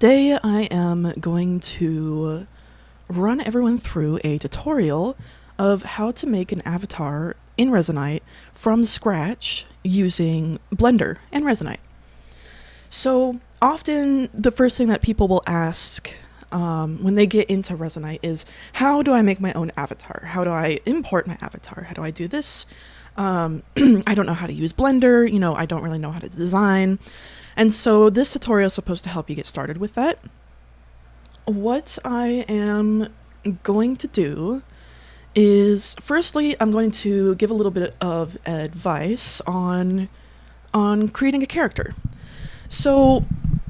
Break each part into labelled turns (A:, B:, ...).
A: Today I am going to run everyone through a tutorial of how to make an avatar in Resonite from scratch using Blender and Resonite. So often the first thing that people will ask when they get into Resonite is, how do I make my own avatar? How do I import my avatar? How do I do this? I don't know how to use Blender, I don't really know how to design. And so this tutorial is supposed to help you get started with that. What I am going to do is, firstly, I'm going to give a little bit of advice on creating a character. So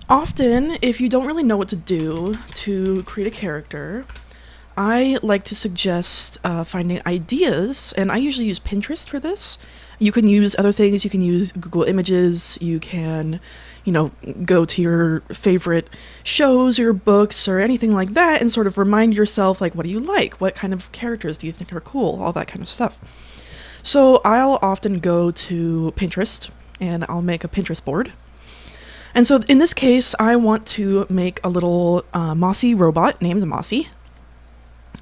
A: often, if you don't really know what to do to create a character, I like to suggest finding ideas, and I usually use Pinterest for this. You can use other things, you can use Google Images, you can, go to your favorite shows or books or anything like that and sort of remind yourself, like, what do you like? What kind of characters do you think are cool? All that kind of stuff. So I'll often go to Pinterest and I'll make a Pinterest board. And so in this case, I want to make a little mossy robot named Mossy.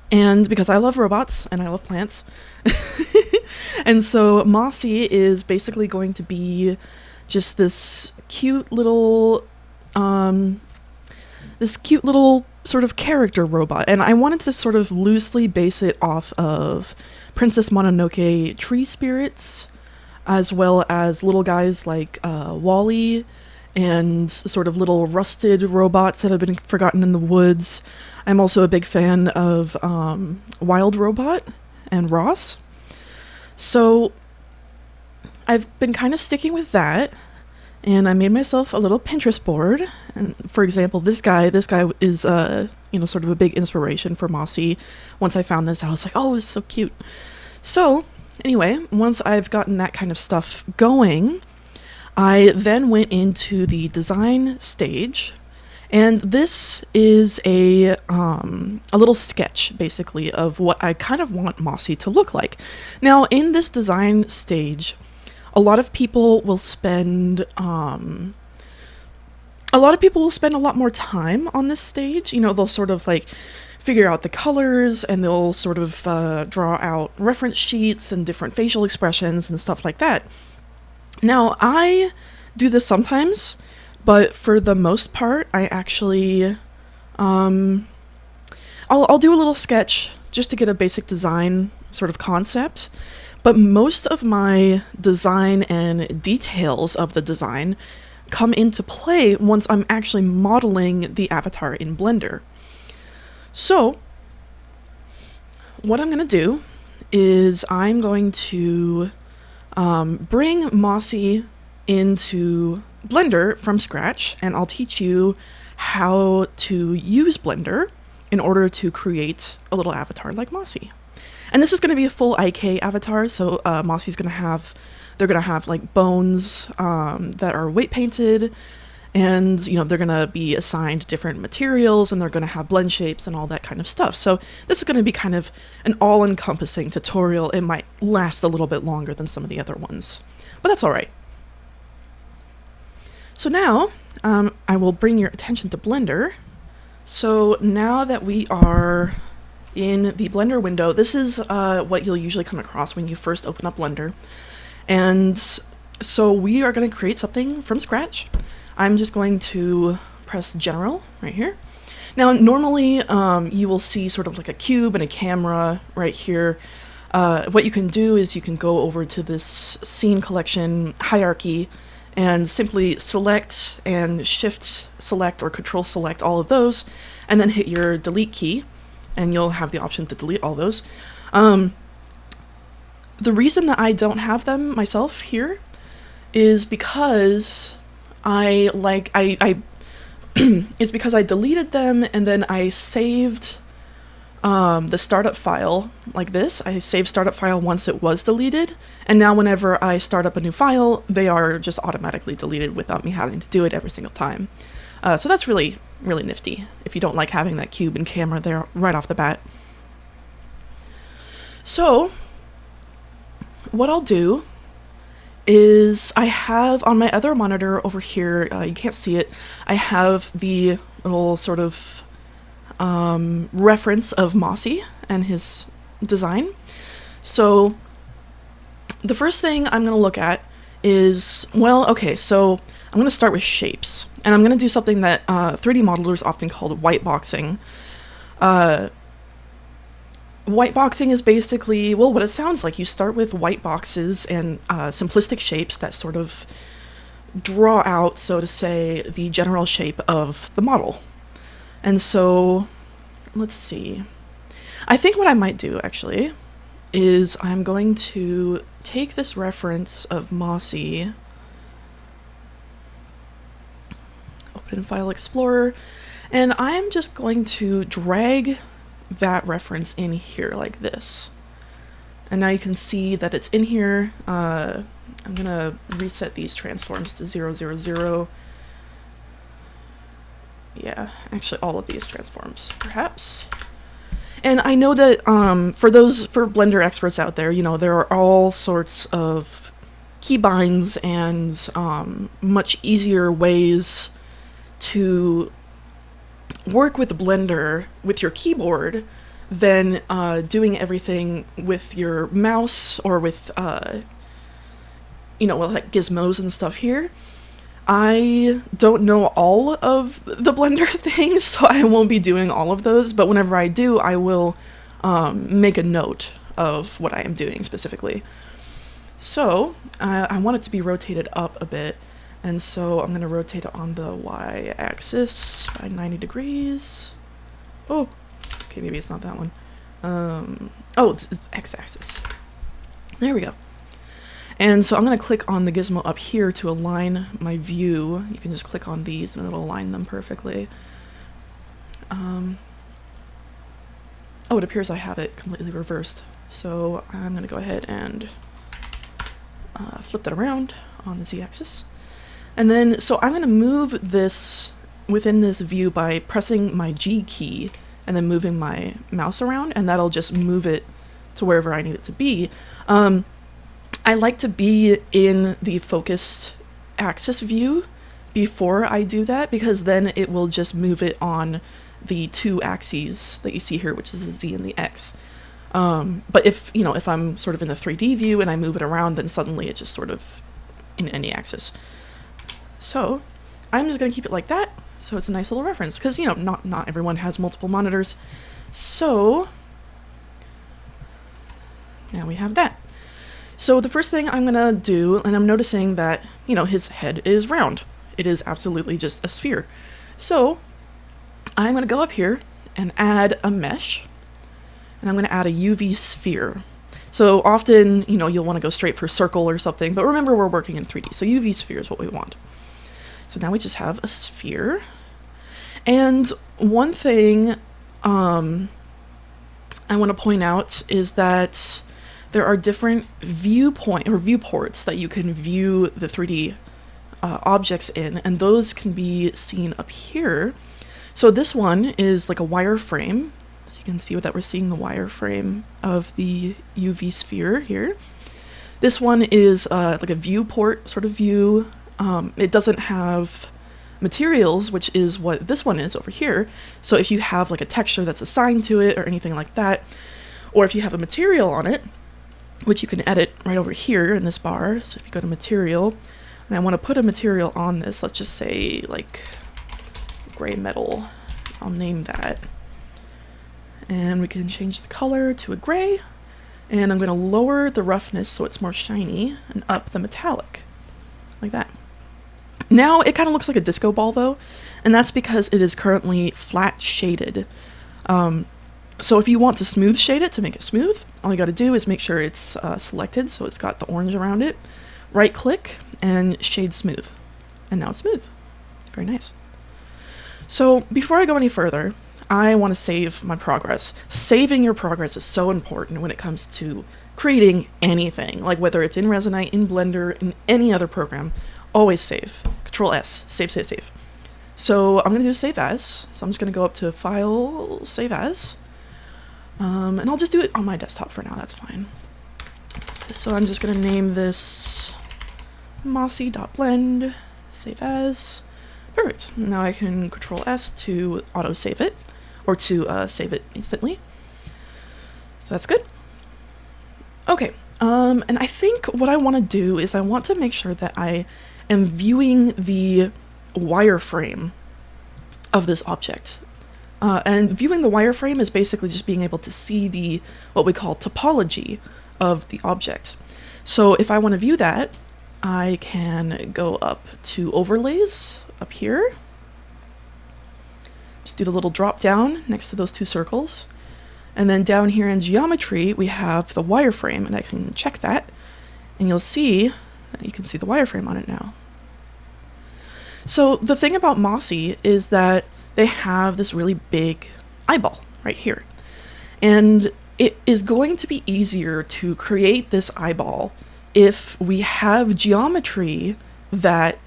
A: And because I love robots and I love plants, and so Mossy is basically going to be just this cute little sort of character robot. And I wanted to sort of loosely base it off of Princess Mononoke tree spirits, as well as little guys like Wall-E, and sort of little rusted robots that have been forgotten in the woods. I'm also a big fan of Wild Robot and Ross. So I've been kind of sticking with that, and I made myself a little Pinterest board. And for example, this guy is sort of a big inspiration for Mossy. Once I found this, I was like, oh, it's so cute. So anyway, once I've gotten that kind of stuff going, I then went into the design stage, and this is a little sketch, basically, of what I kind of want Mossy to look like. Now, in this design stage, a lot of people will spend a lot more time on this stage. They'll sort of like figure out the colors, and they'll sort of draw out reference sheets and different facial expressions and stuff like that. Now, I do this sometimes, but for the most part, I actually, I'll do a little sketch just to get a basic design sort of concept, but most of my design and details of the design come into play once I'm actually modeling the avatar in Blender. So, what I'm going to do is I'm going to bring Mossy into Blender from scratch, and I'll teach you how to use Blender in order to create a little avatar like Mossy. And this is going to be a full IK avatar, so Mossy's going to have, they're going to have like bones that are weight painted, and they're going to be assigned different materials, and they're going to have blend shapes and all that kind of stuff. So this is going to be kind of an all-encompassing tutorial. It might last a little bit longer than some of the other ones, but that's all right. So now I will bring your attention to Blender. So now that we are in the Blender window, this is what you'll usually come across when you first open up Blender. And so we are going to create something from scratch. I'm just going to press General right here. Now, normally you will see sort of like a cube and a camera right here. What you can do is you can go over to this scene collection hierarchy and simply select and shift select or control select all of those, and then hit your delete key, and you'll have the option to delete all those. The reason that I don't have them myself here is because is because I deleted them, and then I saved the startup file like this. I saved startup file once it was deleted, and now whenever I start up a new file, they are just automatically deleted without me having to do it every single time. So that's really, really nifty if you don't like having that cube and camera there right off the bat. So what I'll do is I have on my other monitor over here, you can't see it, I have the little sort of reference of Mossy and his design. So the first thing I'm going to look at is, well, okay, so I'm going to start with shapes. And I'm going to do something that 3D modelers often call whiteboxing. Whiteboxing is basically, well, what it sounds like. You start with white boxes and simplistic shapes that sort of draw out, so to say, the general shape of the model. And so, let's see. I think what I might do, actually, is I'm going to take this reference of Mossy, open in File Explorer, and I'm just going to drag that reference in here like this. And now you can see that it's in here. I'm gonna reset these transforms to 0, 0, 0. Yeah, actually all of these transforms, perhaps. And I know that for Blender experts out there, you know, there are all sorts of keybinds and much easier ways to work with Blender with your keyboard than doing everything with your mouse or with, you know, well, like gizmos and stuff here. I don't know all of the Blender things, so I won't be doing all of those, but whenever I do, I will make a note of what I am doing specifically. So, I want it to be rotated up a bit, and so I'm going to rotate it on the y-axis by 90 degrees. Oh, okay, maybe it's not that one. Oh, it's x-axis. There we go. And so I'm going to click on the gizmo up here to align my view. You can just click on these and it'll align them perfectly. Oh, it appears I have it completely reversed. So I'm going to go ahead and flip that around on the z-axis. And then, so I'm going to move this within this view by pressing my G key and then moving my mouse around, and that'll just move it to wherever I need it to be. I like to be in the focused axis view before I do that, because then it will just move it on the two axes that you see here, which is the Z and the X. But if, you know, if I'm sort of in the 3D view and I move it around, then suddenly it's just sort of in any axis. So I'm just going to keep it like that, so it's a nice little reference, because, you know, not everyone has multiple monitors. So now we have that. So the first thing I'm going to do, and I'm noticing that, you know, his head is round. It is absolutely just a sphere. So I'm going to go up here and add a mesh, and I'm going to add a UV sphere. So often, you know, you'll want to go straight for circle or something, but remember we're working in 3D, so UV sphere is what we want. So now we just have a sphere. And one thing I want to point out is that there are different viewports that you can view the 3D objects in, and those can be seen up here. So this one is like a wireframe. So you can see that we're seeing the wireframe of the UV sphere here. This one is like a viewport sort of view. It doesn't have materials, which is what this one is over here. So if you have like a texture that's assigned to it or anything like that, or if you have a material on it, which you can edit right over here in this bar. So if you go to material, and I want to put a material on this, let's just say like gray metal, I'll name that. And we can change the color to a gray, and I'm going to lower the roughness so it's more shiny, and up the metallic, like that. Now it kind of looks like a disco ball though, and that's because it is currently flat shaded. So if you want to smooth shade it to make it smooth, all you got to do is make sure it's selected, so it's got the orange around it. Right click and shade smooth, and now it's smooth. Very nice. So before I go any further, I want to save my progress. Saving your progress is so important when it comes to creating anything, like whether it's in Resonite, in Blender, in any other program. Always save. Control S, save, save, save. So I'm going to do save as. So I'm just going to go up to File, Save As. And I'll just do it on my desktop for now, that's fine. So I'm just going to name this mossy.blend, save as. Perfect. Now I can Control S to auto save it, or to save it instantly. So that's good. Okay, and I think what I want to do is I want to make sure that I am viewing the wireframe of this object. And viewing the wireframe is basically just being able to see the what we call topology of the object. So if I want to view that, I can go up to overlays up here. Just do the little drop down next to those two circles. And then down here in geometry, we have the wireframe, and I can check that. And you'll see that you can see the wireframe on it now. So the thing about Mossy is that they have this really big eyeball right here. And it is going to be easier to create this eyeball if we have geometry that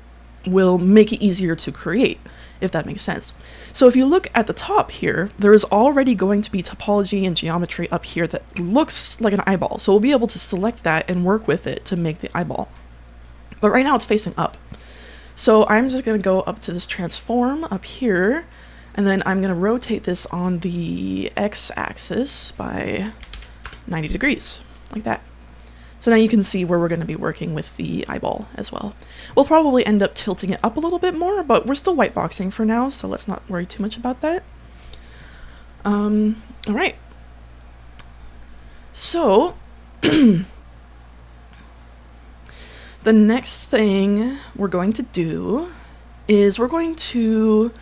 A: will make it easier to create, if that makes sense. So if you look at the top here, there is already going to be topology and geometry up here that looks like an eyeball. So we'll be able to select that and work with it to make the eyeball. But right now it's facing up. So I'm just going to go up to this transform up here, and then I'm going to rotate this on the x-axis by 90 degrees, like that. So now you can see where we're going to be working with the eyeball as well. We'll probably end up tilting it up a little bit more, but we're still whiteboxing for now, so let's not worry too much about that. All right. So the next thing we're going to do is we're going to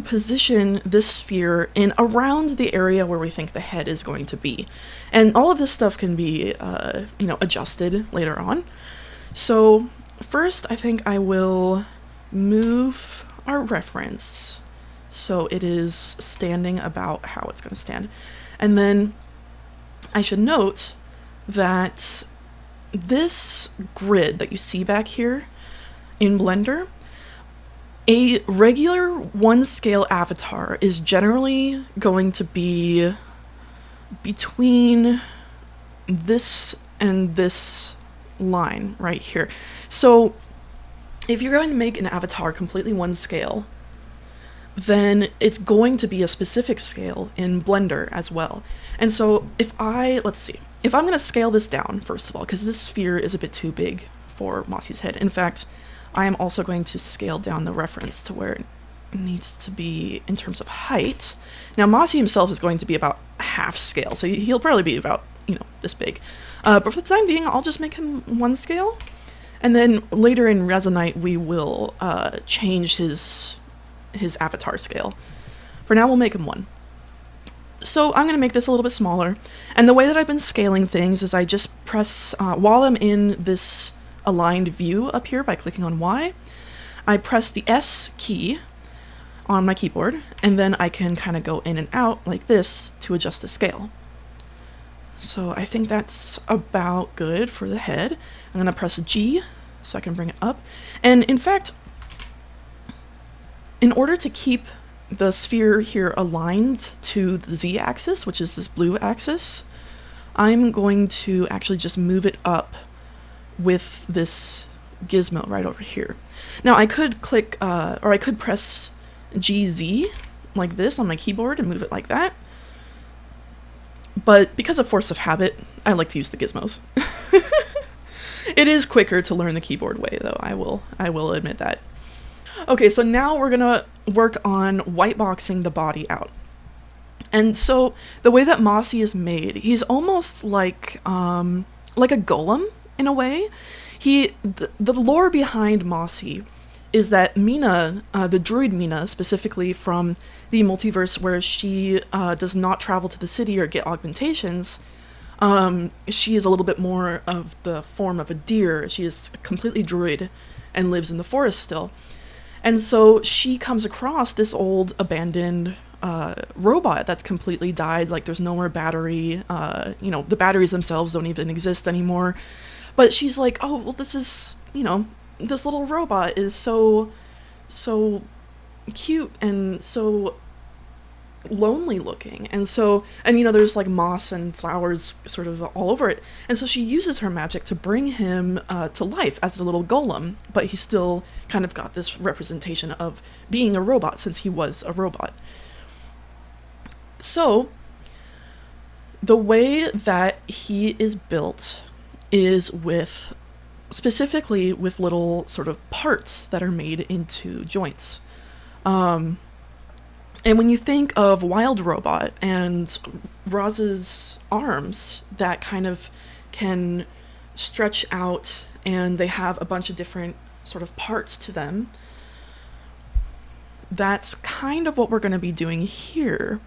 A: position this sphere in around the area where we think the head is going to be. And all of this stuff can be, adjusted later on. So first, I think I will move our reference so it is standing about how it's going to stand. And then I should note that this grid that you see back here in Blender, a regular one-scale avatar is generally going to be between this and this line right here. So if you're going to make an avatar completely one scale, then it's going to be a specific scale in Blender as well. And so if I'm going to scale this down, first of all, because this sphere is a bit too big for Mossy's head. In fact, I am also going to scale down the reference to where it needs to be in terms of height. Now, Mossy himself is going to be about half scale, so he'll probably be about, this big. But for the time being, I'll just make him one scale. And then later in Resonite, we will change his avatar scale. For now, we'll make him one. So I'm going to make this a little bit smaller. And the way that I've been scaling things is I just press, while I'm in this aligned view up here by clicking on Y, I press the S key on my keyboard, and then I can kind of go in and out like this to adjust the scale. So I think that's about good for the head. I'm going to press G so I can bring it up. And in fact, in order to keep the sphere here aligned to the Z-axis, which is this blue axis, I'm going to actually just move it up with this gizmo right over here. Now I could click, or I could press GZ like this on my keyboard and move it like that. But because of force of habit, I like to use the gizmos. It is quicker to learn the keyboard way, though, I will admit that. Okay, so now we're gonna work on whiteboxing the body out. And so the way that Mossy is made, he's almost like a golem in a way. The lore behind Mossy is that Mina, the druid Mina, specifically from the multiverse where she does not travel to the city or get augmentations, she is a little bit more of the form of a deer. She is completely druid and lives in the forest still. And so she comes across this old abandoned robot that's completely died, like there's no more battery, the batteries themselves don't even exist anymore. But she's like, oh, well, this is, this little robot is so cute and so lonely looking. And so, and you know, there's like moss and flowers sort of all over it. And so she uses her magic to bring him to life as a little golem, but he's still kind of got this representation of being a robot since he was a robot. So the way that he is built is with, specifically with little sort of parts that are made into joints. And when you think of Wild Robot and Roz's arms that kind of can stretch out and they have a bunch of different sort of parts to them, that's kind of what we're going to be doing here.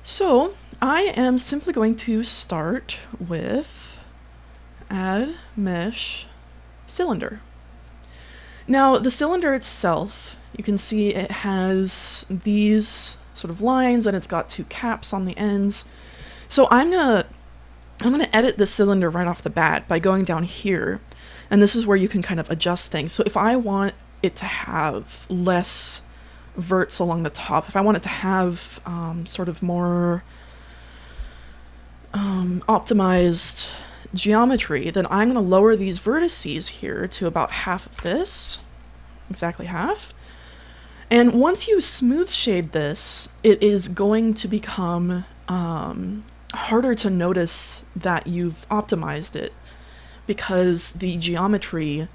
A: So I am simply going to start with add mesh cylinder. Now the cylinder itself, you can see it has these sort of lines and it's got two caps on the ends. So I'm gonna edit the cylinder right off the bat by going down here, and this is where you can kind of adjust things. So if I want it to have less verts along the top, if I want it to have sort of more optimized geometry, then I'm going to lower these vertices here to about half of this, exactly half. And once you smooth shade this, it is going to become harder to notice that you've optimized it, because the geometry,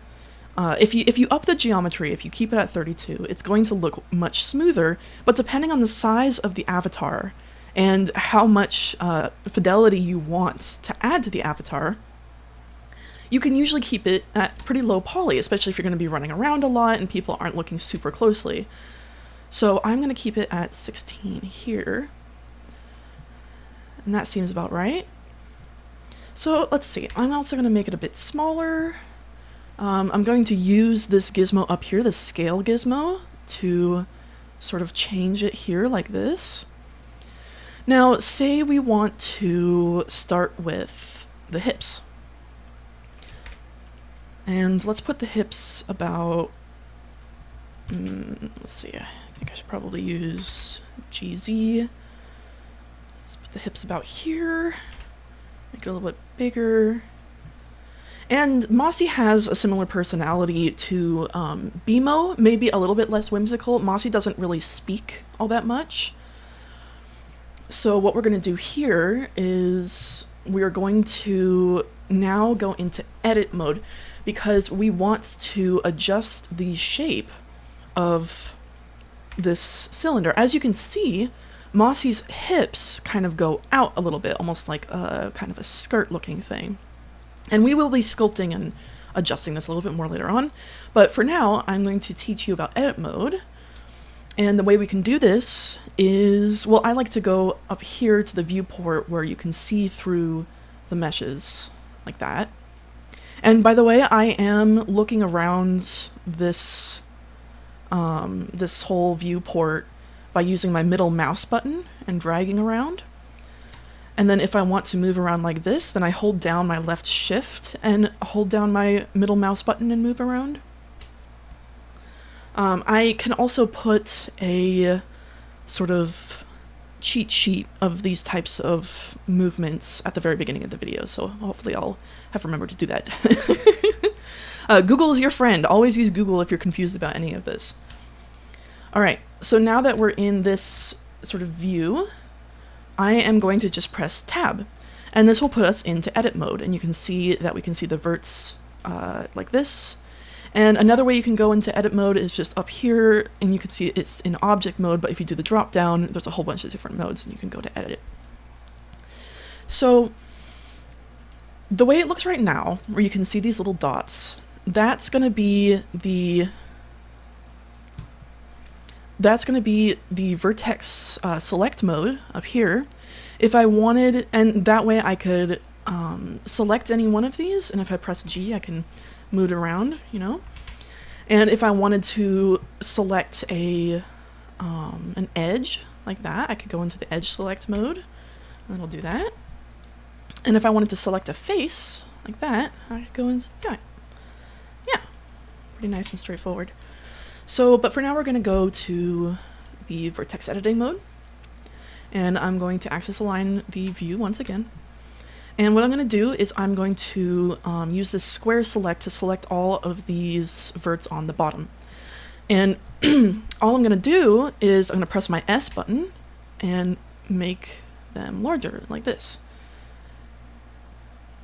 A: if you up the geometry, if you keep it at 32, it's going to look much smoother, but depending on the size of the avatar and how much fidelity you want to add to the avatar, you can usually keep it at pretty low poly, especially if you're going to be running around a lot and people aren't looking super closely. So I'm going to keep it at 16 here, and that seems about right. So let's see, I'm also going to make it a bit smaller. I'm going to use this gizmo up here, the scale gizmo, to sort of change it here like this. Now, say we want to start with the hips. And let's put the hips about, let's see, I think I should probably use GZ. Let's put the hips about here, make it a little bit bigger. And Mossy has a similar personality to Bimo, maybe a little bit less whimsical. Mossy doesn't really speak all that much. So what we're going to do here is we're going to now go into edit mode, because we want to adjust the shape of this cylinder. As you can see, Mossy's hips kind of go out a little bit, almost like a kind of a skirt looking thing. And we will be sculpting and adjusting this a little bit more later on. But for now, I'm going to teach you about edit mode. And the way we can do this is, well, I like to go up here to the viewport where you can see through the meshes like that. And by the way, I am looking around this this whole viewport by using my middle mouse button and dragging around. And then if I want to move around like this, then I hold down my left shift and hold down my middle mouse button and move around. I can also put a sort of cheat sheet of these types of movements at the very beginning of the video, so hopefully I'll have remembered to do that. Google is your friend. Always use Google if you're confused about any of this. Alright, so now that we're in this sort of view, I am going to just press tab, and this will put us into edit mode, and you can see that we can see the verts like this. And another way you can go into edit mode is just up here, and you can see it's in object mode, but if you do the drop down, there's a whole bunch of different modes, and you can go to edit it. So the way it looks right now, where you can see these little dots, that's going to be the vertex select mode up here. If I wanted, and that way I could select any one of these, and if I press G, I can move it around, you know. And if I wanted to select a an edge like that, I could go into the edge select mode, and it'll do that. And if I wanted to select a face like that, I could go into that. Yeah, pretty nice and straightforward. So, but for now we're going to go to the vertex editing mode, and I'm going to axis align the view once again. And what I'm going to do is I'm going to use this square select to select all of these verts on the bottom. And all I'm going to do is I'm going to press my S button and make them larger like this.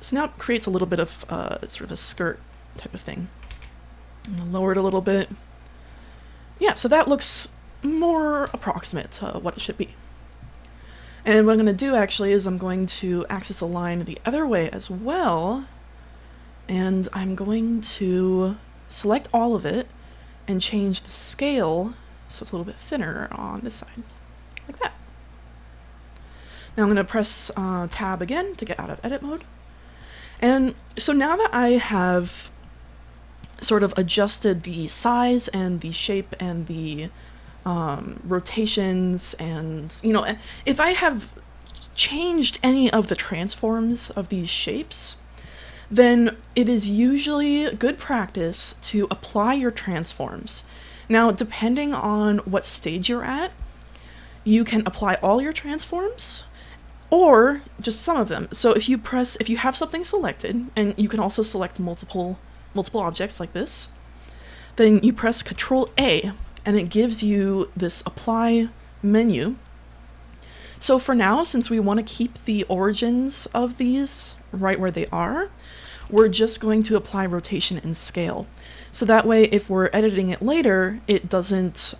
A: So now it creates a little bit of sort of a skirt type of thing. I'm going to lower it a little bit. Yeah, so that looks more approximate to what it should be. And what I'm going to do actually is I'm going to axis align the other way as well. And I'm going to select all of it and change the scale so it's a little bit thinner on this side, like that. Now I'm going to press tab again to get out of edit mode. And so now that I have sort of adjusted the size and the shape and the rotations, and if I have changed any of the transforms of these shapes, then it is usually good practice to apply your transforms. Now, depending on what stage you're at, you can apply all your transforms or just some of them. So if you have something selected, and you can also select multiple objects like this, then you press Control A and it gives you this apply menu. So for now, since we want to keep the origins of these right where they are, we're just going to apply rotation and scale. So that way, if we're editing it later, it doesn't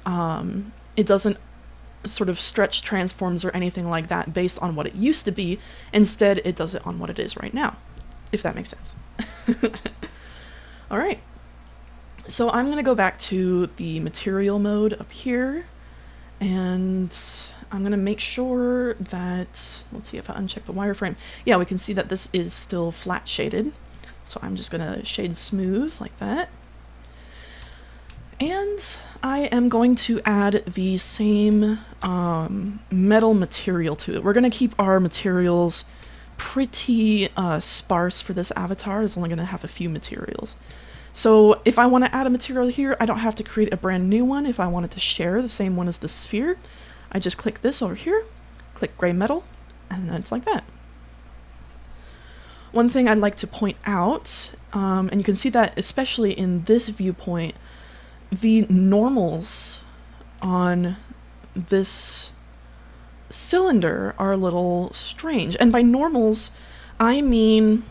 A: sort of stretch transforms or anything like that based on what it used to be. Instead, it does it on what it is right now, if that makes sense. All right. So I'm going to go back to the material mode up here, and I'm going to make sure that, let's see if I uncheck the wireframe. Yeah, we can see that this is still flat shaded. So I'm just going to shade smooth like that. And I am going to add the same metal material to it. We're going to keep our materials pretty sparse for this avatar. It's only going to have a few materials. So if I want to add a material here, I don't have to create a brand new one. If I wanted to share the same one as the sphere, I just click this over here, click gray metal, and then it's like that. One thing I'd like to point out, and you can see that especially in this viewpoint, the normals on this cylinder are a little strange. And by normals, I mean,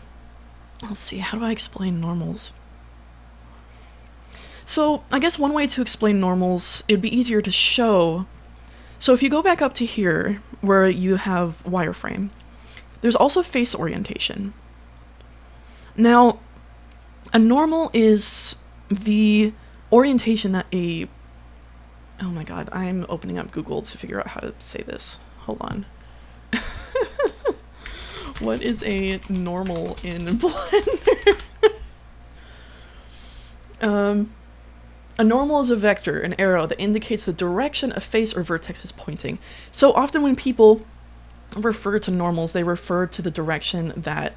A: let's see, how do I explain normals? So I guess one way to explain normals, it'd be easier to show. So if you go back up to here where you have wireframe, there's also face orientation. Now, a normal is the orientation that oh my god, I'm opening up Google to figure out how to say this. Hold on. What is a normal in Blender? A normal is a vector, an arrow that indicates the direction a face or vertex is pointing. So often when people refer to normals, they refer to the direction that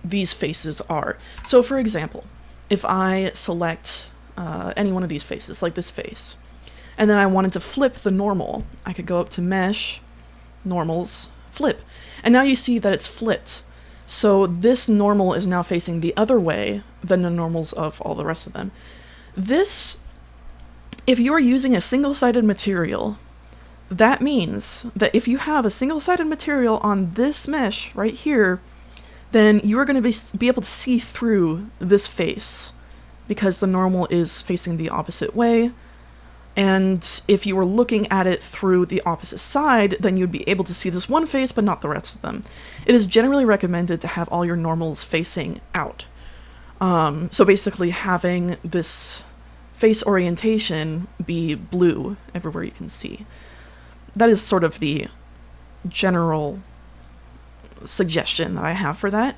A: these faces are. So for example, if I select any one of these faces, like this face, and then I wanted to flip the normal, I could go up to Mesh, Normals, Flip. And now you see that it's flipped. So this normal is now facing the other way than the normals of all the rest of them. This, if you're using a single-sided material, that means that if you have a single-sided material on this mesh right here, then you are going to be able to see through this face because the normal is facing the opposite way. And if you were looking at it through the opposite side, then you'd be able to see this one face, but not the rest of them. It is generally recommended to have all your normals facing out. So basically having this face orientation be blue everywhere you can see. That is sort of the general suggestion that I have for that.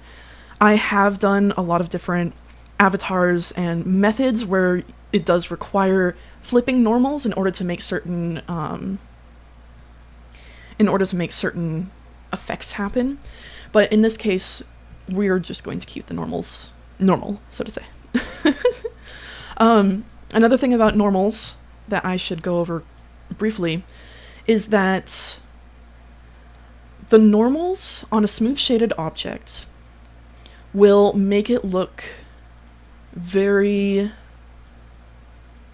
A: I have done a lot of different avatars and methods where it does require flipping normals in order to make certain effects happen. But in this case, we're just going to keep the normals normal, so to say. Another thing about normals that I should go over briefly is that the normals on a smooth shaded object will make it look very,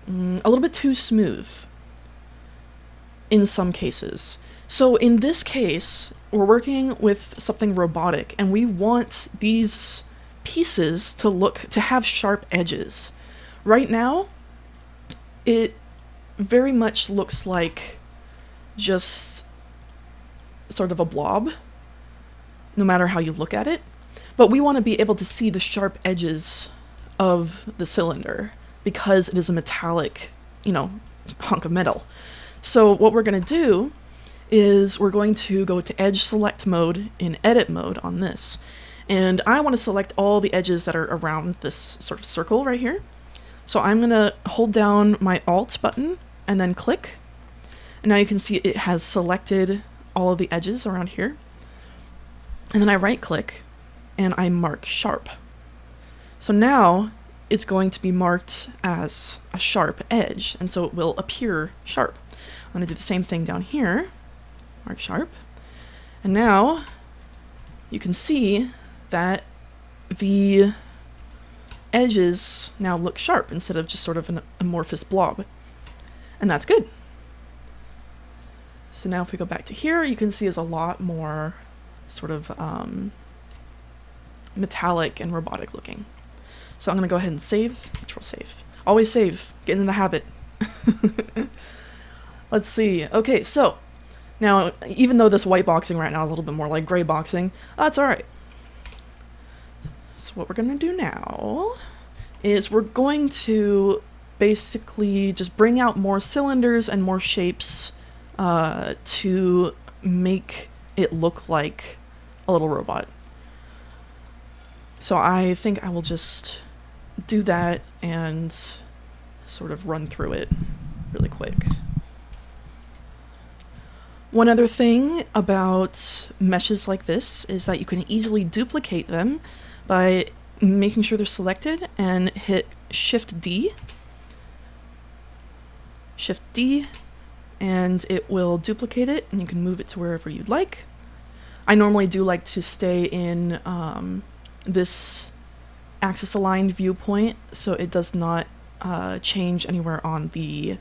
A: a little bit too smooth in some cases. So in this case, we're working with something robotic, and we want these pieces to have sharp edges. Right now, it very much looks like just sort of a blob, no matter how you look at it. But we want to be able to see the sharp edges of the cylinder because it is a metallic, hunk of metal. So what we're going to do is we're going to go to edge select mode in edit mode on this. And I want to select all the edges that are around this sort of circle right here. So I'm going to hold down my Alt button and then click. And now you can see it has selected all of the edges around here. And then I right click and I mark sharp. So now it's going to be marked as a sharp edge, and so it will appear sharp. I'm going to do the same thing down here, mark sharp. And now you can see that the edges now look sharp instead of just sort of an amorphous blob. And that's good. So now if we go back to here, you can see it's a lot more sort of metallic and robotic looking. So I'm going to go ahead and save, Control save. Always save, get into the habit. Let's see. Okay, so now even though this white boxing right now is a little bit more like gray boxing, that's all right. So what we're going to do now is we're going to basically just bring out more cylinders and more shapes to make it look like a little robot. So I think I will just do that and sort of run through it really quick. One other thing about meshes like this is that you can easily duplicate them by making sure they're selected and hit Shift D, and it will duplicate it and you can move it to wherever you'd like. I normally do like to stay in this axis aligned viewpoint so it does not change anywhere on the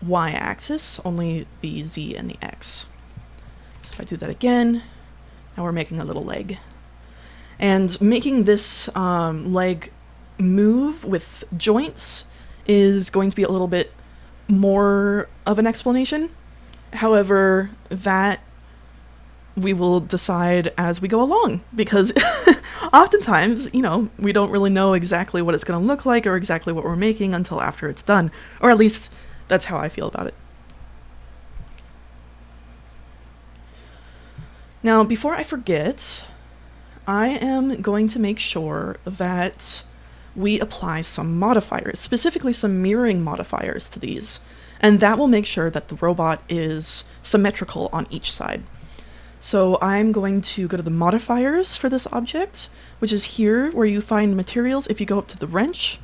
A: y-axis, only the z and the x. So if I do that again, now we're making a little leg. And making this leg move with joints is going to be a little bit more of an explanation. However, that we will decide as we go along, because oftentimes, we don't really know exactly what it's going to look like or exactly what we're making until after it's done, or at least that's how I feel about it. Now, before I forget, I am going to make sure that we apply some modifiers, specifically some mirroring modifiers to these, and that will make sure that the robot is symmetrical on each side. So I'm going to go to the modifiers for this object, which is here where you find materials. If you go up to the wrench,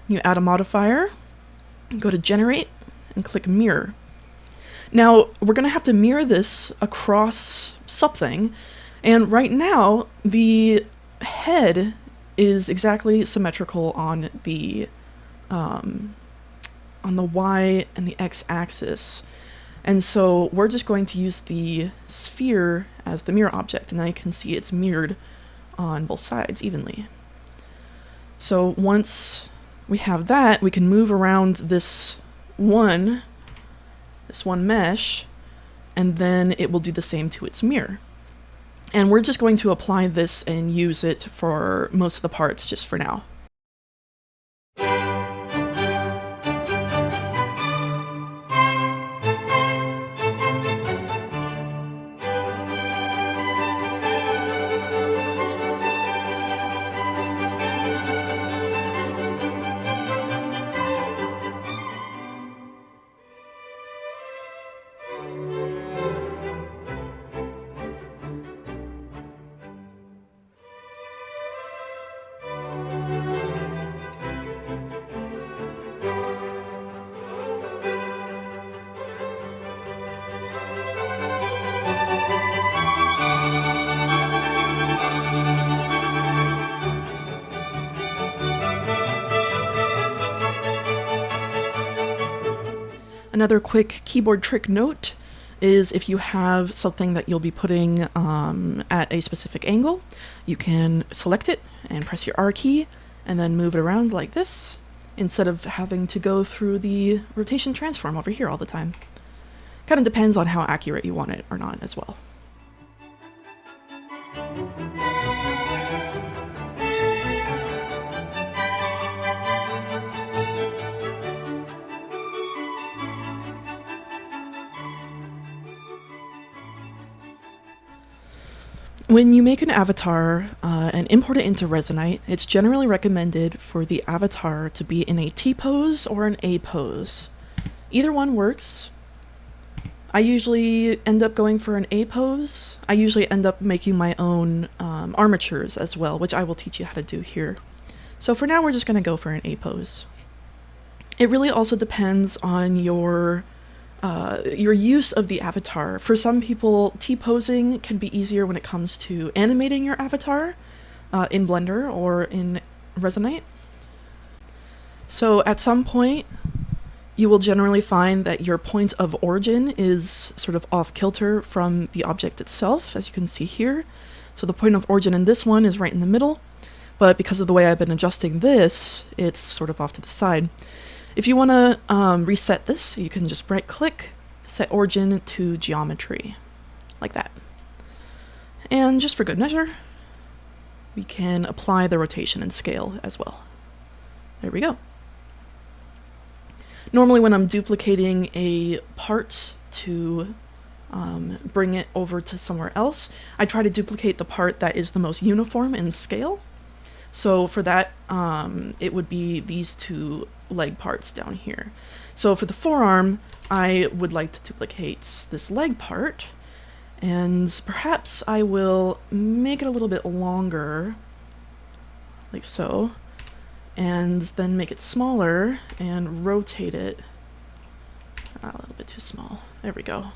A: you add a modifier, go to generate, and click mirror. Now we're going to have to mirror this across something, and right now the head is exactly symmetrical on the y and the x axis. And so we're just going to use the sphere as the mirror object, and now you can see it's mirrored on both sides evenly. So once we have that, we can move around this one mesh, and then it will do the same to its mirror. And we're just going to apply this and use it for most of the parts just for now. Another quick keyboard trick note is if you have something that you'll be putting at a specific angle, you can select it and press your R key and then move it around like this instead of having to go through the rotation transform over here all the time. Kind of depends on how accurate you want it or not as well. When you make an avatar and import it into Resonite, it's generally recommended for the avatar to be in a T-pose or an A-pose. Either one works. I usually end up going for an A-pose. I usually end up making my own armatures as well, which I will teach you how to do here. So for now, we're just going to go for an A-pose. It really also depends on your use of the avatar. For some people, T-posing can be easier when it comes to animating your avatar in Blender or in Resonite. So at some point, you will generally find that your point of origin is sort of off kilter from the object itself, as you can see here. So the point of origin in this one is right in the middle, but because of the way I've been adjusting this, it's sort of off to the side. If you want to reset this, you can just right-click, set origin to geometry, like that. And just for good measure, we can apply the rotation and scale as well. There we go. Normally when I'm duplicating a part to bring it over to somewhere else, I try to duplicate the part that is the most uniform in scale. So for that, it would be these two leg parts down here. So for the forearm, I would like to duplicate this leg part, and perhaps I will make it a little bit longer, like so, and then make it smaller and rotate it a little bit too small. There we go.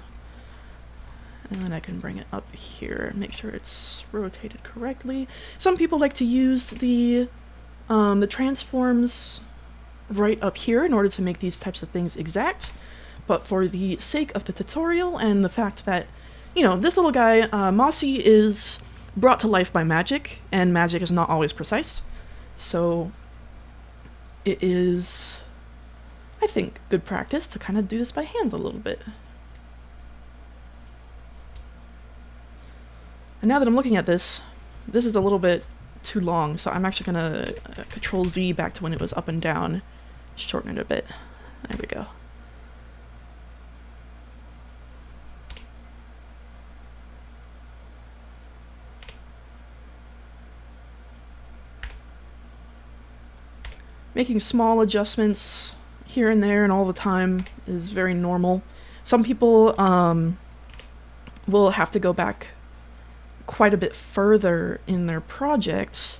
A: And then I can bring it up here, make sure it's rotated correctly. Some people like to use the transforms right up here in order to make these types of things exact. But for the sake of the tutorial and the fact that, you know, this little guy, Mossy, is brought to life by magic, and magic is not always precise. So it is, I think, good practice to kind of do this by hand a little bit. And now that I'm looking at this, this is a little bit too long, so I'm actually going to Control Z back to when it was up and down, shorten it a bit. There we go. Making small adjustments here and there and all the time is very normal. Some people will have to go back quite a bit further in their project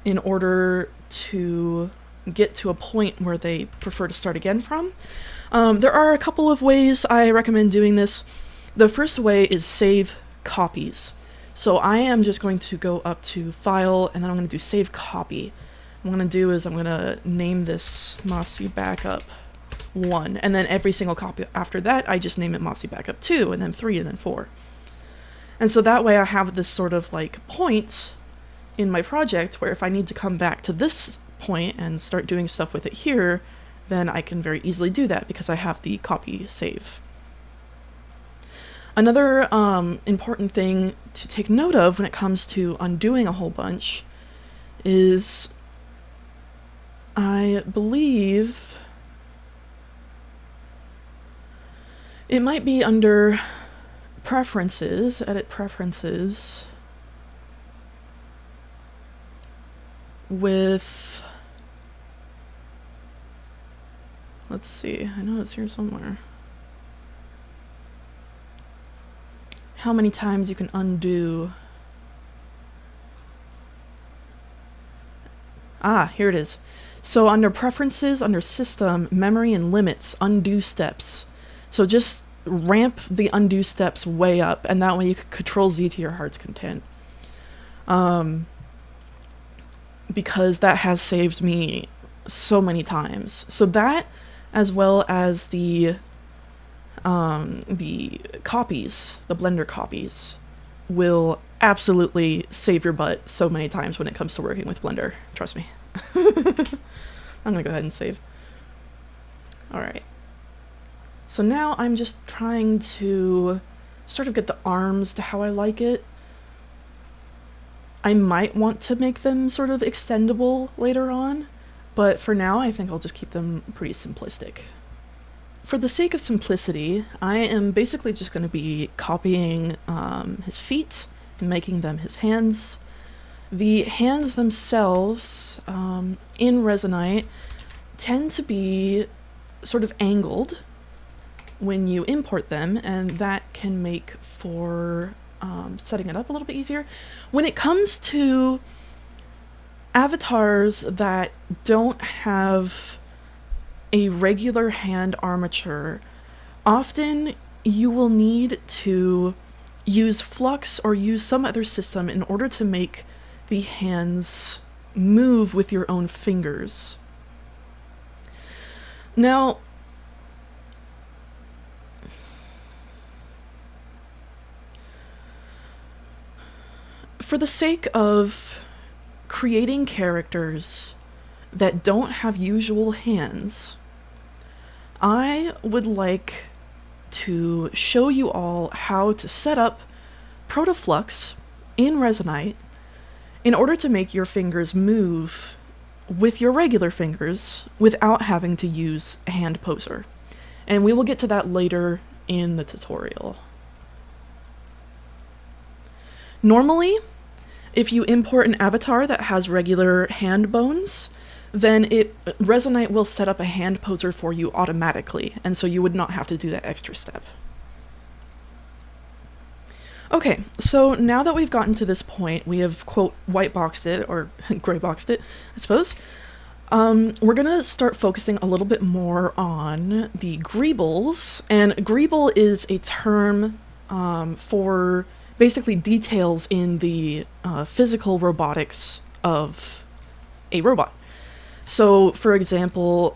A: in order to get to a point where they prefer to start again from. There are a couple of ways I recommend doing this. The first way is save copies. So I am just going to go up to File, and then I'm going to do Save Copy. What I'm going to do is I'm going to name this Mossy Backup 1, and then every single copy after that, I just name it Mossy Backup 2, and then 3, and then 4. And so that way I have this sort of like point in my project where if I need to come back to this point and start doing stuff with it here, then I can very easily do that because I have the copy save. Another important thing to take note of when it comes to undoing a whole bunch is, I believe it might be under Preferences, Edit Preferences, with, let's see, I know it's here somewhere. How many times you can undo. Ah, here it is. So under Preferences, under System, Memory and Limits, Undo Steps. So just ramp the undo steps way up, and that way you can Control Z to your heart's content. Because that has saved me so many times. So that as well as the copies, the Blender copies, will absolutely save your butt so many times when it comes to working with Blender. Trust me. I'm gonna go ahead and save. Alright. So now I'm just trying to sort of get the arms to how I like it. I might want to make them sort of extendable later on, but for now I think I'll just keep them pretty simplistic. For the sake of simplicity, I am basically just going to be copying his feet and making them his hands. The hands themselves in Resonite tend to be sort of angled when you import them, and that can make for setting it up a little bit easier. When it comes to avatars that don't have a regular hand armature, often you will need to use Flux or use some other system in order to make the hands move with your own fingers. Now, for the sake of creating characters that don't have usual hands, I would like to show you all how to set up Protoflux in Resonite in order to make your fingers move with your regular fingers without having to use a hand poser. And we will get to that later in the tutorial. Normally, if you import an avatar that has regular hand bones, then Resonite will set up a hand poser for you automatically, and so you would not have to do that extra step. Okay, so now that we've gotten to this point, we have, quote, whiteboxed it, or grayboxed it, I suppose. We're gonna start focusing a little bit more on the Greebles, and Greeble is a term for basically details in the physical robotics of a robot. So, for example,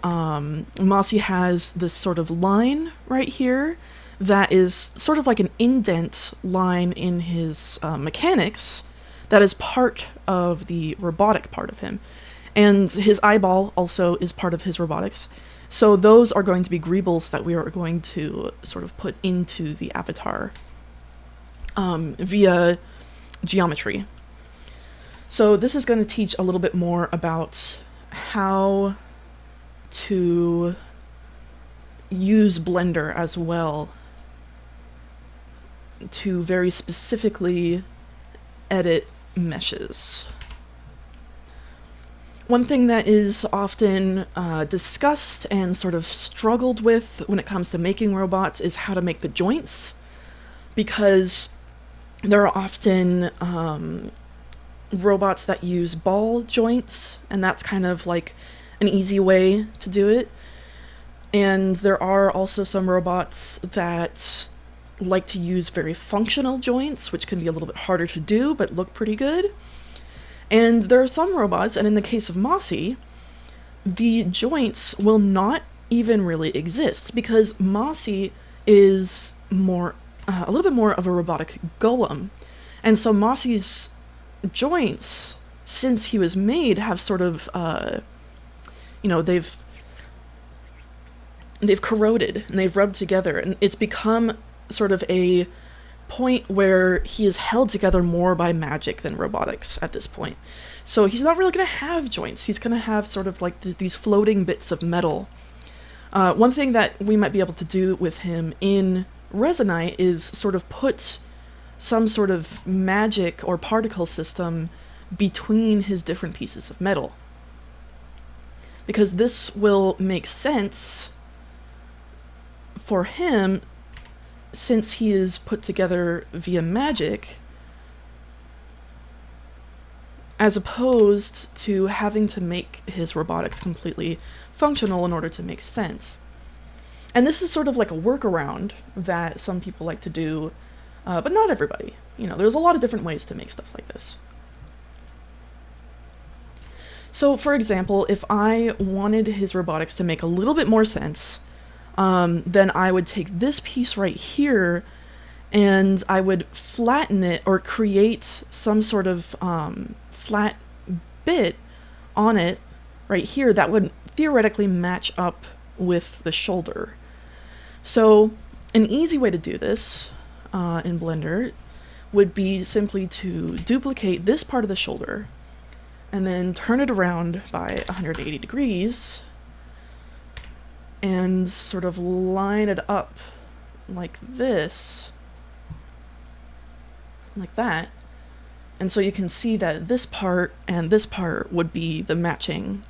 A: Mossy has this sort of line right here that is sort of like an indent line in his mechanics that is part of the robotic part of him. And his eyeball also is part of his robotics. So those are going to be Greebles that we are going to sort of put into the avatar via geometry. So this is going to teach a little bit more about how to use Blender as well to very specifically edit meshes. One thing that is often discussed and sort of struggled with when it comes to making robots is how to make the joints, because there are often robots that use ball joints, and that's kind of like an easy way to do it. And there are also some robots that like to use very functional joints, which can be a little bit harder to do but look pretty good. And there are some robots, and in the case of Mossy, the joints will not even really exist, because Mossy is more a little bit more of a robotic golem. And so Mossy's joints, since he was made, have sort of they've corroded and they've rubbed together, and it's become sort of a point where he is held together more by magic than robotics at this point. So he's not really going to have joints. He's going to have sort of like these floating bits of metal. One thing that we might be able to do with him in Resonite is sort of put some sort of magic or particle system between his different pieces of metal, because this will make sense for him since he is put together via magic, as opposed to having to make his robotics completely functional in order to make sense. And this is sort of like a workaround that some people like to do, but not everybody. You know, there's a lot of different ways to make stuff like this. So for example, if I wanted his robotics to make a little bit more sense, then I would take this piece right here and I would flatten it or create some sort of flat bit on it right here that would theoretically match up with the shoulder. So an easy way to do this in Blender would be simply to duplicate this part of the shoulder and then turn it around by 180 degrees and sort of line it up like this, like that. And so you can see that this part and this part would be the matching,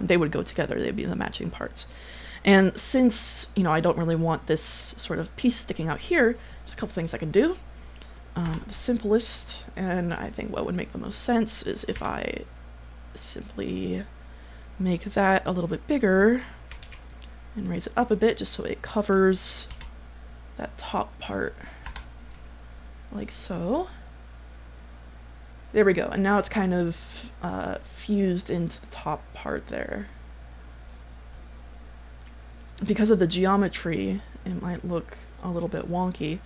A: they would go together, they'd be the matching parts. And since, you know, I don't really want this sort of piece sticking out here, there's a couple things I can do. The simplest, and I think what would make the most sense, is if I simply make that a little bit bigger and raise it up a bit just so it covers that top part, like so. There we go, and now it's kind of fused into the top part there. Because of the geometry, it might look a little bit wonky.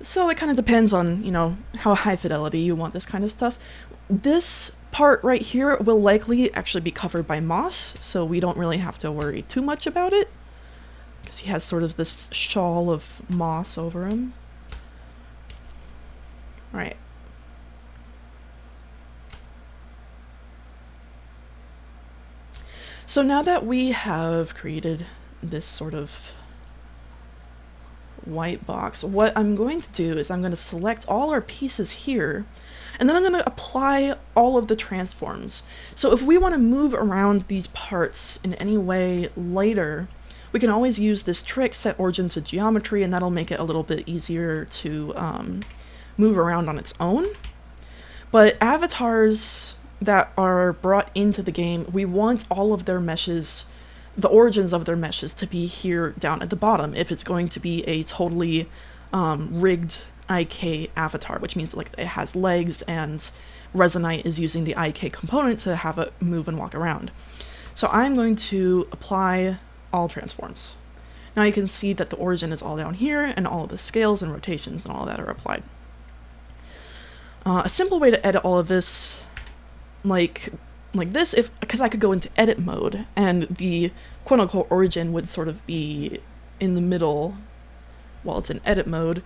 A: So it kind of depends on, you know, how high fidelity you want this kind of stuff. This part right here will likely actually be covered by moss, so we don't really have to worry too much about it, because he has sort of this shawl of moss over him. Right. So now that we have created this sort of white box, what I'm going to do is I'm going to select all our pieces here, and then I'm going to apply all of the transforms. So if we want to move around these parts in any way later, we can always use this trick, set origin to geometry, and that'll make it a little bit easier to move around on its own. But avatars that are brought into the game, we want all of their meshes, the origins of their meshes, to be here down at the bottom if it's going to be a totally rigged IK avatar, which means like it has legs and Resonite is using the IK component to have it move and walk around. So I'm going to apply all transforms. Now you can see that the origin is all down here and all of the scales and rotations and all of that are applied. A simple way to edit all of this, like this, because I could go into edit mode and the quote-unquote origin would sort of be in the middle while it's in edit mode,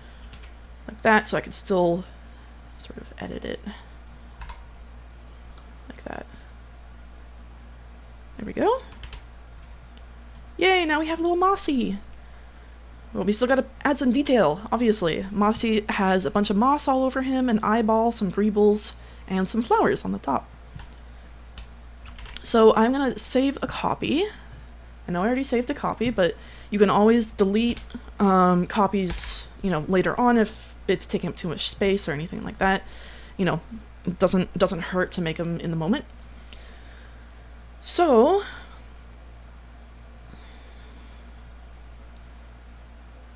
A: like that, so I could still sort of edit it like that. There we go. Yay, now we have little Mossy. Well, we still gotta add some detail, obviously. Mossy has a bunch of moss all over him, an eyeball, some Greebles, and some flowers on the top. So I'm gonna save a copy. I know I already saved a copy, but you can always delete copies, you know, later on if it's taking up too much space or anything like that. You know, it doesn't hurt to make them in the moment. So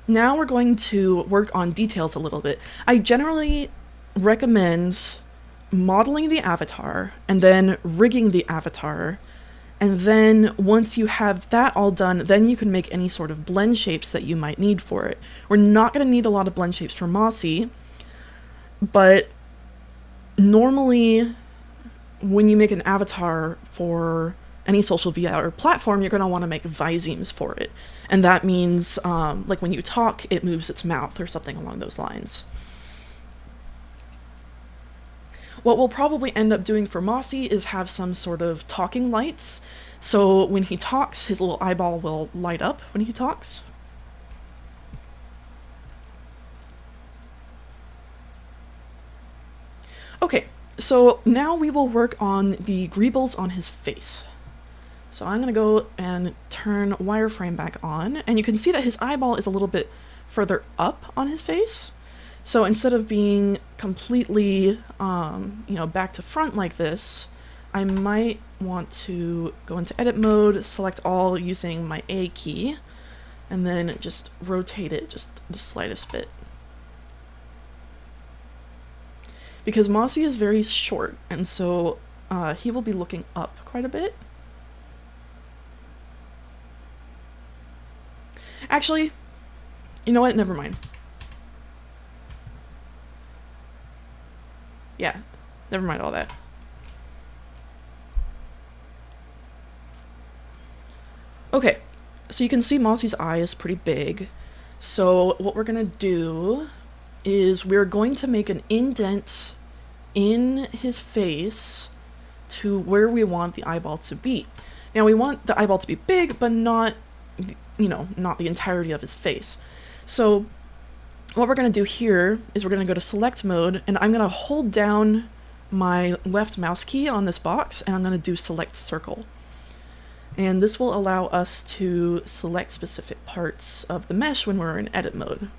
A: now we're going to work on details a little bit. I generally recommend modeling the avatar and then rigging the avatar, and then once you have that all done, then you can make any sort of blend shapes that you might need for it. We're not going to need a lot of blend shapes for Mossy, but normally when you make an avatar for any social VR platform, you're going to want to make visemes for it, and that means like when you talk, it moves its mouth or something along those lines. What we'll probably end up doing for Mossy is have some sort of talking lights. So when he talks, his little eyeball will light up when he talks. Okay, so now we will work on the Greebles on his face. So I'm going to go and turn wireframe back on, and you can see that his eyeball is a little bit further up on his face. So instead of being completely, back to front like this, I might want to go into edit mode, select all using my A key, and then just rotate it just the slightest bit. because Mossy is very short, and so he will be looking up quite a bit. Actually, you know what? Never mind. Yeah, never mind all that. Okay, so you can see Mossy's eye is pretty big. So what we're gonna do is we're going to make an indent in his face to where we want the eyeball to be. Now we want the eyeball to be big, but not, not the entirety of his face. So what we're gonna do here is we're gonna go to select mode, and I'm gonna hold down my left mouse key on this box, and I'm gonna do select circle. And this will allow us to select specific parts of the mesh when we're in edit mode.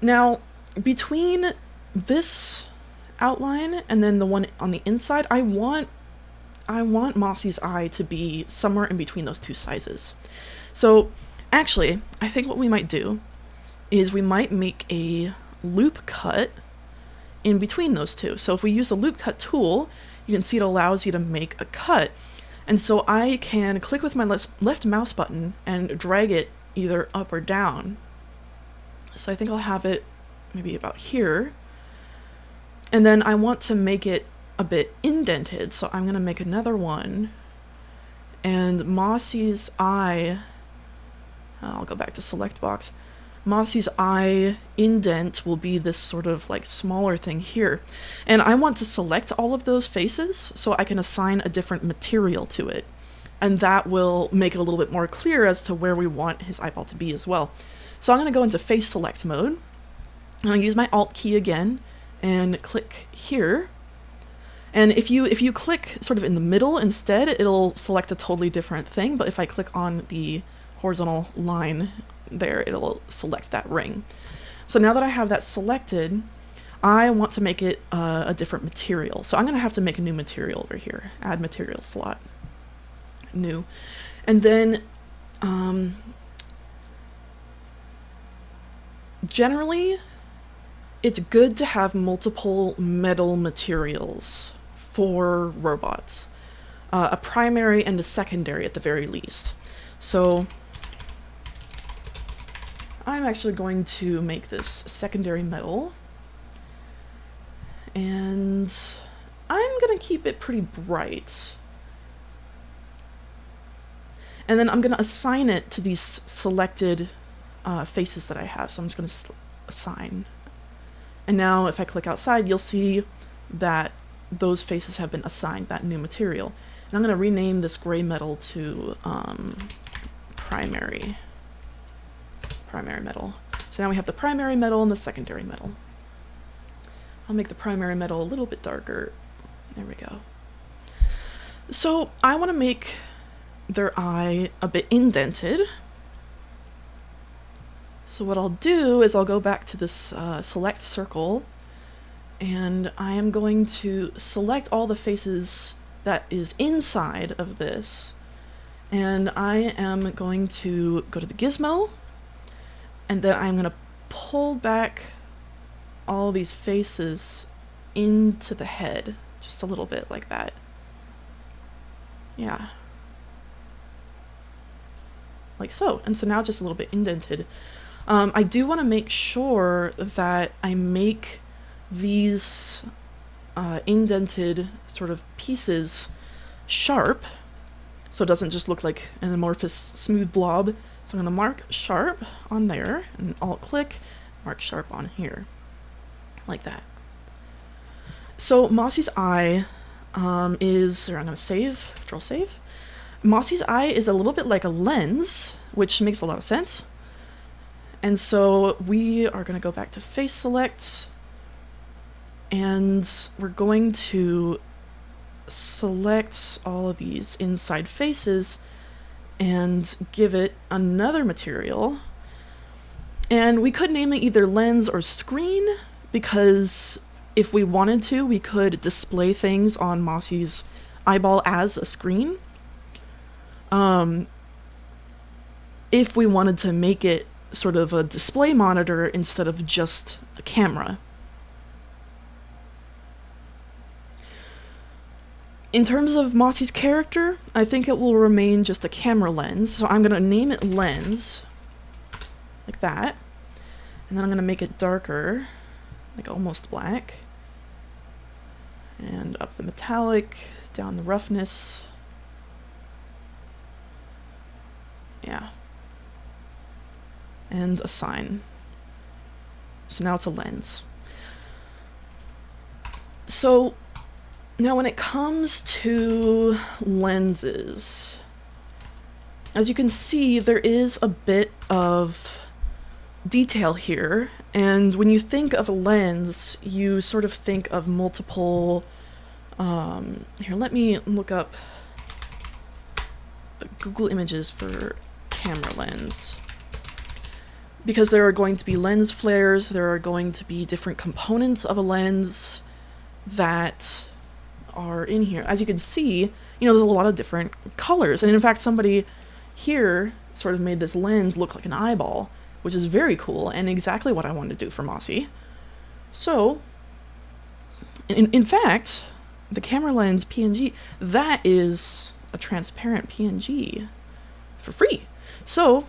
A: Now, between this outline and then the one on the inside, I want Mossy's eye to be somewhere in between those two sizes. So actually, I think what we might do is we might make a loop cut in between those two. So if we use the loop cut tool, you can see it allows you to make a cut. And so I can click with my left mouse button and drag it either up or down. So I think I'll have it maybe about here. And then I want to make it a bit indented, so I'm gonna make another one. And Mossy's eye, I'll go back to select box. Mossy's eye indent will be this sort of like smaller thing here. And I want to select all of those faces so I can assign a different material to it. And that will make it a little bit more clear as to where we want his eyeball to be as well. So I'm gonna go into face select mode. I'm gonna use my Alt key again and click here. And if you click sort of in the middle instead, it'll select a totally different thing. But if I click on the horizontal line there, it'll select that ring. So now that I have that selected, I want to make it a different material. So I'm gonna have to make a new material over here. Add material slot, new. And then generally, it's good to have multiple metal materials for robots. A primary and a secondary at the very least. So I'm actually going to make this secondary metal. And I'm gonna keep it pretty bright. And then I'm gonna assign it to these selected faces that I have. So I'm just gonna assign. And now if I click outside, you'll see that those faces have been assigned that new material. And I'm going to rename this gray metal to primary metal. So now we have the primary metal and the secondary metal. I'll make the primary metal a little bit darker. There we go. So I want to make their eye a bit indented. So what I'll do is I'll go back to this select circle, and I am going to select all the faces that is inside of this, and I am going to go to the gizmo, and then I'm going to pull back all these faces into the head, just a little bit like that. Yeah. Like so. And so now it's just a little bit indented. I do want to make sure that I make these indented sort of pieces sharp, so it doesn't just look like an amorphous smooth blob. So I'm going to mark sharp on there, and Alt click, mark sharp on here, like that. So Mossy's eye is, or I'm going to save, Control save. Mossy's eye is a little bit like a lens, which makes a lot of sense. And so we are going to go back to face select, and we're going to select all of these inside faces and give it another material. And we could name it either lens or screen, because if we wanted to, we could display things on Mossy's eyeball as a screen. If we wanted to make it sort of a display monitor instead of just a camera. In terms of Mossy's character, I think it will remain just a camera lens. So I'm going to name it lens, like that. And then I'm going to make it darker, like almost black. And up the metallic, down the roughness. Yeah. And a sign. So now it's a lens. So now when it comes to lenses, as you can see, there is a bit of detail here. And when you think of a lens, you sort of think of multiple, here, let me look up Google Images for camera lens. Because there are going to be lens flares, there are going to be different components of a lens that are in here. As you can see, there's a lot of different colors. And in fact, somebody here sort of made this lens look like an eyeball, which is very cool and exactly what I wanted to do for Mossy. So, in fact, the camera lens PNG, that is a transparent PNG for free. So,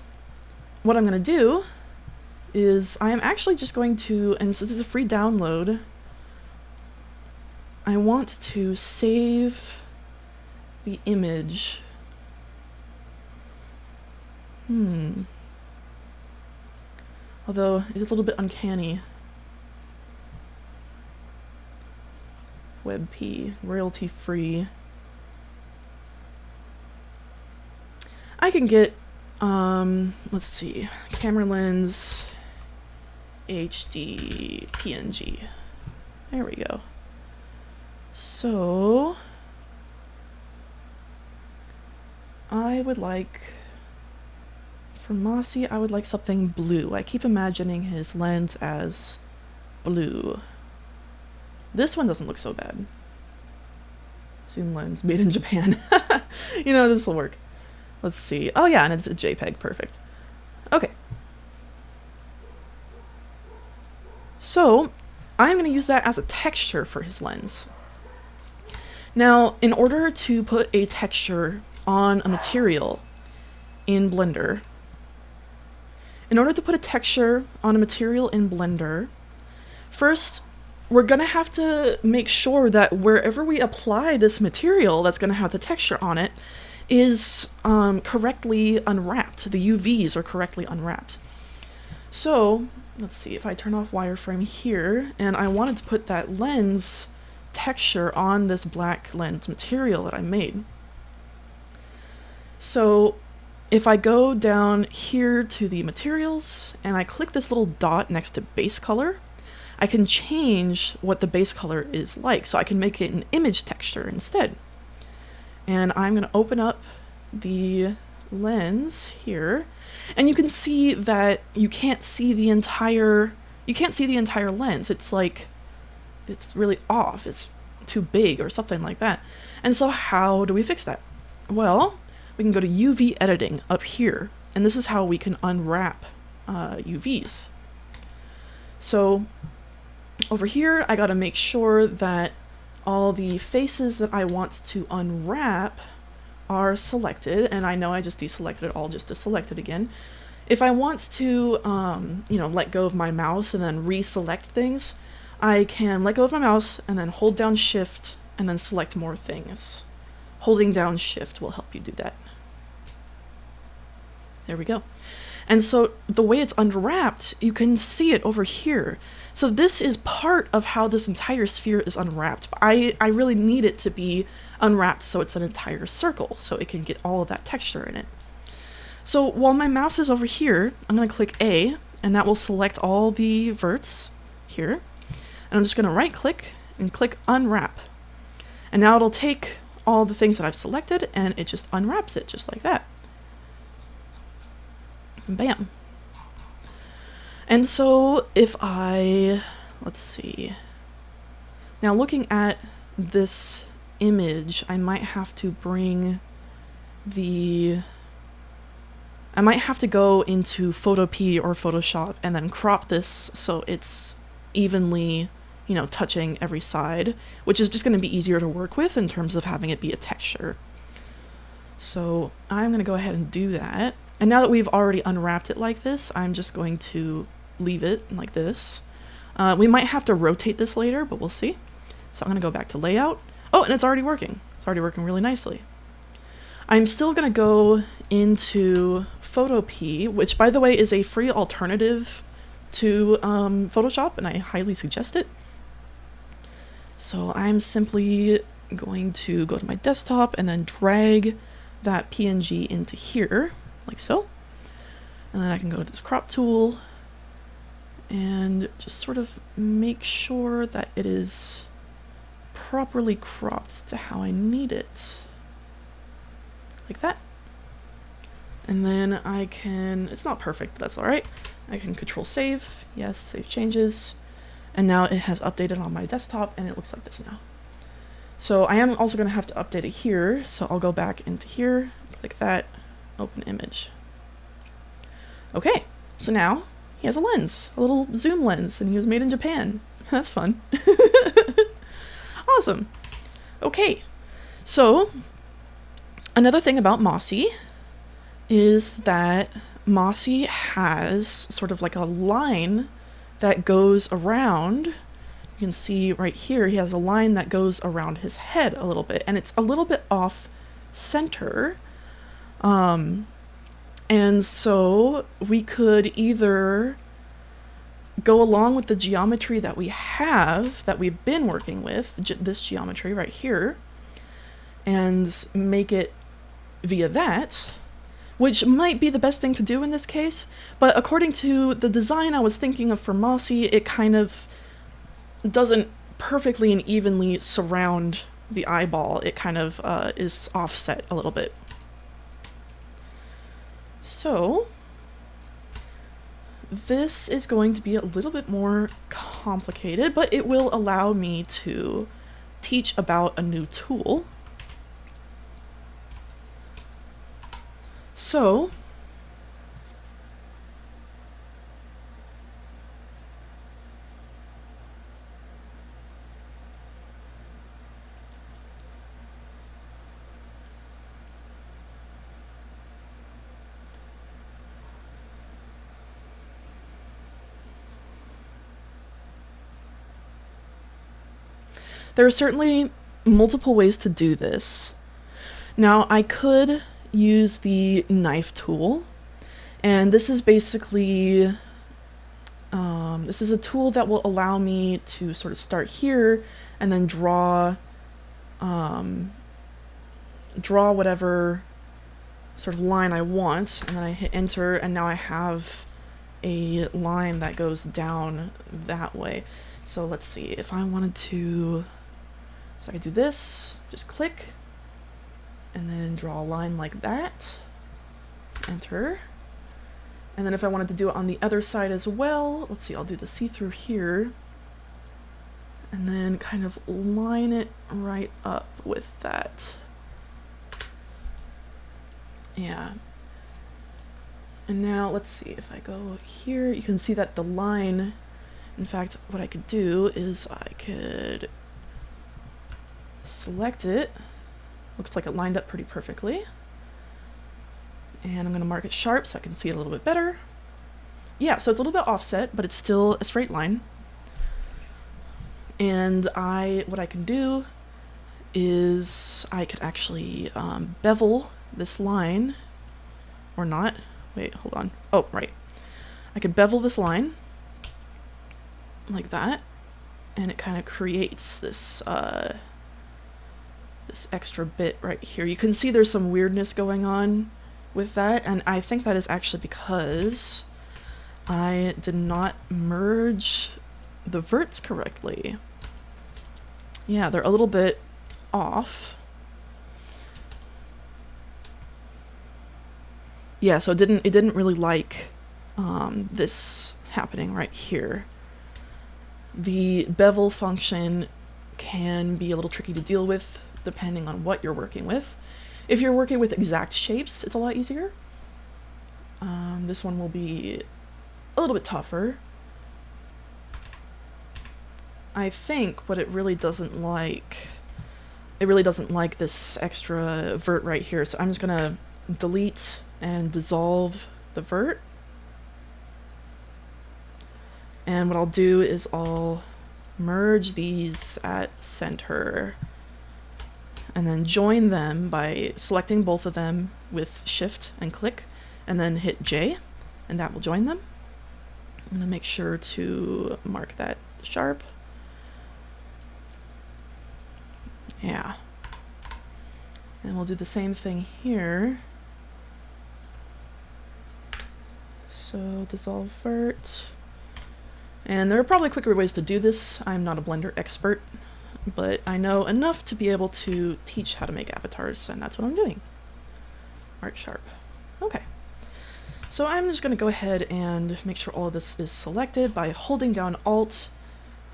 A: what I'm going to do is I am actually just going to, and so this is a free download, I want to save the image. Although it is a little bit uncanny. WebP, royalty free. I can get, let's see, camera lens, HD, PNG. There we go. So, I would like, for Mossy, I would like something blue. I keep imagining his lens as blue. This one doesn't look so bad. Zoom lens, made in Japan. This will work. Let's see. Oh yeah, and it's a JPEG, perfect. Okay. So, I'm going to use that as a texture for his lens. Now, in order to put a texture on a material in Blender, first, we're going to have to make sure that wherever we apply this material that's going to have the texture on it is correctly unwrapped. The UVs are correctly unwrapped. So, let's see, if I turn off wireframe here, and I wanted to put that lens texture on this black lens material that I made. So if I go down here to the materials and I click this little dot next to base color, I can change what the base color is like. So I can make it an image texture instead. And I'm going to open up the lens here, and you can see that you can't see the entire lens. It's like, it's really off, it's too big or something like that. And so how do we fix that? Well, we can go to UV editing up here, and this is how we can unwrap UVs. So over here, I gotta make sure that all the faces that I want to unwrap are selected, and I know I just deselected it all just to select it again. If I want to, let go of my mouse and then reselect things, I can let go of my mouse and then hold down Shift and then select more things. Holding down Shift will help you do that. There we go. And so the way it's unwrapped, you can see it over here. So this is part of how this entire sphere is unwrapped. I really need it to be unwrapped so it's an entire circle, so it can get all of that texture in it. So while my mouse is over here, I'm going to click A, and that will select all the verts here. And I'm just going to right click and click unwrap. And now it'll take all the things that I've selected and it just unwraps it just like that. And bam. And so if let's see. Now looking at this image, I might have to go into Photopea or Photoshop and then crop this so it's evenly, you know, touching every side, which is just going to be easier to work with in terms of having it be a texture. So I'm going to go ahead and do that. And now that we've already unwrapped it like this, I'm just going to leave it like this. We might have to rotate this later, but we'll see. So I'm going to go back to layout. Oh, and it's already working. It's already working really nicely. I'm still going to go into Photopea, which, by the way, is a free alternative to Photoshop, and I highly suggest it. So I'm simply going to go to my desktop and then drag that PNG into here, like so. And then I can go to this crop tool and just sort of make sure that it is properly cropped to how I need it. Like that. And then I can, it's not perfect, but that's all right. I can control save, yes, save changes. And now it has updated on my desktop and it looks like this now. So I am also gonna have to update it here. So I'll go back into here, click that, open image. Okay, so now he has a lens, a little zoom lens, and he was made in Japan. That's fun. Awesome. Okay, so another thing about Mossy is that Mossy has sort of like a line that goes around. You can see right here, he has a line that goes around his head a little bit, and it's a little bit off center. And so we could either go along with the geometry that we have, that we've been working with, this geometry right here, and make it via that, which might be the best thing to do in this case, but according to the design I was thinking of for Mossy, it kind of doesn't perfectly and evenly surround the eyeball. It kind of is offset a little bit. So this is going to be a little bit more complicated, but it will allow me to teach about a new tool. So there are certainly multiple ways to do this. Now, I could use the knife tool, and this is basically, this is a tool that will allow me to sort of start here and then draw whatever sort of line I want, and then I hit enter, and now I have a line that goes down that way. So let's see, if I wanted to, so I could do this, just click, and then draw a line like that, enter. And then if I wanted to do it on the other side as well, let's see, I'll do the see-through here, and then kind of line it right up with that. Yeah. And now let's see, if I go here, you can see that the line, in fact, what I could do is I could select it. Looks like it lined up pretty perfectly. And I'm going to mark it sharp so I can see it a little bit better. Yeah, so it's a little bit offset, but it's still a straight line. And what I can do is I could actually bevel this line, or not. Wait, hold on. Oh, right. I could bevel this line like that, and it kind of creates this this extra bit right here. You can see there's some weirdness going on with that, and I think that is actually because I did not merge the verts correctly. Yeah, they're a little bit off. Yeah, so it didn't really like this happening right here. The bevel function can be a little tricky to deal with depending on what you're working with. If you're working with exact shapes, it's a lot easier. This one will be a little bit tougher. I think what it really doesn't like, it really doesn't like this extra vert right here. So I'm just gonna delete and dissolve the vert. And what I'll do is I'll merge these at center and then join them by selecting both of them with Shift and click, and then hit J, and that will join them. I'm gonna make sure to mark that sharp. Yeah. And we'll do the same thing here. So dissolve vert. And there are probably quicker ways to do this. I'm not a Blender expert, but I know enough to be able to teach how to make avatars, and that's what I'm doing. Mark sharp. Okay. So I'm just going to go ahead and make sure all of this is selected by holding down Alt,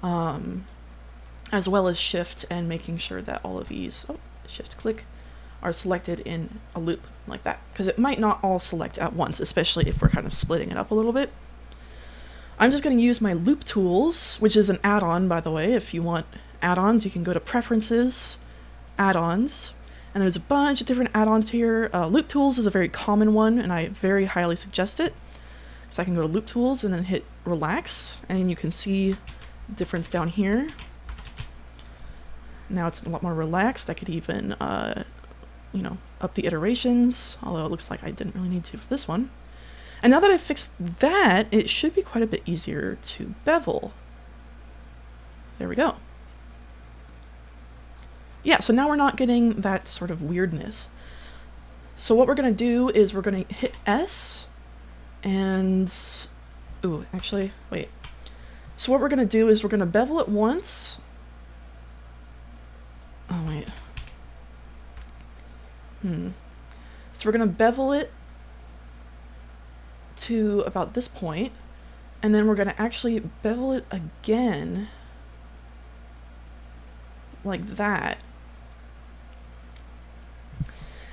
A: as well as Shift, and making sure that all of these, Shift click, are selected in a loop like that, because it might not all select at once, especially if we're kind of splitting it up a little bit. I'm just going to use my loop tools, which is an add-on, by the way. If you want add-ons, you can go to Preferences, Add-ons, and there's a bunch of different add-ons here. Loop tools is a very common one, and I very highly suggest it. So I can go to Loop Tools and then hit Relax, and you can see the difference down here. Now it's a lot more relaxed. I could even, up the iterations, although it looks like I didn't really need to for this one. And now that I've fixed that, it should be quite a bit easier to bevel. There we go. Yeah, so now we're not getting that sort of weirdness. So what we're going to do is we're going to hit S and... Ooh, actually, wait. So what we're going to do is we're going to bevel it once. Oh, wait. So we're going to bevel it to about this point, and then we're going to actually bevel it again like that.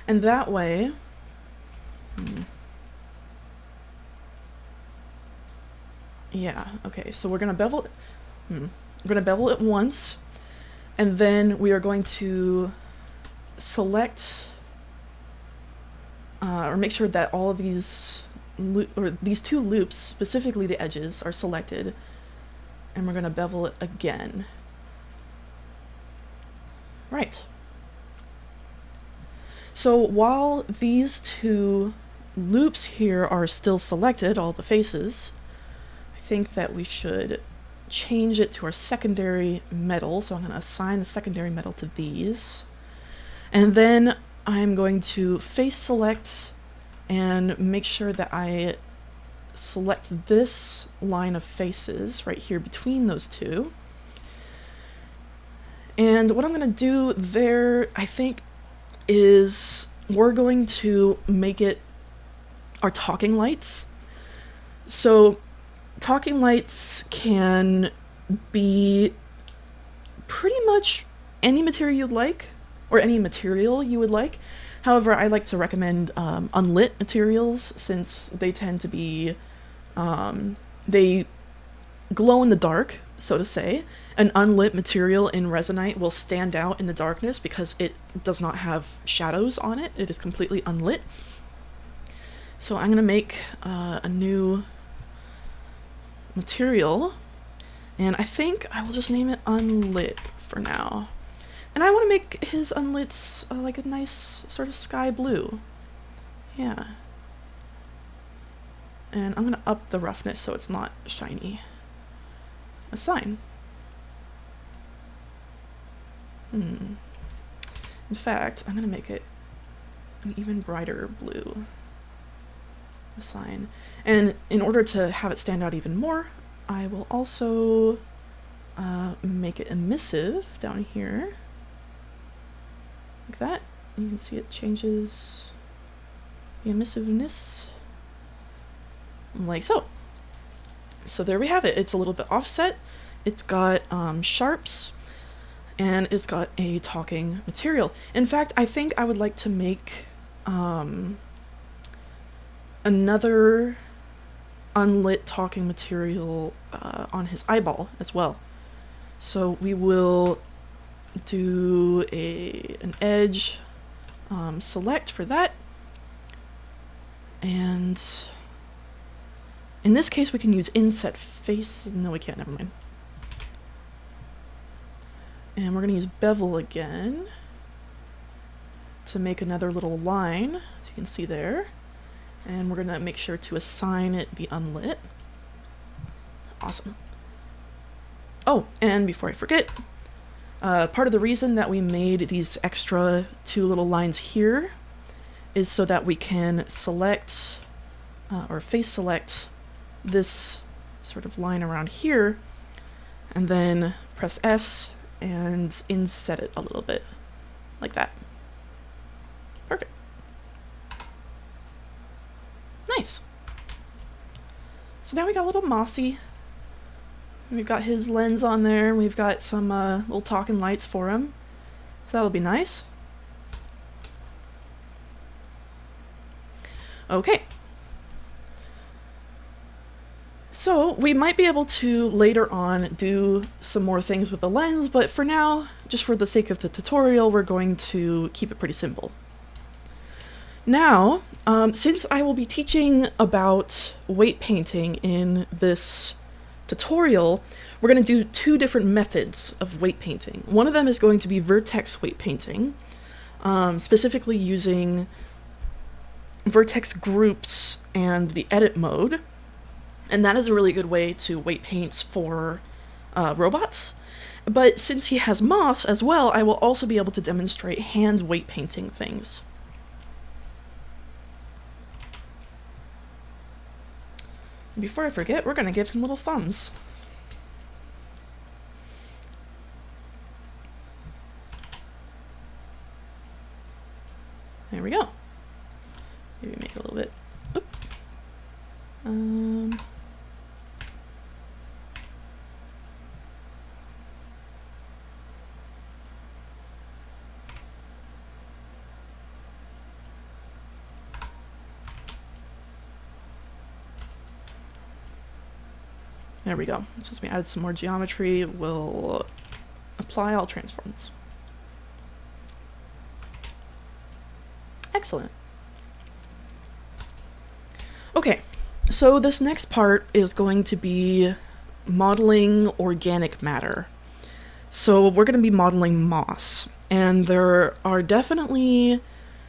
A: And that way, yeah, okay, so we're going to bevel it once, and then we are going to select or make sure that all of these these two loops, specifically the edges, are selected, and we're going to bevel it again. Right. So while these two loops here are still selected, all the faces, I think that we should change it to our secondary metal. So I'm going to assign the secondary metal to these. And then I'm going to face select and make sure that I select this line of faces right here between those two. And what I'm going to do there, I think, is we're going to make it our talking lights. So talking lights can be pretty much any material you'd like, or any material you would like. However, I like to recommend unlit materials, since they tend to be, they glow in the dark, so to say. An unlit material in Resonite will stand out in the darkness because it does not have shadows on it. It is completely unlit. So I'm going to make a new material, and I think I will just name it Unlit for now. And I want to make his unlits like a nice sort of sky blue. Yeah. And I'm going to up the roughness so it's not shiny. Assign. In fact, I'm going to make it an even brighter blue. Assign. And in order to have it stand out even more, I will also make it emissive down here. Like that. You can see it changes the emissiveness. Like so. So there we have it. It's a little bit offset. It's got sharps, and it's got a talking material. In fact, I think I would like to make another unlit talking material on his eyeball as well. So we will do an edge select for that. And in this case, we can use inset face. No, we can't. Never mind. And we're going to use bevel again to make another little line, as you can see there. And we're going to make sure to assign it the unlit. Awesome. Oh, and before I forget, part of the reason that we made these extra 2 little lines here is so that we can select or face select this sort of line around here, and then press S and inset it a little bit, like that. Perfect. Nice. So now we got a little Mossy. We've got his lens on there, and we've got some little talking lights for him. So that'll be nice. Okay. So we might be able to later on do some more things with the lens, but for now, just for the sake of the tutorial, we're going to keep it pretty simple. Now, since I will be teaching about weight painting in this tutorial, we're going to do 2 different methods of weight painting. One of them is going to be vertex weight painting, specifically using vertex groups and the edit mode. And that is a really good way to weight paint for robots. But since he has moss as well, I will also be able to demonstrate hand weight painting things. Before I forget, we're going to give him little thumbs. There we go. Maybe make it a little bit. Oop. There we go. Since we added some more geometry, we'll apply all transforms. Excellent. Okay, so this next part is going to be modeling organic matter. So we're going to be modeling moss, and there are definitely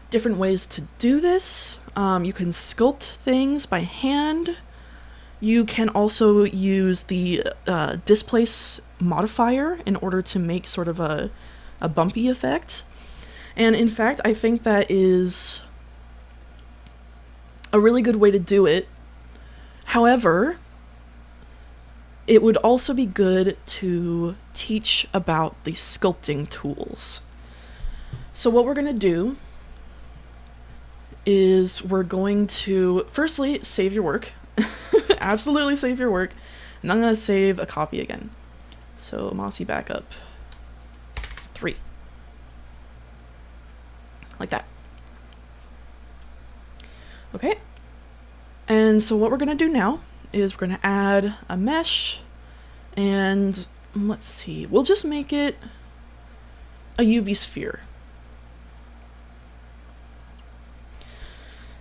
A: different ways to do this. You can sculpt things by hand. You can also use the displace modifier in order to make sort of a bumpy effect. And in fact, I think that is a really good way to do it. However, it would also be good to teach about the sculpting tools. So what we're going to do is we're going to, firstly, save your work. Absolutely save your work. And I'm going to save a copy again. So Mossy backup 3. Like that. Okay. And so what we're going to do now is we're going to add a mesh, and let's see, we'll just make it a UV sphere.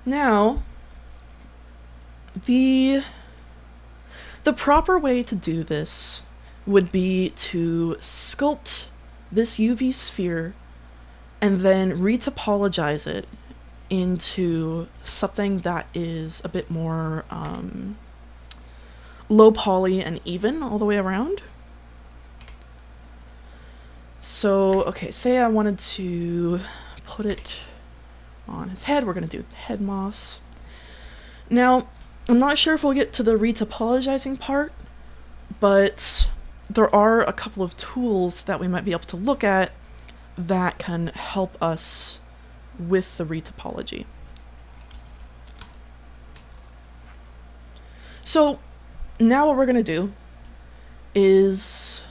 A: Now, the proper way to do this would be to sculpt this UV sphere and then retopologize it into something that is a bit more low poly and even all the way around. So, okay, say I wanted to put it on his head. We're going to do head moss. Now, I'm not sure if we'll get to the retopologizing part, but there are a couple of tools that we might be able to look at that can help us with the retopology. So now what we're going to do is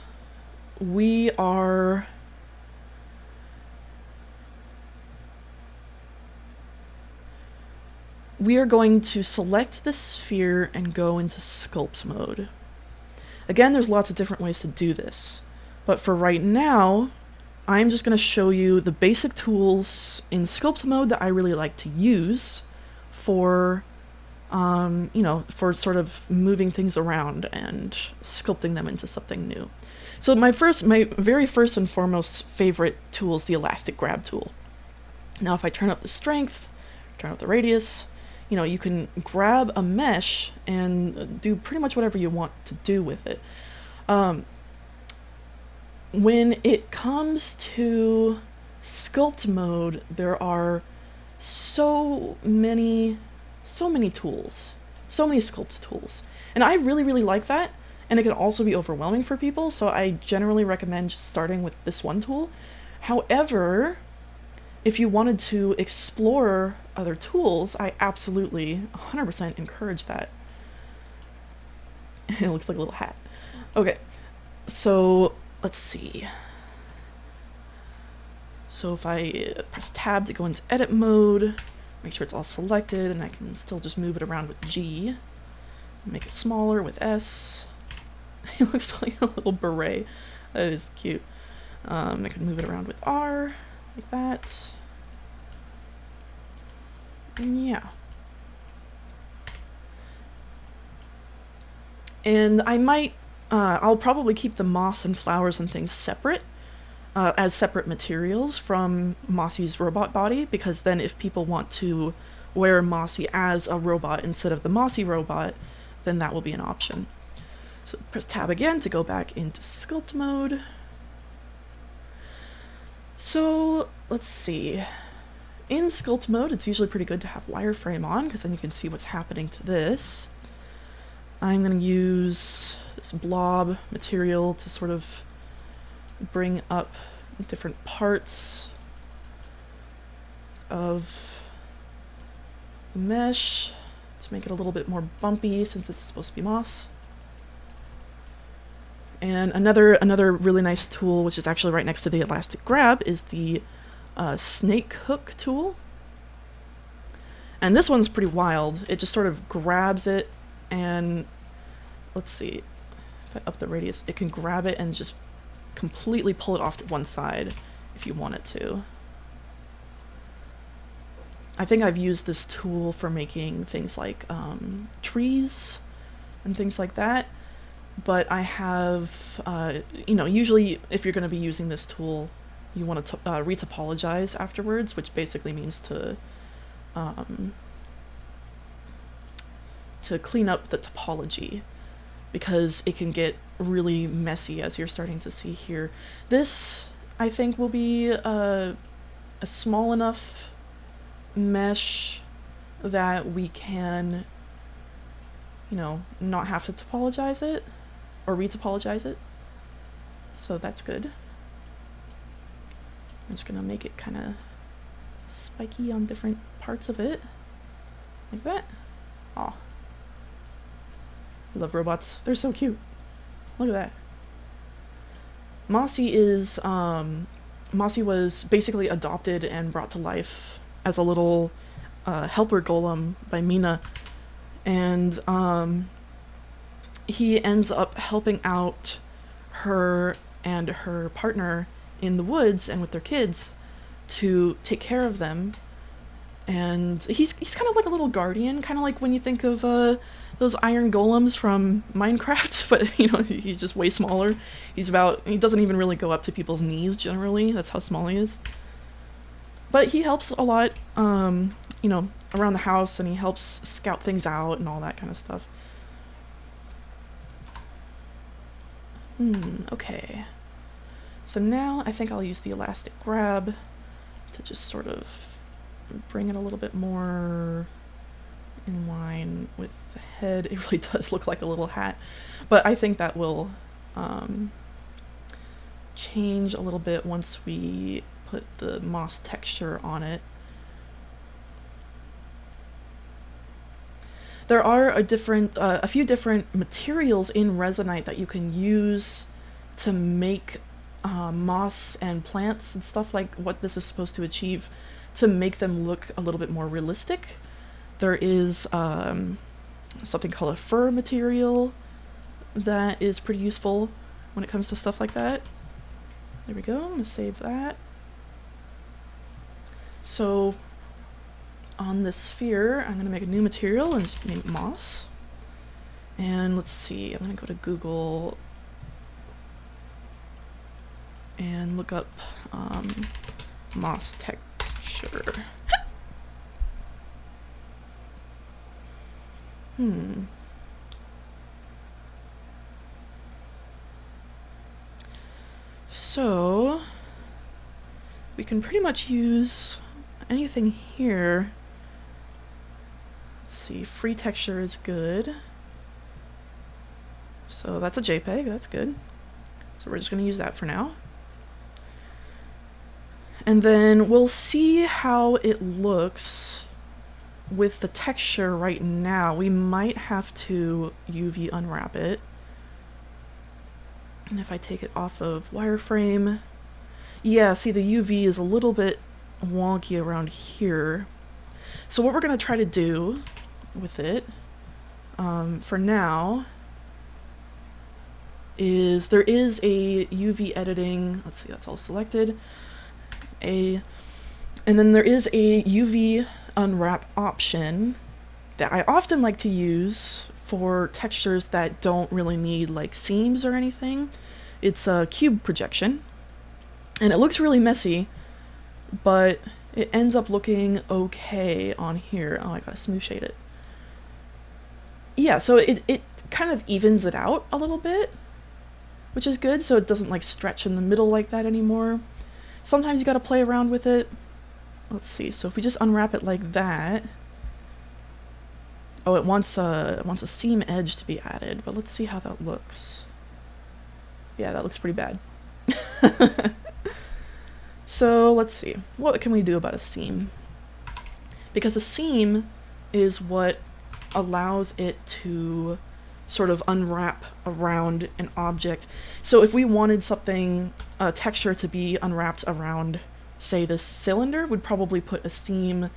A: we are going to select the sphere and go into sculpt mode. Again, there's lots of different ways to do this. But for right now, I'm just going to show you the basic tools in sculpt mode that I really like to use for, for sort of moving things around and sculpting them into something new. So my very first and foremost favorite tool is the elastic grab tool. Now if I turn up the strength, turn up the radius, you can grab a mesh and do pretty much whatever you want to do with it. When it comes to sculpt mode, there are so many tools, so many sculpt tools. And I really, really like that. And it can also be overwhelming for people, so I generally recommend just starting with this one tool. However, if you wanted to explore other tools, I absolutely 100% encourage that. It looks like a little hat. Okay, so let's see. So if I press tab to go into edit mode, make sure it's all selected, and I can still just move it around with G. Make it smaller with S. It looks like a little beret. That is cute. I can move it around with R, like that. Yeah. And I'll probably keep the moss and flowers and things separate, as separate materials from Mossy's robot body, because then if people want to wear Mossy as a robot instead of the Mossy robot, then that will be an option. So press tab again to go back into sculpt mode. So let's see. In sculpt mode, it's usually pretty good to have wireframe on, because then you can see what's happening to this. I'm going to use this blob material to sort of bring up different parts of the mesh to make it a little bit more bumpy, since it's supposed to be moss. And another really nice tool, which is actually right next to the elastic grab, is the snake hook tool. And this one's pretty wild. It just sort of grabs it, and let's see, if I up the radius, it can grab it and just completely pull it off to one side if you want it to. I think I've used this tool for making things like trees and things like that. But I have, usually if you're going to be using this tool, you want to retopologize afterwards, which basically means to clean up the topology, because it can get really messy, as you're starting to see here. This, I think, will be a small enough mesh that we can, not have to topologize it or retopologize it. So that's good. I'm just gonna make it kind of spiky on different parts of it, like that. Aw. I love robots. They're so cute. Look at that. Mossy was basically adopted and brought to life as a little helper golem by Mina, and he ends up helping out her and her partner in the woods and with their kids to take care of them. And he's kind of like a little guardian, kind of like when you think of those iron golems from Minecraft, but he's just way smaller. He doesn't even really go up to people's knees generally. That's how small he is. But he helps a lot, around the house, and he helps scout things out and all that kind of stuff. Okay. So now I think I'll use the elastic grab to just sort of bring it a little bit more in line with the head. It really does look like a little hat, but I think that will change a little bit once we put the moss texture on it. There are a few different materials in Resonite that you can use to make moss and plants and stuff, like what this is supposed to achieve, to make them look a little bit more realistic. There is something called a fur material that is pretty useful when it comes to stuff like that. There we go. I'm gonna save that. So on this sphere, I'm gonna make a new material and just name it moss. And let's see, I'm gonna go to Google and look up moss texture. So we can pretty much use anything here. Let's see, free texture is good. So that's a JPEG, that's good. So we're just gonna use that for now. And then we'll see how it looks with the texture right now. We might have to UV unwrap it. And if I take it off of wireframe, yeah, see the UV is a little bit wonky around here. So what we're gonna try to do with it, for now, is there is a UV editing, let's see, that's all selected, and then there is a UV unwrap option that I often like to use for textures that don't really need like seams or anything. It's a cube projection, and it looks really messy, but it ends up looking okay on here. Oh, I gotta smooth shade it. Yeah, so it kind of evens it out a little bit, which is good, so it doesn't like stretch in the middle like that anymore. Sometimes you gotta play around with it. Let's see, so if we just unwrap it like that, oh, it wants a seam edge to be added, but let's see how that looks. Yeah, that looks pretty bad. So let's see, what can we do about a seam? Because a seam is what allows it to sort of unwrap around an object. So if we wanted something, a texture to be unwrapped around, say, this cylinder, we'd probably put a seam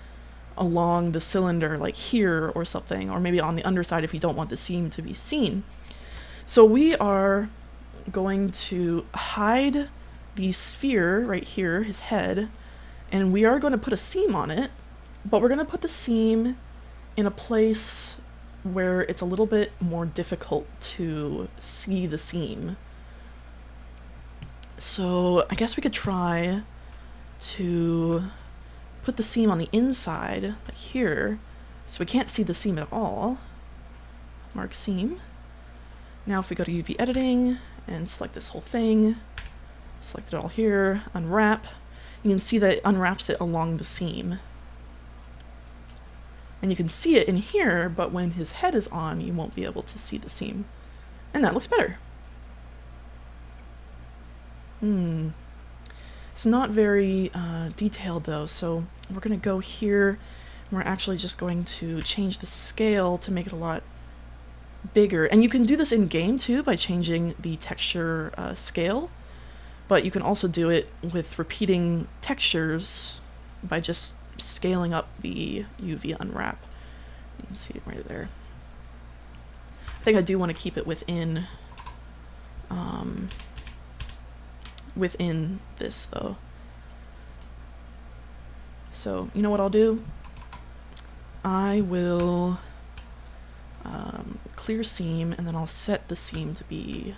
A: along the cylinder, like here or something, or maybe on the underside if you don't want the seam to be seen. So we are going to hide the sphere right here, his head, and we are going to put a seam on it, but we're going to put the seam in a place where it's a little bit more difficult to see the seam. So I guess we could try to put the seam on the inside, like here, so we can't see the seam at all. Mark seam. Now if we go to UV editing and select this whole thing, select it all here, unwrap, you can see that it unwraps it along the seam. And you can see it in here, but when his head is on, you won't be able to see the seam. And that looks better. It's not very detailed though, so we're gonna go here, and we're actually just going to change the scale to make it a lot bigger. And you can do this in game too by changing the texture scale, but you can also do it with repeating textures by just scaling up the UV unwrap. You can see it right there. I think I do want to keep it within within this though. So you know what I'll do? I will clear seam, and then I'll set the seam to be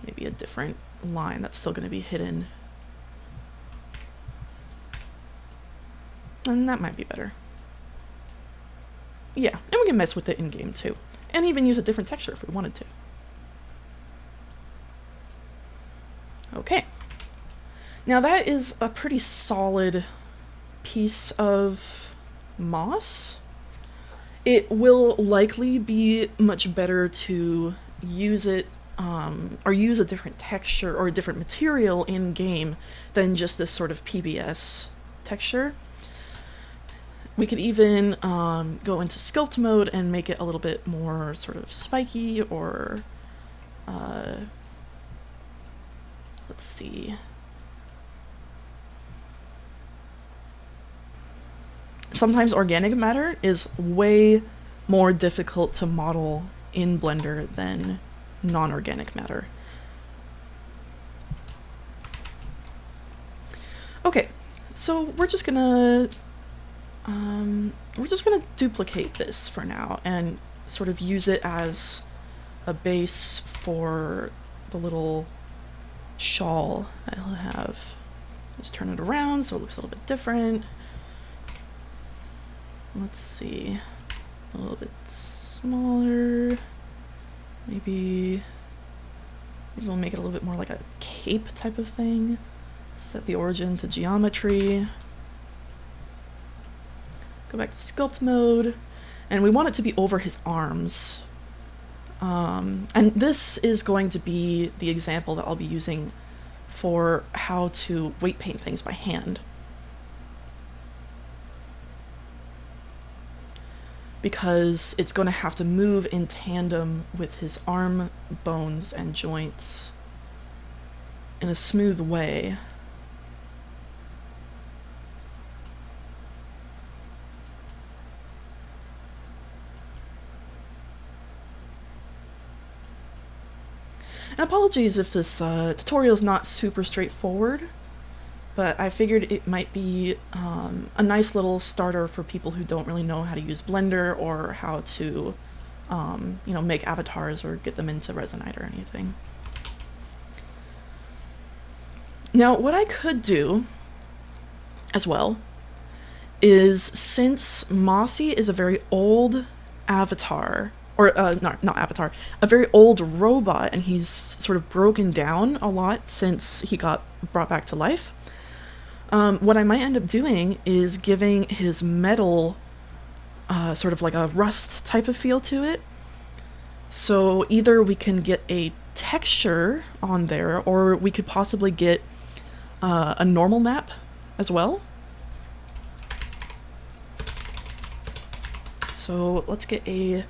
A: maybe a different line that's still going to be hidden. And that might be better. Yeah, and we can mess with it in game too. And even use a different texture if we wanted to. Okay. Now that is a pretty solid piece of moss. It will likely be much better to use it or use a different texture or a different material in game than just this sort of PBS texture. We could even go into sculpt mode and make it a little bit more sort of spiky, or let's see. Sometimes organic matter is way more difficult to model in Blender than non-organic matter. Okay, so we're just gonna duplicate this for now and sort of use it as a base for the little shawl that he'll have. Just turn it around so it looks a little bit different. Let's see, a little bit smaller. Maybe we'll make it a little bit more like a cape type of thing. Set the origin to geometry. Go back to sculpt mode. And we want it to be over his arms. And this is going to be the example that I'll be using for how to weight paint things by hand. Because it's going to have to move in tandem with his arm bones and joints in a smooth way. And apologies if this tutorial is not super straightforward, but I figured it might be a nice little starter for people who don't really know how to use Blender or how to, you know, make avatars or get them into Resonite or anything. Now, what I could do as well is, since Mossy is a very old avatar, or not avatar, a very old robot, and he's sort of broken down a lot since he got brought back to life, what I might end up doing is giving his metal sort of like a rust type of feel to it. So either we can get a texture on there, or we could possibly get a normal map as well. So let's get a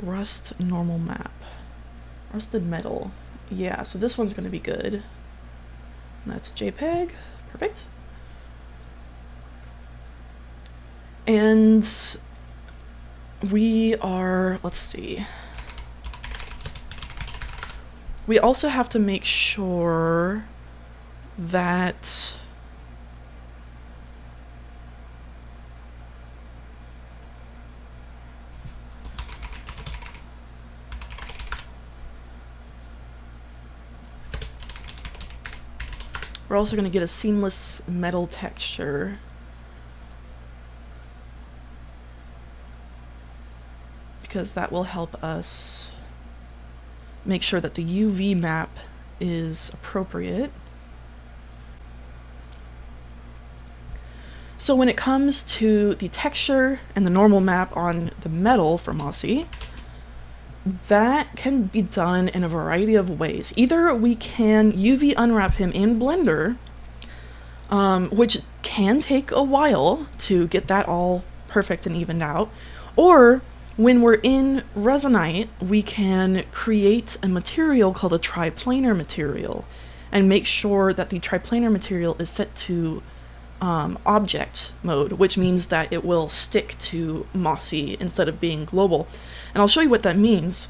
A: rust normal map. Rusted metal. Yeah, so this one's going to be good. And that's JPEG. Perfect. And we are, let's see. We also have to make sure that we're also going to get a seamless metal texture. Because that will help us make sure that the UV map is appropriate. So when it comes to the texture and the normal map on the metal for Mossy, that can be done in a variety of ways. Either we can UV unwrap him in Blender, which can take a while to get that all perfect and evened out, or when we're in Resonite, we can create a material called a triplanar material and make sure that the triplanar material is set to object mode, which means that it will stick to Mossy instead of being global. And I'll show you what that means.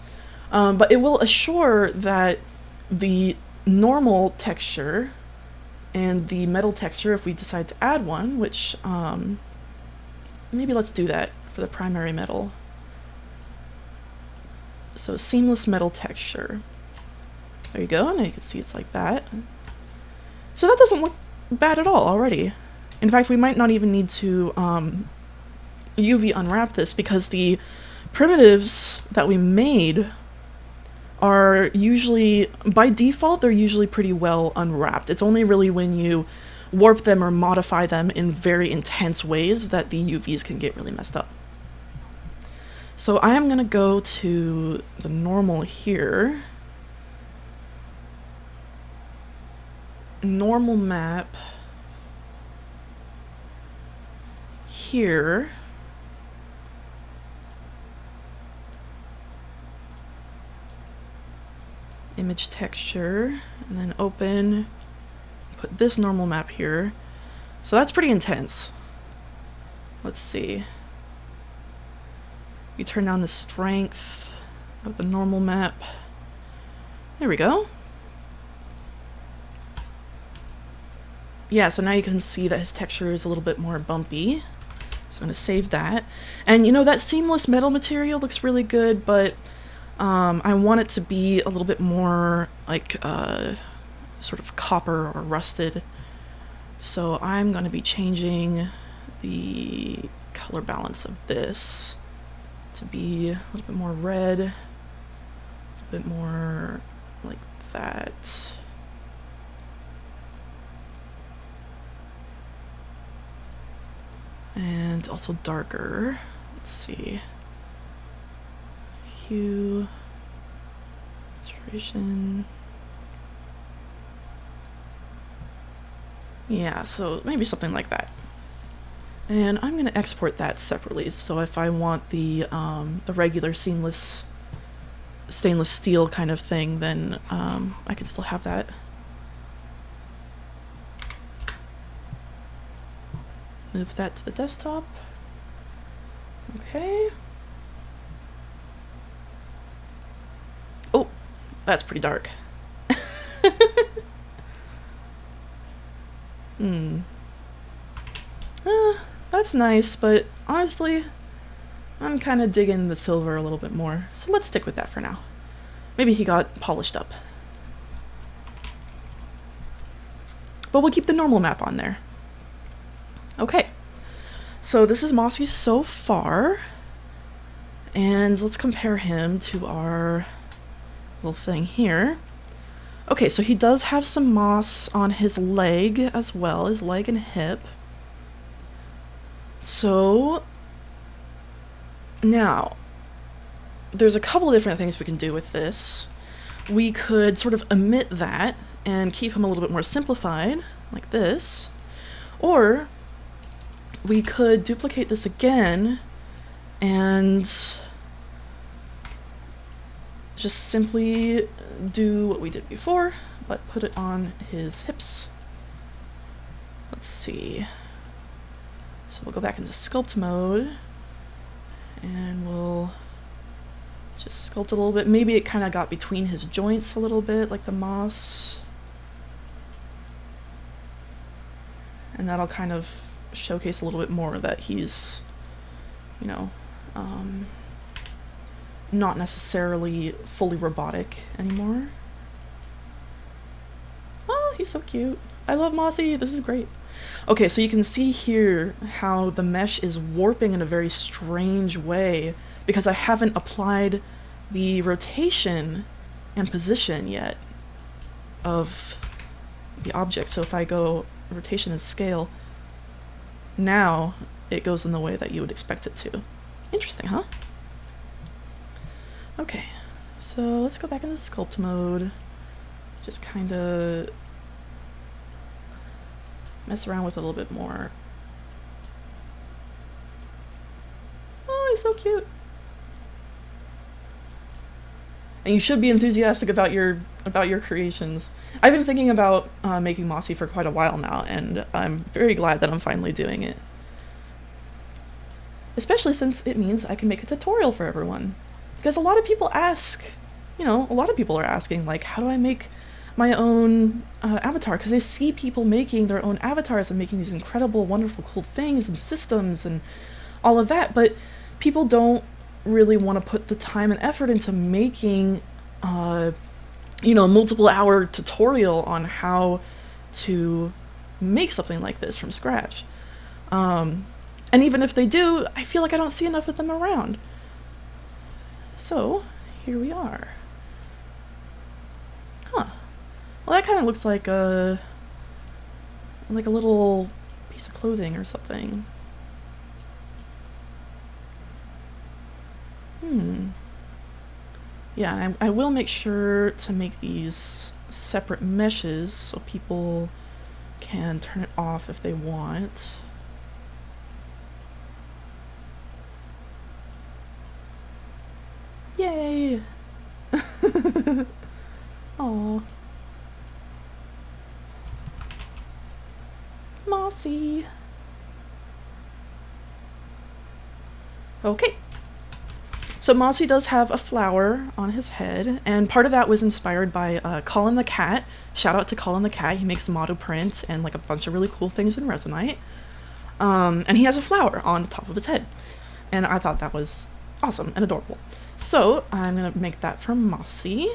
A: But it will assure that the normal texture and the metal texture, if we decide to add one, which maybe let's do that for the primary metal. So seamless metal texture. There you go. Now you can see it's like that. So that doesn't look bad at all already. In fact, we might not even need to UV unwrap this, because the primitives that we made are usually, by default, they're usually pretty well unwrapped. It's only really when you warp them or modify them in very intense ways that the UVs can get really messed up. So I am going to go to the normal here. Normal map here. Image texture, and then open, put this normal map here. So that's pretty intense. Let's see. We turn down the strength of the normal map. There we go. yeah, so now you can see that his texture is a little bit more bumpy. So I'm going to save that. And you know, that seamless metal material looks really good, but I want it to be a little bit more like sort of copper or rusted. So I'm going to be changing the color balance of this to be a little bit more red, a bit more like that. And also darker. Let's see. Hue, saturation. Yeah, so maybe something like that. And I'm going to export that separately. So if I want the regular seamless stainless steel kind of thing, then I can still have that. Move that to the desktop. Okay. Oh, that's pretty dark. That's nice, but honestly, I'm kind of digging the silver a little bit more. So let's stick with that for now. Maybe he got polished up. But we'll keep the normal map on there. Okay, so this is Mossy so far, and let's compare him to our little thing here. Okay, so he does have some moss on his leg as well, his leg and hip. So now, there's a couple of different things we can do with this. We could sort of omit that and keep him a little bit more simplified, like this. Or we could duplicate this again and just simply do what we did before, but put it on his hips. Let's see. So we'll go back into sculpt mode and we'll just sculpt a little bit. Maybe it kind of got between his joints a little bit, like the moss. And that'll kind of showcase a little bit more that he's, you know, not necessarily fully robotic anymore. Oh, he's so cute. I love Mossy. This is great. Okay, so you can see here how the mesh is warping in a very strange way because I haven't applied the rotation and position yet of the object. So if I go rotation and scale, now it goes in the way that you would expect it to. Interesting, huh? Okay, so let's go back into sculpt mode. Just kind of mess around with it a little bit more. Oh, he's so cute. And you should be enthusiastic about your creations. I've been thinking about making Mossy for quite a while now, and I'm very glad that I'm finally doing it. Especially since it means I can make a tutorial for everyone. Because a lot of people ask, you know, a lot of people are asking, like, how do I make my own avatar? Because I see people making their own avatars and making these incredible, wonderful, cool things and systems and all of that, but people don't really want to put the time and effort into making, you know, multiple-hour tutorial on how to make something like this from scratch. And even if they do, I feel like I don't see enough of them around. So, here we are. Huh. Well, that kind of looks like a little piece of clothing or something. Yeah, and I will make sure to make these separate meshes so people can turn it off if they want. Yay! Aww. Mossy. Okay. So Mossy does have a flower on his head, and part of that was inspired by Colin the cat. Shout out to Colin the cat. He makes motto prints and like a bunch of really cool things in Resonite. And he has a flower on the top of his head, and I thought that was awesome and adorable. So I'm gonna make that from Mossy.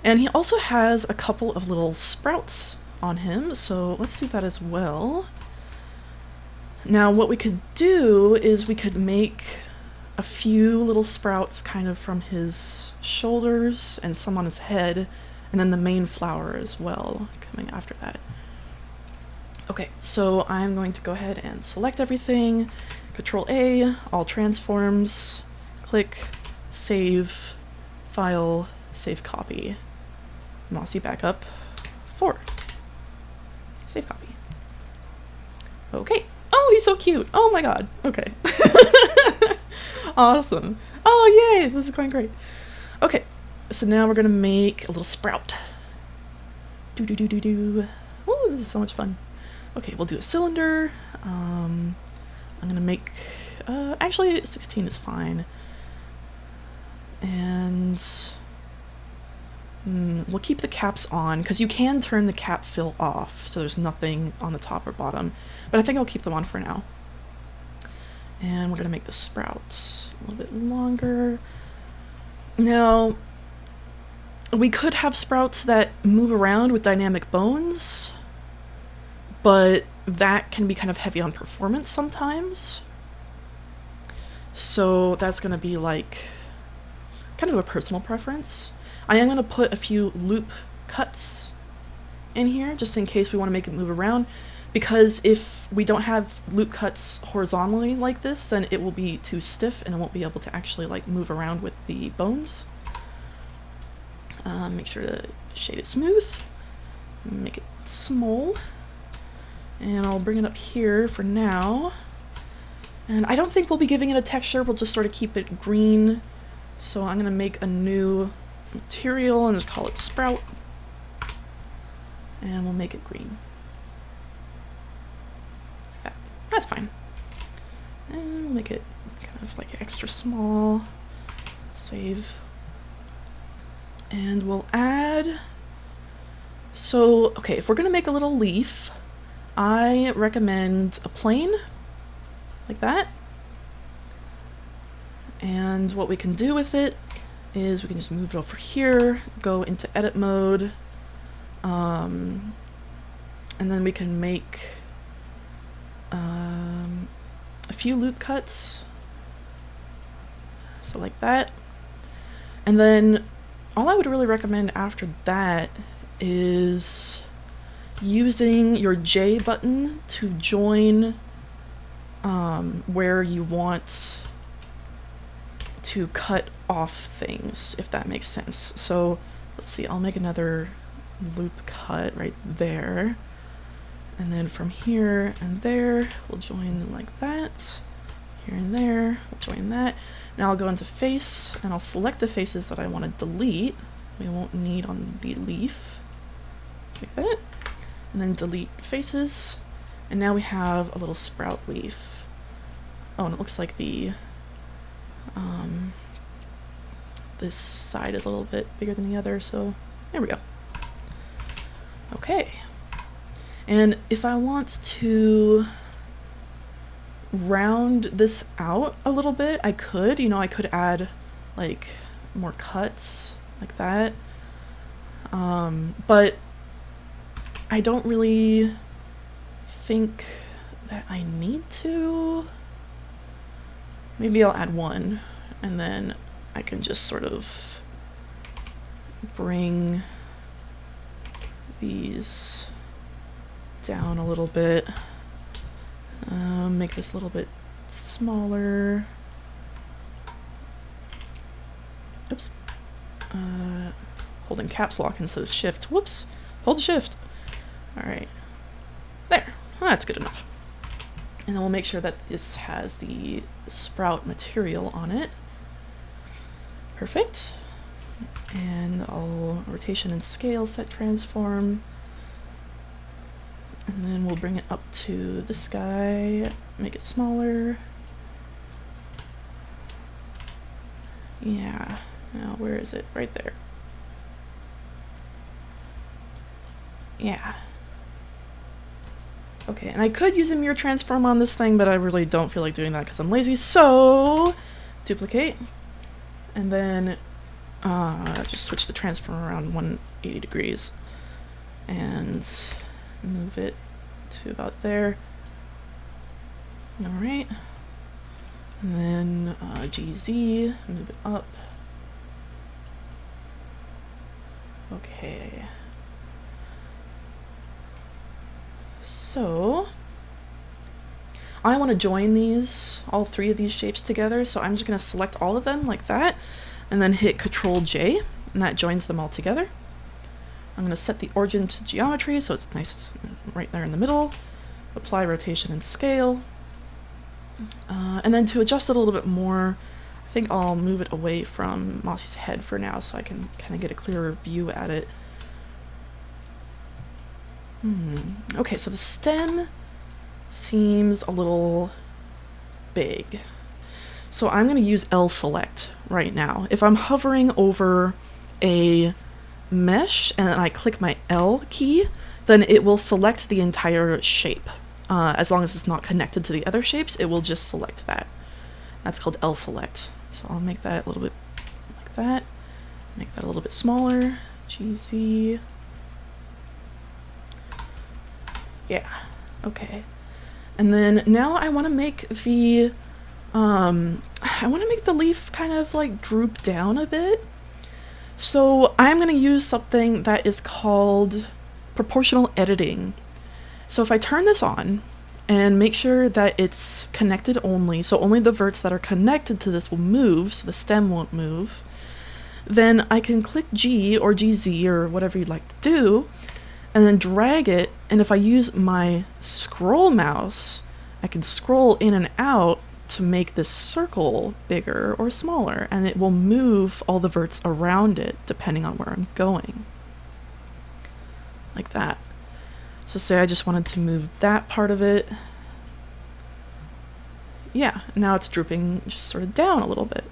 A: And he also has a couple of little sprouts on him, so let's do that as well. Now what we could do is we could make a few little sprouts kind of from his shoulders and some on his head, and then the main flower as well coming after that. Okay, so I'm going to go ahead and select everything, Control A, all transforms, click, save, file, save copy. Mossy backup 4. Save copy. Okay. Oh, he's so cute. Oh my god. Okay. Awesome. Oh, yay. This is going great. Okay. So now we're going to make a little sprout. Do. Oh, this is so much fun. Okay, we'll do a cylinder. I'm going to make... actually, 16 is fine. And... we'll keep the caps on, because you can turn the cap fill off, so there's nothing on the top or bottom. But I think I'll keep them on for now. And we're going to make the sprouts a little bit longer. Now, we could have sprouts that move around with dynamic bones, but that can be kind of heavy on performance sometimes. So that's going to be like kind of a personal preference. I am going to put a few loop cuts in here just in case we want to make it move around, because if we don't have loop cuts horizontally like this, then it will be too stiff and it won't be able to actually like move around with the bones. Make sure to shade it smooth, make it small, and I'll bring it up here for now. And I don't think we'll be giving it a texture, we'll just sort of keep it green. So I'm going to make a new material and just call it sprout, and we'll make it green. Like that. That's fine. And we'll make it kind of like extra small. Save. And we'll add... So, okay, if we're going to make a little leaf, I recommend a plane, like that. And what we can do with it is we can just move it over here, go into edit mode, and then we can make a few loop cuts, so like that. And then all I would really recommend after that is using your J button to join where you want to cut off things, if that makes sense. So let's see, I'll make another loop cut right there, and then from here and there we'll join like that. Here and there we'll join that. Now I'll go into face and I'll select the faces that I want to delete, we won't need on the leaf, like that, and then delete faces, and now we have a little sprout leaf. Oh, and it looks like the this side is a little bit bigger than the other, so there we go. Okay, and if I want to round this out a little bit, I could, you know, I could add like more cuts like that, but I don't really think that I need to. Maybe I'll add one, and then I can just sort of bring these down a little bit, make this a little bit smaller. Oops. Holding caps lock instead of shift. Whoops. Hold shift. Alright. There. Well, that's good enough. And then we'll make sure that this has the sprout material on it. Perfect. And I'll rotation and scale set transform. And then we'll bring it up to this guy, make it smaller. Yeah. Now, where is it? Right there. Yeah. Okay, and I could use a mirror transform on this thing, but I really don't feel like doing that because I'm lazy. So, duplicate. And then just switch the transform around 180 degrees. And move it to about there. Alright. And then GZ, move it up. Okay. So I want to join these, all three of these shapes together, so I'm just going to select all of them like that, and then hit Control J, and that joins them all together. I'm going to set the origin to geometry, so it's nice right there in the middle. Apply rotation and scale. And then to adjust it a little bit more, I think I'll move it away from Mossy's head for now so I can kind of get a clearer view at it. Okay, so the stem seems a little big. So I'm going to use L select right now. If I'm hovering over a mesh and I click my L key, then it will select the entire shape. As long as it's not connected to the other shapes, it will just select that. That's called L select. So I'll make that a little bit like that. Make that a little bit smaller. GZ. Yeah, okay. And then now I want to make the leaf kind of like droop down a bit. So I'm going to use something that is called proportional editing. So if I turn this on and make sure that it's connected only, so only the verts that are connected to this will move, so the stem won't move, then I can click G or GZ or whatever you'd like to do, and then drag it, and if I use my scroll mouse, I can scroll in and out to make this circle bigger or smaller, and it will move all the verts around it depending on where I'm going. Like that. So say I just wanted to move that part of it. Yeah, now it's drooping just sort of down a little bit.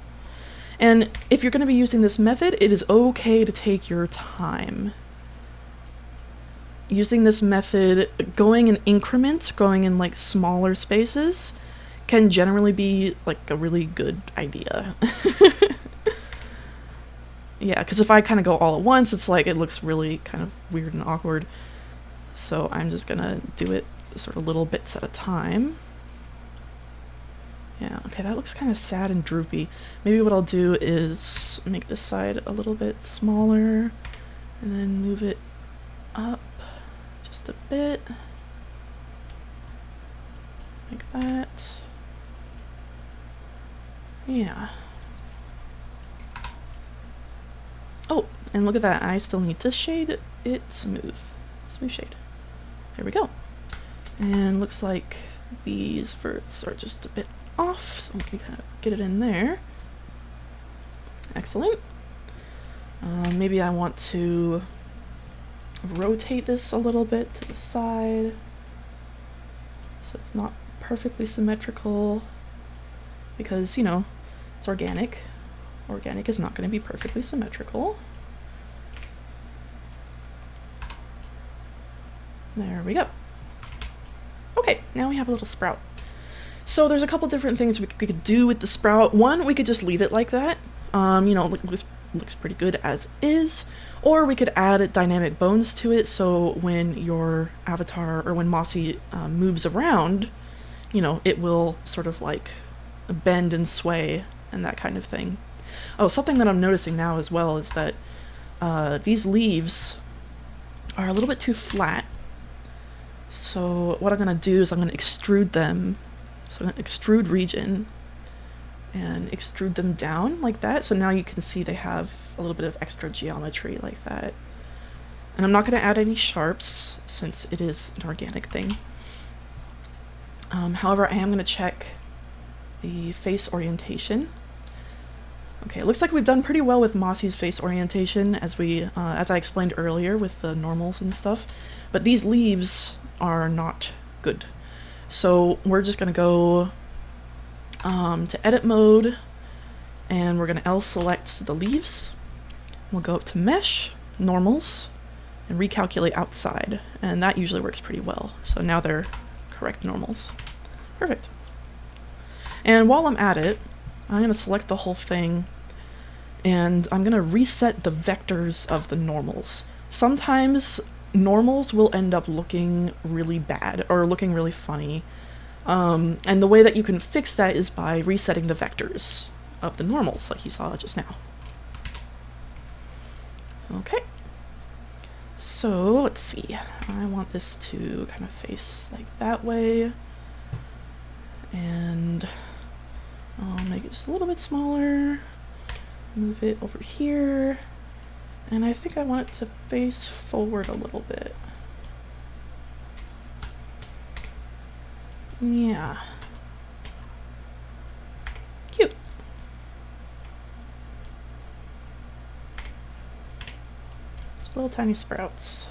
A: And if you're going to be using this method, it is okay to take your time. Using this method, going in increments, going in like smaller spaces, can generally be like a really good idea. Yeah, because if I kind of go all at once, it's like it looks really kind of weird and awkward. So I'm just gonna do it sort of little bits at a time. Yeah, okay, that looks kind of sad and droopy. Maybe what I'll do is make this side a little bit smaller and then move it up just a bit. Like that. Yeah. Oh, and look at that, I still need to shade it smooth. Smooth shade. There we go. And looks like these verts are just a bit off, so let me kind of get it in there. Excellent. Maybe I want to rotate this a little bit to the side so it's not perfectly symmetrical because, you know, it's organic. Organic is not going to be perfectly symmetrical. There we go. Okay, now we have a little sprout. So there's a couple different things we could do with the sprout. One, we could just leave it like that. You know, looks pretty good as is. Or we could add dynamic bones to it, so when your avatar or when Mossy moves around, you know, it will sort of like bend and sway and that kind of thing. Oh, something that I'm noticing now as well is that these leaves are a little bit too flat. So what I'm going to do is I'm going to extrude them. So I'm going to extrude region and extrude them down like that. So now you can see they have a little bit of extra geometry like that. And I'm not going to add any sharps since it is an organic thing. However, I am going to check the face orientation. Okay, it looks like we've done pretty well with Mossy's face orientation as I explained earlier with the normals and stuff. But these leaves are not good. So we're just going to go to edit mode And we're going to L select the leaves. We'll go up to Mesh, Normals, and recalculate outside. And that usually works pretty well. So now they're correct normals. Perfect. And while I'm at it, I'm going to select the whole thing, and I'm going to reset the vectors of the normals. Sometimes normals will end up looking really bad or looking really funny. And the way that you can fix that is by resetting the vectors of the normals, like you saw just now. Okay. So let's see. I want this to kind of face like that way. And I'll make it just a little bit smaller. Move it over here. And I think I want it to face forward a little bit. Yeah. Cute. Just little tiny sprouts.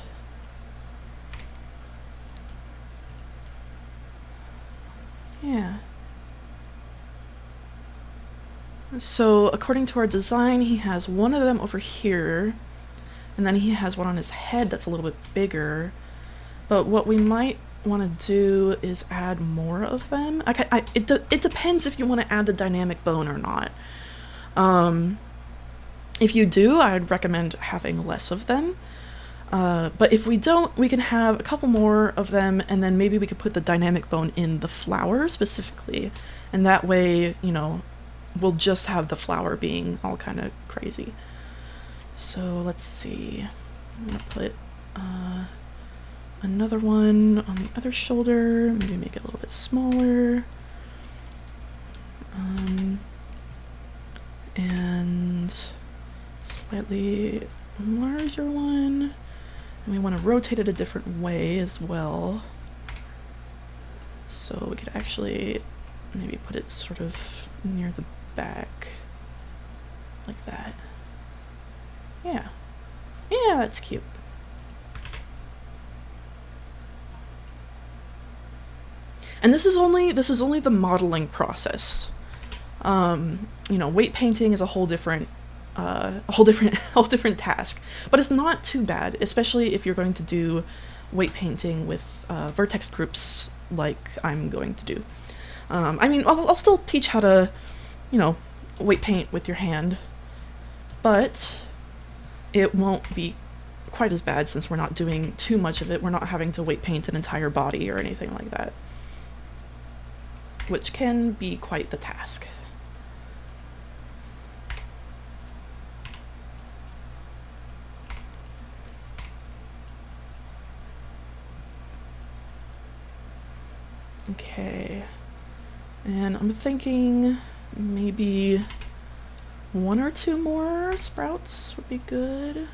A: Yeah. So according to our design, he has one of them over here, and then he has one on his head that's a little bit bigger. But what we might want to do is add more of them. It depends if you want to add the dynamic bone or not. If you do, I'd recommend having less of them. But if we don't, we can have a couple more of them, and then maybe we could put the dynamic bone in the flower specifically. And that way, you know, we'll just have the flower being all kind of crazy. So let's see. I'm going to put another one on the other shoulder. Maybe make it a little bit smaller. And slightly larger one. And we want to rotate it a different way as well. So we could actually maybe put it sort of near the back. Like that. Yeah. Yeah, that's cute. And this is only the modeling process. You know, weight painting is a whole different task, but it's not too bad, especially if you're going to do weight painting with vertex groups like I'm going to do. I mean, I'll still teach how to, you know, weight paint with your hand, but it won't be quite as bad since we're not doing too much of it. We're not having to weight paint an entire body or anything like that, which can be quite the task. Okay, and I'm thinking maybe one or two more sprouts would be good.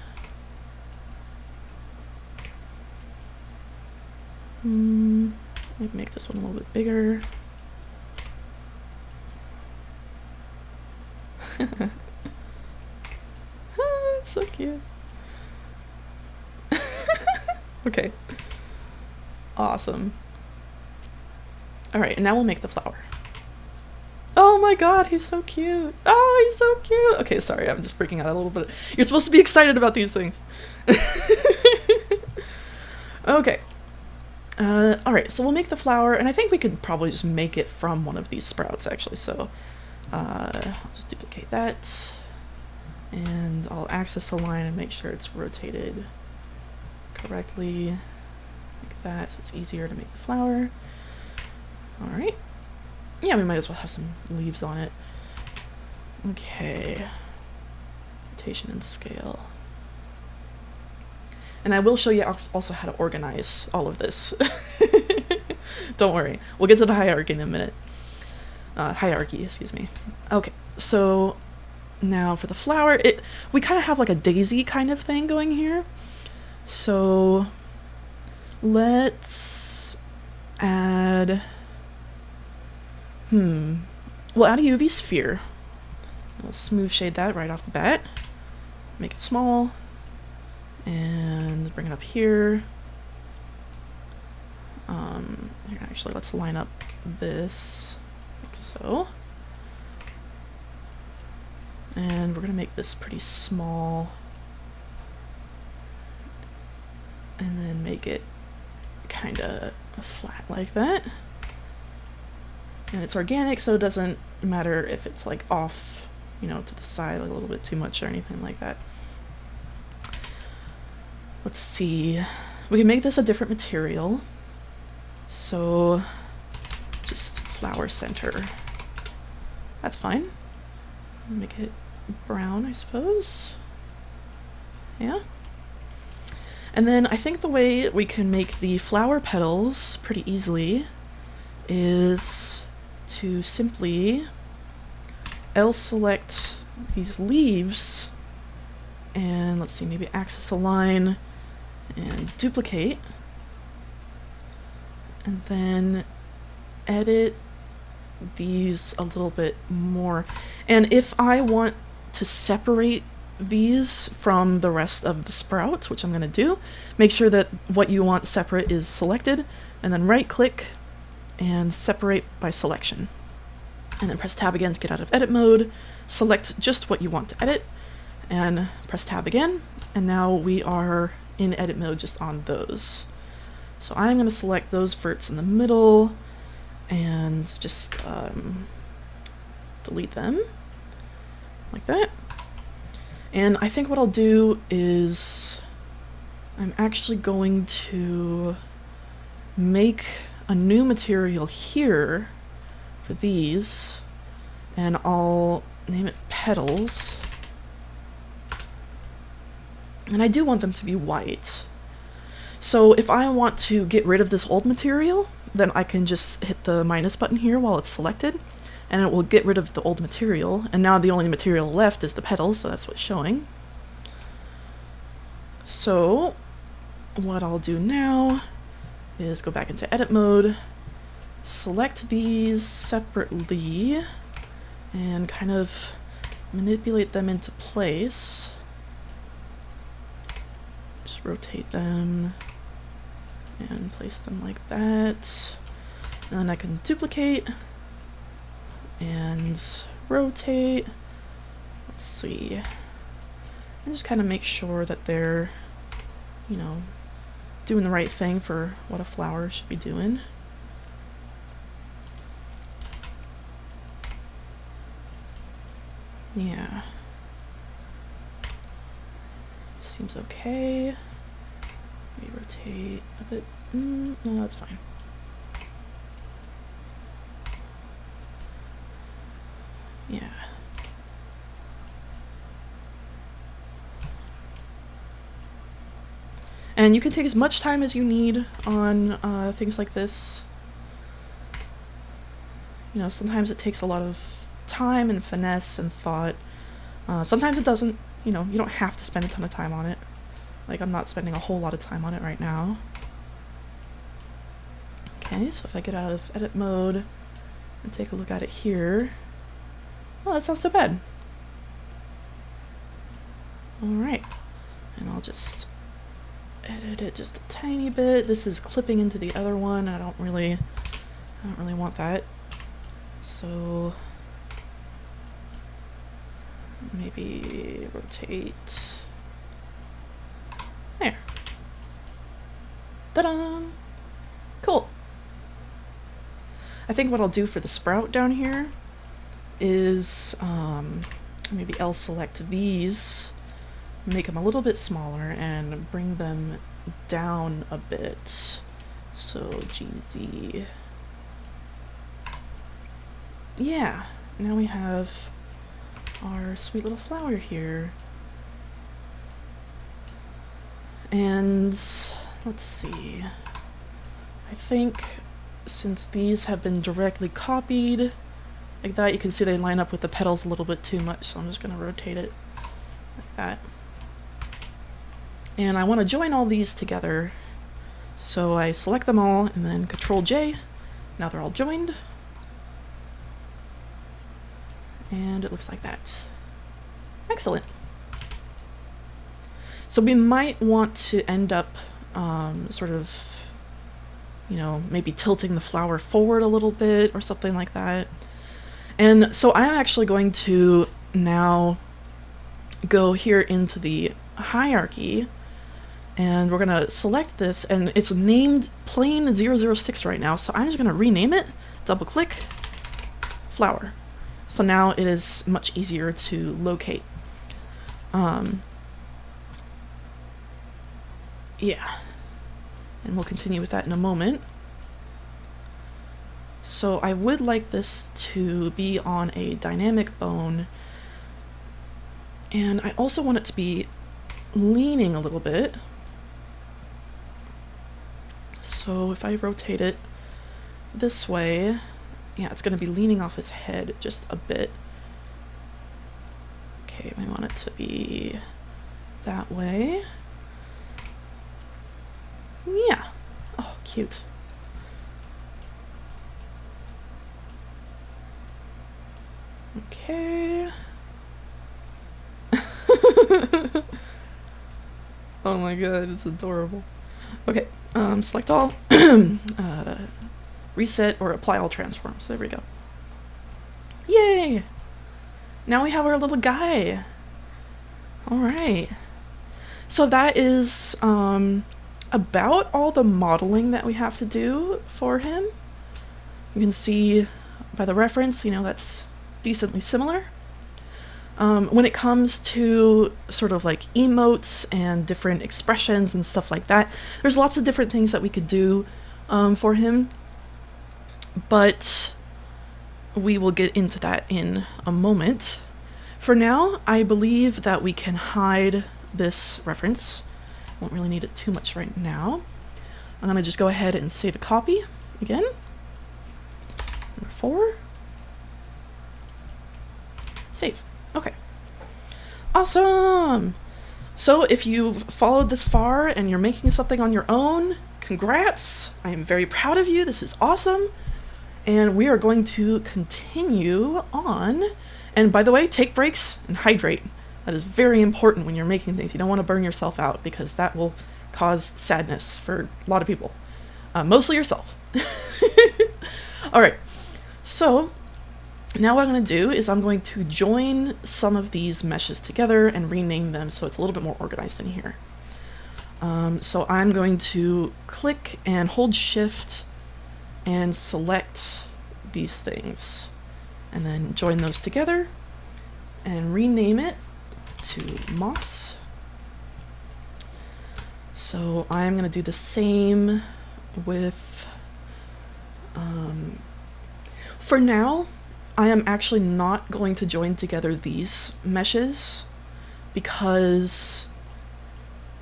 A: Maybe make this one a little bit bigger. It's so cute. Okay. Awesome. Alright, and now we'll make the flower. Oh my god, he's so cute. Oh, he's so cute. Okay, sorry, I'm just freaking out a little bit. You're supposed to be excited about these things. Okay. Alright, so we'll make the flower, and I think we could probably just make it from one of these sprouts, actually. So, I'll just duplicate that. And I'll access the line and make sure it's rotated correctly. Like that, so it's easier to make the flower. Alright. Yeah, we might as well have some leaves on it. Okay. Rotation and scale. And I will show you also how to organize all of this. Don't worry. We'll get to the hierarchy in a minute. Hierarchy, excuse me. Okay, so now for the flower, we kind of have like a daisy kind of thing going here. So let's add... We'll add a UV sphere. We'll smooth shade that right off the bat. Make it small. And bring it up here. Actually, let's line up this like so. And we're going to make this pretty small. And then make it kind of flat like that. And it's organic, so it doesn't matter if it's like off, you know, to the side a little bit too much or anything like that. Let's see. We can make this a different material. So just flower center. That's fine. Make it brown, I suppose. Yeah. And then I think the way we can make the flower petals pretty easily is to simply select these leaves and let's see, maybe axis align and duplicate, and then edit these a little bit more. And if I want to separate these from the rest of the sprouts, which I'm going to do, make sure that what you want separate is selected, and then right click and separate by selection. And then press tab again to get out of edit mode, select just what you want to edit, and press tab again, and now we are in edit mode just on those. So I'm going to select those verts in the middle and just delete them like that. And I think what I'll do is I'm actually going to make a new material here for these, and I'll name it petals. And I do want them to be white. So if I want to get rid of this old material, then I can just hit the minus button here while it's selected, and it will get rid of the old material. And now the only material left is the petals, so that's what's showing. So what I'll do now is go back into edit mode, select these separately, and kind of manipulate them into place. Just rotate them and place them like that. And then I can duplicate and rotate. Let's see. And just kind of make sure that they're, you know, doing the right thing for what a flower should be doing. Yeah. Seems okay. Maybe rotate a bit. No, that's fine. Yeah. And you can take as much time as you need on things like this. You know, sometimes it takes a lot of time and finesse and thought. Sometimes it doesn't. You know, you don't have to spend a ton of time on it. Like, I'm not spending a whole lot of time on it right now. Okay, so if I get out of edit mode and take a look at it here, oh, that's not so bad. Alright, and I'll just edit it just a tiny bit. This is clipping into the other one. I don't really want that. So maybe rotate. There. Ta-da! Cool. I think what I'll do for the sprout down here is maybe select these, make them a little bit smaller, and bring them down a bit. So GZ. Yeah, now we have our sweet little flower here. And let's see. I think since these have been directly copied like that, you can see they line up with the petals a little bit too much, so I'm just going to rotate it like that. And I want to join all these together, so I select them all and then Control J. Now they're all joined. And it looks like that. Excellent. So we might want to end up sort of, you know, maybe tilting the flower forward a little bit or something like that. And so I'm actually going to now go here into the hierarchy, and we're gonna select this, and it's named plane 006 right now, so I'm just gonna rename it, double click, flower. So now it is much easier to locate. Yeah, and we'll continue with that in a moment. So I would like this to be on a dynamic bone, and I also want it to be leaning a little bit. So if I rotate it this way, yeah, it's going to be leaning off his head just a bit. Okay, we want it to be that way. Yeah. Oh, cute. Okay. Oh my god, it's adorable. Okay, select all, reset or apply all transforms. There we go. Yay! Now we have our little guy. All right. So that is about all the modeling that we have to do for him. You can see by the reference, you know, that's decently similar. When it comes to sort of like emotes and different expressions and stuff like that, there's lots of different things that we could do for him, but we will get into that in a moment. For now, I believe that we can hide this reference. Won't really need it too much right now. I'm gonna just go ahead and save a copy again. Number 4. Save. Okay. Awesome! So if you've followed this far and you're making something on your own, congrats! I am very proud of you. This is awesome. And we are going to continue on. And by the way, take breaks and hydrate. That is very important when you're making things. You don't want to burn yourself out because that will cause sadness for a lot of people. Mostly yourself. All right. So now what I'm going to do is I'm going to join some of these meshes together and rename them so it's a little bit more organized in here. So I'm going to click and hold shift and select these things and then join those together and rename it to moss. So I'm going to do the same with, for now, I am actually not going to join together these meshes because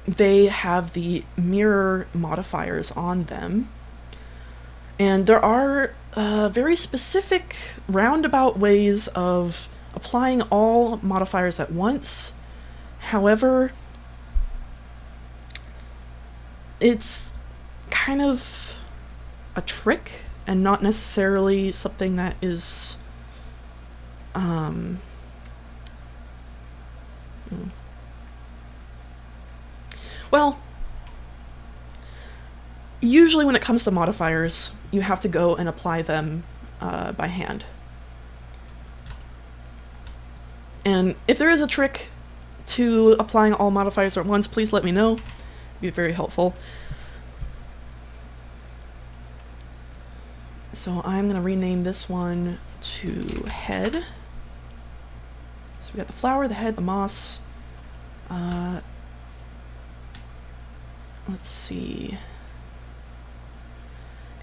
A: they have the mirror modifiers on them. And there are very specific roundabout ways of applying all modifiers at once. However, it's kind of a trick and not necessarily something that is well, usually when it comes to modifiers, you have to go and apply them by hand. And if there is a trick to applying all modifiers at once, please let me know. It'd be very helpful. So I'm going to rename this one to head. So we got the flower, the head, the moss. Let's see.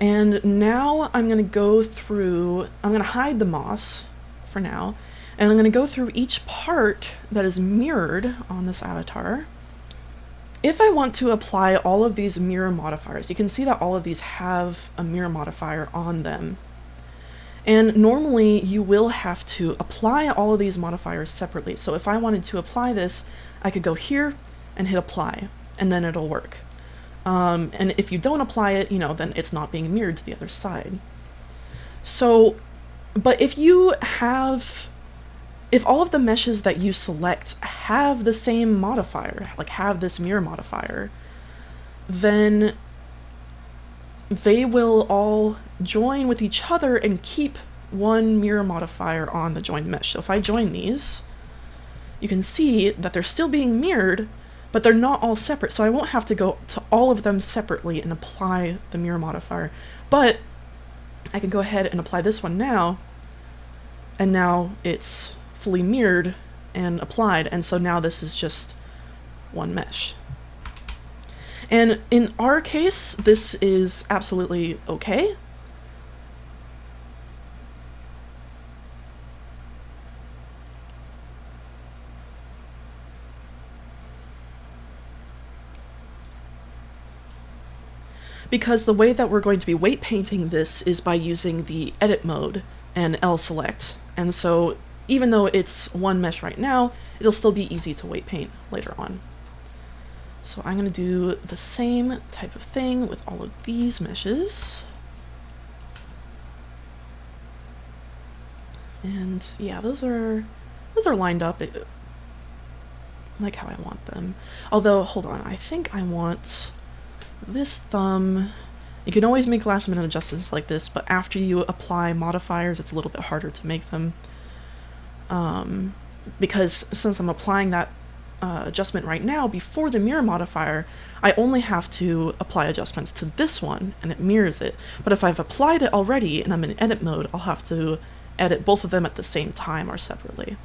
A: And now I'm going to go through, I'm going to hide the moss for now, and I'm going to go through each part that is mirrored on this avatar. If I want to apply all of these mirror modifiers, you can see that all of these have a mirror modifier on them. And normally you will have to apply all of these modifiers separately. So if I wanted to apply this, I could go here and hit apply, and then it'll work. And if you don't apply it, you know, then it's not being mirrored to the other side. So, but if you have, if all of the meshes that you select have the same modifier, like have this mirror modifier, then they will all join with each other and keep one mirror modifier on the joined mesh. So if I join these, you can see that they're still being mirrored, but they're not all separate. So I won't have to go to all of them separately and apply the mirror modifier. But I can go ahead and apply this one now, and now it's fully mirrored and applied, and so now this is just one mesh. And in our case, this is absolutely okay. Because the way that we're going to be weight painting this is by using the edit mode and L select. And so even though it's one mesh right now, it'll still be easy to weight paint later on. So I'm going to do the same type of thing with all of these meshes. And yeah, those are lined up like how I want them. Although, hold on, I think I want this thumb. You can always make last minute adjustments like this, but after you apply modifiers, it's a little bit harder to make them. Because since I'm applying that adjustment right now before the mirror modifier, I only have to apply adjustments to this one and it mirrors it. But if I've applied it already and I'm in edit mode, I'll have to edit both of them at the same time or separately.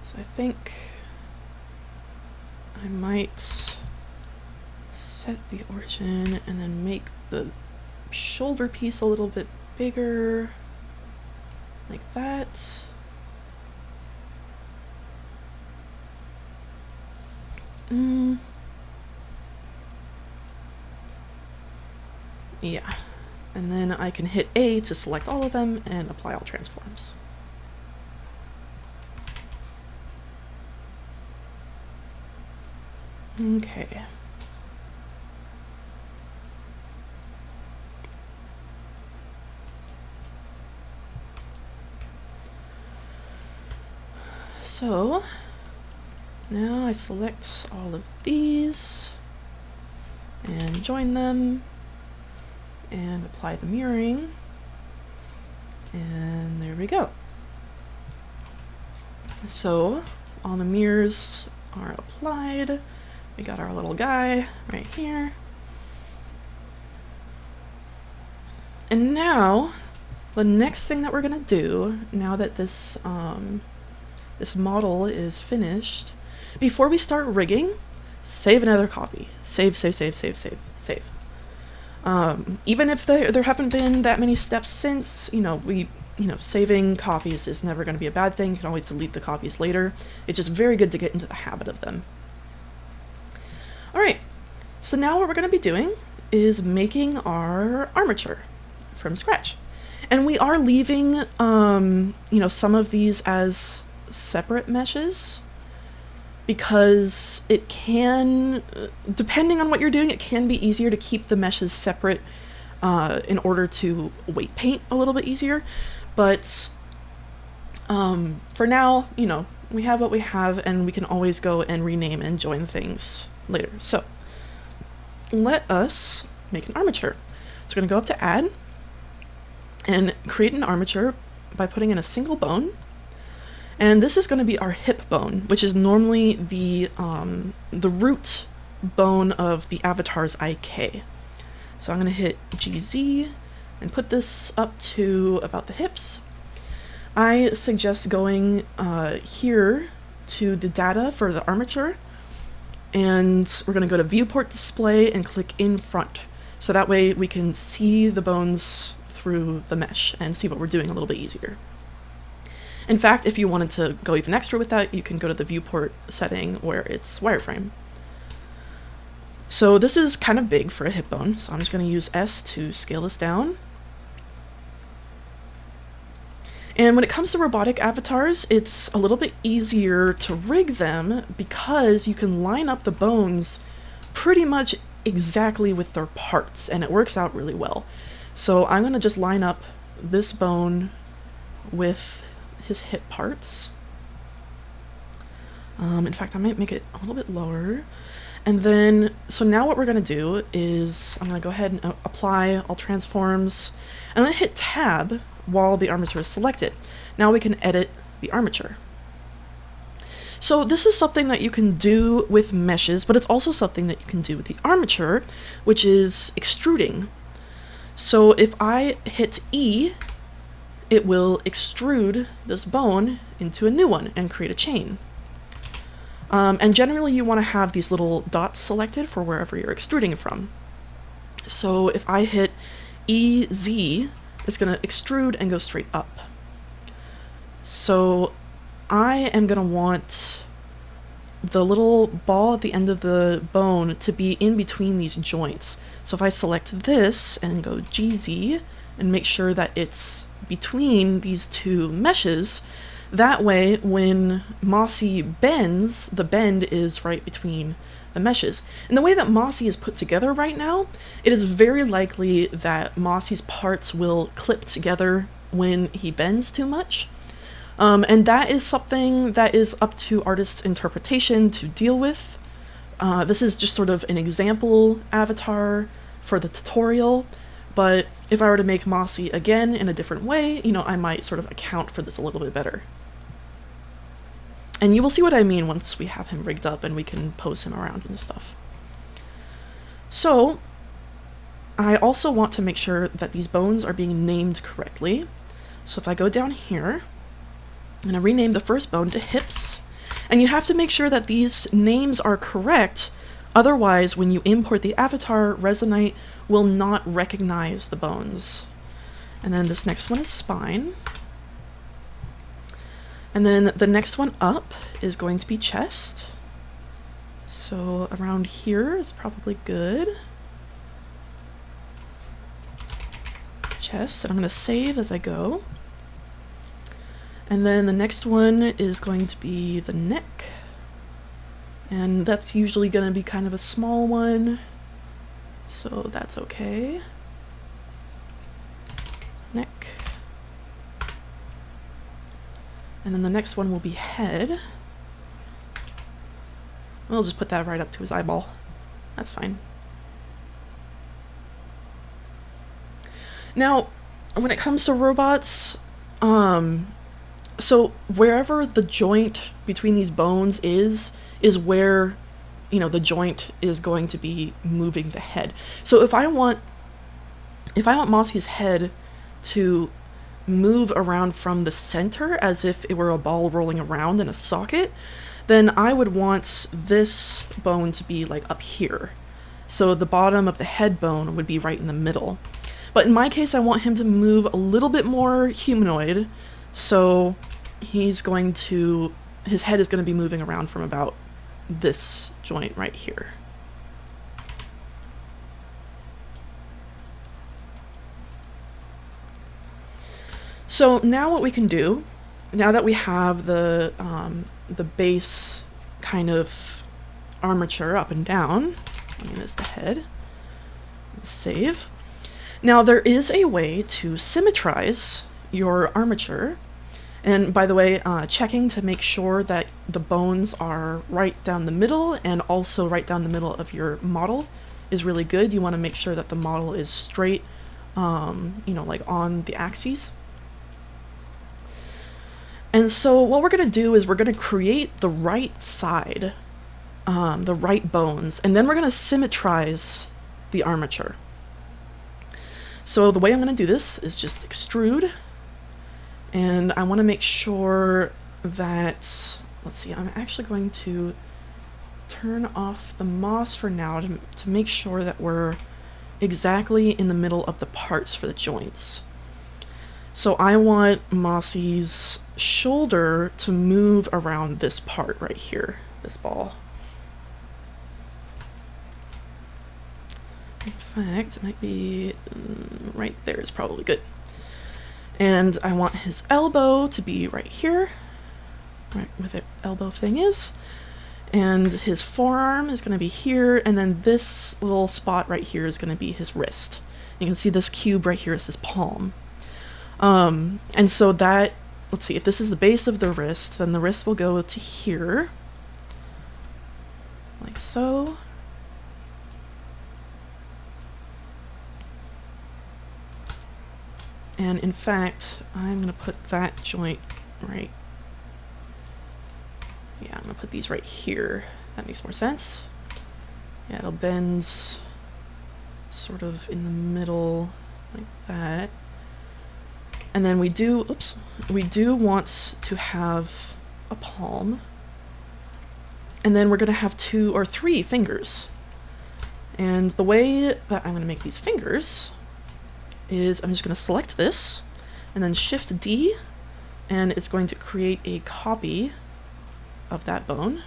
A: So I think I might set the origin and then make the shoulder piece a little bit bigger, like that. Yeah, and then I can hit A to select all of them and apply all transforms. Okay. So now I select all of these and join them and apply the mirroring, and there we go. So all the mirrors are applied. We got our little guy right here. And now the next thing that we're gonna do, now that this this model is finished, before we start rigging, save another copy. Save. Even if there haven't been that many steps since, saving copies is never going to be a bad thing. You can always delete the copies later. It's just very good to get into the habit of them. All right, so now what we're going to be doing is making our armature from scratch. And we are leaving, some of these as separate meshes, because it can, depending on what you're doing, it can be easier to keep the meshes separate in order to weight paint a little bit easier. But for now, we have what we have, and we can always go and rename and join things later. So let us make an armature. So we're going to go up to Add and create an armature by putting in a single bone. And this is going to be our hip bone, which is normally the root bone of the avatar's IK. So I'm going to hit GZ and put this up to about the hips. I suggest going here to the data for the armature, and we're going to go to Viewport Display and click In Front. So that way we can see the bones through the mesh and see what we're doing a little bit easier. In fact, if you wanted to go even extra with that, you can go to the viewport setting where it's wireframe. So this is kind of big for a hip bone, so I'm just going to use S to scale this down. And when it comes to robotic avatars, it's a little bit easier to rig them because you can line up the bones pretty much exactly with their parts, and it works out really well. So I'm going to just line up this bone with his hip parts. In fact, I might make it a little bit lower. And then, so now what we're going to do is I'm going to go ahead and apply all transforms. I'm going to hit tab while the armature is selected. Now we can edit the armature. So this is something that you can do with meshes, but it's also something that you can do with the armature, which is extruding. So if I hit E, it will extrude this bone into a new one and create a chain. And generally you want to have these little dots selected for wherever you're extruding from. So if I hit EZ, it's going to extrude and go straight up. So I am going to want the little ball at the end of the bone to be in between these joints. So if I select this and go GZ and make sure that it's between these two meshes, that way when Mossy bends, the bend is right between the meshes. And the way that Mossy is put together right now, it is very likely that Mossy's parts will clip together when he bends too much. And that is something that is up to artists' interpretation to deal with. This is just sort of an example avatar for the tutorial, but if I were to make Mossy again in a different way, you know, I might sort of account for this a little bit better. And you will see what I mean once we have him rigged up and we can pose him around and stuff. So I also want to make sure that these bones are being named correctly. So if I go down here, I'm going to rename the first bone to hips. And you have to make sure that these names are correct. Otherwise, when you import the avatar, Resonite will not recognize the bones. And then this next one is spine. And then the next one up is going to be chest. So around here is probably good. Chest, and I'm going to save as I go. And then the next one is going to be the neck. And that's usually going to be kind of a small one, so that's okay. Neck. And then the next one will be head. We'll just put that right up to his eyeball. That's fine. Now, when it comes to robots, so wherever the joint between these bones is where, you know, the joint is going to be moving the head. So if I want Mossy's head to move around from the center as if it were a ball rolling around in a socket, then I would want this bone to be like up here. So the bottom of the head bone would be right in the middle. But in my case, I want him to move a little bit more humanoid. So his head is going to be moving around from about this joint right here. So now what we can do, now that we have the base kind of armature up and down, I mean, this is the head, save. Now there is a way to symmetrize your armature. And by the way, checking to make sure that the bones are right down the middle and also right down the middle of your model is really good. You want to make sure that the model is straight, you know, like on the axes. And so what we're going to do is we're going to create the right side, the right bones, and then we're going to symmetrize the armature. So the way I'm going to do this is just extrude. And I want to make sure that, let's see, I'm actually going to turn off the moss for now to make sure that we're exactly in the middle of the parts for the joints. So I want Mossy's shoulder to move around this part right here, this ball. In fact, it might be right there is probably good. And I want his elbow to be right here, right where the elbow thing is. And his forearm is going to be here, and then this little spot right here is going to be his wrist. You can see this cube right here is his palm. And so that, let's see, if this is the base of the wrist, then the wrist will go to here, like so. And in fact, I'm going to put that joint right. Yeah, I'm going to put these right here. That makes more sense. Yeah, it'll bend sort of in the middle like that. And then we do want to have a palm. And then we're going to have 2 or 3 fingers. And the way that I'm going to make these fingers is I'm just going to select this and then Shift D, and it's going to create a copy of that bone.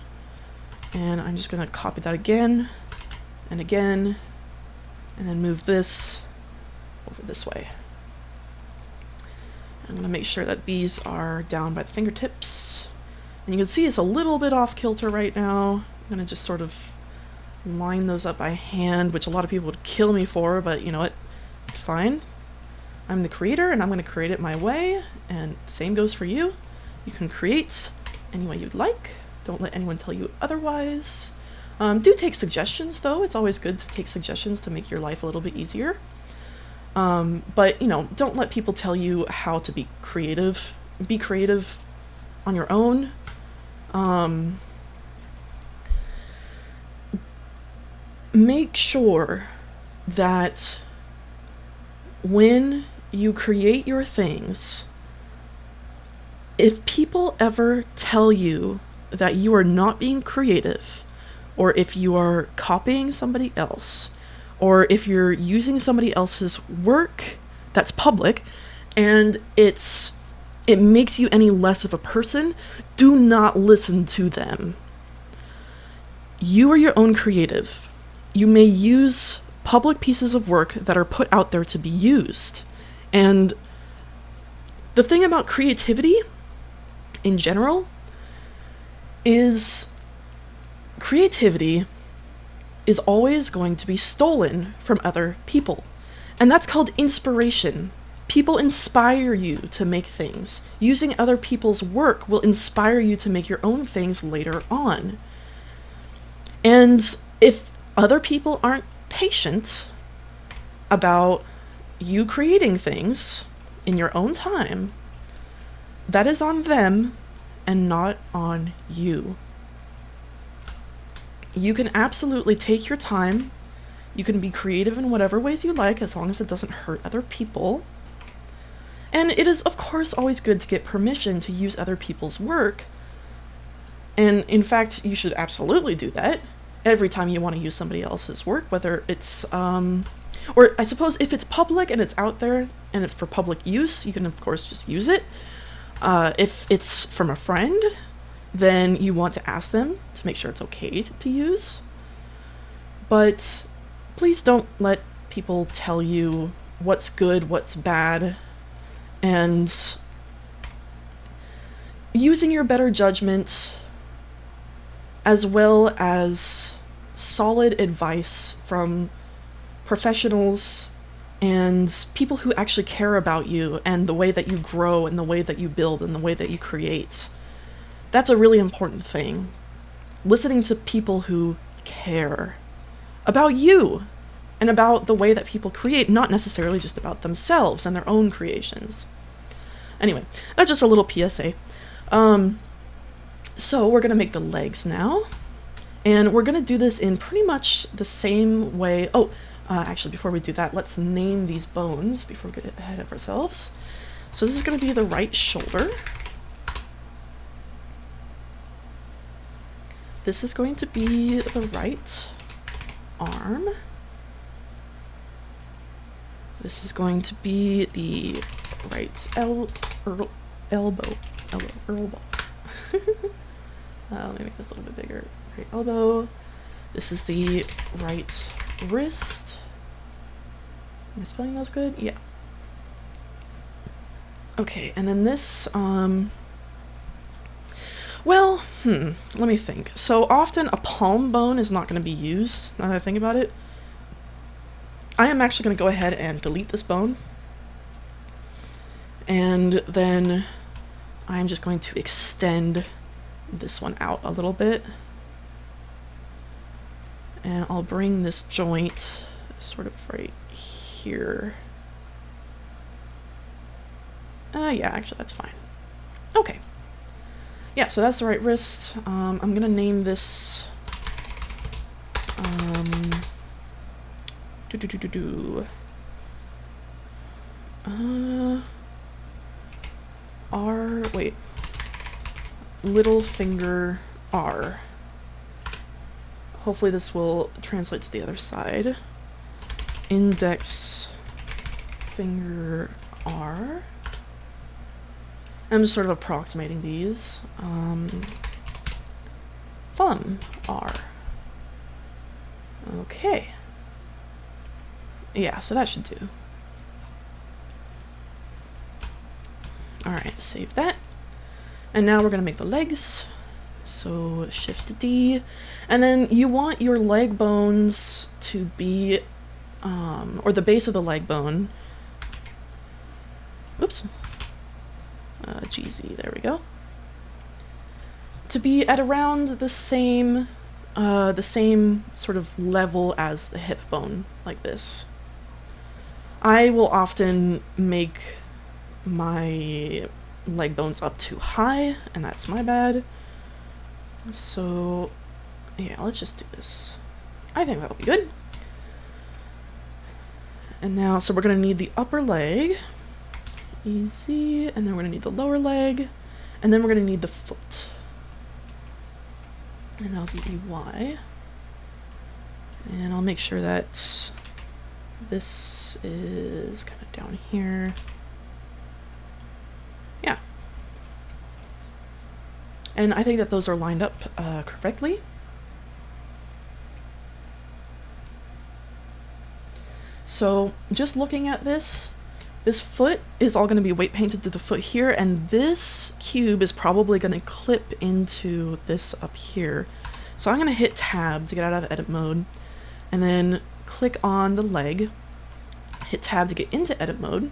A: And I'm just going to copy that again and again, and then move this over this way. I'm going to make sure that these are down by the fingertips. And you can see it's a little bit off kilter right now. I'm going to just sort of line those up by hand, which a lot of people would kill me for, but you know what? It's fine. I'm the creator and I'm going to create it my way, and same goes for you. You can create any way you'd like. Don't let anyone tell you otherwise. Do take suggestions though. It's always good to take suggestions to make your life a little bit easier. But you know, don't let people tell you how to be creative. Be creative on your own. Make sure that when you create your things, if people ever tell you that you are not being creative, or if you are copying somebody else, or if you're using somebody else's work that's public and it makes you any less of a person, do not listen to them. You are your own creative. You may use public pieces of work that are put out there to be used. And the thing about creativity in general is creativity is always going to be stolen from other people. And that's called inspiration. People inspire you to make things. Using other people's work will inspire you to make your own things later on. And if other people aren't patient about you creating things in your own time, that is on them and not on you. You can absolutely take your time. You can be creative in whatever ways you like, as long as it doesn't hurt other people. And it is, of course, always good to get permission to use other people's work. And in fact, you should absolutely do that every time you want to use somebody else's work, whether it's, or I suppose if it's public and it's out there and it's for public use, you can, of course, just use it. If it's from a friend, then you want to ask them to make sure it's okay to use. But please don't let people tell you what's good, what's bad, and using your better judgment as well as solid advice from professionals and people who actually care about you and the way that you grow and the way that you build and the way that you create. That's a really important thing. Listening to people who care about you and about the way that people create, not necessarily just about themselves and their own creations. Anyway, that's just a little PSA. So we're going to make the legs now. And we're going to do this in pretty much the same way. Actually, before we do that, let's name these bones before we get ahead of ourselves. So this is going to be the right shoulder. This is going to be the right arm. This is going to be the right elbow. Let me make this a little bit bigger. Right elbow. This is the right wrist. Am I spelling those good? Yeah. Okay, and then this, let me think. So often a palm bone is not going to be used, now that I think about it. I am actually going to go ahead and delete this bone. And then I'm just going to extend this one out a little bit. And I'll bring this joint sort of right here. Yeah, actually that's fine. Okay. Yeah, so that's the right wrist. I'm gonna name this R, wait, little finger R. Hopefully this will translate to the other side. Index finger R. I'm just sort of approximating these. Thumb R. Okay. Yeah, so that should do. Alright, save that. And now we're going to make the legs. So Shift D. And then you want your leg bones to be, or the base of the leg bone. Oops. GZ, there we go. To be at around the same sort of level as the hip bone, like this. I will often make my leg bones up too high, and that's my bad. So, yeah, let's just do this. I think that'll be good. And now, so we're gonna need the upper leg. Easy, and then we're gonna need the lower leg, and then we're gonna need the foot. And that'll be EY. And I'll make sure that this is kind of down here. Yeah. And I think that those are lined up correctly. So just looking at this foot is all going to be weight painted to the foot here, and this cube is probably going to clip into this up here. So I'm going to hit tab to get out of edit mode, and then click on the leg, hit tab to get into edit mode,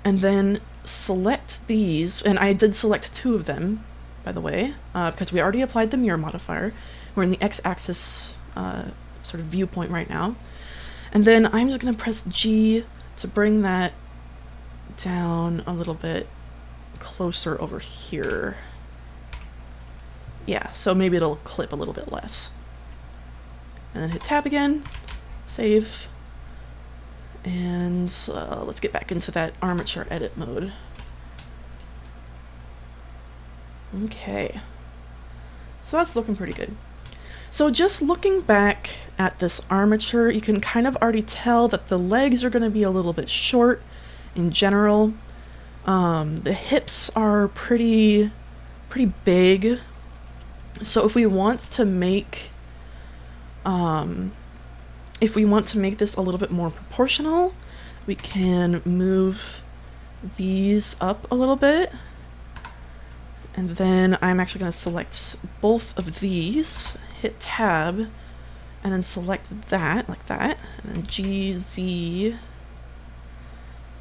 A: and then select these, and I did select 2 of them, by the way, because we already applied the mirror modifier. We're in the x-axis sort of viewpoint right now. And then I'm just going to press G to bring that down a little bit closer over here. Yeah, so maybe it'll clip a little bit less. And then hit tab again, save, and let's get back into that armature edit mode. Okay, so that's looking pretty good. So just looking back at this armature, you can kind of already tell that the legs are going to be a little bit short in general. The hips are pretty big. So if we want to make this a little bit more proportional, we can move these up a little bit. And then I'm actually going to select both of these, hit tab, and then select that, like that, and then GZ,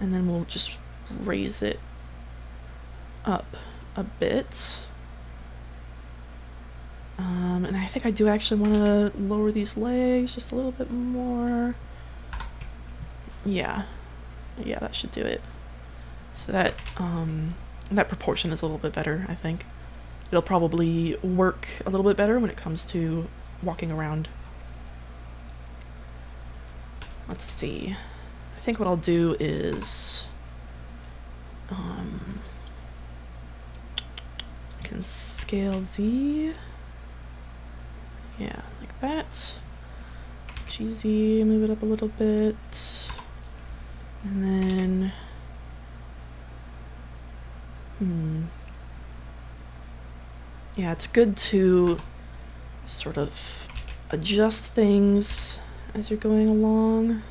A: and then we'll just raise it up a bit. And I think I do actually want to lower these legs just a little bit more. Yeah, that should do it. So that that proportion is a little bit better, I think. It'll probably work a little bit better when it comes to walking around. Let's see. I think what I'll do is I can scale Z. Yeah, like that. GZ, move it up a little bit. And then yeah, it's good to sort of adjust things as you're going along.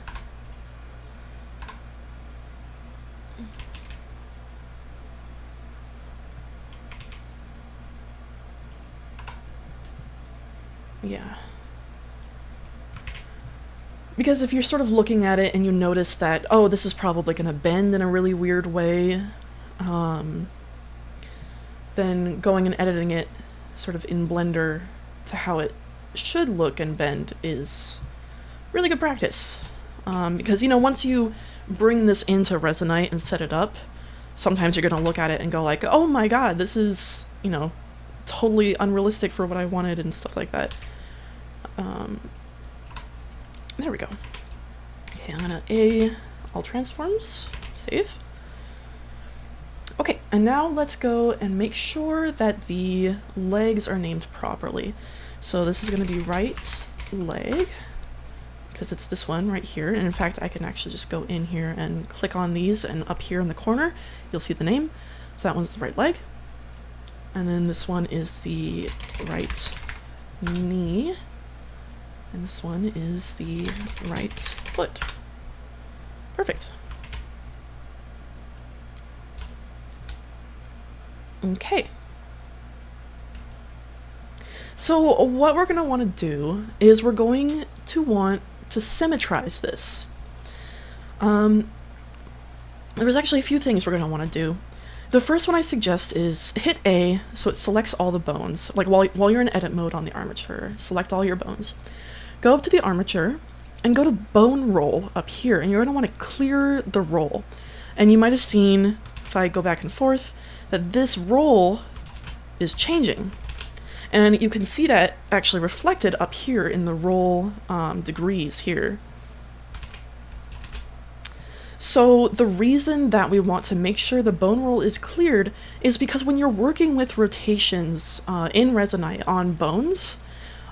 A: Yeah. Because if you're sort of looking at it and you notice that, oh, this is probably going to bend in a really weird way, then going and editing it sort of in Blender to how it should look and bend is really good practice. Because, you know, once you bring this into Resonite and set it up, sometimes you're going to look at it and go like, oh my god, this is, totally unrealistic for what I wanted and stuff like that. There we go. Okay, I'm gonna A all transforms, save. Okay, and now let's go and make sure that the legs are named properly. So this is gonna be right leg, because it's this one right here. And in fact, I can actually just go in here and click on these, and up here in the corner, you'll see the name. So that one's the right leg. And then this one is the right knee. And this one is the right foot. Perfect. Okay. So what we're going to want to do is we're going to want to symmetrize this. There's actually a few things we're going to want to do. The first one I suggest is hit A, so it selects all the bones. Like while you're in edit mode on the armature, select all your bones. Go up to the armature and go to bone roll up here, and you're going to want to clear the roll. And you might have seen, if I go back and forth, that this roll is changing. And you can see that actually reflected up here in the roll degrees here. So the reason that we want to make sure the bone roll is cleared is because when you're working with rotations in Resonite on bones,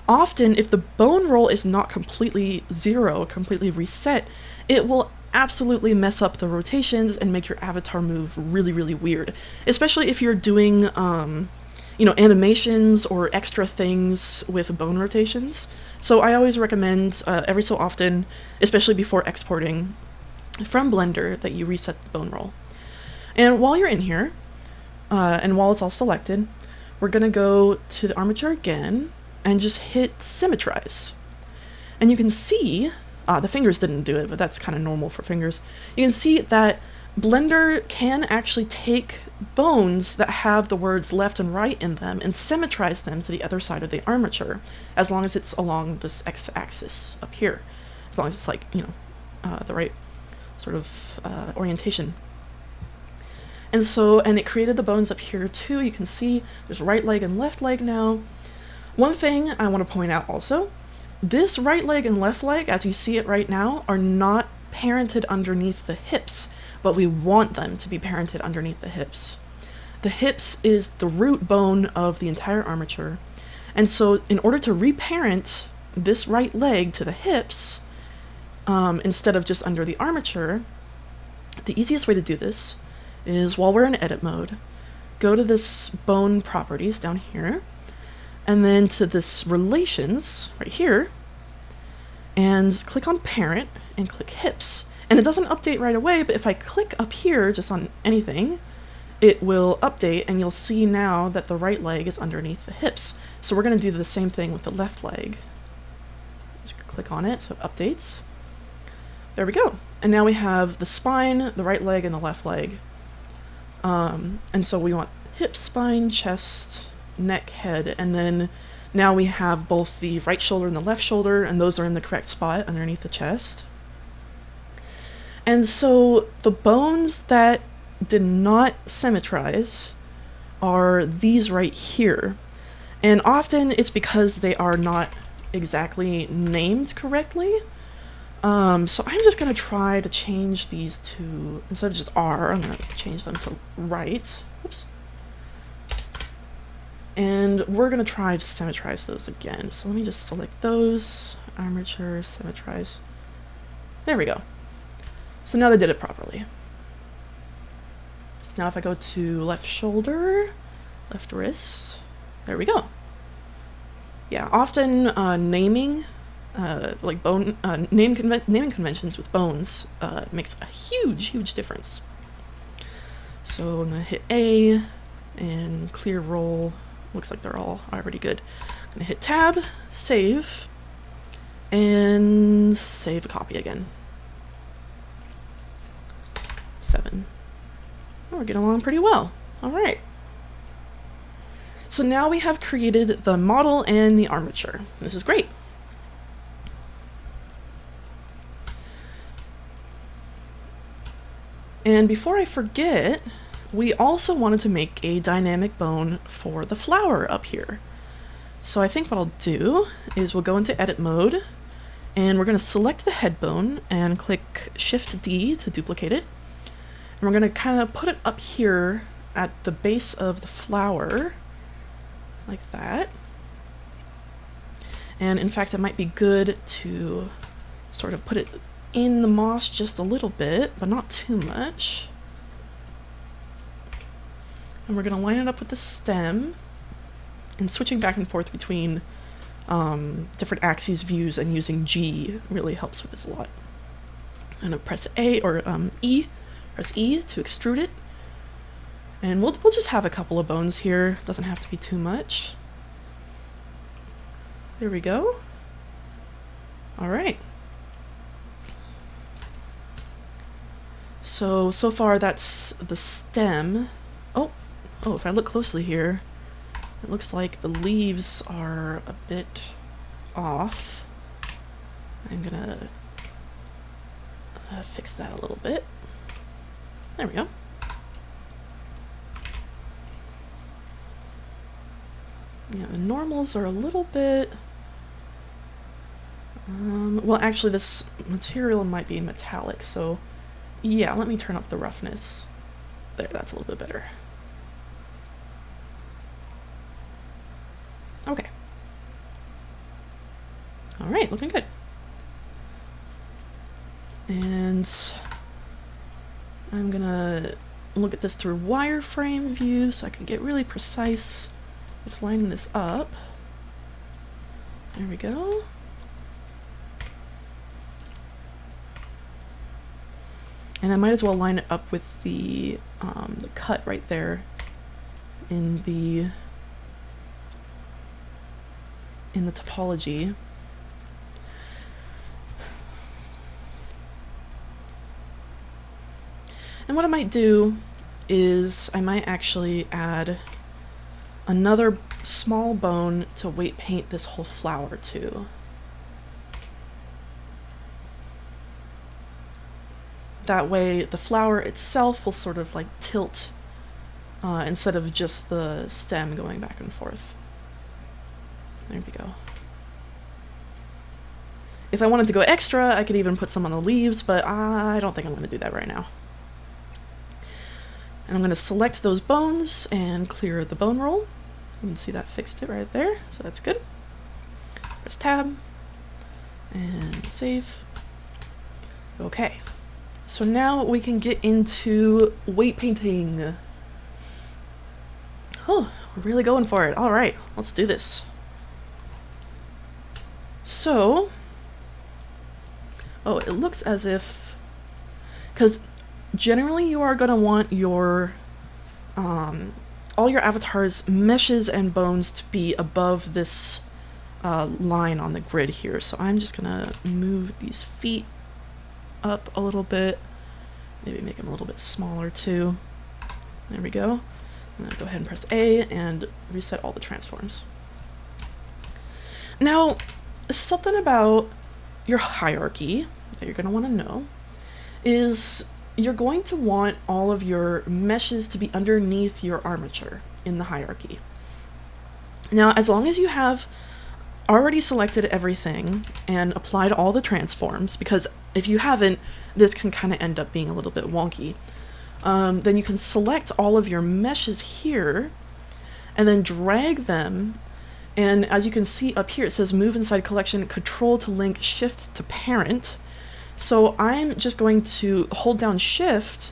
A: often if the bone roll is not completely zero, completely reset, it will absolutely mess up the rotations and make your avatar move really, really weird. Especially if you're doing, animations or extra things with bone rotations. So I always recommend every so often, especially before exporting from Blender, that you reset the bone roll. And while you're in here, and while it's all selected, we're going to go to the armature again and just hit symmetrize. And you can see, the fingers didn't do it, but that's kind of normal for fingers. You can see that Blender can actually take bones that have the words left and right in them and symmetrize them to the other side of the armature, as long as it's along this x-axis up here. As long as it's like, the right sort of orientation. And it created the bones up here too. You can see there's right leg and left leg now. One thing I want to point out also, this right leg and left leg, as you see it right now, are not parented underneath the hips, but we want them to be parented underneath the hips. The hips is the root bone of the entire armature. And so in order to reparent this right leg to the hips, instead of just under the armature, the easiest way to do this is, while we're in edit mode, go to this bone properties down here, and then to this relations right here, and click on parent and click hips. And it doesn't update right away, but if I click up here just on anything, it will update, and you'll see now that the right leg is underneath the hips. So we're going to do the same thing with the left leg. Just click on it so it updates. There we go. And now we have the spine, the right leg, and the left leg. And so we want hip, spine, chest, neck, head, and then now we have both the right shoulder and the left shoulder, and those are in the correct spot underneath the chest. And so the bones that did not symmetrize are these right here. And often it's because they are not exactly named correctly. So I'm just going to try to change these to, instead of just R, I'm going to change them to right. Oops. And we're going to try to symmetrize those again. So let me just select those, armature, symmetrize. There we go. So now they did it properly. So now if I go to left shoulder, left wrist, there we go. Yeah, often naming, like bone, naming conventions with bones makes a huge difference. So I'm going to hit A and clear roll. Looks like they're all already good. I'm going to hit tab, save, and save a copy again. 7. Oh, we're getting along pretty well. All right. So now we have created the model and the armature. This is great. And before I forget, we also wanted to make a dynamic bone for the flower up here. So I think what I'll do is we'll go into edit mode, and we're going to select the head bone and click Shift D to duplicate it. And we're going to kind of put it up here at the base of the flower, like that. And in fact, it might be good to sort of put it in the moss just a little bit, but not too much. And we're going to line it up with the stem, and switching back and forth between different axes views and using G really helps with this a lot. I'm going to press A or E, press E to extrude it. And we'll just have a couple of bones here. Doesn't have to be too much. There we go. All right. So far that's the stem. Oh, if I look closely here, it looks like the leaves are a bit off. I'm gonna fix that a little bit. There we go. Yeah, the normals are a little bit... well, actually, this material might be metallic, so yeah, let me turn up the roughness. There, that's a little bit better. Okay. All right, looking good. And I'm gonna look at this through wireframe view so I can get really precise with lining this up. There we go. And I might as well line it up with the cut right there in the topology. And what I might do is I might actually add another small bone to weight paint this whole flower too. That way the flower itself will sort of like tilt instead of just the stem going back and forth. There we go. If I wanted to go extra, I could even put some on the leaves, but I don't think I'm going to do that right now. And I'm going to select those bones and clear the bone roll. You can see that fixed it right there, so that's good. Press tab and save. Okay, so now we can get into weight painting. Oh, we're really going for it. All right, let's do this. So, it looks as if, because generally you are going to want your all your avatar's meshes and bones to be above this line on the grid here. So I'm just gonna move these feet up a little bit, maybe make them a little bit smaller too. There we go. I'm gonna go ahead and press A and reset all the transforms. Now, something about your hierarchy that you're gonna want to know is you're going to want all of your meshes to be underneath your armature in the hierarchy. Now, as long as you have already selected everything and applied all the transforms, because if you haven't, this can kind of end up being a little bit wonky, then you can select all of your meshes here and then drag them. And as you can see up here, it says move inside collection, control to link, shift to parent. So I'm just going to hold down shift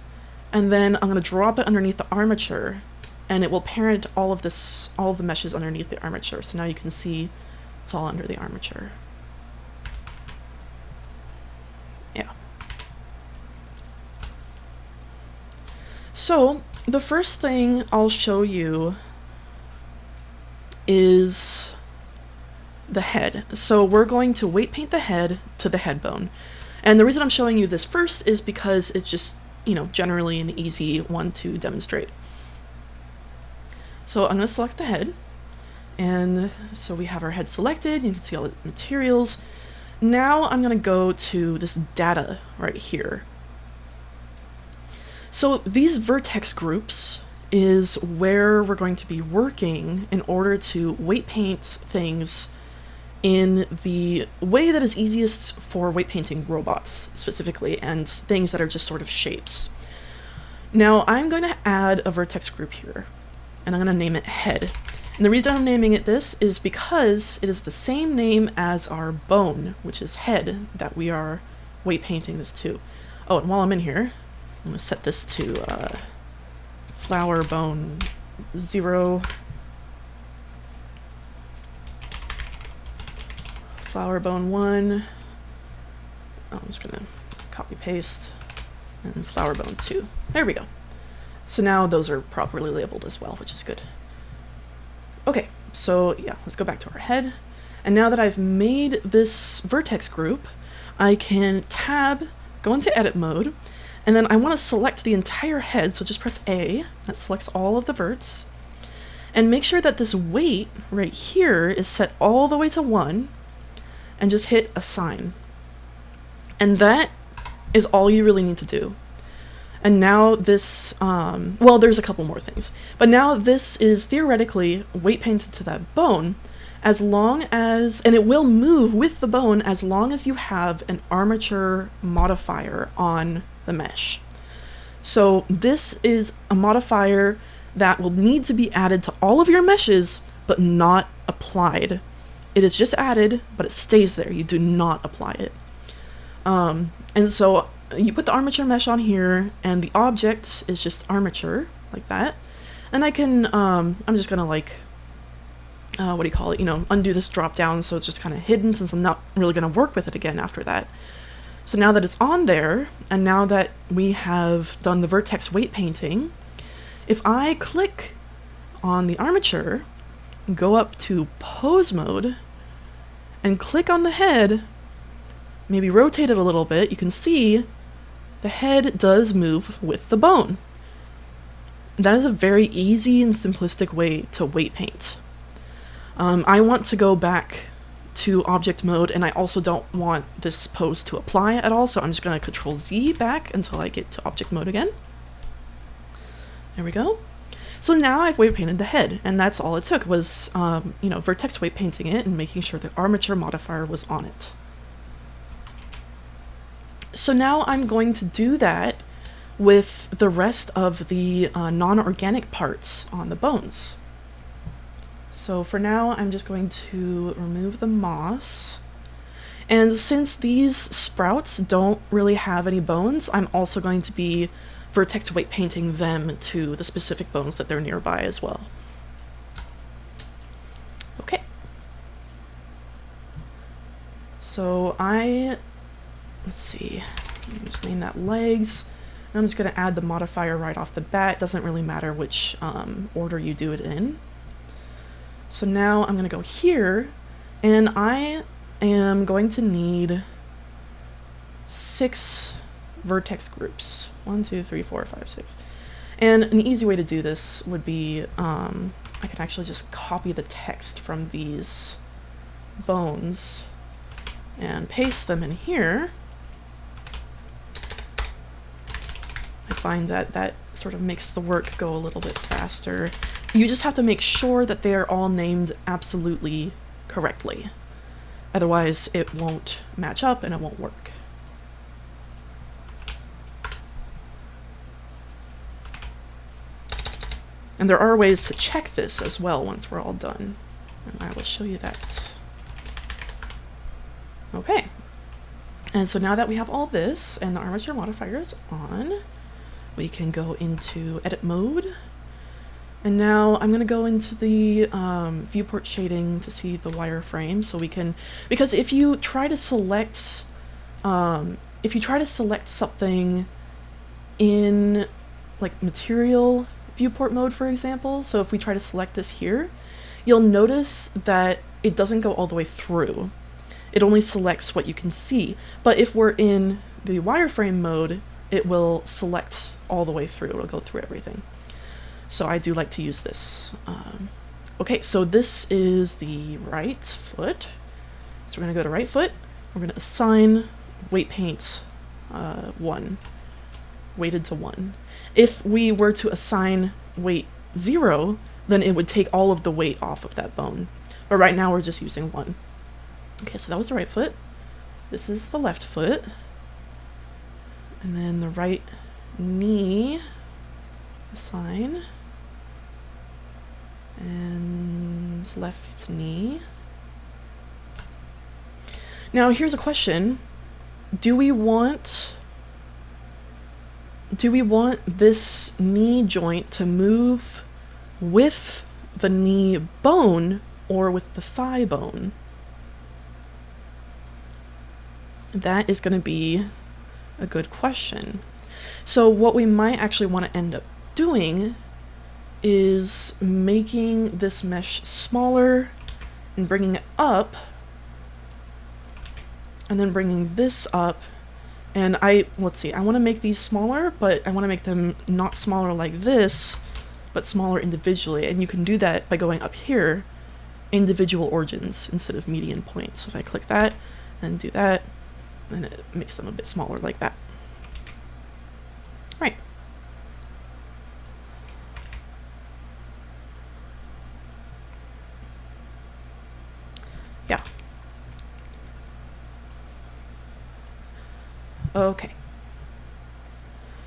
A: and then I'm going to drop it underneath the armature and it will parent all of the meshes underneath the armature. So now you can see it's all under the armature. Yeah. So the first thing I'll show you is the head. So we're going to weight paint the head to the head bone. And the reason I'm showing you this first is because it's just, generally an easy one to demonstrate. So I'm going to select the head. And so we have our head selected. You can see all the materials. Now I'm going to go to this data right here. So these vertex groups is where we're going to be working in order to weight paint things in the way that is easiest for weight painting robots specifically, and things that are just sort of shapes. Now I'm going to add a vertex group here, and I'm going to name it head. And the reason I'm naming it this is because it is the same name as our bone, which is head, that we are weight painting this to. Oh, and while I'm in here, I'm going to set this to flower bone 0, flower bone 1. Oh, I'm just going to copy paste, and flower bone 2. There we go. So now those are properly labeled as well, which is good. Okay, so yeah, let's go back to our head. And now that I've made this vertex group, I can tab, go into edit mode, and then I want to select the entire head, so just press A, that selects all of the verts, and make sure that this weight right here is set all the way to 1, and just hit assign. And that is all you really need to do. And now this, well, there's a couple more things, but now this is theoretically weight painted to that bone, as long as, and it will move with the bone as long as you have an armature modifier on the mesh. So this is a modifier that will need to be added to all of your meshes, but not applied. It is just added, but it stays there. You do not apply it. And so you put the armature mesh on here, and the object is just armature, like that. And I can, I'm just gonna like, what do you call it, undo this drop down so it's just kind of hidden, since I'm not really gonna work with it again after that. So now that it's on there, and now that we have done the vertex weight painting, if I click on the armature, go up to pose mode, and click on the head, maybe rotate it a little bit, you can see the head does move with the bone. That is a very easy and simplistic way to weight paint. I want to go back to object mode, and I also don't want this pose to apply at all, so I'm just going to Control Z back until I get to object mode again. There we go. So now I've weight painted the head, and that's all it took was, vertex weight painting it and making sure the armature modifier was on it. So now I'm going to do that with the rest of the non-organic parts on the bones. So for now, I'm just going to remove the moss. And since these sprouts don't really have any bones, I'm also going to be vertex weight painting them to the specific bones that they're nearby as well. Okay. So let's see, let me just name that legs. I'm just going to add the modifier right off the bat. It doesn't really matter which order you do it in. So now I'm going to go here, and I am going to need 6 vertex groups. 1, 2, 3, 4, 5, 6. And an easy way to do this would be, I can actually just copy the text from these bones and paste them in here. I find that that sort of makes the work go a little bit faster. You just have to make sure that they are all named absolutely correctly. Otherwise, it won't match up and it won't work. And there are ways to check this as well once we're all done. And I will show you that. Okay. And so now that we have all this and the armature modifier is on, we can go into edit mode. And now I'm going to go into the viewport shading to see the wireframe, so we can, because if you try to select something in like material viewport mode, for example, so if we try to select this here, you'll notice that it doesn't go all the way through. It only selects what you can see. But if we're in the wireframe mode, it will select all the way through. It'll go through everything. So I do like to use this. Okay, so this is the right foot. So we're going to go to right foot. We're going to assign weight paint 1. weighted to 1. If we were to assign weight 0, then it would take all of the weight off of that bone. But right now we're just using 1. Okay, so that was the right foot. This is the left foot. And then the right knee, assign. And left knee. Now here's a question. Do we want this knee joint to move with the knee bone or with the thigh bone? That is going to be a good question. So what we might actually want to end up doing is making this mesh smaller and bringing it up, and then bringing this up. And let's see, I want to make these smaller, but I want to make them not smaller like this, but smaller individually. And you can do that by going up here, individual origins instead of median point. So if I click that and do that, then it makes them a bit smaller like that. Right. Yeah. Okay.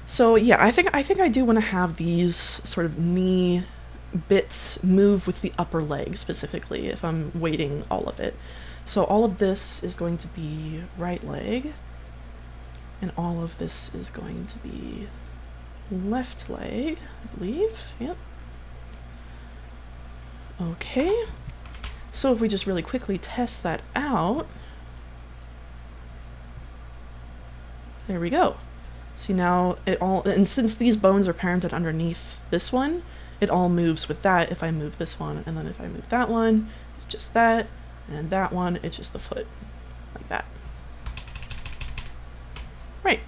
A: So yeah, I think I do want to have these sort of knee bits move with the upper leg specifically if I'm weighting all of it. So all of this is going to be right leg, and all of this is going to be left leg, I believe. Yep. Okay. So if we just really quickly test that out, there we go. See, now it all, and since these bones are parented underneath this one, it all moves with that if I move this one, and then if I move that one, it's just that, and that one, it's just the foot, like that. Right.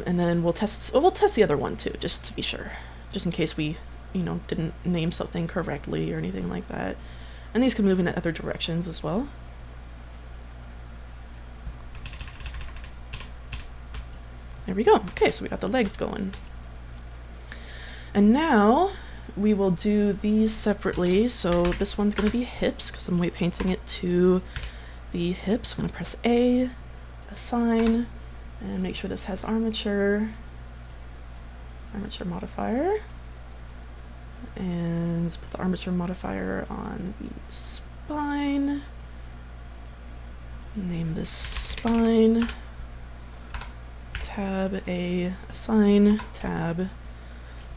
A: And then we'll test the other one too, just to be sure, just in case we, didn't name something correctly or anything like that. And these can move in other directions as well. There we go. Okay, so we got the legs going. And now we will do these separately. So this one's going to be hips because I'm weight painting it to the hips. I'm going to press A, assign, and make sure this has armature modifier. And put the armature modifier on the spine. Name this spine. Tab A, assign, tab.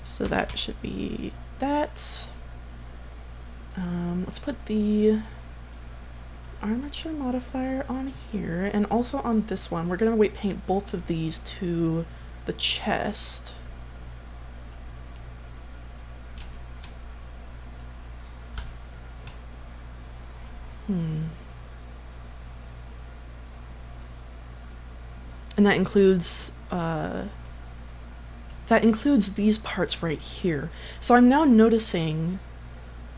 A: So that should be that. Let's put the armature modifier on here, and also on this one. We're going to weight paint both of these to the chest. And that includes these parts right here. So I'm now noticing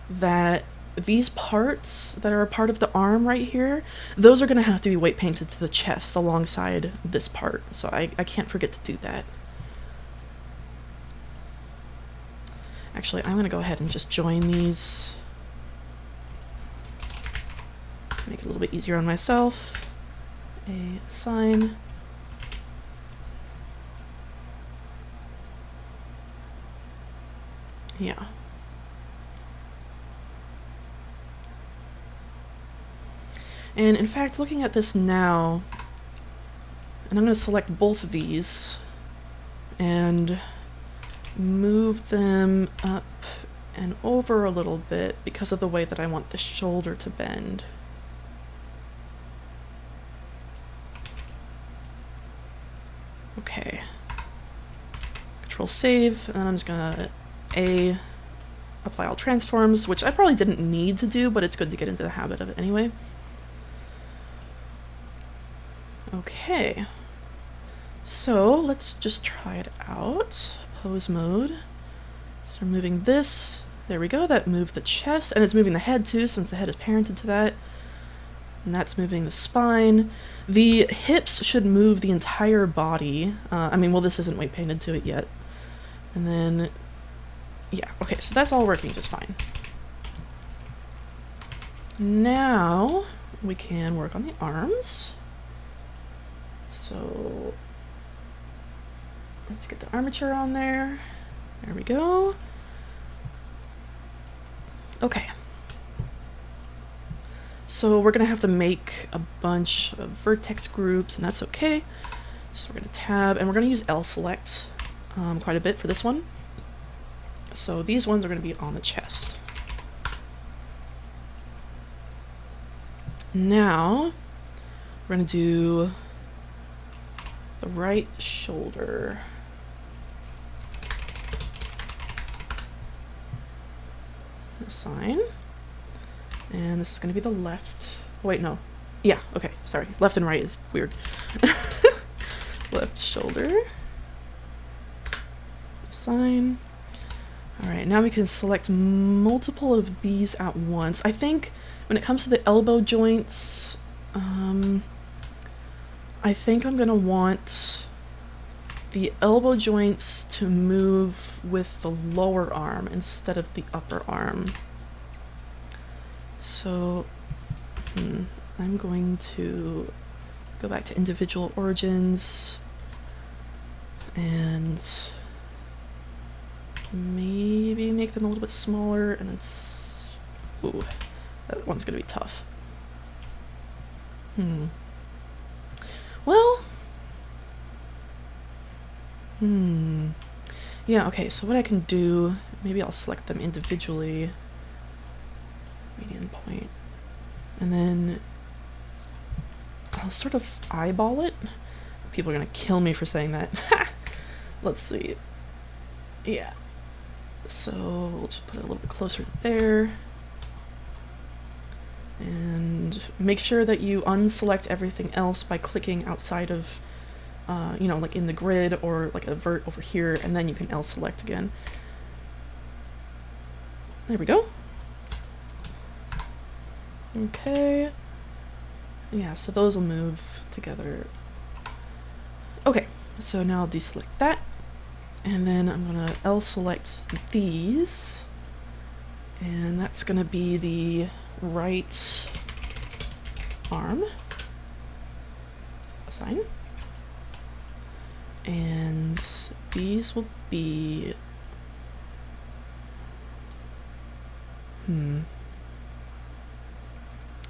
A: that these parts that are a part of the arm right here, those are going to have to be weight painted to the chest alongside this part. So I can't forget to do that. Actually, I'm going to go ahead and just join these. Make it a little bit easier on myself. Assign. Yeah. And in fact, looking at this now, and I'm going to select both of these and move them up and over a little bit because of the way that I want the shoulder to bend. Okay. Control save, and then I'm just gonna apply all transforms, which I probably didn't need to do, but it's good to get into the habit of it anyway. Okay. So let's just try it out. Pose mode. So we're moving this. There we go. That moved the chest, and it's moving the head too, since the head is parented to that. And that's moving the spine. The hips should move the entire body. Well, this isn't weight painted to it yet. And then, yeah, okay, so that's all working just fine. Now we can work on the arms. So let's get the armature on there. There we go. Okay. So we're gonna have to make a bunch of vertex groups, and that's okay. So we're gonna tab, and we're gonna use L select quite a bit for this one. So these ones are gonna be on the chest. Now we're gonna do the right shoulder. Assign. And this is going to be the left. Oh, wait, no. Yeah, okay, sorry. Left and right is weird. Left shoulder. Assign. Alright, now we can select multiple of these at once. I think when it comes to the elbow joints, I think I'm going to want the elbow joints to move with the lower arm instead of the upper arm. So, I'm going to go back to individual origins and maybe make them a little bit smaller, and then ooh, that one's gonna be tough. Well, yeah, okay, so what I can do, maybe I'll select them individually. Median point. And then I'll sort of eyeball it. People are gonna kill me for saying that. Let's see. Yeah. So we'll just put it a little bit closer there. And make sure that you unselect everything else by clicking outside of, like in the grid or like a vert over here, and then you can L select again. There we go. Okay. Yeah, so those will move together. Okay, so now I'll deselect that. And then I'm gonna L select these. And that's gonna be the right arm. Assign. And these will be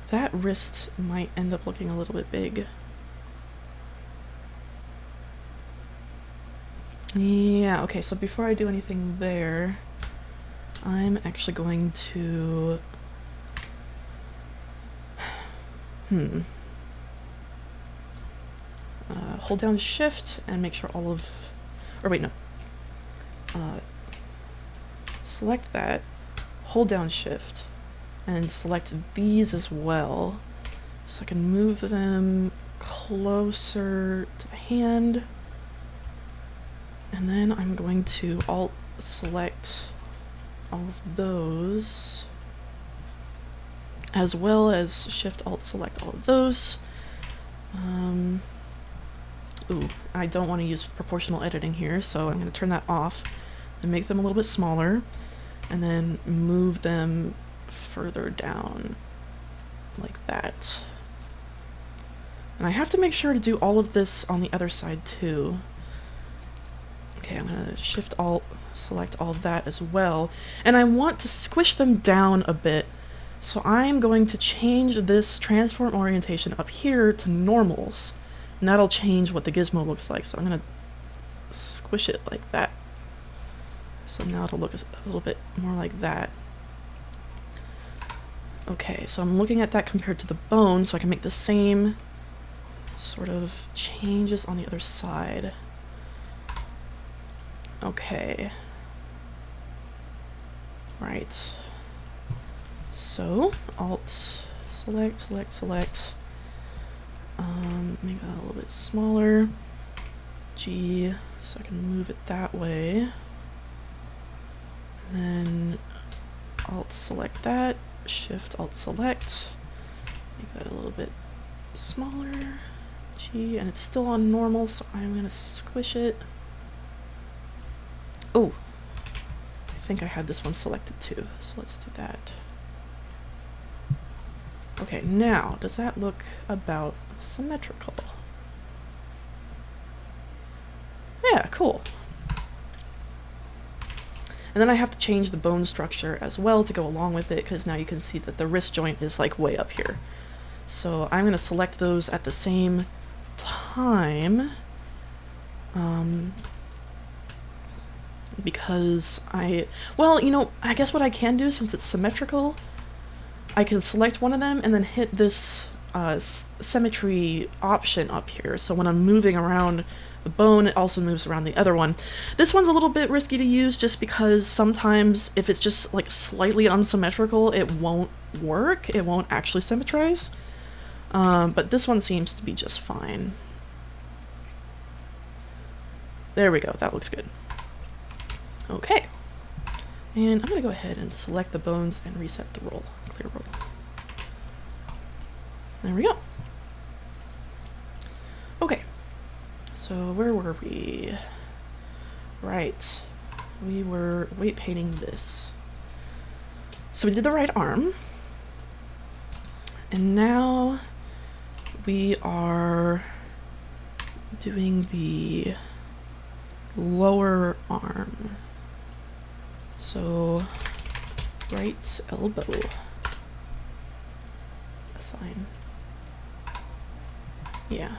A: that wrist might end up looking a little bit big. Yeah, okay, so before I do anything there, I'm actually going to hold down shift and make sure all of, or wait, no. Select that, hold down shift, and select these as well, so I can move them closer to the hand. And then I'm going to alt select all of those, as well as shift alt select all of those. Ooh, I don't want to use proportional editing here, so I'm going to turn that off and make them a little bit smaller, and then move them further down like that. And I have to make sure to do all of this on the other side too. Okay, I'm going to shift alt select all of that as well, and I want to squish them down a bit, so I'm going to change this transform orientation up here to normals, and that'll change what the gizmo looks like. So I'm going to squish it like that, so now it'll look a little bit more like that. Okay, so I'm looking at that compared to the bone, so I can make the same sort of changes on the other side. Okay. Right. So, alt, select, select, select. Make that a little bit smaller. G, so I can move it that way. And then alt select that, shift alt select. Make that a little bit smaller. G, and it's still on normal, so I'm gonna squish it. Oh, I think I had this one selected too, so let's do that. Okay, now, does that look about symmetrical? Yeah, cool. And then I have to change the bone structure as well to go along with it, because now you can see that the wrist joint is like way up here. So I'm going to select those at the same time, because well, you know, I guess what I can do, since it's symmetrical, I can select one of them and then hit this symmetry option up here. So when I'm moving around the bone, it also moves around the other one. This one's a little bit risky to use just because sometimes if it's just like slightly unsymmetrical, it won't work. It won't actually symmetrize. But this one seems to be just fine. There we go, that looks good. Okay, and I'm gonna go ahead and select the bones and reset the roll, clear roll. There we go. Okay, so where were we? Right, we were weight painting this. So we did the right arm, and now we are doing the lower arm. So right elbow, assign. Yeah.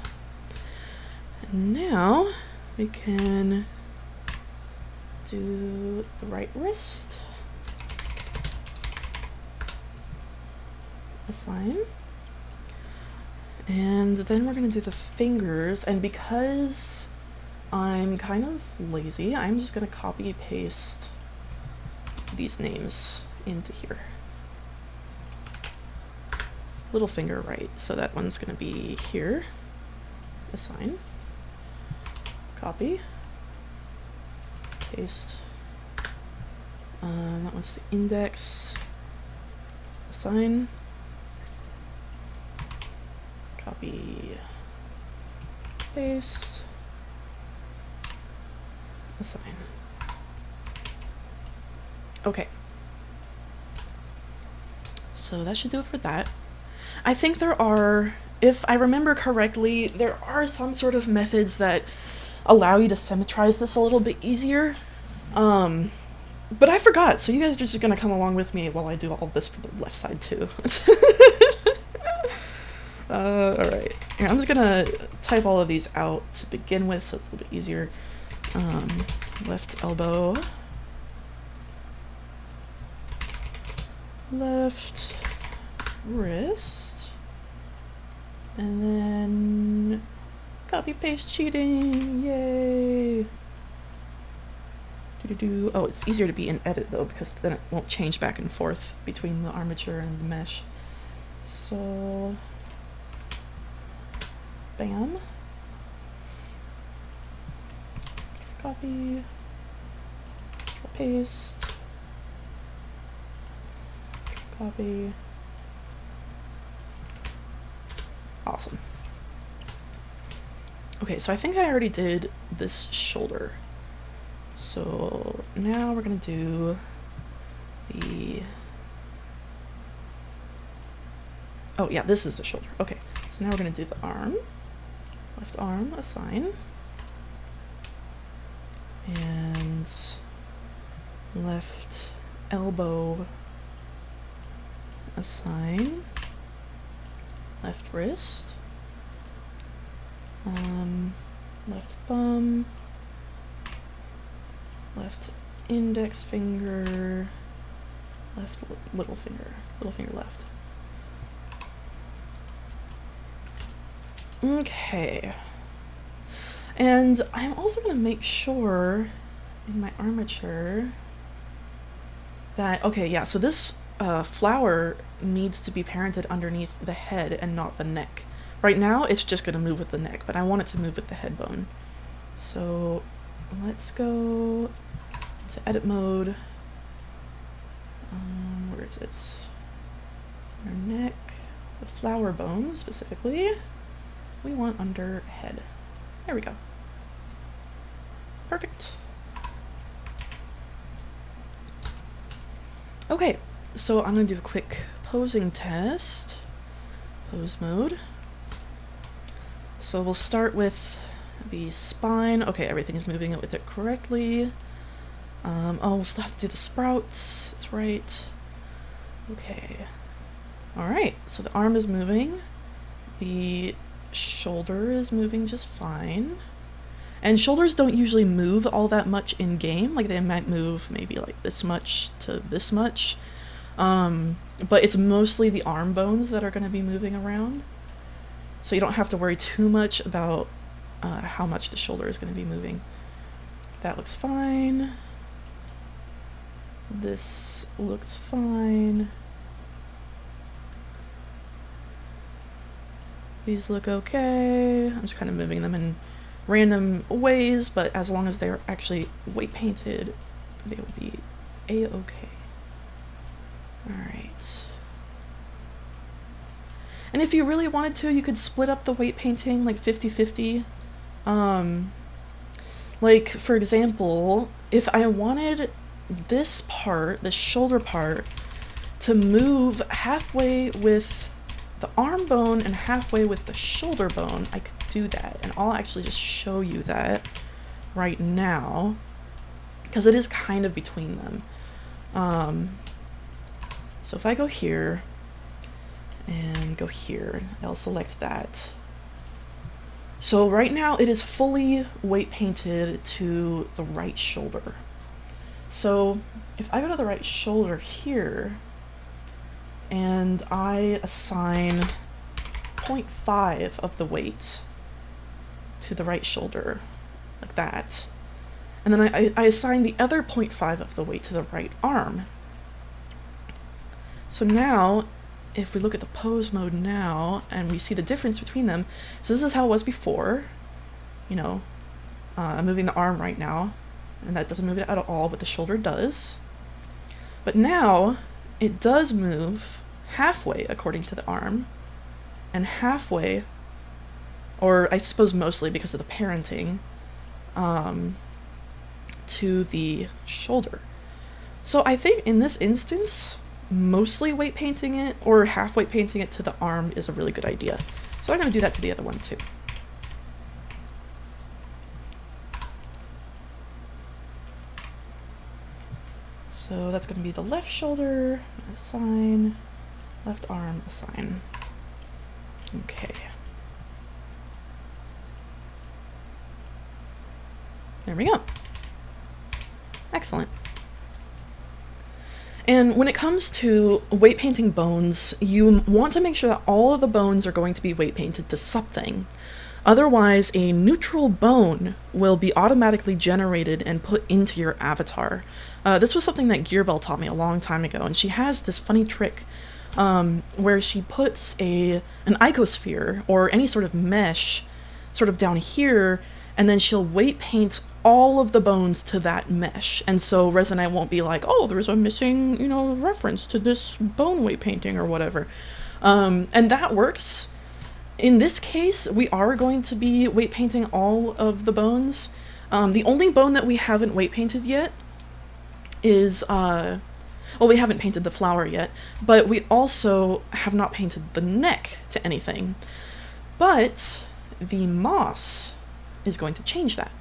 A: And now we can do the right wrist, assign. And then we're gonna do the fingers, and because I'm kind of lazy, I'm just gonna copy paste these names into here. Little finger right, so that one's gonna be here, assign, copy, paste, that one's the index, assign, copy, paste, assign. Okay, so that should do it for that. I think there are, if I remember correctly, there are some sort of methods that allow you to symmetrize this a little bit easier. But I forgot, so you guys are just gonna come along with me while I do all this for the left side too. Alright, here, I'm just gonna type all of these out to begin with so it's a little bit easier. Left elbow, left wrist, and then copy paste cheating, yay! Oh, it's easier to be in edit though, because then it won't change back and forth between the armature and the mesh. So, bam. Copy, paste, copy. Awesome. Okay, so I think I already did this shoulder. So now we're gonna do the, oh yeah, this is the shoulder. Okay, so now we're gonna do the arm. Left arm, assign. And left elbow, assign. Left wrist. Left thumb. Left index finger. Left little finger left. Okay. And I'm also going to make sure in my armature that, okay, yeah, so this flower needs to be parented underneath the head and not the neck. Right now, it's just going to move with the neck, but I want it to move with the head bone. So let's go to edit mode. Where is it? Our neck. the flower bone specifically, we want under head. There we go. Perfect. Okay, so I'm gonna do a quick posing test. Pose mode. So we'll start with the spine. Okay, everything's moving with it correctly. Oh, we'll still have to do the sprouts. That's right. Okay. Alright, so the arm is moving. The shoulder is moving just fine. And shoulders don't usually move all that much in game. Like, they might move maybe like this much to this much. But it's mostly the arm bones that are going to be moving around. So you don't have to worry too much about how much the shoulder is going to be moving. That looks fine. This looks fine. These look okay. I'm just kind of moving them in random ways, but as long as they're actually weight painted, they will be a-okay. Alright. And if you really wanted to, you could split up the weight painting like 50-50. Like, for example, if I wanted this part, the shoulder part, to move halfway with the arm bone and halfway with the shoulder bone, I could do that. And I'll actually just show you that right now, because it is kind of between them. So if I go here and go here, I'll select that. So right now it is fully weight painted to the right shoulder. So if I go to the right shoulder here and I assign 0.5 of the weight to the right shoulder, like that, and then I assign the other 0.5 of the weight to the right arm. So now, if we look at the pose mode now, and we see the difference between them, so this is how it was before, you know, I'm moving the arm right now, and that doesn't move it at all, but the shoulder does. But now, it does move halfway according to the arm, and halfway, or I suppose mostly because of the parenting, to the shoulder. So I think in this instance, mostly weight painting it or half weight painting it to the arm is a really good idea. So I'm going to do that to the other one too. So that's going to be the left shoulder, assign, left arm, assign. Okay. There we go. Excellent. And when it comes to weight painting bones, you want to make sure that all of the bones are going to be weight painted to something. Otherwise, a neutral bone will be automatically generated and put into your avatar. This was something that Gearbell taught me a long time ago, and she has this funny trick where she puts an icosphere or any sort of mesh sort of down here, and then she'll weight paint all of the bones to that mesh. And so Resonite won't be like, oh, there's a missing, you know, reference to this bone weight painting or whatever. And that works. In this case, we are going to be weight painting all of the bones. The only bone that we haven't weight painted yet is, well, we haven't painted the flower yet, but we also have not painted the neck to anything. But the moss is going to change that.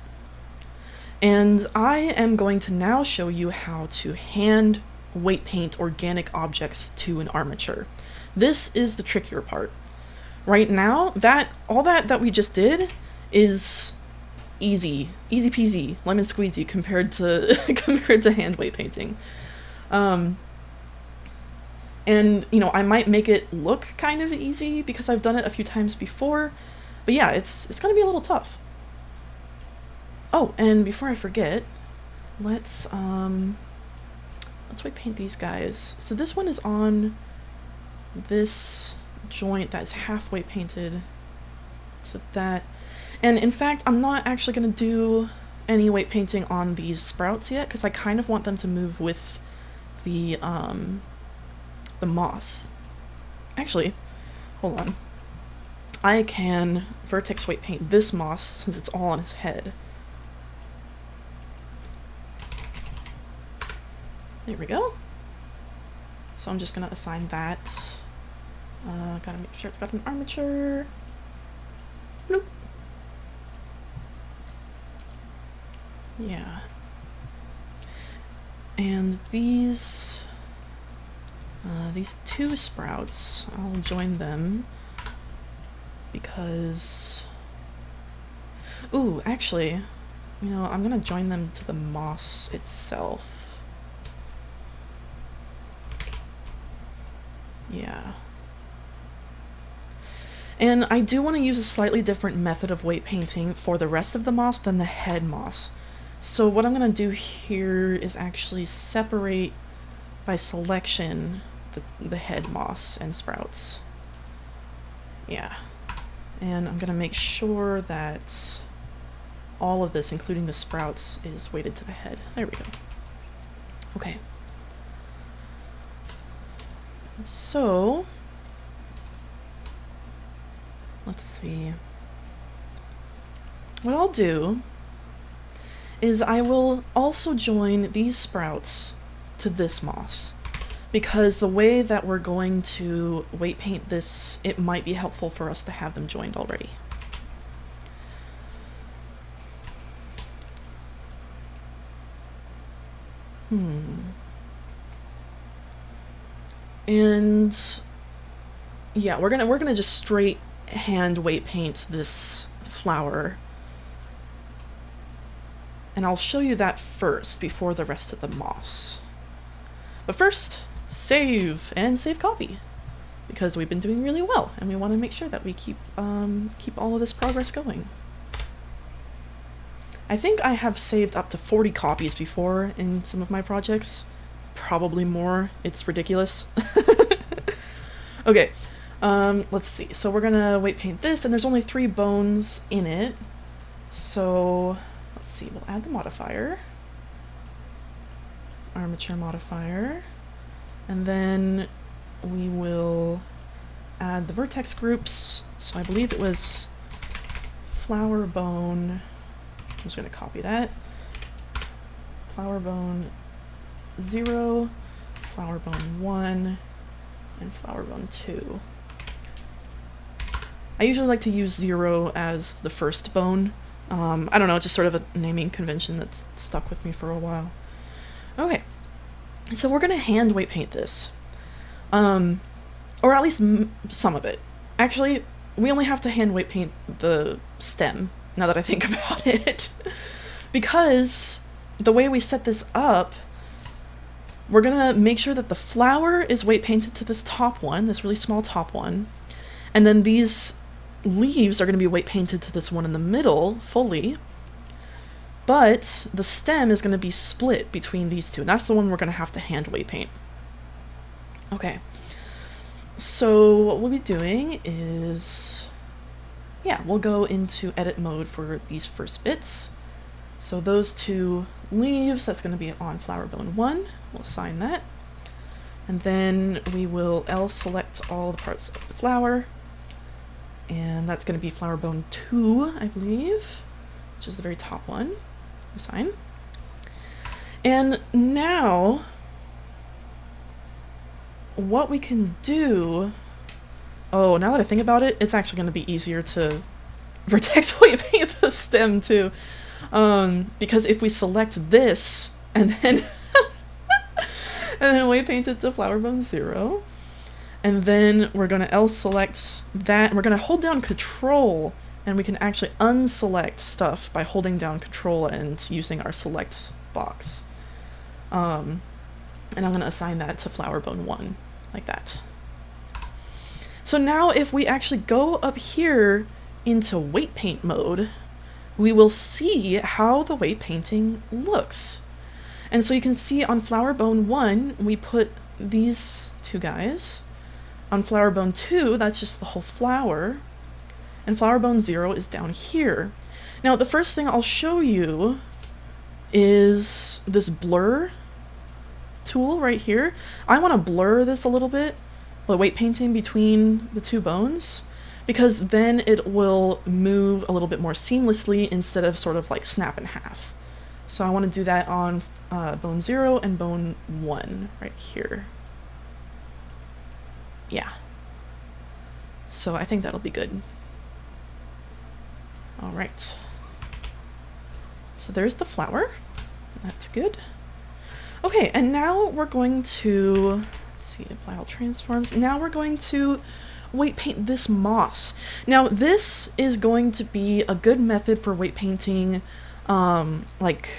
A: And I am going to now show you how to hand weight paint organic objects to an armature. This is the trickier part. Right now, all that we just did is easy peasy, lemon squeezy compared to hand weight painting. And you know, I might make it look kind of easy because I've done it a few times before, but yeah, it's gonna be a little tough. Oh, and before I forget, let's weight paint these guys. So this one is on this joint that is half weight painted to that. And in fact, I'm not actually going to do any weight painting on these sprouts yet because I kind of want them to move with the moss. Actually, hold on. I can vertex weight paint this moss since it's all on his head. There we go. So I'm just gonna assign that. Gotta make sure it's got an armature. Bloop. Yeah. And these two sprouts, I'll join them because, ooh, actually, you know, I'm gonna join them to the moss itself. Yeah. And I do want to use a slightly different method of weight painting for the rest of the moss than the head moss. So what I'm going to do here is actually separate by selection the head moss and sprouts. Yeah. And I'm going to make sure that all of this, including the sprouts, is weighted to the head. There we go. Okay. So let's see. What I'll do is I will also join these sprouts to this moss, because the way that we're going to weight paint this, it might be helpful for us to have them joined already. And yeah, we're gonna just straight hand weight paint this flower. And I'll show you that first before the rest of the moss. But first, save and save copy, because we've been doing really well and we want to make sure that we keep all of this progress going. I think I have saved up to 40 copies before in some of my projects. Probably more. It's ridiculous. Okay, let's see. So we're gonna weight paint this, and there's only 3 bones in it. So let's see, we'll add the modifier. Armature modifier. And then we will add the vertex groups. So I believe it was flower bone. I'm just gonna copy that. Flower bone 0, flower bone 1, and flower bone 2. I usually like to use 0 as the first bone. I don't know, just sort of a naming convention that's stuck with me for a while. Okay, so we're gonna hand weight paint this. Or at least some of it. Actually, we only have to hand weight paint the stem, now that I think about it. Because the way we set this up, we're gonna make sure that the flower is weight painted to this top one, this really small top one, and then these leaves are gonna be weight painted to this one in the middle fully, but the stem is gonna be split between these two, and that's the one we're gonna have to hand weight paint. Okay, so what we'll be doing is, yeah, we'll go into edit mode for these first bits. So those 2 leaves, that's going to be on flower bone 1. We'll assign that. And then we will select all the parts of the flower. And that's going to be flower bone 2, I believe, which is the very top one. Assign. And now, what we can do... Oh, now that I think about it, it's actually going to be easier to vertex weight paint the stem too. Because if we select this and then and then weight paint it to flower bone 0, and then we're going to select that, and we're going to hold down Control, and we can actually unselect stuff by holding down Control and using our select box. And I'm going to assign that to flower bone 1, like that. So now if we actually go up here into weight paint mode, we will see how the weight painting looks. And so you can see on flower bone 1, we put these 2 guys. On flower bone 2, that's just the whole flower. And flower bone 0 is down here. Now, the first thing I'll show you is this blur tool right here. I want to blur this a little bit the weight painting between the two bones, because then it will move a little bit more seamlessly instead of sort of like snap in half. So I want to do that on bone 0 and bone 1 right here. Yeah. So I think that'll be good. All right. So there's the flower. That's good. Okay, and now we're going to, let's see, apply all transforms. Now we're going to weight paint this moss. Now this is going to be a good method for weight painting like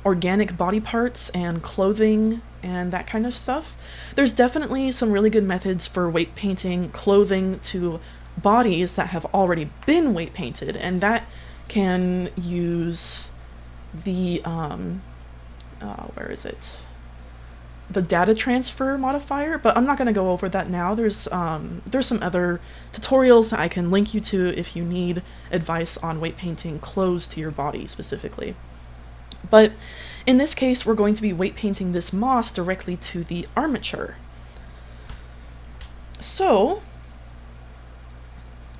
A: organic body parts and clothing and that kind of stuff. There's definitely some really good methods for weight painting clothing to bodies that have already been weight painted, and that can use the where is it? The data transfer modifier, but I'm not going to go over that now. There's some other tutorials that I can link you to if you need advice on weight painting clothes to your body specifically. But in this case, we're going to be weight painting this moss directly to the armature. So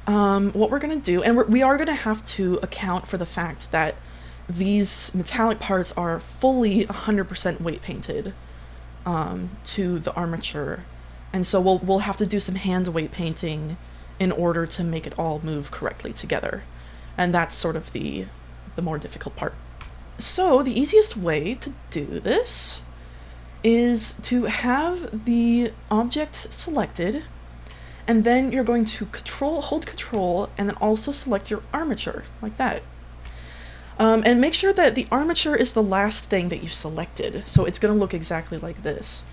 A: what we're going to do, and we are going to have to account for the fact that these metallic parts are fully 100% weight painted to the armature, and so we'll have to do some hand weight painting in order to make it all move correctly together, and that's sort of the more difficult part. So the easiest way to do this is to have the object selected, and then you're going to hold control, and then also select your armature, like that. And make sure that the armature is the last thing that you selected, so it's going to look exactly like this.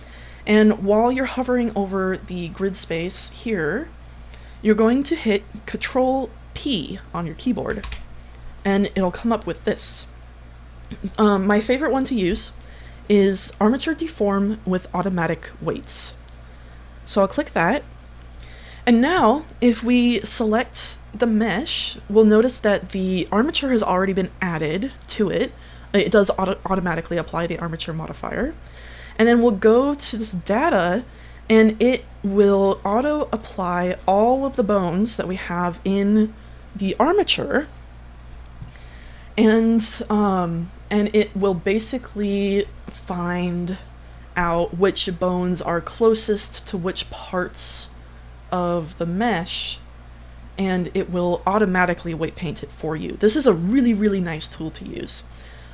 A: And while you're hovering over the grid space here, you're going to hit Control P on your keyboard, and it'll come up with this. My favorite one to use is Armature Deform with Automatic Weights. So I'll click that. And now, if we select the mesh, we'll notice that the armature has already been added to it. It does automatically apply the armature modifier. And then we'll go to this data, and it will auto-apply all of the bones that we have in the armature. And it will basically find out which bones are closest to which parts of the mesh, and it will automatically weight paint it for you. This is a really, really nice tool to use.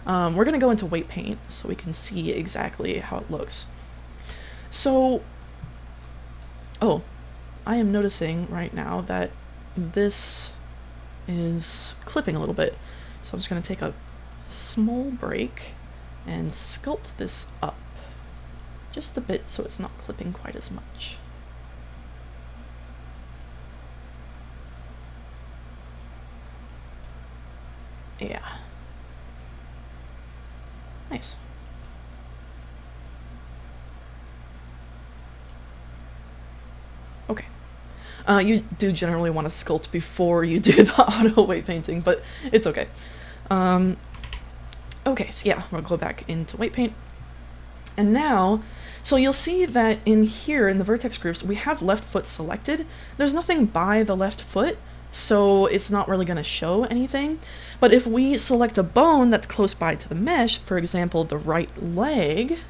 A: We're going to go into weight paint so we can see exactly how it looks. So, oh, I am noticing right now that this is clipping a little bit. So I'm just going to take a small break and sculpt this up just a bit so it's not clipping quite as much. Yeah. Nice. Okay. You do generally want to sculpt before you do the auto weight painting, but it's okay. Okay, so yeah, we'll go back into weight paint. And now, so you'll see that in here, in the vertex groups, we have left foot selected. There's nothing by the left foot, so it's not really going to show anything. But if we select a bone that's close by to the mesh, for example, the right leg,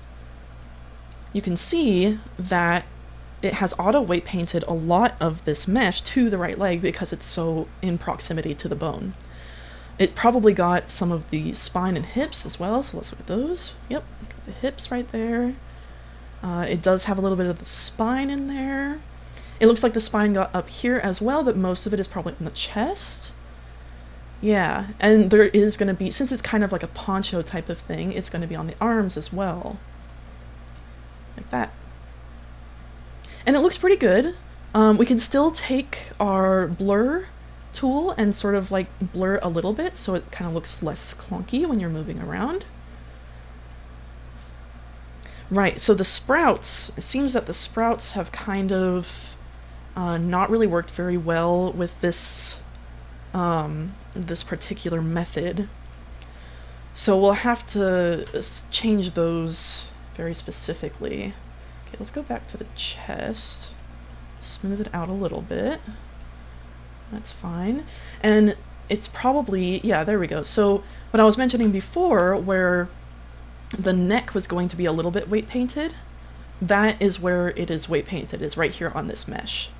A: you can see that it has auto weight painted a lot of this mesh to the right leg because it's so in proximity to the bone. It probably got some of the spine and hips as well, so let's look at those. Yep, got the hips right there. It does have a little bit of the spine in there. It looks like the spine got up here as well, but most of it is probably in the chest. Yeah, and there is going to be, since it's kind of like a poncho type of thing, it's going to be on the arms as well. Like that. And it looks pretty good. We can still take our blur tool and sort of like blur a little bit so it kind of looks less clunky when you're moving around. Right, so the sprouts, it seems that the sprouts have kind of not really worked very well with this this particular method. So we'll have to change those very specifically. Okay, let's go back to the chest. smooth it out a little bit. That's fine. And it's probably, yeah, there we go. So what I was mentioning before, where the neck was going to be a little bit weight painted, that is where it is weight painted, is right here on this mesh.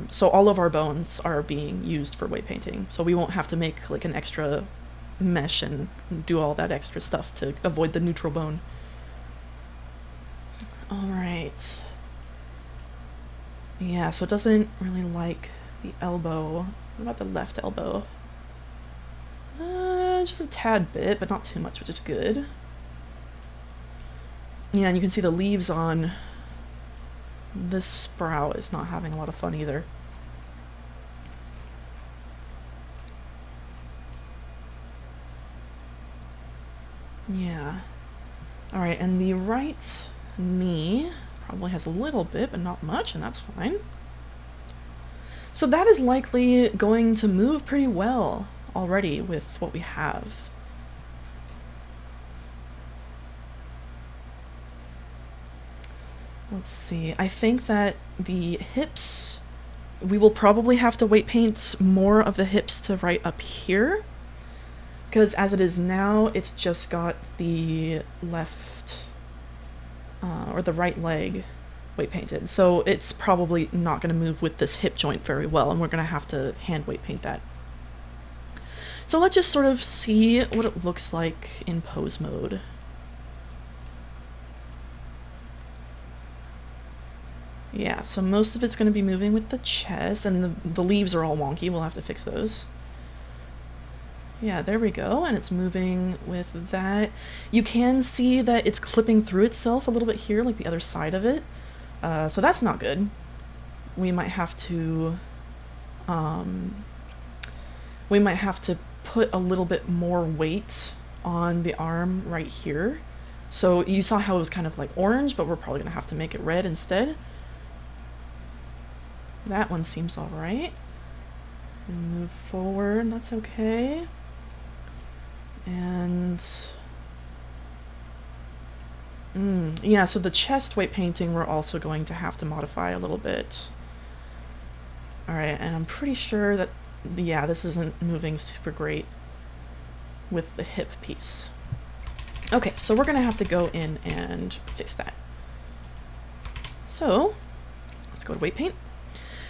A: So all of our bones are being used for weight painting. So we won't have to make like an extra mesh and do all that extra stuff to avoid the neutral bone. All right. Yeah, so it doesn't really like the elbow. What about the left elbow? Just a tad bit, but not too much, which is good. Yeah, and you can see the leaves on this sprout is not having a lot of fun either. Yeah. Alright, and the right knee probably has a little bit, but not much, and that's fine. So that is likely going to move pretty well already with what we have. Let's see, I think that the hips, we will probably have to weight paint more of the hips to right up here, because as it is now, it's just got the left, or the right leg weight painted. So it's probably not going to move with this hip joint very well, and we're going to have to hand weight paint that. So let's just sort of see what it looks like in pose mode. Yeah, so most of it's going to be moving with the chest, and the leaves are all wonky. We'll have to fix those. Yeah, there we go, and it's moving with that. You can see that it's clipping through itself a little bit here, like the other side of it. So that's not good. We might have to put a little bit more weight on the arm right here. So you saw how it was kind of like orange, but we're probably gonna have to make it red instead. That one seems all right. Move forward, that's okay. And yeah, so the chest weight painting we're also going to have to modify a little bit. All right, and I'm pretty sure that, yeah, this isn't moving super great with the hip piece. Okay, so we're gonna have to go in and fix that. So let's go to weight paint.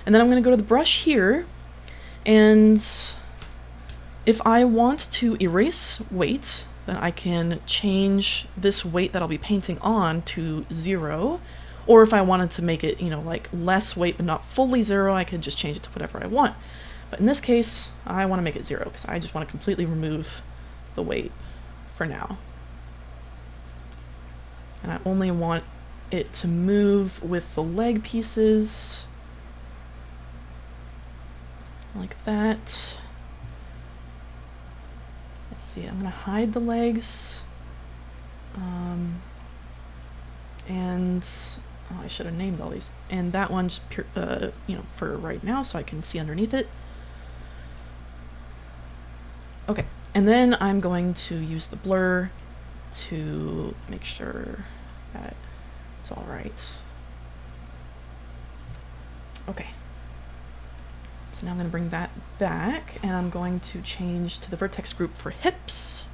A: And then I'm gonna go to the brush here, and if I want to erase weight, then I can change this weight that I'll be painting on to 0. Or if I wanted to make it, you know, like less weight but not fully 0, I could just change it to whatever I want. But in this case, I want to make it 0 because I just want to completely remove the weight for now. And I only want it to move with the leg pieces. Like that. Let's see, I'm gonna hide the legs. And oh, I should have named all these. And that one's pure, you know, for right now, so I can see underneath it. Okay, and then I'm going to use the blur to make sure that it's all right. Okay. So now I'm going to bring that back, and I'm going to change to the vertex group for hips.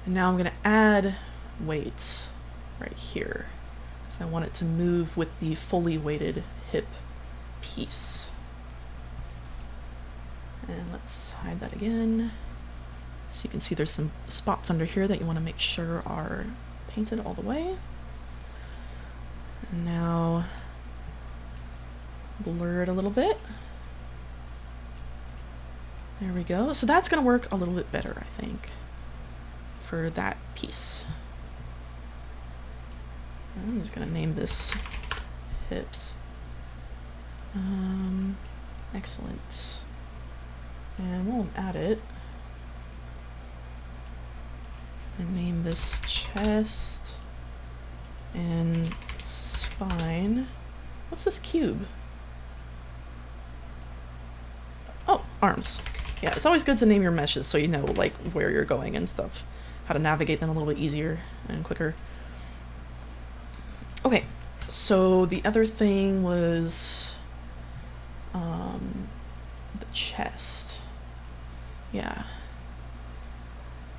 A: And now I'm going to add weight right here, because I want it to move with the fully weighted hip piece. And let's hide that again. So you can see there's some spots under here that you want to make sure are painted all the way. And now blur it a little bit. There we go. So that's going to work a little bit better, I think, for that piece. I'm just going to name this hips. Excellent. And we'll add it. And name this chest and spine. What's this cube? Oh, arms. Yeah, it's always good to name your meshes so you know like where you're going and stuff, how to navigate them a little bit easier and quicker. Okay, So the other thing was the chest. Yeah.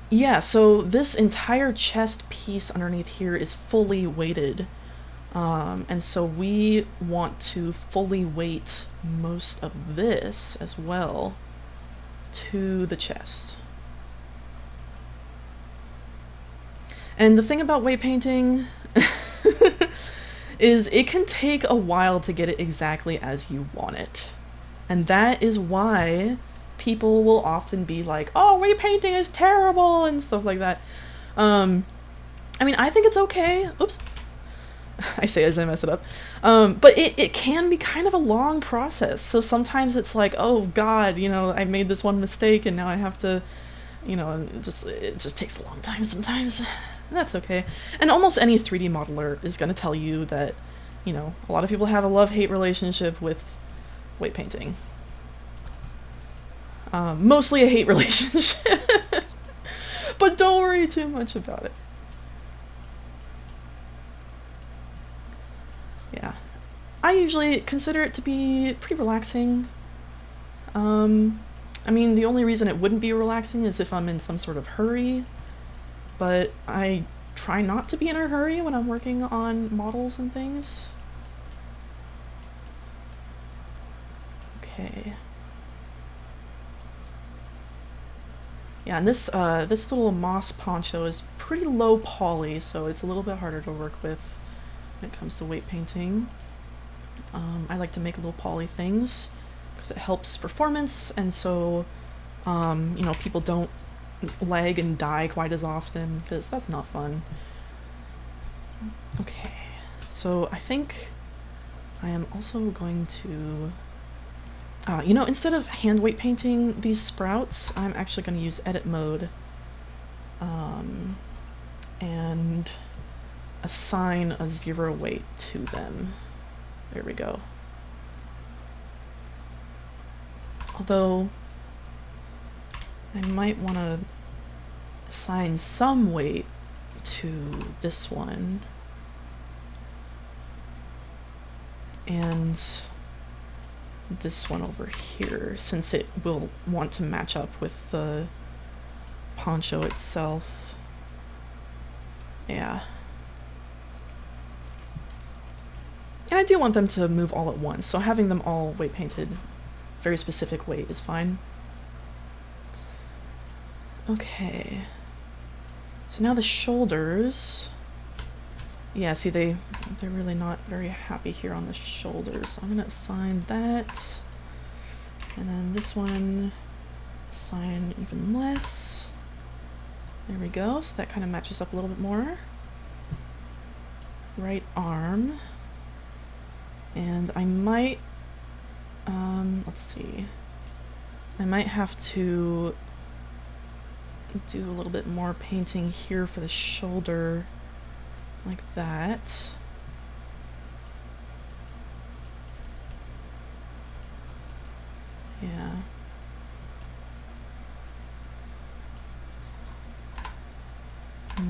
A: Yeah, so this entire chest piece underneath here is fully weighted. And so we want to fully weight most of this as well to the chest. And the thing about weight painting is it can take a while to get it exactly as you want it. And that is why people will often be like, oh, weight painting is terrible and stuff like that. I mean, I think it's okay. Oops. I say as I mess it up. But it can be kind of a long process. So sometimes it's like, oh God, you know, I made this one mistake and now I have to, you know, it just takes a long time sometimes. That's okay. And almost any 3D modeler is going to tell you that, you know, a lot of people have a love-hate relationship with weight painting. Mostly a hate relationship. But don't worry too much about it. Yeah. I usually consider it to be pretty relaxing. I mean, the only reason it wouldn't be relaxing is if I'm in some sort of hurry, but I try not to be in a hurry when I'm working on models and things. Okay. Yeah, and this little moss poncho is pretty low poly, so it's a little bit harder to work with when it comes to weight painting. I like to make little poly things because it helps performance, and so you know, people don't lag and die quite as often, because that's not fun. Okay, so I think I am also going to you know, instead of hand weight painting these sprouts, I'm actually going to use edit mode and assign a 0 weight to them. There we go. Although I might want to assign some weight to this one. And this one over here, since it will want to match up with the poncho itself. Yeah. And I do want them to move all at once, so having them all weight painted, very specific weight, is fine. Okay. So now the shoulders. Yeah, see, they're really not very happy here on the shoulders. So I'm gonna assign that. And then this one, assign even less. There we go, so that kind of matches up a little bit more. Right arm. And I might, let's see. I might have to do a little bit more painting here for the shoulder. Like that. Yeah. A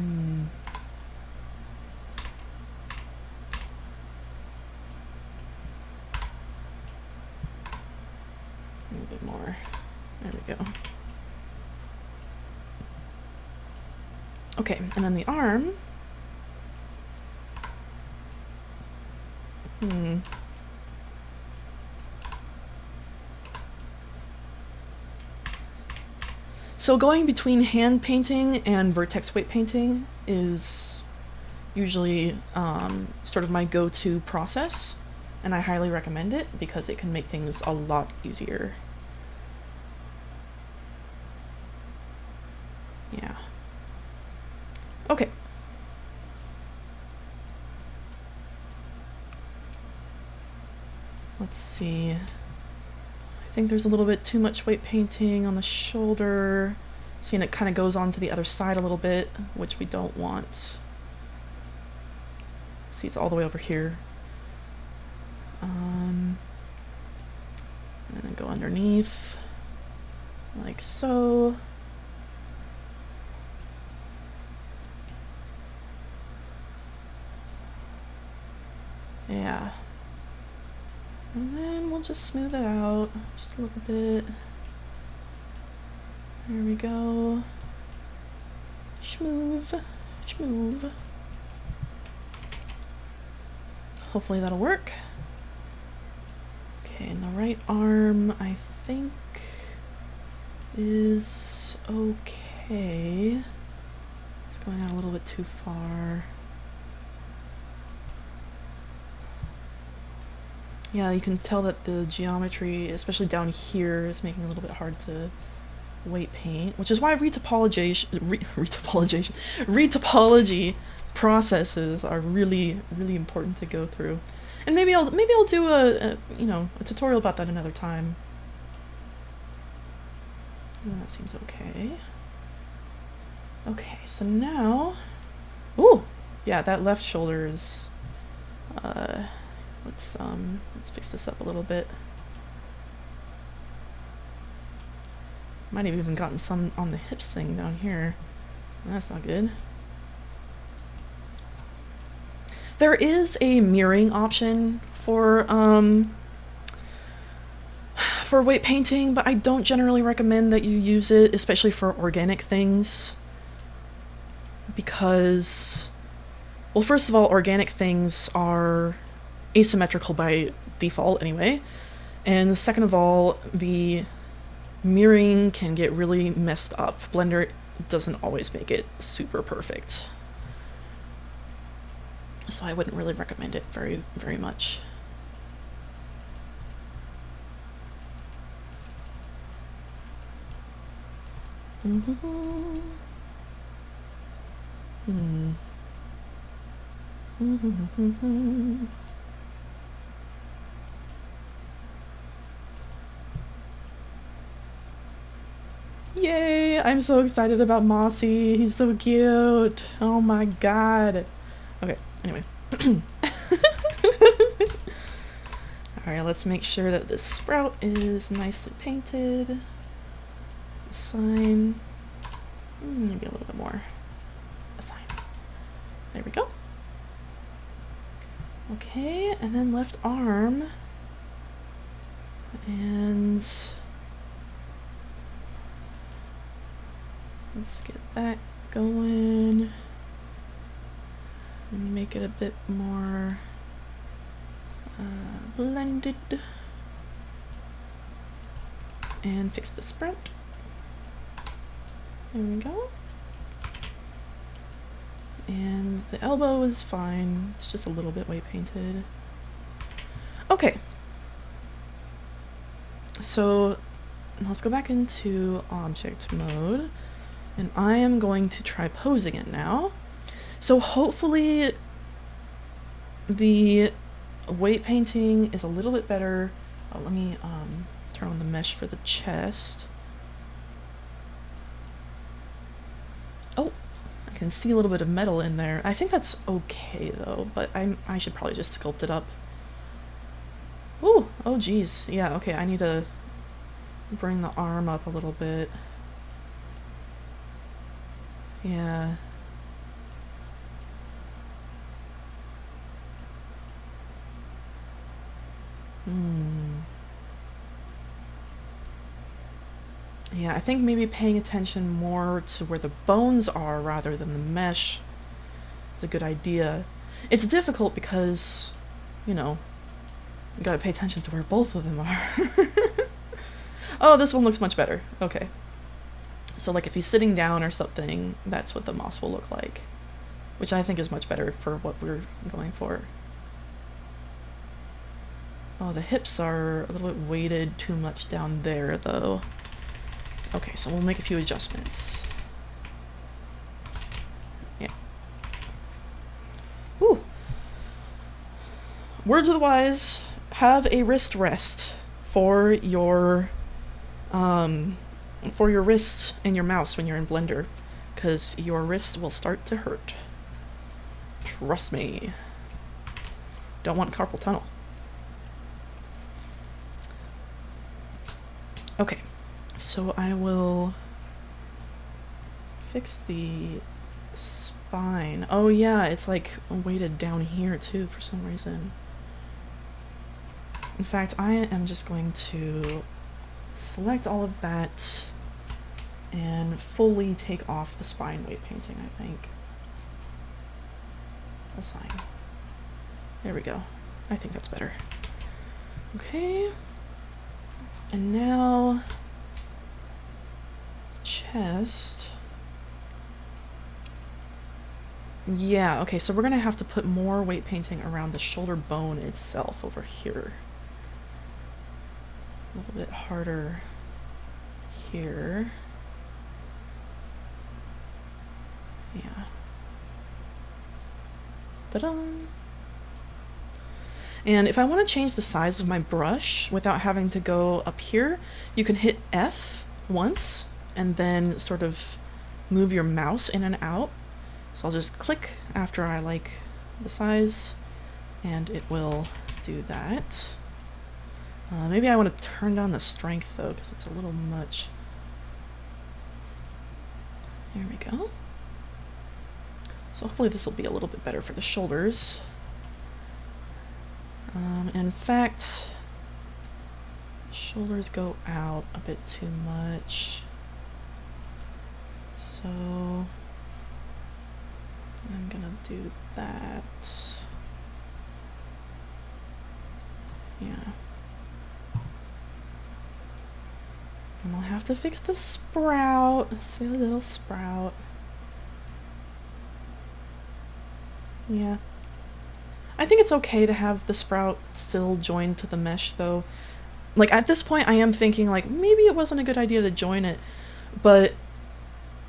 A: little bit more. There we go. Okay, and then the arm. So going between hand painting and vertex weight painting is usually sort of my go-to process, and I highly recommend it because it can make things a lot easier. Yeah. Okay. Let's see. I think there's a little bit too much weight painting on the shoulder. Seeing it kind of goes on to the other side a little bit, which we don't want. See, it's all the way over here. And then go underneath, like so. Yeah. And then we'll just smooth it out just a little bit. There we go. Schmoove. Schmoove. Hopefully that'll work. Okay, and the right arm, I think, is okay. It's going out a little bit too far. Yeah, you can tell that the geometry, especially down here, is making it a little bit hard to weight paint, which is why retopology processes are really, really important to go through. And maybe I'll do a tutorial about that another time. That seems okay. Okay, so now, ooh, yeah, that left shoulder is. Let's fix this up a little bit. Might have even gotten some on the hips thing down here. That's not good. There is a mirroring option for weight painting, but I don't generally recommend that you use it, especially for organic things. Because, well, first of all, organic things are asymmetrical by default anyway. And second of all, the mirroring can get really messed up. Blender doesn't always make it super perfect. So I wouldn't really recommend it very, very much. Yay! I'm so excited about Mossy. He's so cute. Oh my god. Okay, anyway. Alright, let's make sure that this sprout is nicely painted. Assign. Maybe a little bit more. Assign. There we go. Okay, and then left arm. And let's get that going. Make it a bit more blended. And fix the sprout. There we go. And the elbow is fine. It's just a little bit weight painted. Okay. So let's go back into object mode. And I am going to try posing it now. So hopefully the weight painting is a little bit better. Oh, let me turn on the mesh for the chest. Oh, I can see a little bit of metal in there. I think that's okay though, but I should probably just sculpt it up. Ooh, oh geez. Yeah, okay, I need to bring the arm up a little bit. Yeah. Yeah, I think maybe paying attention more to where the bones are rather than the mesh is a good idea. It's difficult because, you know, you gotta pay attention to where both of them are. Oh, this one looks much better. Okay. So like if he's sitting down or something, that's what the moss will look like. Which I think is much better for what we're going for. Oh, the hips are a little bit weighted too much down there though. Okay, so we'll make a few adjustments. Yeah. Woo! Words of the wise, have a wrist rest for your wrists and your mouse when you're in Blender, because your wrists will start to hurt. Trust me. Don't want carpal tunnel. Okay, so I will fix the spine. Oh yeah, it's like weighted down here too for some reason. In fact, I am just going to select all of that and fully take off the spine weight painting, I think. Assign. There we go. I think that's better. Okay. And now chest. Yeah, okay, so we're gonna have to put more weight painting around the shoulder bone itself over here. A little bit harder here. Yeah. Ta-da! And if I want to change the size of my brush without having to go up here, you can hit F once and then sort of move your mouse in and out. So I'll just click after I like the size and it will do that. Maybe I want to turn down the strength though, because it's a little much. There we go. So hopefully this will be a little bit better for the shoulders. In fact, shoulders go out a bit too much. So I'm gonna do that. Yeah. And I'll have to fix the sprout. See the little sprout. Yeah. I think it's okay to have the sprout still joined to the mesh though. Like at this point I am thinking like maybe it wasn't a good idea to join it, but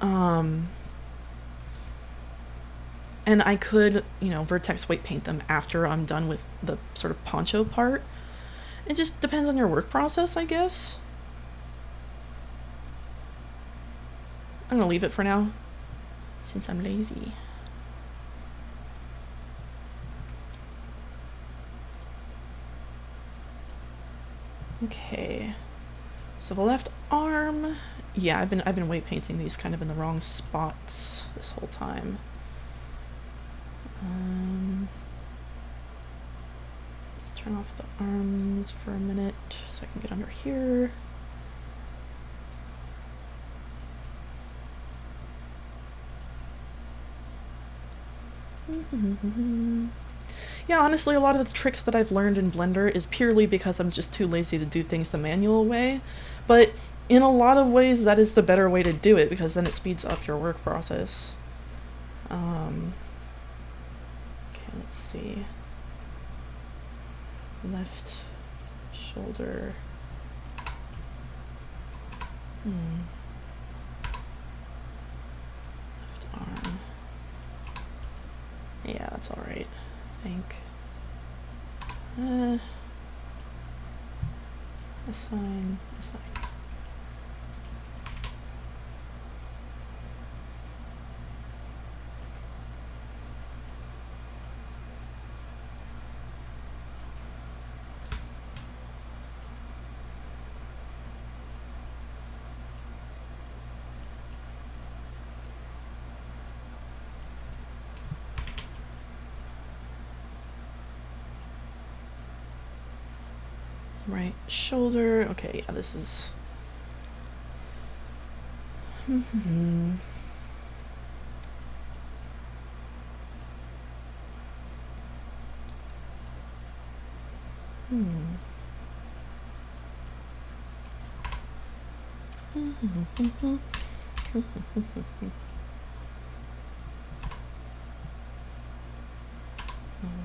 A: and I could, you know, vertex weight paint them after I'm done with the sort of poncho part. It just depends on your work process, I guess. I'm gonna leave it for now since I'm lazy. Okay, so the left arm, yeah, I've been weight painting these kind of in the wrong spots this whole time. Let's turn off the arms for a minute so I can get under here. Yeah, honestly, a lot of the tricks that I've learned in Blender is purely because I'm just too lazy to do things the manual way. But in a lot of ways, that is the better way to do it because then it speeds up your work process. Okay, let's see. Left shoulder. Left arm. Yeah, that's alright, I think. Assign. Right shoulder. Okay, yeah, this is. All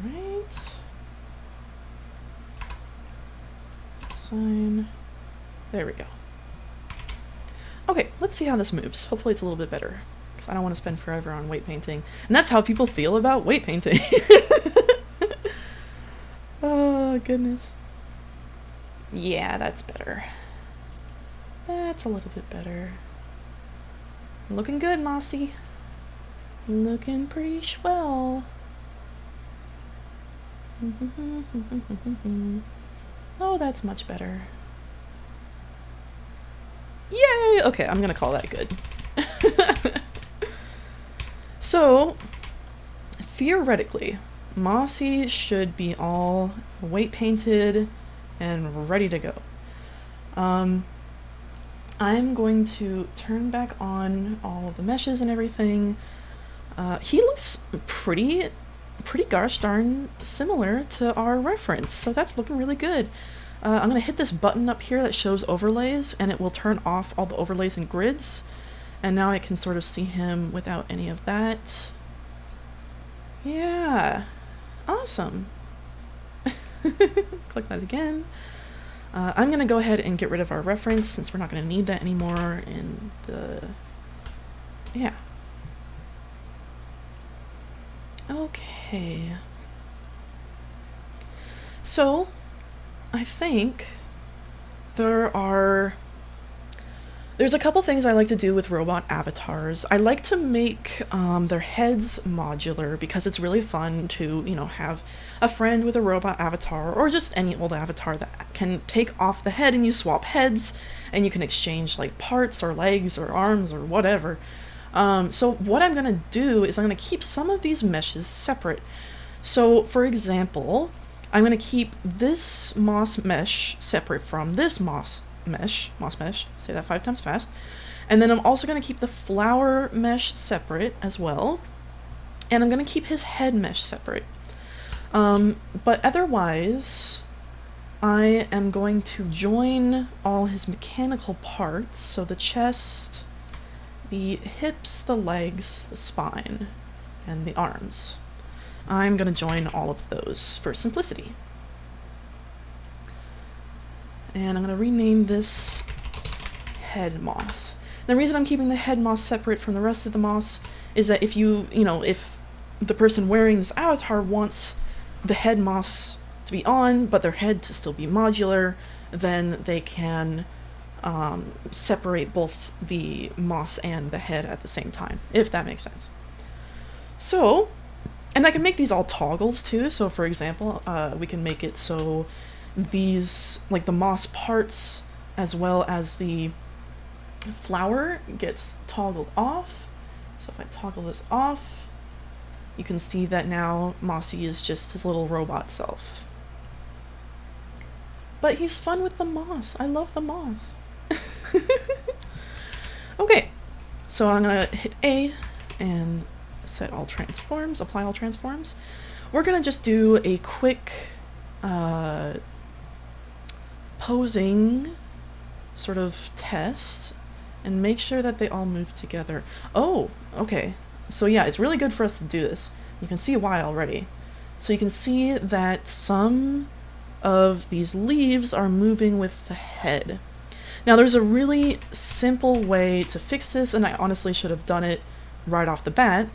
A: right. Sign. There we go. Okay, let's see how this moves. Hopefully it's a little bit better, because I don't want to spend forever on weight painting. And that's how people feel about weight painting. Oh, goodness. Yeah, that's better. That's a little bit better. Looking good, Mossy. Looking pretty swell. Oh, that's much better. Yay! Okay, I'm gonna call that good. So, theoretically, Mossy should be all weight painted and ready to go. I'm going to turn back on all of the meshes and everything. He looks pretty gosh darn similar to our reference, so that's looking really good. I'm going to hit this button up here that shows overlays, and it will turn off all the overlays and grids. And now I can sort of see him without any of that. Yeah, awesome. Click that again. I'm going to go ahead and get rid of our reference since we're not going to need that anymore in the... Yeah. Okay. So, I think there's a couple things I like to do with robot avatars. I like to make their heads modular because it's really fun to, have a friend with a robot avatar or just any old avatar that can take off the head and you swap heads and you can exchange like parts or legs or arms or whatever. So what I'm going to do is I'm going to keep some of these meshes separate. So for example, I'm going to keep this moss mesh separate from this moss mesh, say that 5 times fast. And then I'm also going to keep the flower mesh separate as well. And I'm going to keep his head mesh separate. But otherwise, I am going to join all his mechanical parts. So the chest, the hips, the legs, the spine, and the arms. I'm going to join all of those for simplicity. And I'm going to rename this head moss. The reason I'm keeping the head moss separate from the rest of the moss is that if if the person wearing this avatar wants the head moss to be on, but their head to still be modular, then they can separate both the moss and the head at the same time, if that makes sense. So, and I can make these all toggles too. So for example, we can make it so these, like the moss parts as well as the flower gets toggled off. So if I toggle this off, you can see that now Mossy is just his little robot self. But he's fun with the moss. I love the moss. Okay, so I'm gonna hit A and set all transforms, apply all transforms. We're gonna just do a quick posing sort of test and make sure that they all move together. Oh, okay. So yeah, it's really good for us to do this. You can see why already. So you can see that some of these leaves are moving with the head. Now there's a really simple way to fix this, and I honestly should have done it right off the bat.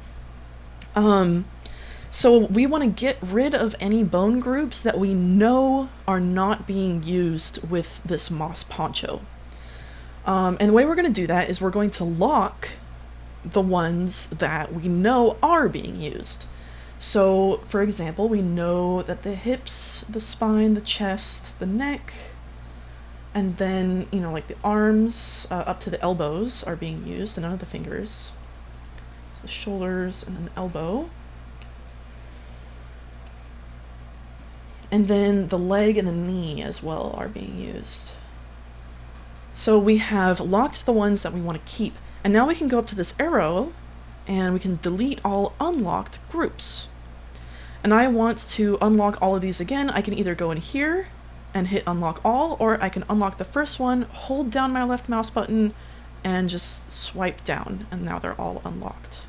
A: So we want to get rid of any bone groups that we know are not being used with this moss poncho. And the way we're going to do that is we're going to lock the ones that we know are being used. So, for example, we know that the hips, the spine, the chest, the neck, and then, like the arms up to the elbows are being used, and none of the fingers. So the shoulders and then the elbow. And then the leg and the knee as well are being used. So we have locked the ones that we want to keep. And now we can go up to this arrow and we can delete all unlocked groups. And I want to unlock all of these again. I can either go in here and hit unlock all, or I can unlock the first one, hold down my left mouse button, and just swipe down. And now they're all unlocked.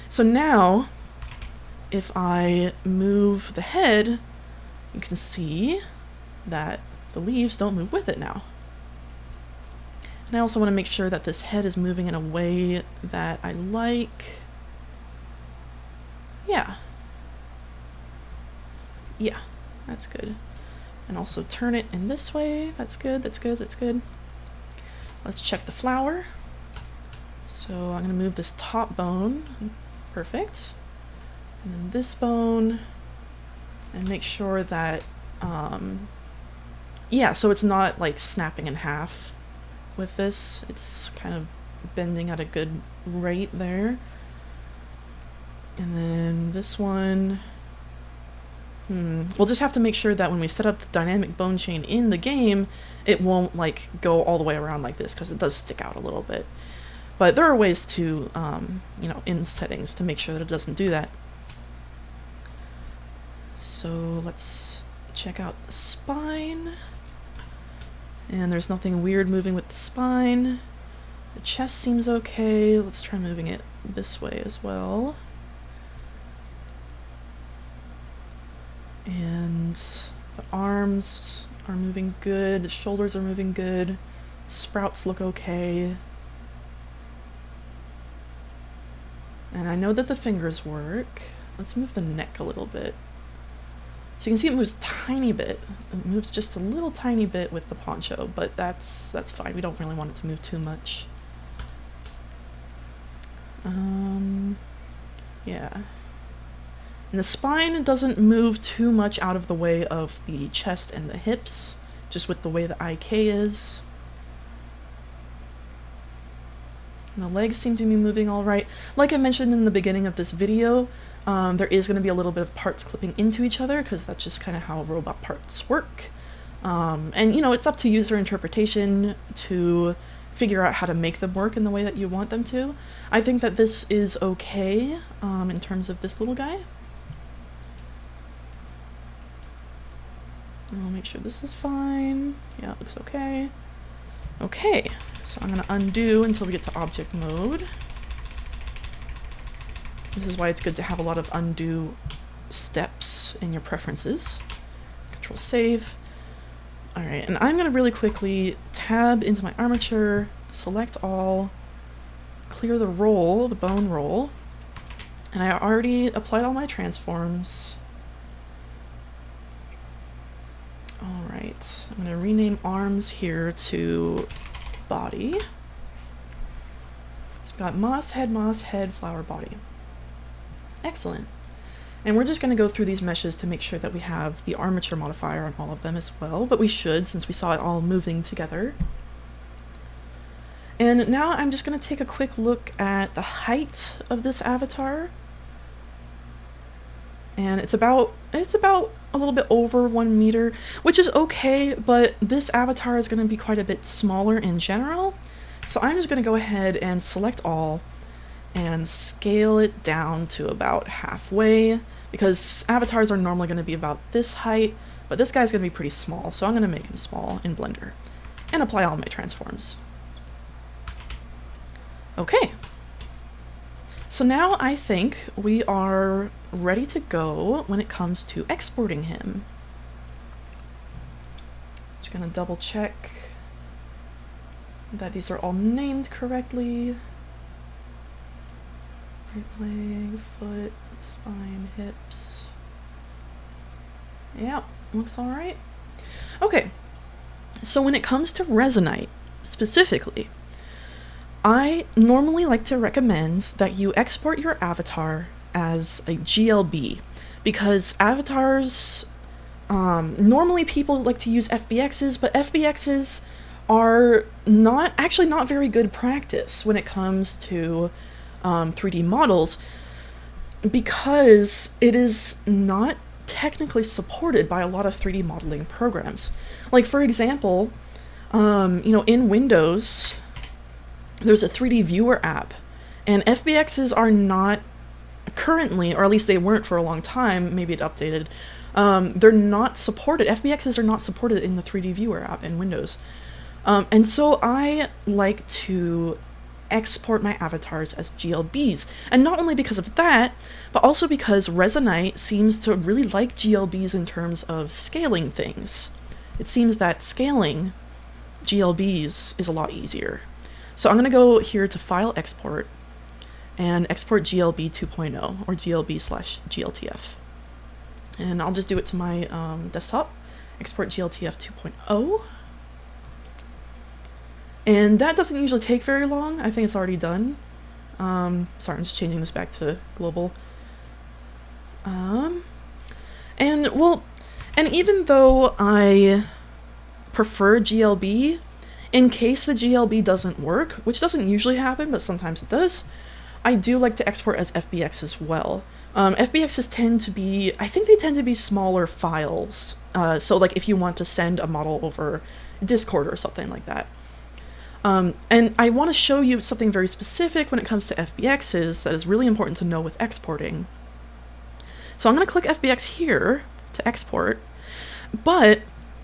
A: So now, if I move the head, you can see that the leaves don't move with it now. And I also want to make sure that this head is moving in a way that I like. Yeah. Yeah, that's good. And also turn it in this way. That's good, that's good, that's good. Let's check the flower. So I'm going to move this top bone. Perfect. And then this bone. And make sure that, yeah, so it's not like snapping in half with this. It's kind of bending at a good rate there. And then this one, We'll just have to make sure that when we set up the dynamic bone chain in the game, it won't like go all the way around like this, because it does stick out a little bit. But there are ways to, you know, in settings to make sure that it doesn't do that. So let's check out the spine. And there's nothing weird moving with the spine. The chest seems okay. Let's try moving it this way as well. And the arms are moving good, the shoulders are moving good, sprouts look okay. And I know that the fingers work. Let's move the neck a little bit. So you can see it moves a tiny bit. It moves just a little tiny bit with the poncho, but that's fine. We don't really want it to move too much. Yeah. And the spine doesn't move too much out of the way of the chest and the hips, just with the way the IK is. And the legs seem to be moving all right. Like I mentioned in the beginning of this video, there is going to be a little bit of parts clipping into each other, because that's just kind of how robot parts work. And, you know, it's up to user interpretation to figure out how to make them work in the way that you want them to. I think that this is okay in terms of this little guy. I'll make sure this is fine. Yeah, it looks okay. Okay, so I'm gonna undo until we get to object mode. This is why it's good to have a lot of undo steps in your preferences. Control save. All right, and I'm gonna really quickly tab into my armature, select all, clear the roll, the bone roll, and I already applied all my transforms. All right, I'm gonna rename arms here to body. So we've got moss head, flower, body. Excellent. And we're just gonna go through these meshes to make sure that we have the armature modifier on all of them as well, but we should, since we saw it all moving together. And now I'm just gonna take a quick look at the height of this avatar. And it's about a little bit over 1 meter, which is okay, but this avatar is going to be quite a bit smaller in general. So I'm just going to go ahead and select all and scale it down to about halfway, because avatars are normally going to be about this height, but this guy's going to be pretty small, so I'm going to make him small in Blender and apply all my transforms. Okay. So now I think we are ready to go when it comes to exporting him. Just gonna double check that these are all named correctly. Right leg, foot, spine, hips. Yeah, looks all right. Okay, so when it comes to Resonite specifically, I normally like to recommend that you export your avatar as a GLB, because avatars, normally people like to use FBXs, but FBXs are not very good practice when it comes to 3D models, because it is not technically supported by a lot of 3D modeling programs. Like, for example, you know, in Windows, there's a 3D viewer app, and FBXs are not currently, or at least they weren't for a long time, maybe it updated, they're not supported. FBXs are not supported in the 3D viewer app in Windows. And so I like to export my avatars as GLBs. And not only because of that, but also because Resonite seems to really like GLBs in terms of scaling things. It seems that scaling GLBs is a lot easier. So I'm going to go here to File Export and export GLB 2.0 or GLB/GLTF. And I'll just do it to my desktop. Export GLTF 2.0. And that doesn't usually take very long. I think it's already done. Sorry, I'm just changing this back to global. And even though I prefer GLB, in case the GLB doesn't work, which doesn't usually happen, but sometimes it does, I do like to export as FBX as well. FBXs tend to be, I think they tend to be smaller files. So like if you want to send a model over Discord or something like that. And I want to show you something very specific when it comes to FBXs that is really important to know with exporting. So I'm going to click FBX here to export, but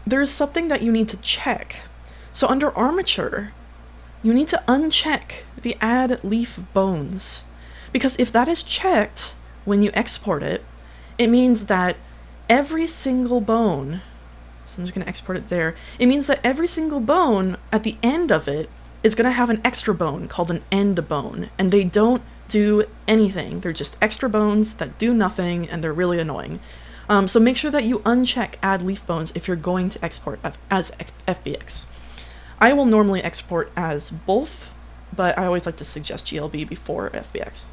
A: there's something that you need to check. So under Armature, you need to uncheck the add leaf bones, because if that is checked when you export it, it means that every single bone, so I'm just going to export it there, it means that every single bone at the end of it is going to have an extra bone called an end bone, and they don't do anything. They're just extra bones that do nothing, and they're really annoying. So make sure that you uncheck add leaf bones if you're going to export as FBX. I will normally export as both, but I always like to suggest GLB before FBX.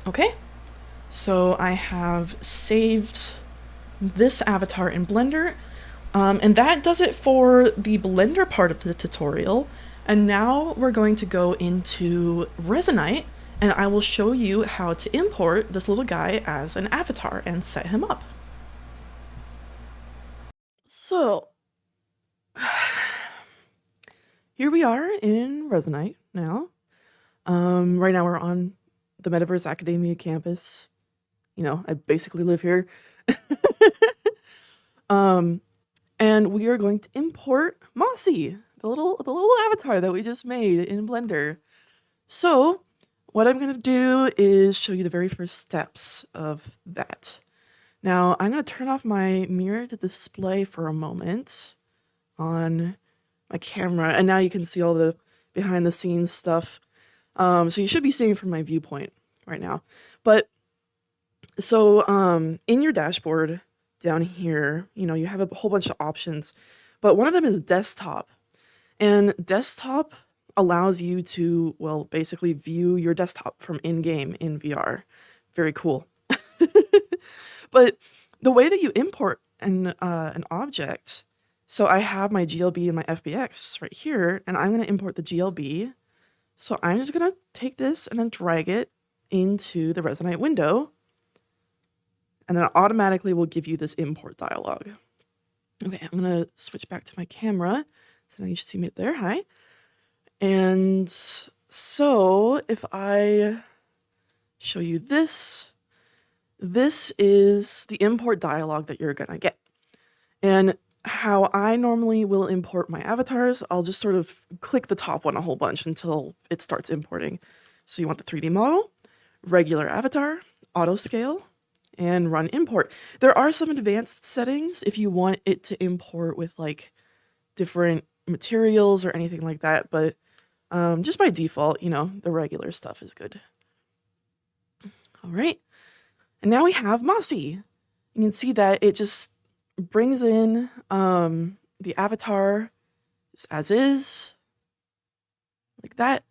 A: Okay, so I have saved this avatar in Blender, and that does it for the Blender part of the tutorial. And now we're going to go into Resonite, and I will show you how to import this little guy as an avatar and set him up. So here we are in Resonite now. Right now we're on the Metaverse Academia campus. You know, I basically live here. And we are going to import Mossy, the little avatar that we just made in Blender. So what I'm going to do is show you the very first steps of that. Now I'm going to turn off my mirror to display for a moment on my camera, and now you can see all the behind the scenes stuff. So you should be seeing from my viewpoint right now. But so in your dashboard down here, you know, you have a whole bunch of options, but one of them is desktop. And desktop allows you to, well, basically view your desktop from in-game in VR. Very cool. But the way that you import an object, so I have my GLB and my FBX right here, and I'm going to import the GLB. So I'm just going to take this and then drag it into the Resonite window, and then it automatically will give you this import dialog. Okay, I'm going to switch back to my camera. So now you should see me there. Hi. And so if I show you this, this is the import dialog that you're going to get. And how I normally will import my avatars, I'll just sort of click the top one a whole bunch until it starts importing. So you want the 3D model, regular avatar, auto scale, and run import. There are some advanced settings if you want it to import with like different materials or anything like that, but just by default, you know, the regular stuff is good. All right, and now we have Mossy. You can see that it just brings in the avatar as is, like that.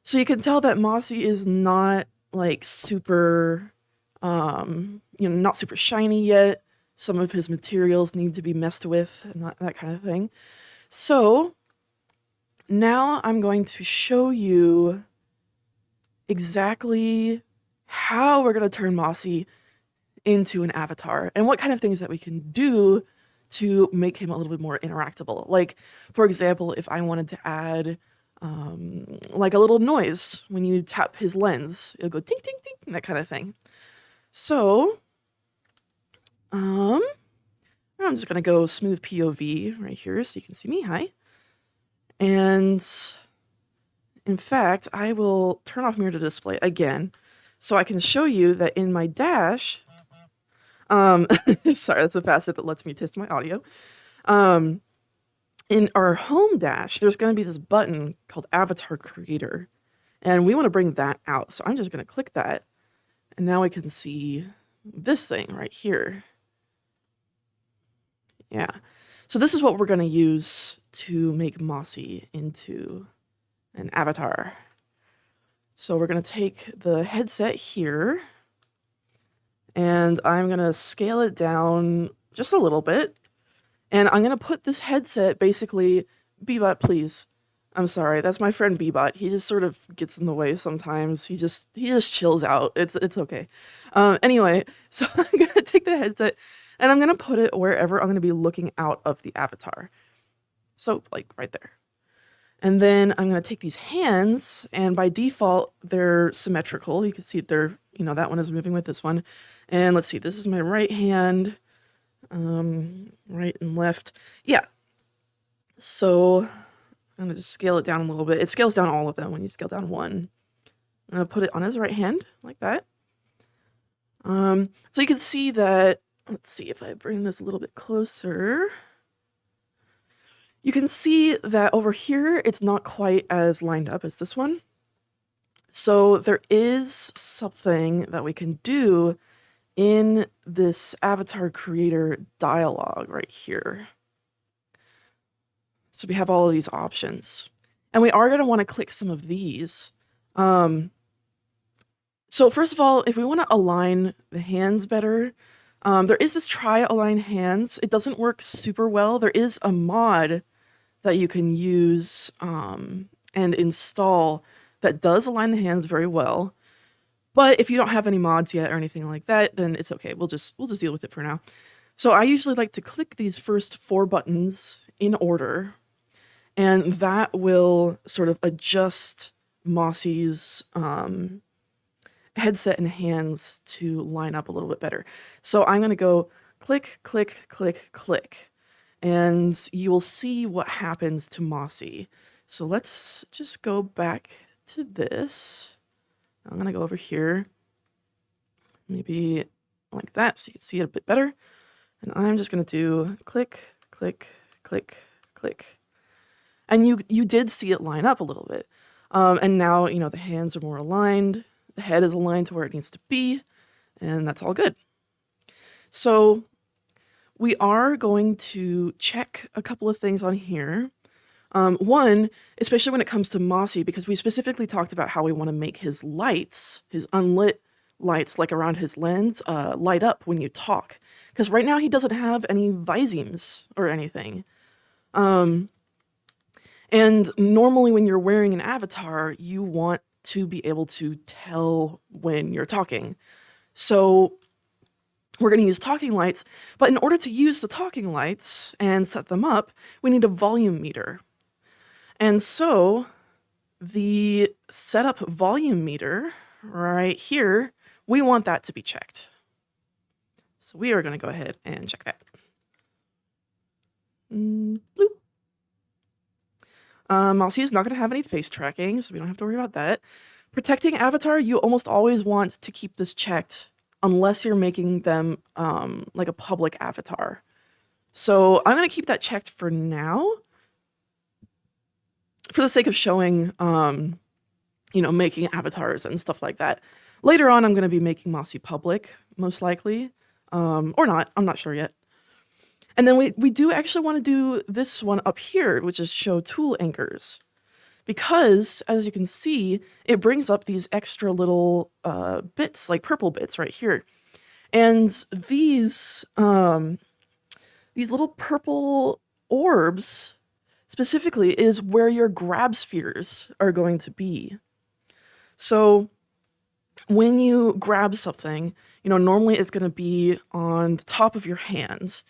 A: So you can tell that Mossy is not like super, you know, not super shiny yet. Some of his materials need to be messed with and that kind of thing. So now I'm going to show you exactly how we're going to turn Mossy into an avatar and what kind of things that we can do to make him a little bit more interactable. Like, for example, if I wanted to add like a little noise when you tap his lens, it'll go ting, ting, ting, that kind of thing. So I'm just going to go smooth POV right here so you can see me. Hi. And in fact, I will turn off mirror to display again so I can show you that in my dash, sorry, that's a facet that lets me test my audio. In our home dash, there's going to be this button called Avatar Creator, and we want to bring that out. So I'm just going to click that, and now we can see this thing right here. Yeah. So this is what we're going to use to make Mossy into an avatar. So we're going to take the headset here, and I'm going to scale it down just a little bit. And I'm going to put this headset basically, Bebop, please. I'm sorry, that's my friend Bebot. He just sort of gets in the way sometimes. He just chills out. It's okay. Anyway, so I'm gonna take the headset and I'm gonna put it wherever I'm gonna be looking out of the avatar. So like right there. And then I'm gonna take these hands, and by default they're symmetrical. You can see they're, that one is moving with this one. And let's see, this is my right hand, right and left. Yeah. So I'm gonna just scale it down a little bit. It scales down all of them when you scale down one. I'm gonna put it on his right hand like that. So you can see that, let's see if I bring this a little bit closer. You can see that over here, it's not quite as lined up as this one. So there is something that we can do in this avatar creator dialog right here. So we have all of these options. And we are going to want to click some of these. So first of all, if we want to align the hands better, there is this try align hands. It doesn't work super well. There is a mod that you can use and install that does align the hands very well. But if you don't have any mods yet or anything like that, then it's okay. We'll just deal with it for now. So I usually like to click these first 4 buttons in order, and that will sort of adjust Mossy's headset and hands to line up a little bit better. So I'm going to go click, click, click, click, and you will see what happens to Mossy. So let's just go back to this. I'm going to go over here, maybe like that, so you can see it a bit better. And I'm just going to do click, click, click, click. And you did see it line up a little bit. And now, the hands are more aligned. The head is aligned to where it needs to be. And that's all good. So we are going to check a couple of things on here. One, especially when it comes to Mossy, because we specifically talked about how we want to make his lights, his unlit lights, like around his lens, light up when you talk. Because right now he doesn't have any visemes or anything. And normally when you're wearing an avatar, you want to be able to tell when you're talking. So we're going to use talking lights, but in order to use the talking lights and set them up, we need a volume meter. And so the setup volume meter right here, we want that to be checked. So we are going to go ahead and check that. Bloop. Mossy is not going to have any face tracking, so we don't have to worry about that. Protecting avatar, you almost always want to keep this checked unless you're making them like a public avatar. So I'm going to keep that checked for now, for the sake of showing, making avatars and stuff like that. Later on, I'm going to be making Mossy public, most likely, or not. I'm not sure yet. And then we do actually want to do this one up here, which is show tool anchors. Because, as you can see, it brings up these extra little bits, like purple bits right here. And these little purple orbs, specifically, is where your grab spheres are going to be. So when you grab something, normally it's going to be on the top of your hands.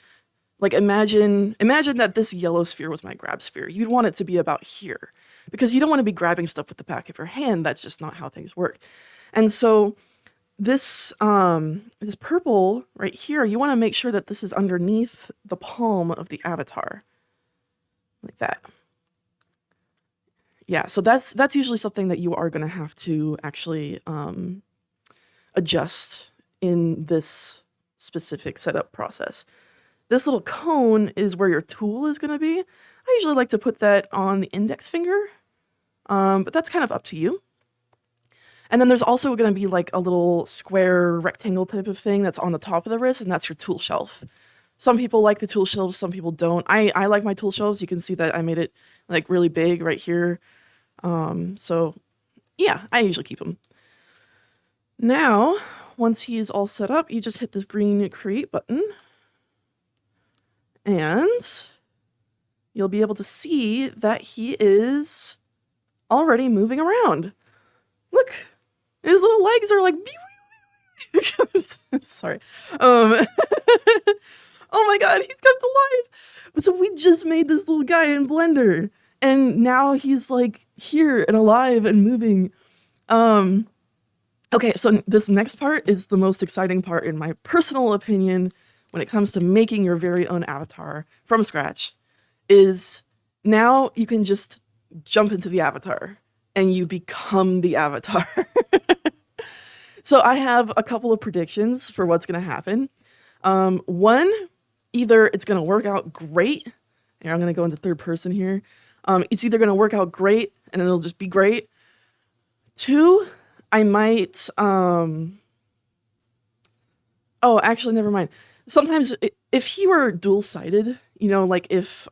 A: Like imagine that this yellow sphere was my grab sphere. You'd want it to be about here, because you don't want to be grabbing stuff with the back of your hand. That's just not how things work. And so this purple right here, you want to make sure that this is underneath the palm of the avatar, like that. Yeah, so that's usually something that you are going to have to actually adjust in this specific setup process. This little cone is where your tool is going to be. I usually like to put that on the index finger, but that's kind of up to you. And then there's also going to be like a little square rectangle type of thing that's on the top of the wrist, and that's your tool shelf. Some people like the tool shelves, some people don't. I like my tool shelves. You can see that I made it like really big right here. So yeah, I usually keep them. Now, once he's all set up, you just hit this green create button. And you'll be able to see that he is already moving around. Look, his little legs are like, sorry. Oh my god, he's come to life. So we just made this little guy in Blender, and now he's like here and alive and moving. Okay, so this next part is the most exciting part in my personal opinion when it comes to making your very own avatar from scratch, is now you can just jump into the avatar and you become the avatar. So I have a couple of predictions for what's going to happen. One, either it's going to work out great. Here, I'm going to go into third person here. It's either going to work out great and it'll just be great. Two, I might, oh, actually, never mind. Sometimes if he were dual-sided, you know, like if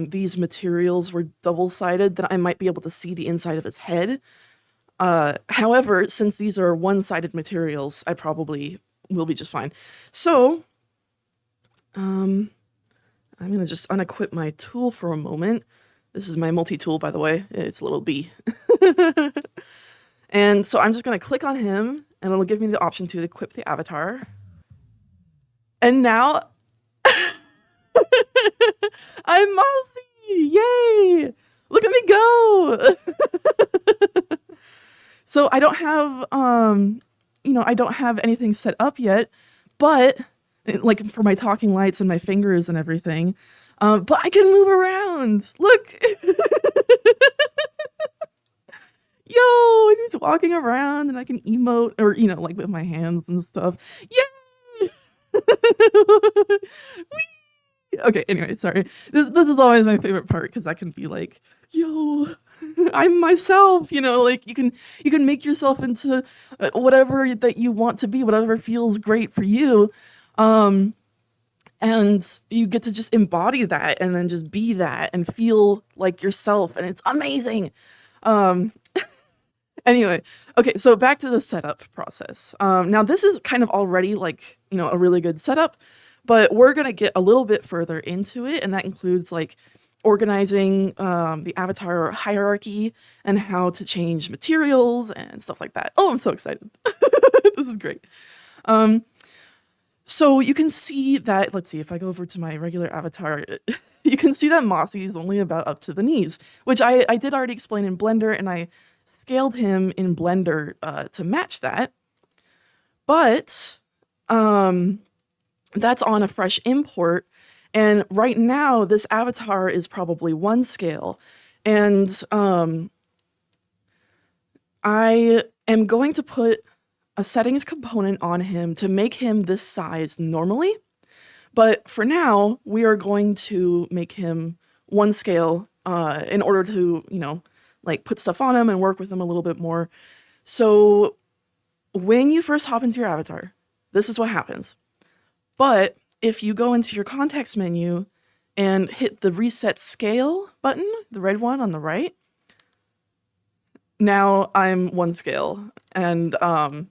A: these materials were double-sided, then I might be able to see the inside of his head. However, since these are one-sided materials, I probably will be just fine. So, I'm going to just unequip my tool for a moment. This is my multi-tool, by the way. It's a little B. And so I'm just going to click on him, and it'll give me the option to equip the avatar. And now, I'm Mossy! Yay! Look at me go! So I don't have, I don't have anything set up yet, but, like, for my talking lights and my fingers and everything, but I can move around! Look! Yo, and he's walking around, and I can emote, or, like, with my hands and stuff. Yay! Okay, anyway, sorry. This is always my favorite part, because I can be like, yo, I'm myself, like you can make yourself into whatever that you want to be, whatever feels great for you. And you get to just embody that and then just be that and feel like yourself, and it's amazing. Anyway, okay, so back to the setup process. Now this is kind of already like, a really good setup, but we're going to get a little bit further into it, and that includes like organizing the avatar hierarchy and how to change materials and stuff like that. Oh, I'm so excited. This is great. So you can see that, let's see, if I go over to my regular avatar, you can see that Mossy is only about up to the knees, which I did already explain in Blender, and I scaled him in Blender to match that. But that's on a fresh import. And right now, this avatar is probably 1 scale. And I am going to put a settings component on him to make him this size normally. But for now, we are going to make him 1 scale in order to, like put stuff on him and work with him a little bit more. So when you first hop into your avatar, this is what happens. But if you go into your context menu and hit the reset scale button, the red one on the right, now I'm 1 scale, and I'm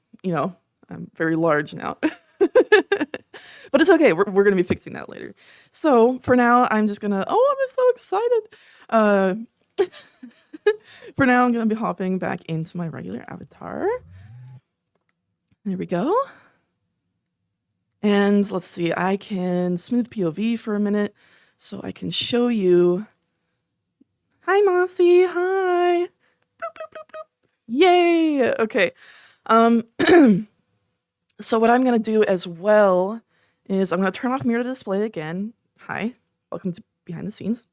A: very large now. But it's okay, we're gonna be fixing that later. So for now, I'm just gonna, I'm so excited. For now, I'm gonna be hopping back into my regular avatar. There we go. And let's see, I can smooth POV for a minute so I can show you. Hi, Mossy. Hi. Bloop, bloop, bloop, bloop. Yay. Okay. So what I'm going to do as well is I'm going to turn off mirror to display again. Hi. Welcome to behind the scenes.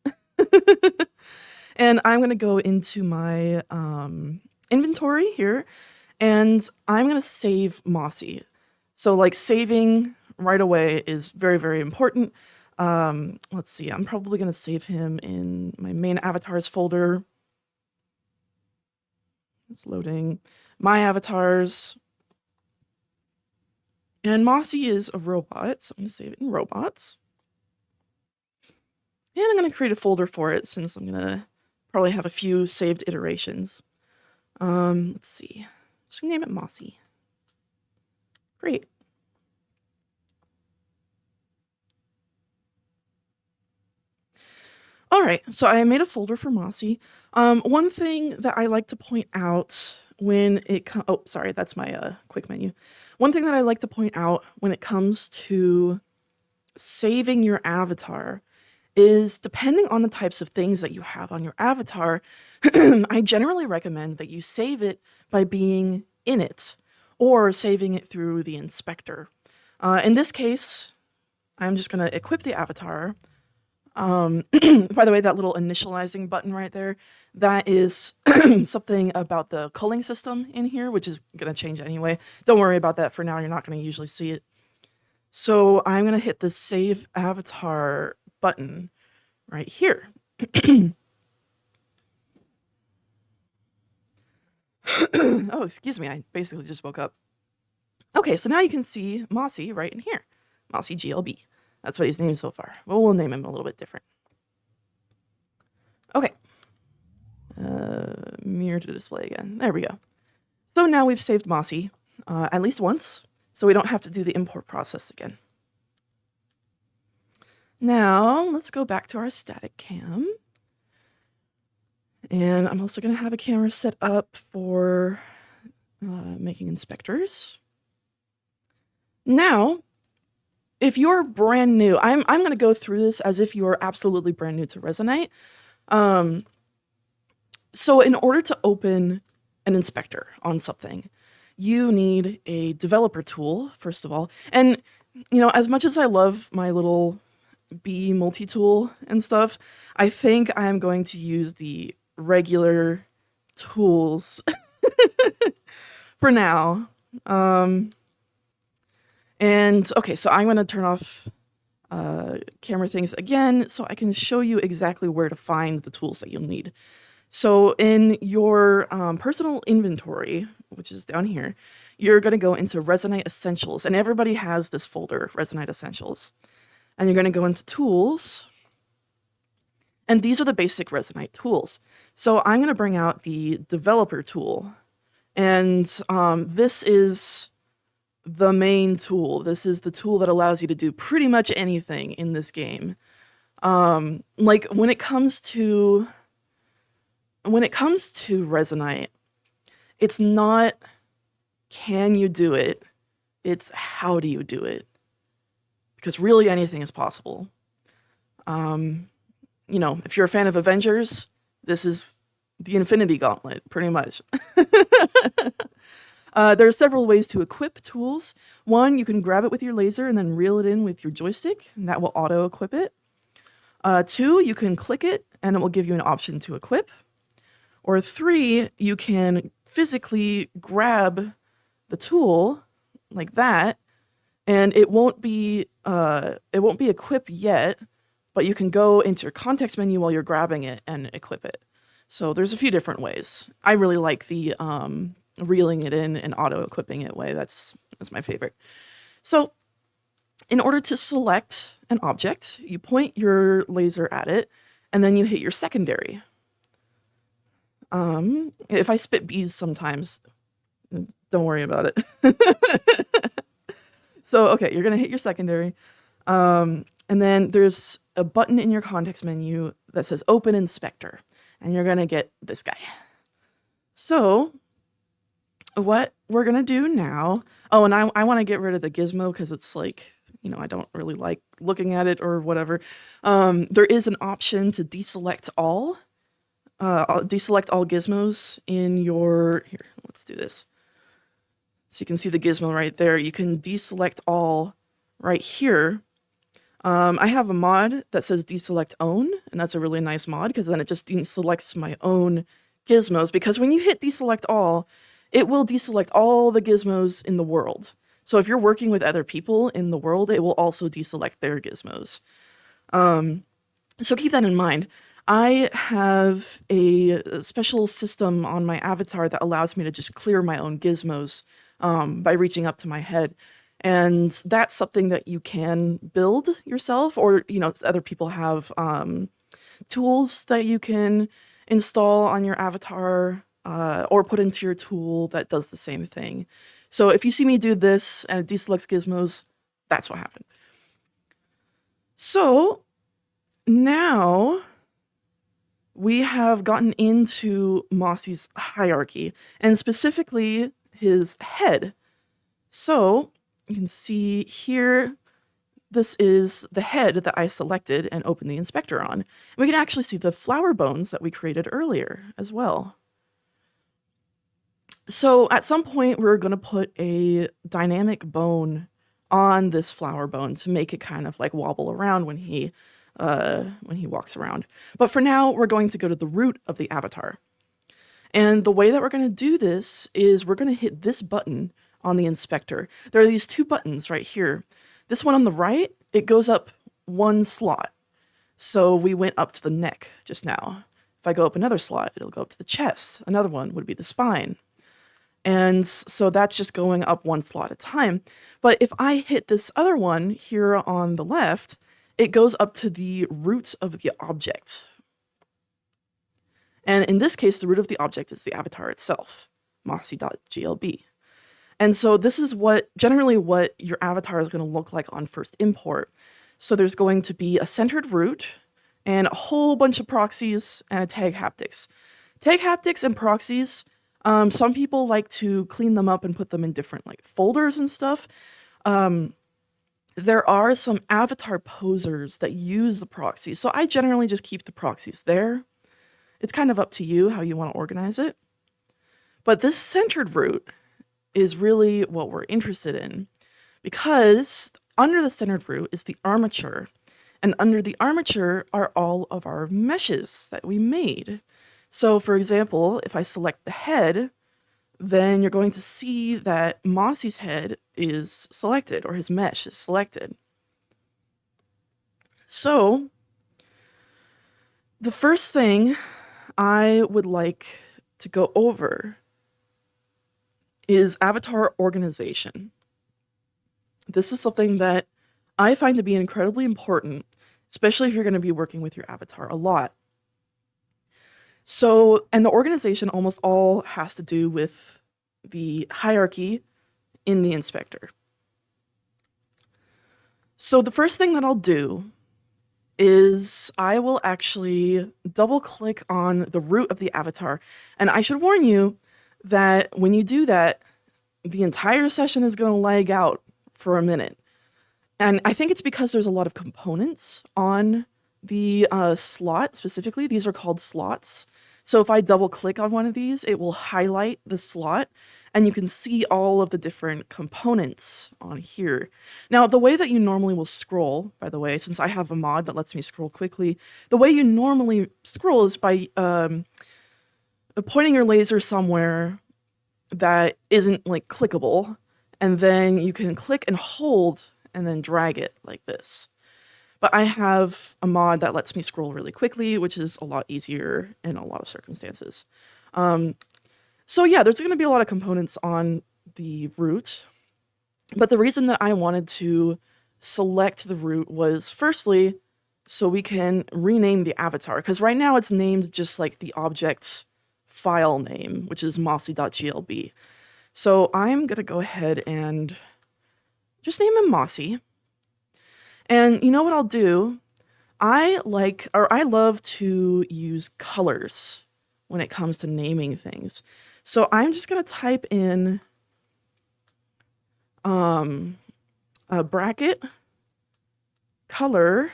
A: And I'm going to go into my inventory here, and I'm going to save Mossy. So like saving right away is very, very important. Let's see, I'm probably going to save him in my main avatars folder. It's loading. My avatars. And Mossy is a robot, so I'm going to save it in robots. And I'm going to create a folder for it since I'm going to probably have a few saved iterations. Let's see. Just name it Mossy. Great. All right, so I made a folder for Mossy. One thing that I like to point out when it comes, oh, sorry, that's my quick menu. One thing that I like to point out when it comes to saving your avatar is depending on the types of things that you have on your avatar, I generally recommend that you save it by being in it or saving it through the inspector. In this case, I'm just going to equip the avatar. By the way, that little initializing button right there, that is something about the culling system in here, which is going to change anyway. Don't worry about that for now. You're not going to usually see it. So I'm going to hit the Save Avatar button right here. Oh, excuse me. I basically just woke up. Okay, so now you can see Mossy right in here. Mossy GLB. That's what he's named so far. Well, we'll name him a little bit different. Okay. Mirror to display again. There we go. So now we've saved Mossy at least once, so we don't have to do the import process again. Now, let's go back to our static cam. And I'm also going to have a camera set up for making inspectors. Now, if you're brand new, I'm going to go through this as if you're absolutely brand new to Resonite. So in order to open an inspector on something, you need a developer tool, first of all. And, you know, as much as I love my little B multi-tool and stuff, I think I'm going to use the regular tools for now. And okay, so I'm going to turn off camera things again so I can show you exactly where to find the tools that you'll need. So in your personal inventory, which is down here, you're going to go into Resonite Essentials, and everybody has this folder, Resonite Essentials. And you're going to go into Tools, and these are the basic Resonite tools. So I'm going to bring out the Developer tool, and this is the main tool. This is the tool that allows you to do pretty much anything in this game. Like when it comes to Resonite, it's not can you do it, it's how do you do it. Because really anything is possible. You know, if you're a fan of Avengers, this is the Infinity Gauntlet, pretty much. There are several ways to equip tools. One, you can grab it with your laser and then reel it in with your joystick, and that will auto-equip it. Two, you can click it, and it will give you an option to equip. Or three, you can physically grab the tool like that, and it won't be equipped yet, but you can go into your context menu while you're grabbing it and equip it. So there's a few different ways. I really like the reeling it in and auto-equipping it way. That's my favorite. So in order to select an object, you point your laser at it, and then you hit your secondary. If I spit bees sometimes, don't worry about it. So, okay, you're going to hit your secondary. And then there's a button in your context menu that says Open Inspector. And you're going to get this guy. So, what we're going to do now... Oh, and I want to get rid of the gizmo because it's like, you know, I don't really like looking at it or whatever. There is an option to deselect all. Deselect all gizmos in your... Here, let's do this. So you can see the gizmo right there. You can deselect all right here. I have a mod that says deselect own, and that's a really nice mod because then it just deselects my own gizmos. Because when you hit deselect all, it will deselect all the gizmos in the world. So if you're working with other people in the world, it will also deselect their gizmos. So keep that in mind. I have a special system on my avatar that allows me to just clear my own gizmos by reaching up to my head. And that's something that you can build yourself, or, you know, other people have tools that you can install on your avatar or put into your tool that does the same thing. So if you see me do this and it deselects gizmos, that's what happened. So now we have gotten into Mossy's hierarchy, and specifically his head. So you can see here, this is the head that I selected and opened the inspector on. And we can actually see the flower bones that we created earlier as well. So at some point, we're going to put a dynamic bone on this flower bone to make it kind of like wobble around when he walks around. But for now, we're going to go to the root of the avatar. And the way that we're going to do this is we're going to hit this button on the inspector. There are these two buttons right here. This one on the right, it goes up one slot. So we went up to the neck just now. If I go up another slot, it'll go up to the chest. Another one would be the spine. And so that's just going up one slot at a time. But if I hit this other one here on the left, it goes up to the root of the object. And in this case, the root of the object is the avatar itself, mossy.glb. And so this is generally what your avatar is going to look like on first import. So there's going to be a centered root and a whole bunch of proxies and a tag haptics. Tag haptics and proxies, some people like to clean them up and put them in different like folders and stuff. There are some avatar posers that use the proxies. So I generally just keep the proxies there. It's kind of up to you how you want to organize it. But this centered root is really what we're interested in, because under the centered root is the armature, and under the armature are all of our meshes that we made. So for example, if I select the head, then you're going to see that Mossy's head is selected, or his mesh is selected. So the first thing I would like to go over is avatar organization. This is something that I find to be incredibly important, especially if you're going to be working with your avatar a lot. So, and the organization almost all has to do with the hierarchy in the inspector. So the first thing that I'll do is I will actually double click on the root of the avatar. And I should warn you that when you do that, the entire session is going to lag out for a minute. And I think it's because there's a lot of components on the slot specifically. These are called slots. So if I double click on one of these, it will highlight the slot and you can see all of the different components on here. Now, the way that you normally will scroll, by the way, since I have a mod that lets me scroll quickly, the way you normally scroll is by pointing your laser somewhere that isn't like clickable, and then you can click and hold and then drag it like this. But I have a mod that lets me scroll really quickly, which is a lot easier in a lot of circumstances. So yeah, there's going to be a lot of components on the root. But the reason that I wanted to select the root was firstly, so we can rename the avatar. Because right now it's named just like the object file name, which is mossy.glb. So I'm going to go ahead and just name him Mossy. And you know what I'll do? I love to use colors when it comes to naming things. So I'm just going to type in a bracket color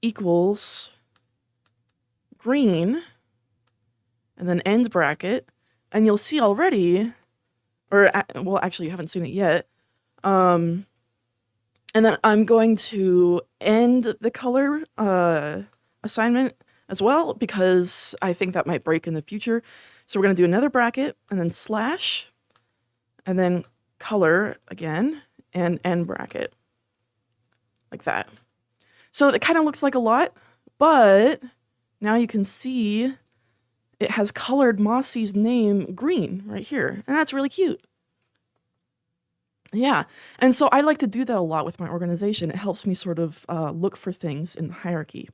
A: equals green, and then end bracket, and you'll see already, well, actually you haven't seen it yet, and then I'm going to end the color assignment as well, because I think that might break in the future. So we're going to do another bracket, and then slash, and then color again, and end bracket, like that. So it kind of looks like a lot, but now you can see it has colored Mossy's name green right here, and that's really cute. Yeah, and so I like to do that a lot with my organization. It helps me sort of look for things in the hierarchy.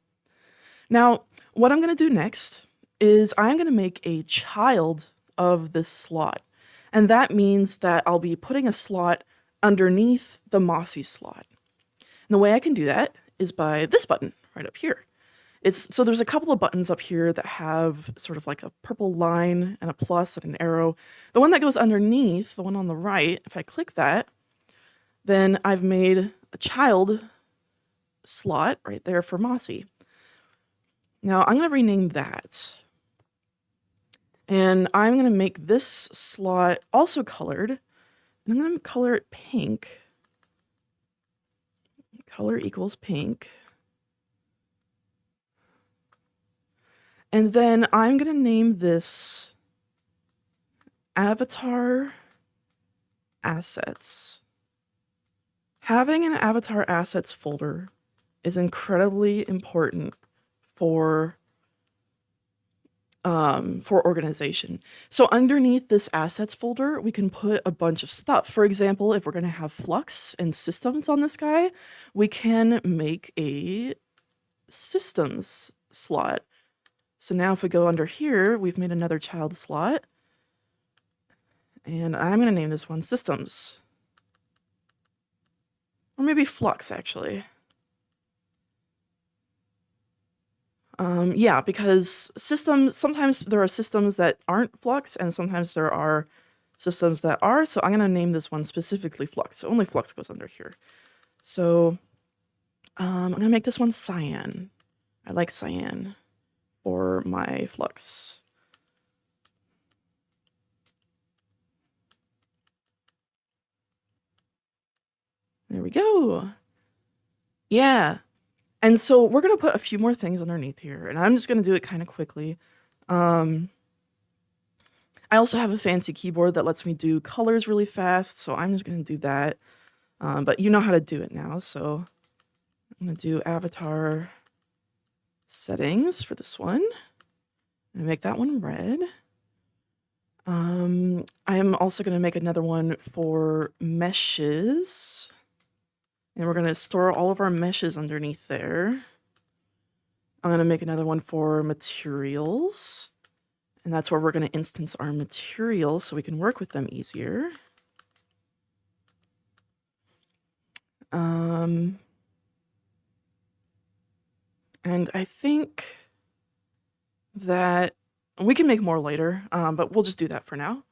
A: Now, what I'm going to do next is I'm going to make a child of this slot. And that means that I'll be putting a slot underneath the Mossy slot. And the way I can do that is by this button right up here. So there's a couple of buttons up here that have sort of like a purple line and a plus and an arrow. The one that goes underneath, the one on the right, if I click that, then I've made a child slot right there for Mossy. Now I'm going to rename that. And I'm going to make this slot also colored. And I'm going to color it pink. Color equals pink. And then I'm going to name this Avatar Assets. Having an Avatar Assets folder is incredibly important for organization. So underneath this assets folder, we can put a bunch of stuff. For example, if we're going to have Flux and Systems on this guy, we can make a Systems slot. So now if we go under here, we've made another child slot. And I'm going to name this one Systems. Or maybe Flux, actually. Yeah, because sometimes there are systems that aren't Flux, and sometimes there are systems that are. So I'm going to name this one specifically Flux. So only Flux goes under here. So I'm going to make this one Cyan. I like cyan for my Flux. There we go. Yeah. And so we're going to put a few more things underneath here, and I'm just going to do it kind of quickly. I also have a fancy keyboard that lets me do colors really fast, so I'm just going to do that. But you know how to do it now, so I'm going to do avatar settings for this one. I'm going to make that one red. I am also going to make another one for meshes. And we're going to store all of our meshes underneath there. I'm going to make another one for materials. And that's where we're going to instance our materials so we can work with them easier. And I think that we can make more later, but we'll just do that for now.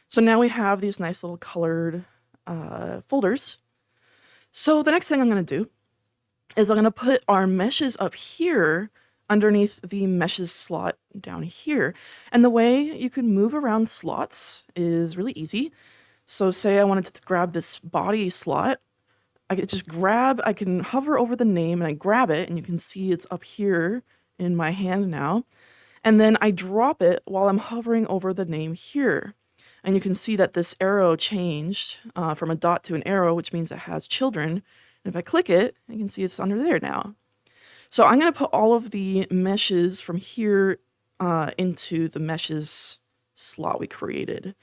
A: So now we have these nice little colored folders. So the next thing I'm going to do is I'm going to put our meshes up here underneath the meshes slot down here. And the way you can move around slots is really easy. So say I wanted to grab this body slot, I can hover over the name and I grab it, and you can see it's up here in my hand now. And then I drop it while I'm hovering over the name here. And you can see that this arrow changed from a dot to an arrow, which means it has children. And if I click it, you can see it's under there now. So I'm going to put all of the meshes from here into the meshes slot we created.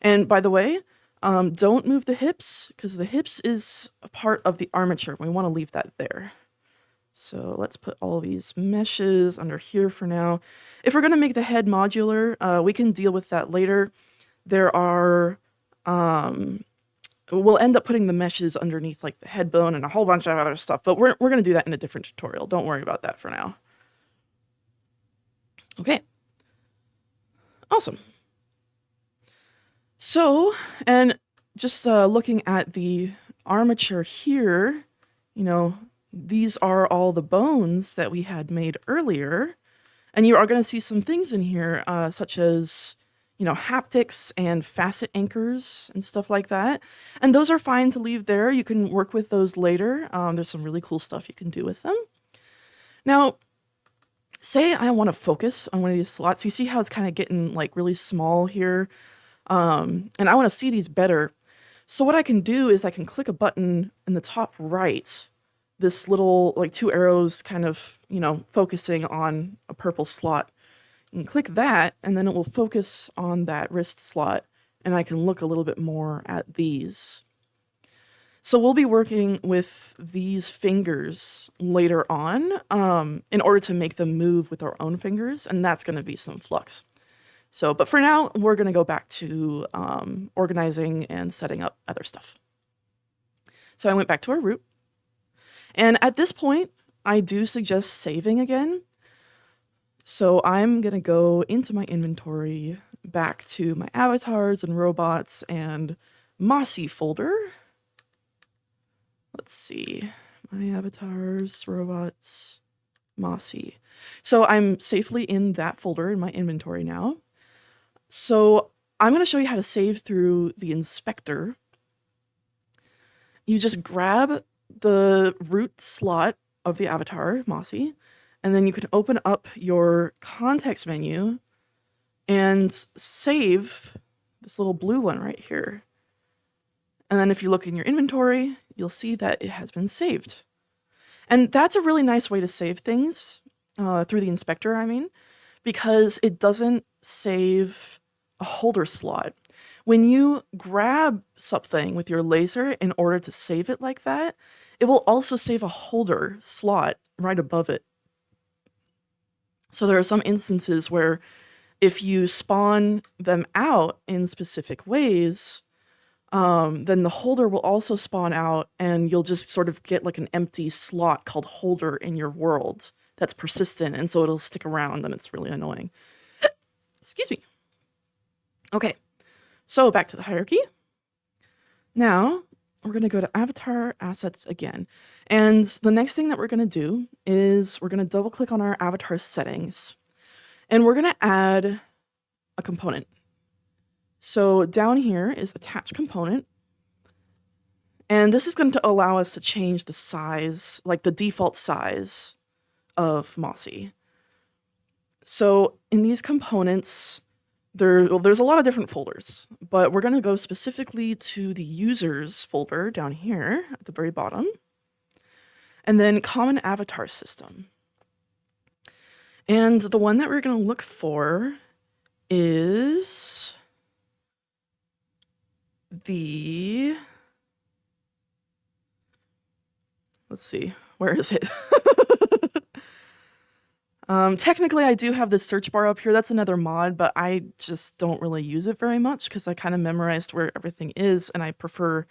A: And by the way, don't move the hips, because the hips is a part of the armature. We want to leave that there. So let's put all these meshes under here for now. If we're going to make the head modular, we can deal with that later. There are, we'll end up putting the meshes underneath like the head bone and a whole bunch of other stuff, but we're going to do that in a different tutorial. Don't worry about that for now. Okay. Awesome. So, and just looking at the armature here, you know, these are all the bones that we had made earlier. And you are going to see some things in here, such as, you know, haptics and facet anchors and stuff like that. And those are fine to leave there. You can work with those later. There's some really cool stuff you can do with them. Now, say I want to focus on one of these slots. You see how it's kind of getting like really small here? And I want to see these better. So what I can do is I can click a button in the top right, this little like two arrows kind of, you know, focusing on a purple slot. And click that, and then it will focus on that wrist slot, and I can look a little bit more at these. So we'll be working with these fingers later on in order to make them move with our own fingers, and that's going to be some Flux. So, but for now, we're going to go back to organizing and setting up other stuff. So I went back to our root, and at this point, I do suggest saving again. So I'm going to go into my inventory, back to my avatars and robots and Mossy folder. Let's see, my avatars, robots, Mossy. So I'm safely in that folder in my inventory now. So I'm going to show you how to save through the inspector. You just grab the root slot of the avatar, Mossy, and then you can open up your context menu and save this little blue one right here. And then if you look in your inventory, you'll see that it has been saved. And that's a really nice way to save things through the inspector, I mean, because it doesn't save a holder slot. When you grab something with your laser in order to save it like that, it will also save a holder slot right above it. So there are some instances where if you spawn them out in specific ways, then the holder will also spawn out and you'll just sort of get like an empty slot called holder in your world that's persistent, and so it'll stick around and it's really annoying. Excuse me. Okay, so back to the hierarchy. Now, we're going to go to Avatar Assets again. And the next thing that we're going to do is we're going to double click on our avatar settings. And we're going to add a component. So down here is Attach Component. And this is going to allow us to change the size, like the default size of Mossy. So in these components, there's a lot of different folders, but we're going to go specifically to the users folder down here at the very bottom, and then Common Avatar System. And the one that we're going to look for is the, let's see, where is it? Technically, I do have this search bar up here. That's another mod, but I just don't really use it very much because I kind of memorized where everything is, and I prefer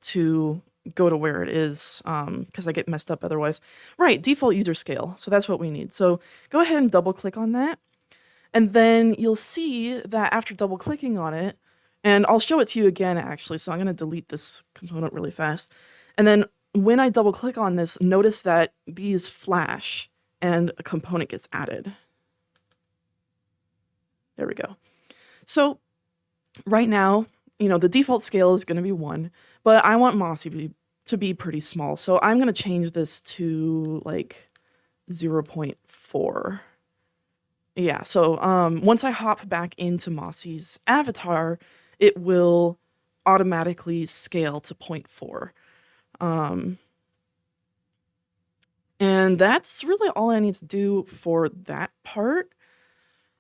A: to go to where it is because I get messed up otherwise. Right, default user scale. So that's what we need. So go ahead and double click on that. And then you'll see that after double clicking on it, and I'll show it to you again actually, so I'm going to delete this component really fast. And then when I double click on this, notice that these flash and a component gets added. There we go. So right now, the default scale is going to be 1, but I want Mossy to be pretty small. So I'm going to change this to like 0.4. Yeah, so once I hop back into Mossy's avatar, it will automatically scale to 0.4. And that's really all I need to do for that part.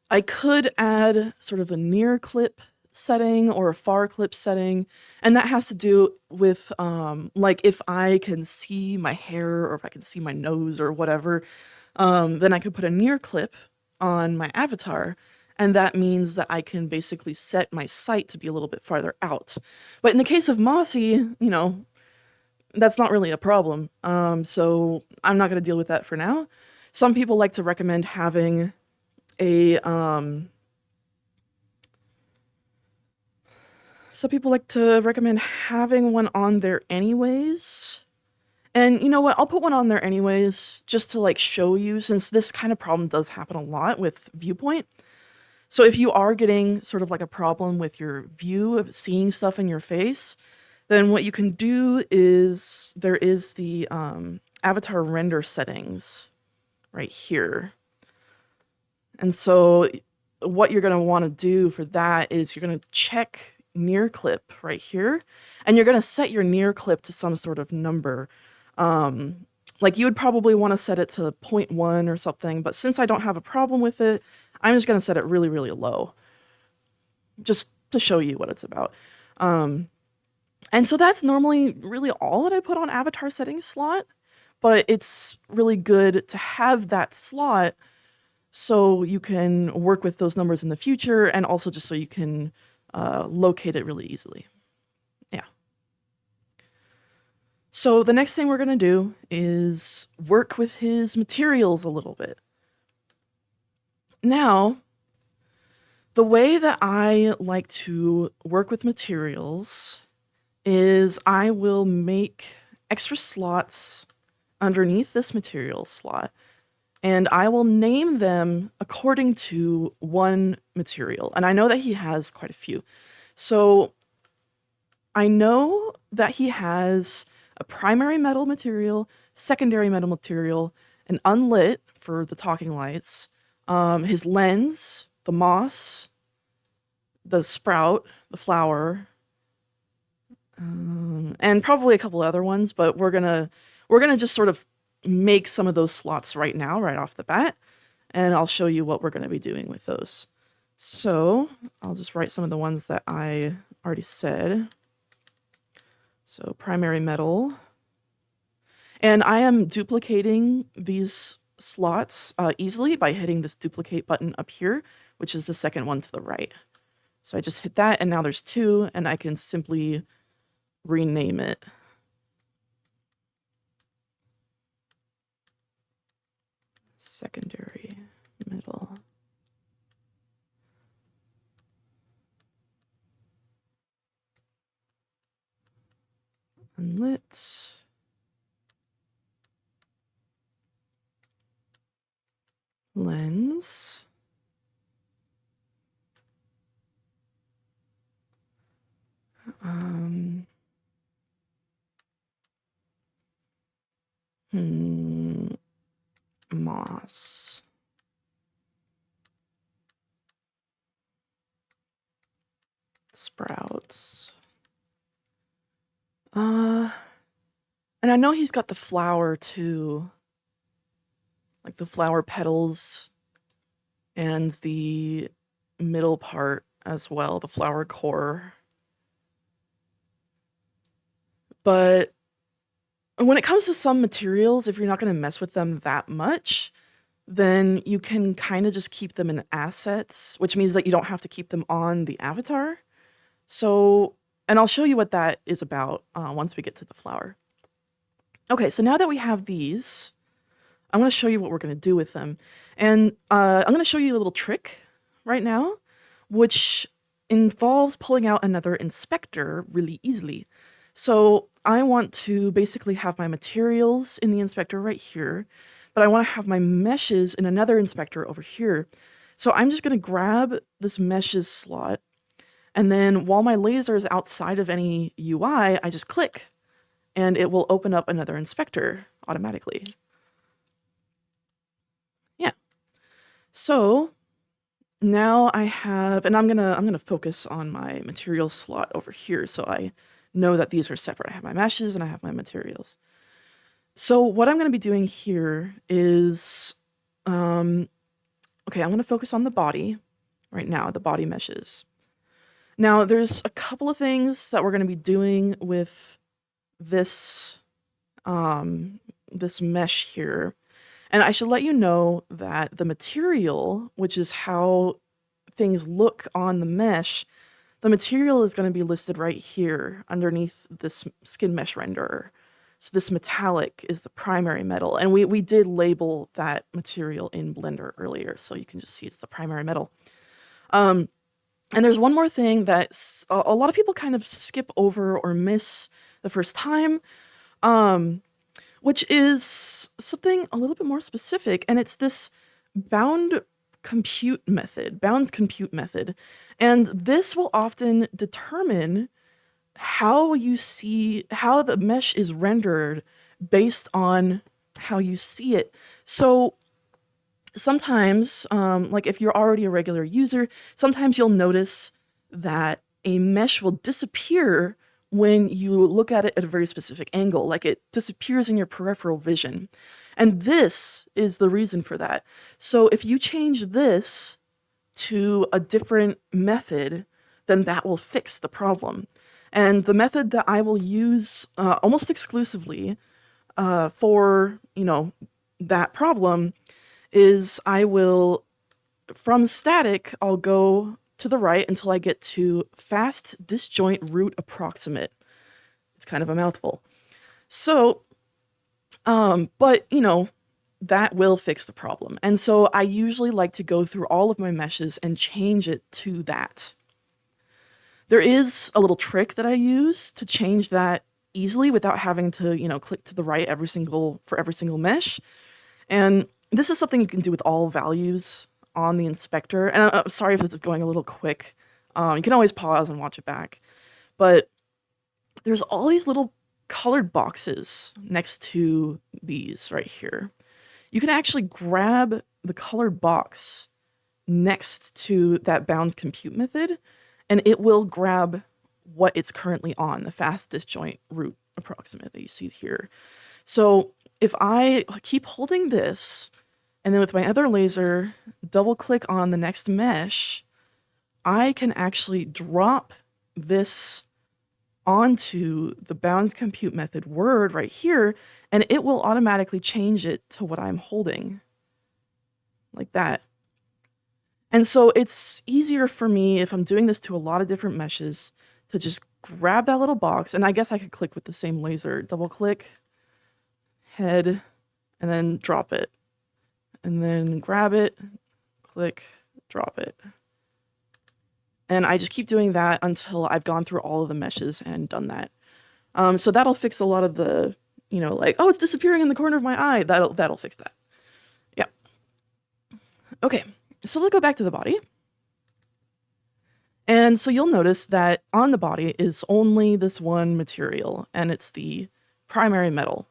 A: I could add sort of a near clip setting or a far clip setting, and that has to do with like if I can see my hair or if I can see my nose or whatever, then I could put a near clip on my avatar, and that means that I can basically set my sight to be a little bit farther out. But in the case of Mossy, that's not really a problem. So I'm not going to deal with that for now. Some people like to recommend having a, some people like to recommend having one on there anyways. And you know what? I'll put one on there anyways, just to like show you, since this kind of problem does happen a lot with viewpoint. So if you are getting sort of like a problem with your view of seeing stuff in your face, then what you can do is there is the avatar render settings right here. And so what you're going to want to do for that is you're going to check near clip right here, and you're going to set your near clip to some sort of number. Like you would probably want to set it to 0.1 or something, but since I don't have a problem with it, I'm just going to set it really, really low, just to show you what it's about. And so that's normally really all that I put on avatar settings slot, but it's really good to have that slot so you can work with those numbers in the future, and also just so you can locate it really easily. Yeah. So the next thing we're going to do is work with his materials a little bit. Now, the way that I like to work with materials is I will make extra slots underneath this material slot, and I will name them according to one material. And I know that he has quite a few. So I know that he has a primary metal material, secondary metal material, an unlit for the talking lights, his lens, the moss, the sprout, the flower, and probably a couple other ones, but we're gonna just sort of make some of those slots right now, right off the bat, and I'll show you what we're gonna be doing with those. So I'll just write some of the ones that I already said. So primary metal. And I am duplicating these slots easily by hitting this duplicate button up here, which is the second one to the right. So I just hit that, and now there's two, and I can simply rename it. Secondary metal. Unlit. Lens. Moss. Sprouts. And I know he's got the flower too. Like the flower petals and the middle part as well, the flower core. But when it comes to some materials, if you're not going to mess with them that much, then you can kind of just keep them in assets, which means that you don't have to keep them on the avatar. So, and I'll show you what that is about once we get to the flower. Okay, so now that we have these, I'm going to show you what we're going to do with them. And I'm going to show you a little trick right now, which involves pulling out another inspector really easily. So I want to basically have my materials in the inspector right here, but I want to have my meshes in another inspector over here. So I'm just going to grab this meshes slot, and then while my laser is outside of any UI, I just click, and it will open up another inspector automatically. Yeah. So now I have, and I'm gonna focus on my material slot over here, so I know that these are separate. I have my meshes and I have my materials. So what I'm gonna be doing here is, okay, I'm gonna focus on the body right now, the body meshes. Now there's a couple of things that we're gonna be doing with this, this mesh here. And I should let you know that the material, which is how things look on the mesh, the material is going to be listed right here underneath this skin mesh renderer. So this metallic is the primary metal. And we did label that material in Blender earlier, so you can just see it's the primary metal. And there's one more thing that a lot of people kind of skip over or miss the first time, which is something a little bit more specific, and it's this bounds compute method. And this will often determine how the mesh is rendered based on how you see it. So sometimes, like if you're already a regular user, sometimes you'll notice that a mesh will disappear when you look at it at a very specific angle, like it disappears in your peripheral vision. And this is the reason for that. So if you change this to a different method, then that will fix the problem. And the method that I will use almost exclusively for, that problem is I will, from static, I'll go to the right until I get to fast disjoint root approximate. It's kind of a mouthful. So, but you know, that will fix the problem. And so I usually like to go through all of my meshes and change it to that. There is a little trick that I use to change that easily without having to, you know, click to the right for every single mesh. And this is something you can do with all values on the inspector. And I'm sorry if this is going a little quick. You can always pause and watch it back. But there's all these little colored boxes next to these right here. You can actually grab the colored box next to that bounds compute method, and it will grab what it's currently on, the fast disjoint root approximate that you see here. So if I keep holding this, and then with my other laser, double click on the next mesh, I can actually drop this onto the bounds compute method word right here, and it will automatically change it to what I'm holding, like that. And so it's easier for me if I'm doing this to a lot of different meshes to just grab that little box, and I guess I could click with the same laser, double click, head, and then drop it, and then grab it, click, drop it. And I just keep doing that until I've gone through all of the meshes and done that. So that'll fix a lot of the, you know, like, oh, it's disappearing in the corner of my eye. That'll fix that. Yeah. Okay, so let's go back to the body. And so you'll notice that on the body is only this one material, and it's the primary metal.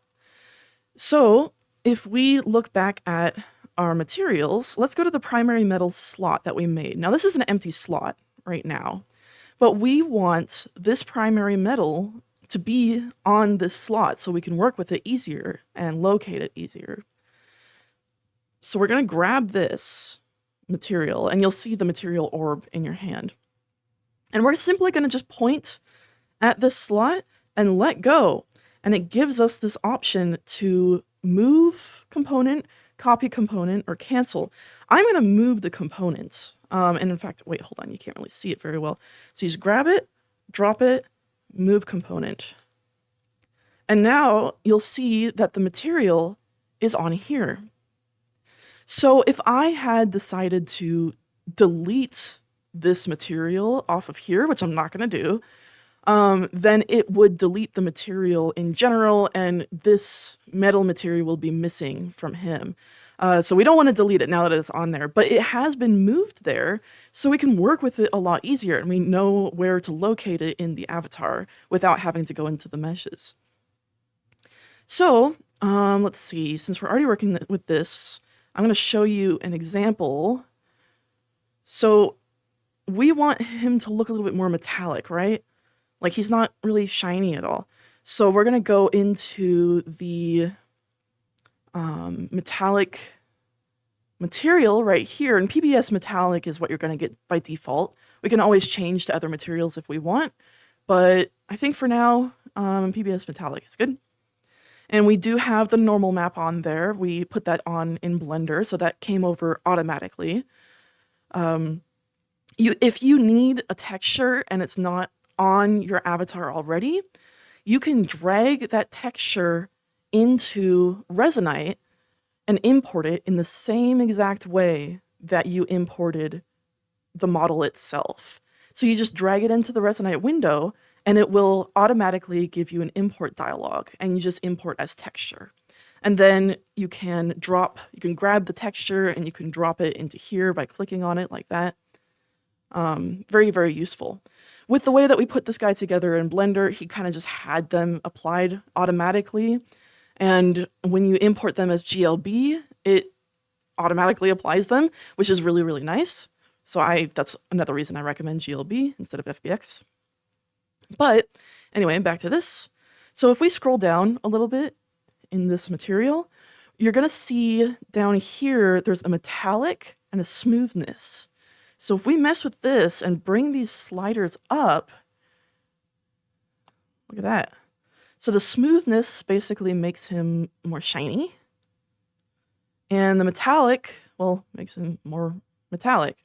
A: So if we look back at our materials, let's go to the primary metal slot that we made. Now this is an empty slot right now, but we want this primary metal to be on this slot so we can work with it easier and locate it easier. So we're going to grab this material, and you'll see the material orb in your hand. And we're simply going to just point at this slot and let go. And it gives us this option to move component, copy component, or cancel. I'm going to move the components. And in fact, wait, hold on. You can't really see it very well. So you just grab it, drop it, move component. And now you'll see that the material is on here. So if I had decided to delete this material off of here, which I'm not going to do, then it would delete the material in general, and this metal material will be missing from him. So we don't want to delete it now that it's on there, but it has been moved there, so we can work with it a lot easier, and we know where to locate it in the avatar without having to go into the meshes. So let's see, since we're already working with this, I'm going to show you an example. So we want him to look a little bit more metallic, right? Like he's not really shiny at all. So we're going to go into the metallic material right here. And PBS metallic is what you're going to get by default. We can always change to other materials if we want. But I think for now, PBS metallic is good. And we do have the normal map on there. We put that on in Blender, so that came over automatically. If you need a texture and it's not on your avatar already, you can drag that texture into Resonite and import it in the same exact way that you imported the model itself. So you just drag it into the Resonite window, and it will automatically give you an import dialog, and you just import as texture. And then you can grab the texture and you can drop it into here by clicking on it like that. Very, very useful. With the way that we put this guy together in Blender, he kind of just had them applied automatically. And when you import them as GLB, it automatically applies them, which is really, really nice. So that's another reason I recommend GLB instead of FBX. But anyway, back to this. So if we scroll down a little bit in this material, you're going to see down here, there's a metallic and a smoothness. So if we mess with this and bring these sliders up, look at that. So the smoothness basically makes him more shiny. And the metallic, well, makes him more metallic.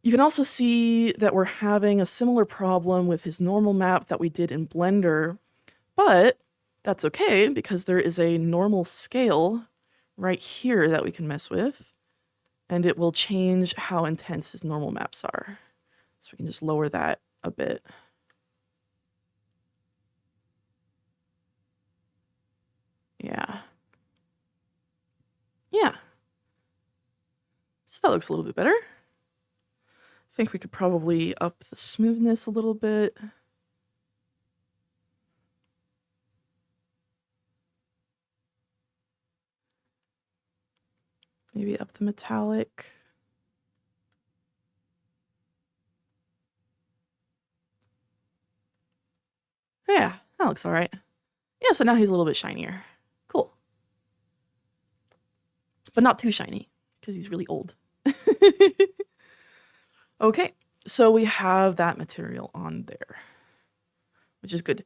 A: You can also see that we're having a similar problem with his normal map that we did in Blender, But that's okay because there is a normal scale right here that we can mess with, and it will change how intense his normal maps are. So we can just lower that a bit. Yeah. Yeah. So that looks a little bit better. I think we could probably up the smoothness a little bit. Maybe up the metallic. Yeah, that looks all right. Yeah, so now he's a little bit shinier. Cool. But not too shiny, because he's really old. Okay, so we have that material on there, which is good.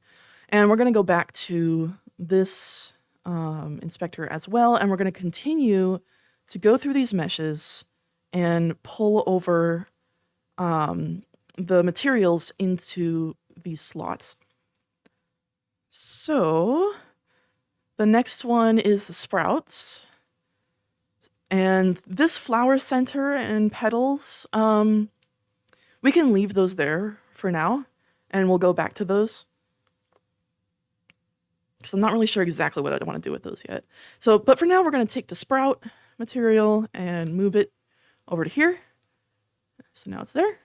A: And we're going to go back to this inspector as well, and we're going to continue to go through these meshes and pull over the materials into these slots. So the next one is the sprouts. And this flower center and petals, we can leave those there for now, and we'll go back to those. Because I'm not really sure exactly what I want to do with those yet. So, but for now, we're going to take the sprout material and move it over to here. So now it's there.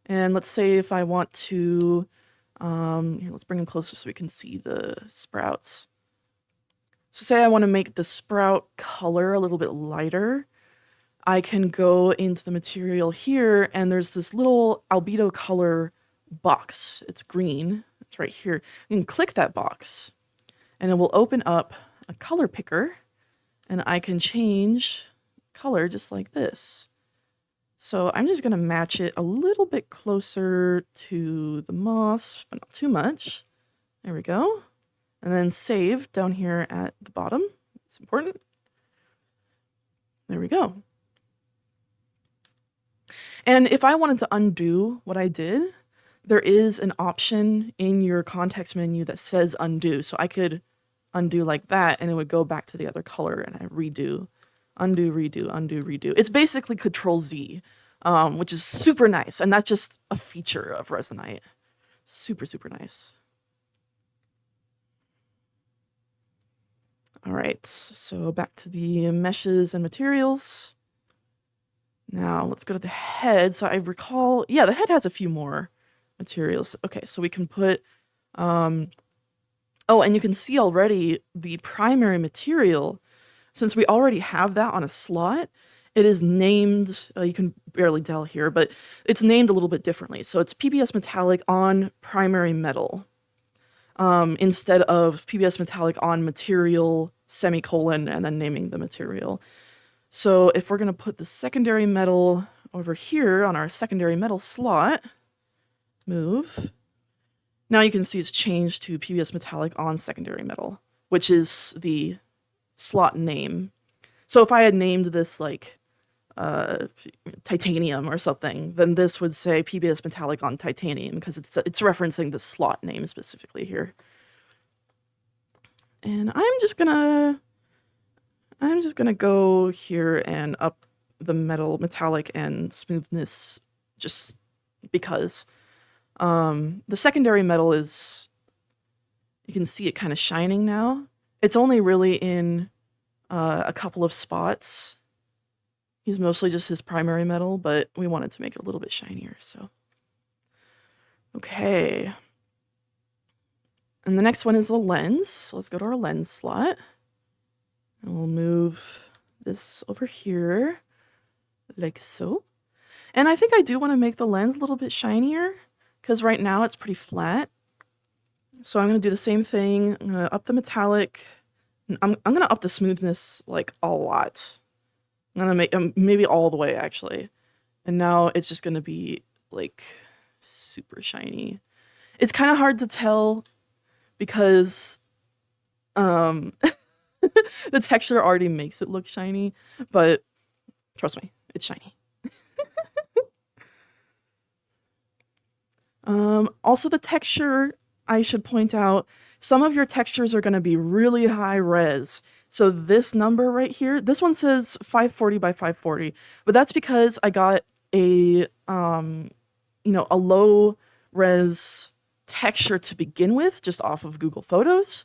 A: And let's say if I want to, here, let's bring them closer so we can see the sprouts. So say I want to make the sprout color a little bit lighter. I can go into the material here, and there's this little albedo color box. It's green. It's right here. You can click that box, and it will open up a color picker, and I can change color just like this. So I'm just going to match it a little bit closer to the moss, but not too much. There we go. And then save down here at the bottom. It's important. There we go. And if I wanted to undo what I did, there is an option in your context menu that says undo. So I could undo like that, and it would go back to the other color, and I redo, undo, redo, undo, redo. It's basically Control Z, which is super nice. And that's just a feature of Resonite. Super, super nice. All right, so back to the meshes and materials. Now let's go to the head. So I recall, yeah, the head has a few more materials. Okay, so we can put, oh, and you can see already the primary material, since we already have that on a slot, it is named, you can barely tell here, but it's named a little bit differently. So it's PBS metallic on primary metal, instead of PBS metallic on material, semicolon, and then naming the material. So if we're going to put the secondary metal over here on our secondary metal slot, move. Now you can see it's changed to PBS metallic on secondary metal, which is the slot name. So if I had named this like titanium or something, then this would say PBS metallic on titanium because it's referencing the slot name specifically here. And I'm just gonna go here and up the metallic and smoothness just because. The secondary metal is, you can see it kind of shining now. It's only really in a couple of spots. He's mostly just his primary metal, but we wanted to make it a little bit shinier, so. Okay. And the next one is the lens. So let's go to our lens slot. And we'll move this over here, like so. And I think I do want to make the lens a little bit shinier, because right now it's pretty flat. So I'm going to do the same thing. I'm going to up the metallic. I'm going to up the smoothness like a lot. I'm going to make maybe all the way actually. And now it's just going to be like super shiny. It's kind of hard to tell because the texture already makes it look shiny, but trust me, it's shiny. Also the texture I should point out, some of your textures are going to be really high res. So this number right here, this one says 540 by 540, but that's because I got a a low res texture to begin with, just off of Google Photos.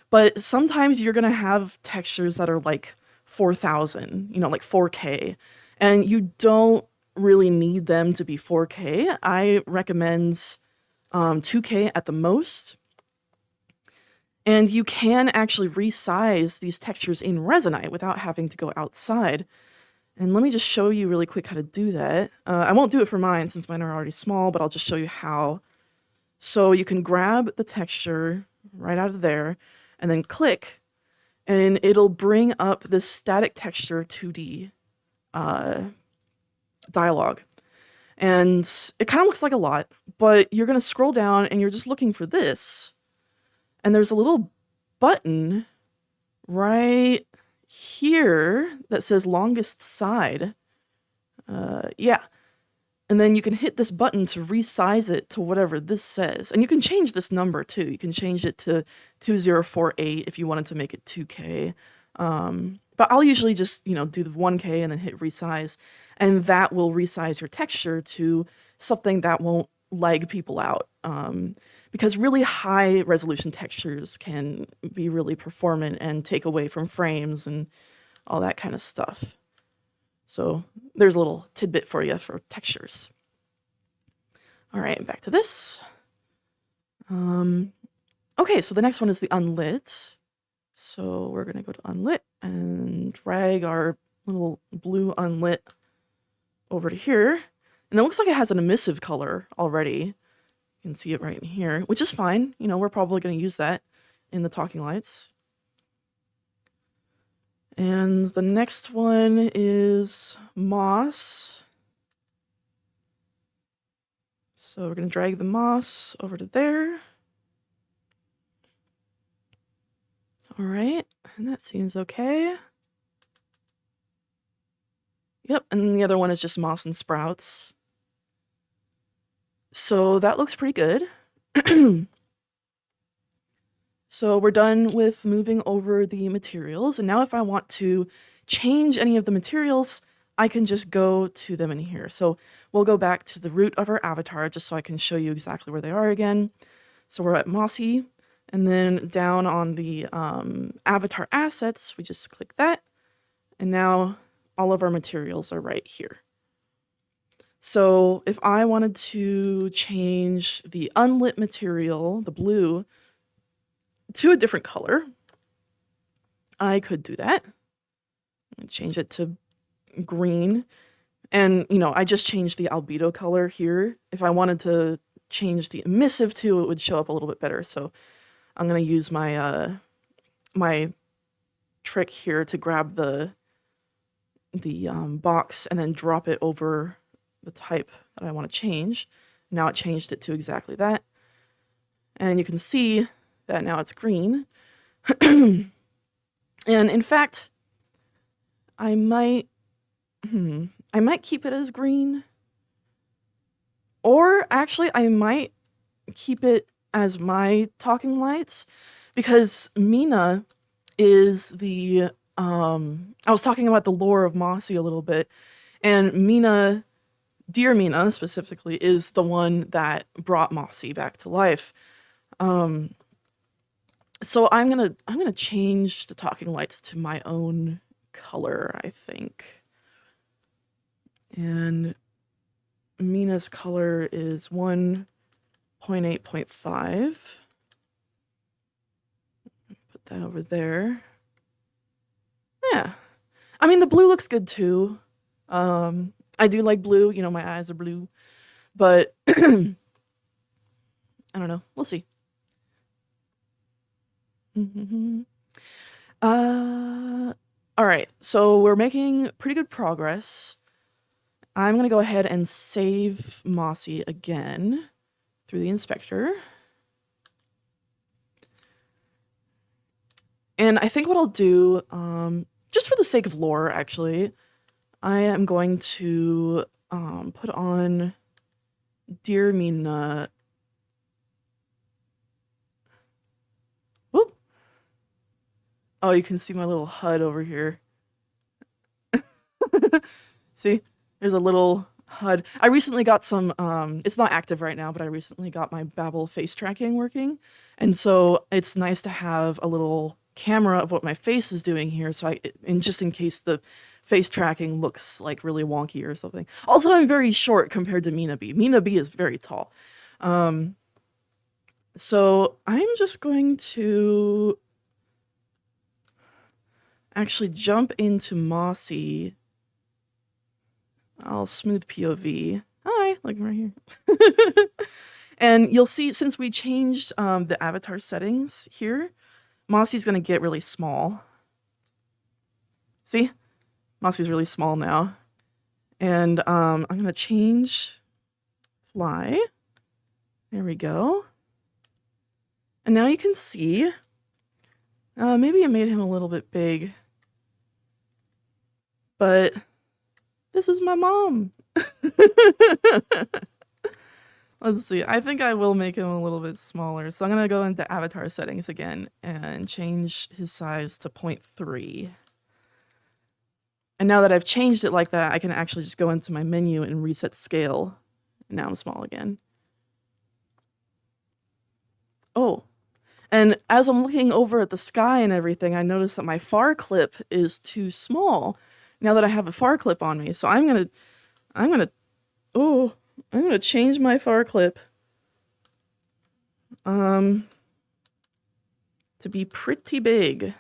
A: But sometimes you're gonna have textures that are like 4,000, like 4K, and you don't really need them to be 4K. I recommend 2K at the most. And you can actually resize these textures in Resonite without having to go outside. And let me just show you really quick how to do that. I won't do it for mine since mine are already small, but I'll just show you how. So you can grab the texture right out of there and then click, and it'll bring up this static texture 2D dialog. And it kind of looks like a lot, but you're going to scroll down and you're just looking for this. And there's a little button right here that says longest side. Yeah. And then you can hit this button to resize it to whatever this says. And you can change this number too. You can change it to 2048 if you wanted to make it 2K. But I'll usually just, do the 1K and then hit resize. And that will resize your texture to something that won't lag people out. Because really high resolution textures can be really performant and take away from frames and all that kind of stuff. So there's a little tidbit for you for textures. All right, back to this. Okay, so the next one is the unlit. So we're gonna go to unlit and drag our little blue unlit over to here. And it looks like it has an emissive color already. You can see it right in here, which is fine. We're probably gonna use that in the talking lights. And the next one is moss. So we're going to drag the moss over to there. All right, and that seems okay. Yep, and the other one is just moss and sprouts. So that looks pretty good. So we're done with moving over the materials, and now if I want to change any of the materials, I can just go to them in here. So we'll go back to the root of our avatar just so I can show you exactly where they are again. So we're at Mossy, and then down on the avatar assets, we just click that, and now all of our materials are right here. So if I wanted to change the unlit material, the blue, to a different color, I could do that. And change it to green. And, I just changed the albedo color here. If I wanted to change the emissive to, it would show up a little bit better. So I'm going to use my my trick here to grab the box and then drop it over the type that I want to change. Now it changed it to exactly that. And you can see that now it's green. And in fact, I might keep it as green. Or actually, I might keep it as my talking lights, because Mina is the I was talking about the lore of Mossy a little bit, and Mina, dear Mina specifically, is the one that brought Mossy back to life. So I'm gonna change the talking lights to my own color, I think. And Mina's color is 1.8.5. Put that over there. Yeah. I mean, the blue looks good too. I do like blue, my eyes are blue. But I don't know. We'll see. All right, so we're making pretty good progress. I'm gonna go ahead and save Mossy again through the inspector. And I think what I'll do, just for the sake of lore, actually, I am going to put on Dear Mina Oh, you can see my little HUD over here. See, there's a little HUD. I recently got some, it's not active right now, but I recently got my Babel face tracking working. And so it's nice to have a little camera of what my face is doing here. So and just in case the face tracking looks like really wonky or something. Also, I'm very short compared to Mina B. Mina B is very tall. So I'm just going to actually jump into Mossy. I'll smooth POV. Hi, look right here. And you'll see, since we changed the avatar settings here, Mossy's gonna get really small. See? Mossy's really small now. And I'm gonna change fly. There we go. And now you can see, maybe I made him a little bit big, but this is my mom. Let's see, I think I will make him a little bit smaller. So I'm gonna go into avatar settings again and change his size to 0.3. And now that I've changed it like that, I can actually just go into my menu and reset scale. And now I'm small again. Oh, and as I'm looking over at the sky and everything, I notice that my far clip is too small now that I have a far clip on me. So I'm gonna change my far clip to be pretty big.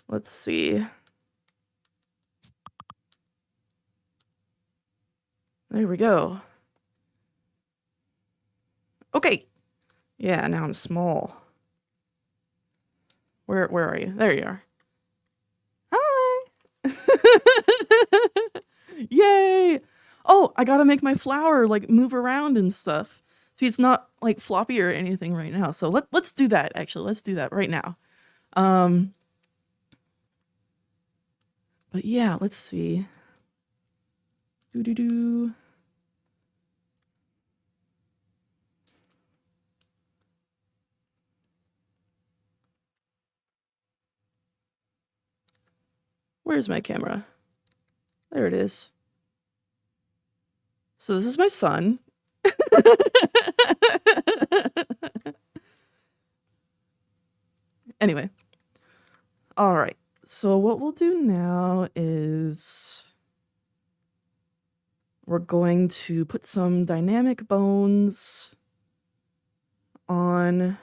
A: Let's see. There we go. Okay. Yeah, now I'm small. Where are you? There you are. Hi. Yay. Oh, I gotta make my flower like move around and stuff. See, it's not like floppy or anything right now. So let's do that actually. Let's do that right now. But yeah, let's see. Doo-doo-doo. Where's my camera? There it is. So this is my son. Anyway. All right. So what we'll do now is we're going to put some dynamic bones on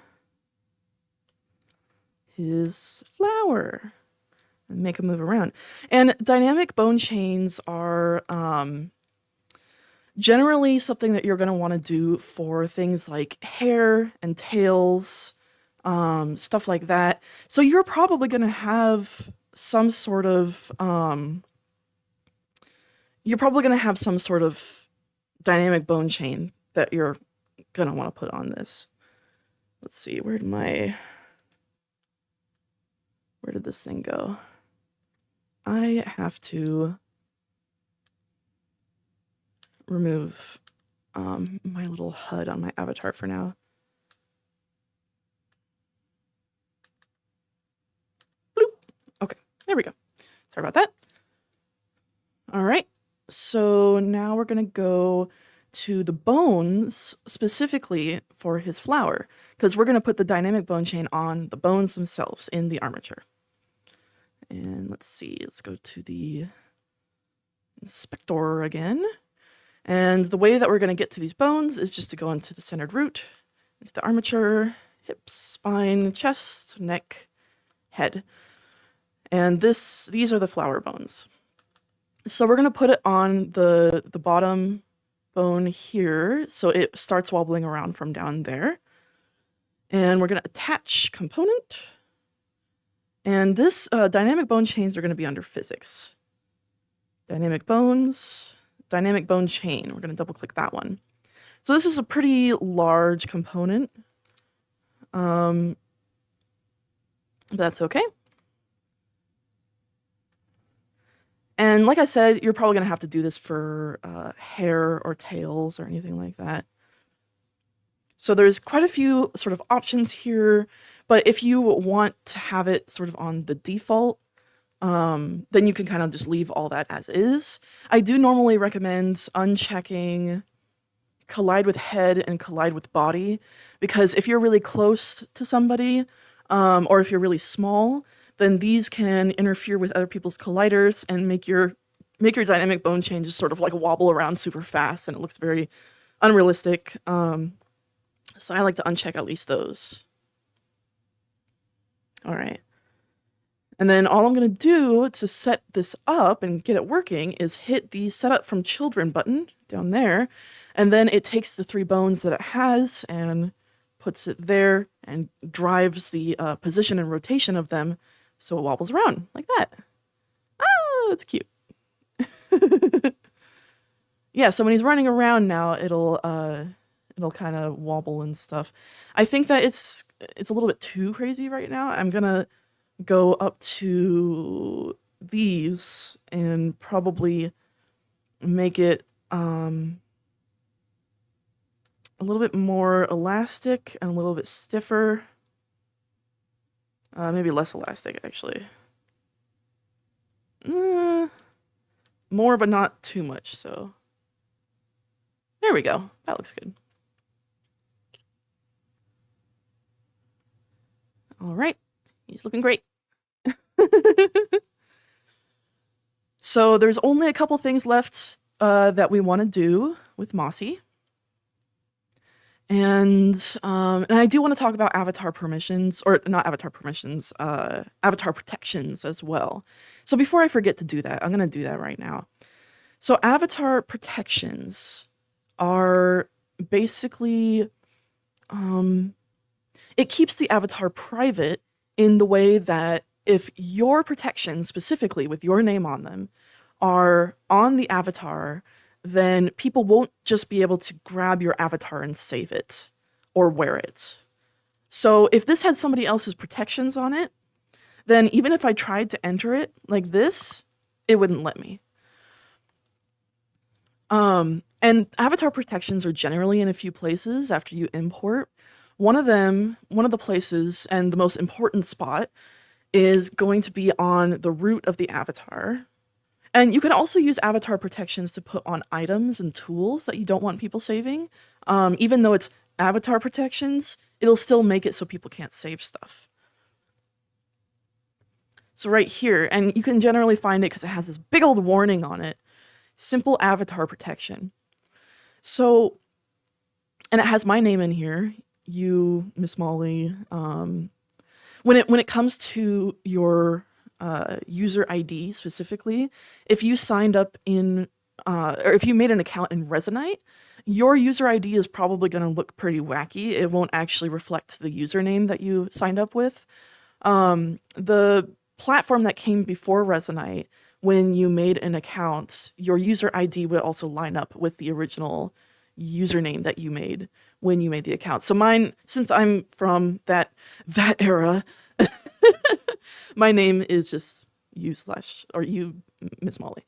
A: his flower and make him move around. And dynamic bone chains are generally something that you're going to want to do for things like hair and tails, stuff like that. So you're probably going to have some sort of dynamic bone chain that you're going to want to put on this. Let's see, where did this thing go? I have to remove my little HUD on my avatar for now. Bloop. Okay, there we go. Sorry about that. All right, so now we're gonna go to the bones specifically for his flower, because we're gonna put the dynamic bone chain on the bones themselves in the armature. And let's see, let's go to the inspector again. And the way that we're going to get to these bones is just to go into the centered root, into the armature, hips, spine, chest, neck, head. And these are the flower bones. So we're going to put it on the bottom bone here, so it starts wobbling around from down there. And we're going to attach component. And this dynamic bone chains are going to be under physics. Dynamic bones, dynamic bone chain. We're going to double click that one. So this is a pretty large component. That's okay. And like I said, you're probably going to have to do this for hair or tails or anything like that. So there's quite a few sort of options here, but if you want to have it sort of on the default, then you can kind of just leave all that as is. I do normally recommend unchecking collide with head and collide with body, because if you're really close to somebody, or if you're really small, then these can interfere with other people's colliders and make your dynamic bone changes sort of like wobble around super fast, and it looks very unrealistic. So I like to uncheck at least those. All right. And then all I'm going to do to set this up and get it working is hit the Setup from Children button down there. And then it takes the 3 bones that it has and puts it there and drives the position and rotation of them so it wobbles around like that. Ah, that's cute. Yeah, so when he's running around now, it'll kind of wobble and stuff. I think that it's a little bit too crazy right now. I'm gonna go up to these and probably make it a little bit more elastic and a little bit stiffer. Maybe less elastic, actually. More, but not too much, so. There we go. That looks good. All right. He's looking great. So there's only a couple things left that we want to do with Mossy. And I do want to talk about avatar permissions, or not avatar permissions, avatar protections as well. So before I forget to do that, I'm going to do that right now. So avatar protections are basically, it keeps the avatar private in the way that if your protections, specifically with your name on them, are on the avatar, then people won't just be able to grab your avatar and save it or wear it. So if this had somebody else's protections on it, then even if I tried to enter it like this, it wouldn't let me. And avatar protections are generally in a few places after you import. One of the places, and the most important spot, is going to be on the root of the avatar. And you can also use avatar protections to put on items and tools that you don't want people saving. Even though it's avatar protections, it'll still make it so people can't save stuff. So right here, and you can generally find it because it has this big old warning on it, simple avatar protection. So, and it has my name in here, you, Miss Molly. When it comes to your user ID specifically, if you signed up in, or if you made an account in Resonite, your user ID is probably going to look pretty wacky. It won't actually reflect the username that you signed up with. The platform that came before Resonite, when you made an account, your user ID would also line up with the original username that you made when you made the account. So mine, since I'm from that era, my name is just you, Miss Molly.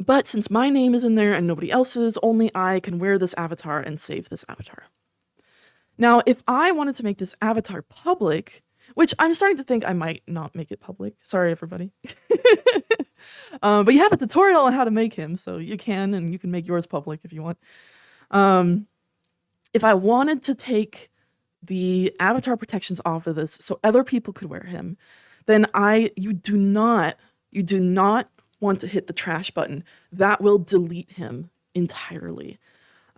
A: But since my name is in there and nobody else's, only I can wear this avatar and save this avatar. Now, if I wanted to make this avatar public, which I'm starting to think I might not make it public. Sorry, everybody. But you have a tutorial on how to make him, so you can, and you can make yours public if you want. If I wanted to take the avatar protections off of this so other people could wear him, then you do not want to hit the trash button. That will delete him entirely.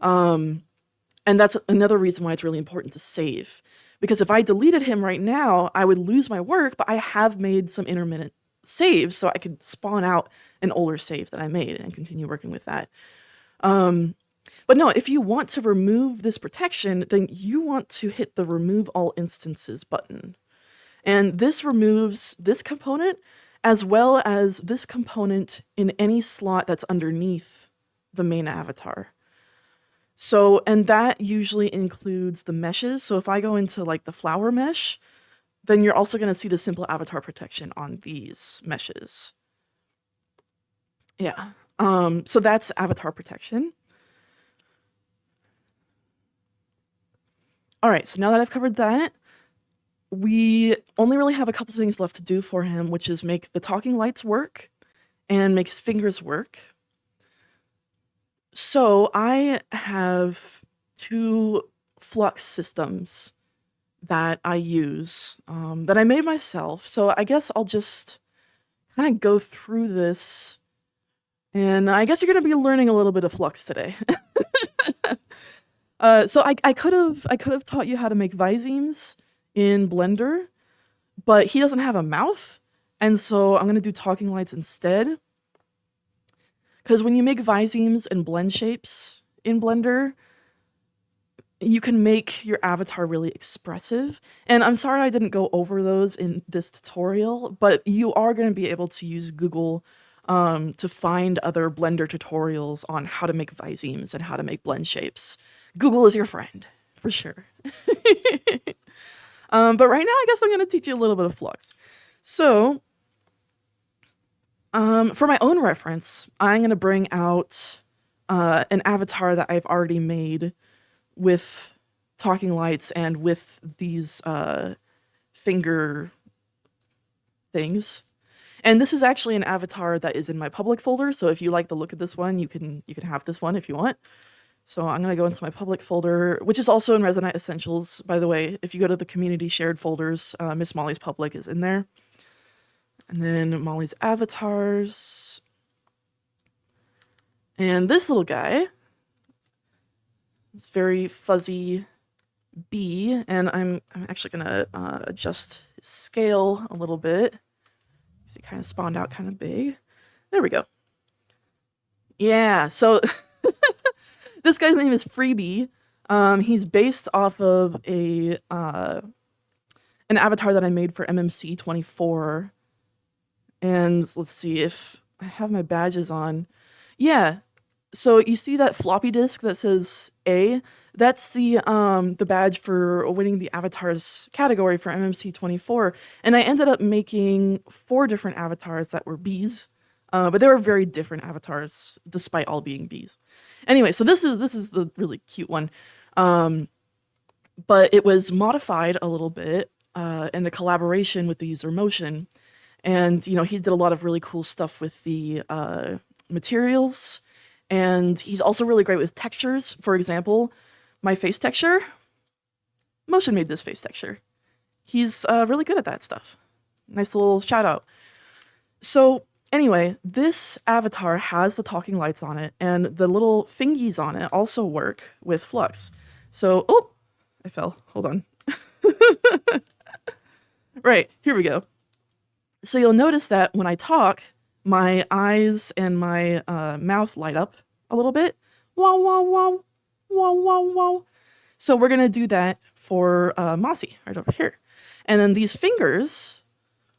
A: And that's another reason why it's really important to save. Because if I deleted him right now, I would lose my work, but I have made some intermittent saves, so I could spawn out an older save that I made and continue working with that. But no, if you want to remove this protection, then you want to hit the Remove All Instances button. And this removes this component, as well as this component in any slot that's underneath the main avatar. So, and that usually includes the meshes. So if I go into like the flower mesh, then you're also going to see the simple avatar protection on these meshes. Yeah. So that's avatar protection. All right, so now that I've covered that, we only really have a couple things left to do for him, which is make the talking lights work and make his fingers work. So I have two Flux systems that I use that I made myself. So I guess I'll just kind of go through this, and I guess you're going to be learning a little bit of Flux today. So I could have taught you how to make Visemes in Blender, but he doesn't have a mouth, and so I'm gonna do talking lights instead. Because when you make Visemes and blend shapes in Blender, you can make your avatar really expressive. And I'm sorry I didn't go over those in this tutorial, but you are going to be able to use Google to find other Blender tutorials on how to make Visemes and how to make blend shapes. Google is your friend, for sure. But right now, I guess I'm going to teach you a little bit of Flux. So, for my own reference, I'm going to bring out an avatar that I've already made with talking lights and with these finger things. And this is actually an avatar that is in my public folder, so if you like the look of this one, you can have this one if you want. So I'm going to go into my public folder, which is also in Resonite Essentials, by the way. If you go to the community shared folders, Miss Molly's public is in there. And then Molly's avatars. And this little guy, it's very fuzzy bee, and I'm actually going to adjust his scale a little bit. It kind of spawned out kind of big. There we go. Yeah, so this guy's name is Freebie. He's based off of an avatar that I made for MMC 24. And let's see if I have my badges on. Yeah, so you see that floppy disk that says A? That's the badge for winning the avatars category for MMC 24. And I ended up making 4 different avatars that were bees. But they were very different avatars, despite all being bees. Anyway, so this is the really cute one. But it was modified a little bit in a collaboration with the user Motion. And, you know, he did a lot of really cool stuff with the materials. And he's also really great with textures. For example, my face texture, Motion made this face texture. He's really good at that stuff. Nice little shout out. So anyway, this avatar has the talking lights on it, and the little fingies on it also work with Flux. So, oh, I fell. Hold on. Right, here we go. So you'll notice that when I talk, my eyes and my mouth light up a little bit. Wow, wow, wow, wow, wow, wow. So we're going to do that for Mossy right over here. And then these fingers,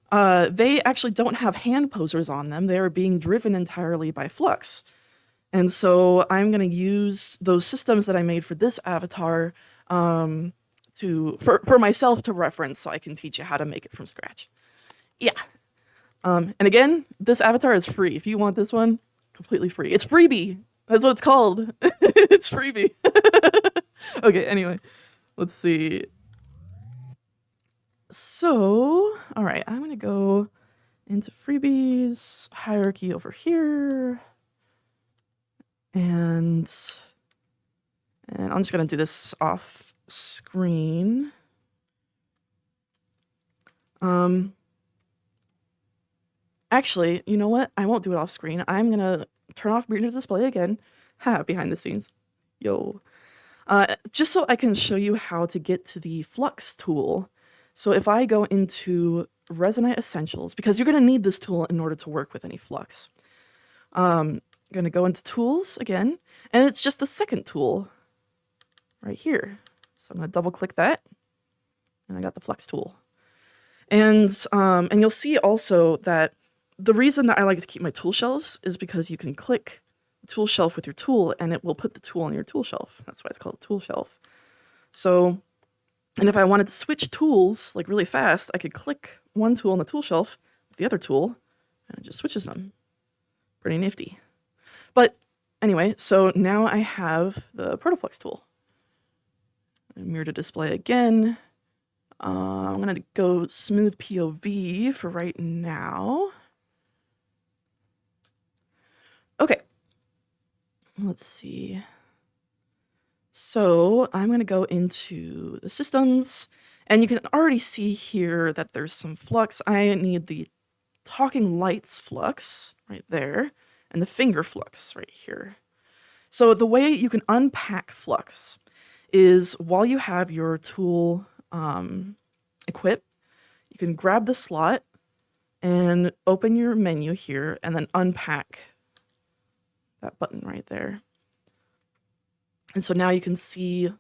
A: they actually don't have hand posers on them. They are being driven entirely by Flux. And so I'm going to use those systems that I made for this avatar for myself to reference so I can teach you how to make it from scratch. Yeah. And again, this avatar is free. If you want this one, completely free. It's freebie. That's what it's called. It's freebie. Okay, anyway, let's see. So, all right, I'm going to go into freebies, hierarchy over here. And I'm just going to do this off screen. Actually, you know what? I won't do it off screen. I'm going to turn off Reader Display again. Ha, behind the scenes. Yo. Just so I can show you how to get to the Flux tool. So if I go into Resonite Essentials, because you're going to need this tool in order to work with any Flux. I'm going to go into Tools again, and it's just the second tool right here. So I'm going to double click that, and I got the Flux tool. And you'll see also that the reason that I like to keep my tool shelves is because you can click the tool shelf with your tool and it will put the tool on your tool shelf. That's why it's called a tool shelf. So, and if I wanted to switch tools like really fast, I could click one tool on the tool shelf with the other tool and it just switches them. Pretty nifty. But anyway, so now I have the Protoflux tool. Mirror to display again. I'm going to go smooth POV for right now. Okay. Let's see. So I'm going to go into the systems, and you can already see here that there's some flux. I need the talking lights flux right there, and the finger flux right here. So the way you can unpack flux is while you have your tool equipped, you can grab the slot and open your menu here and then unpack that button right there. And so now you can see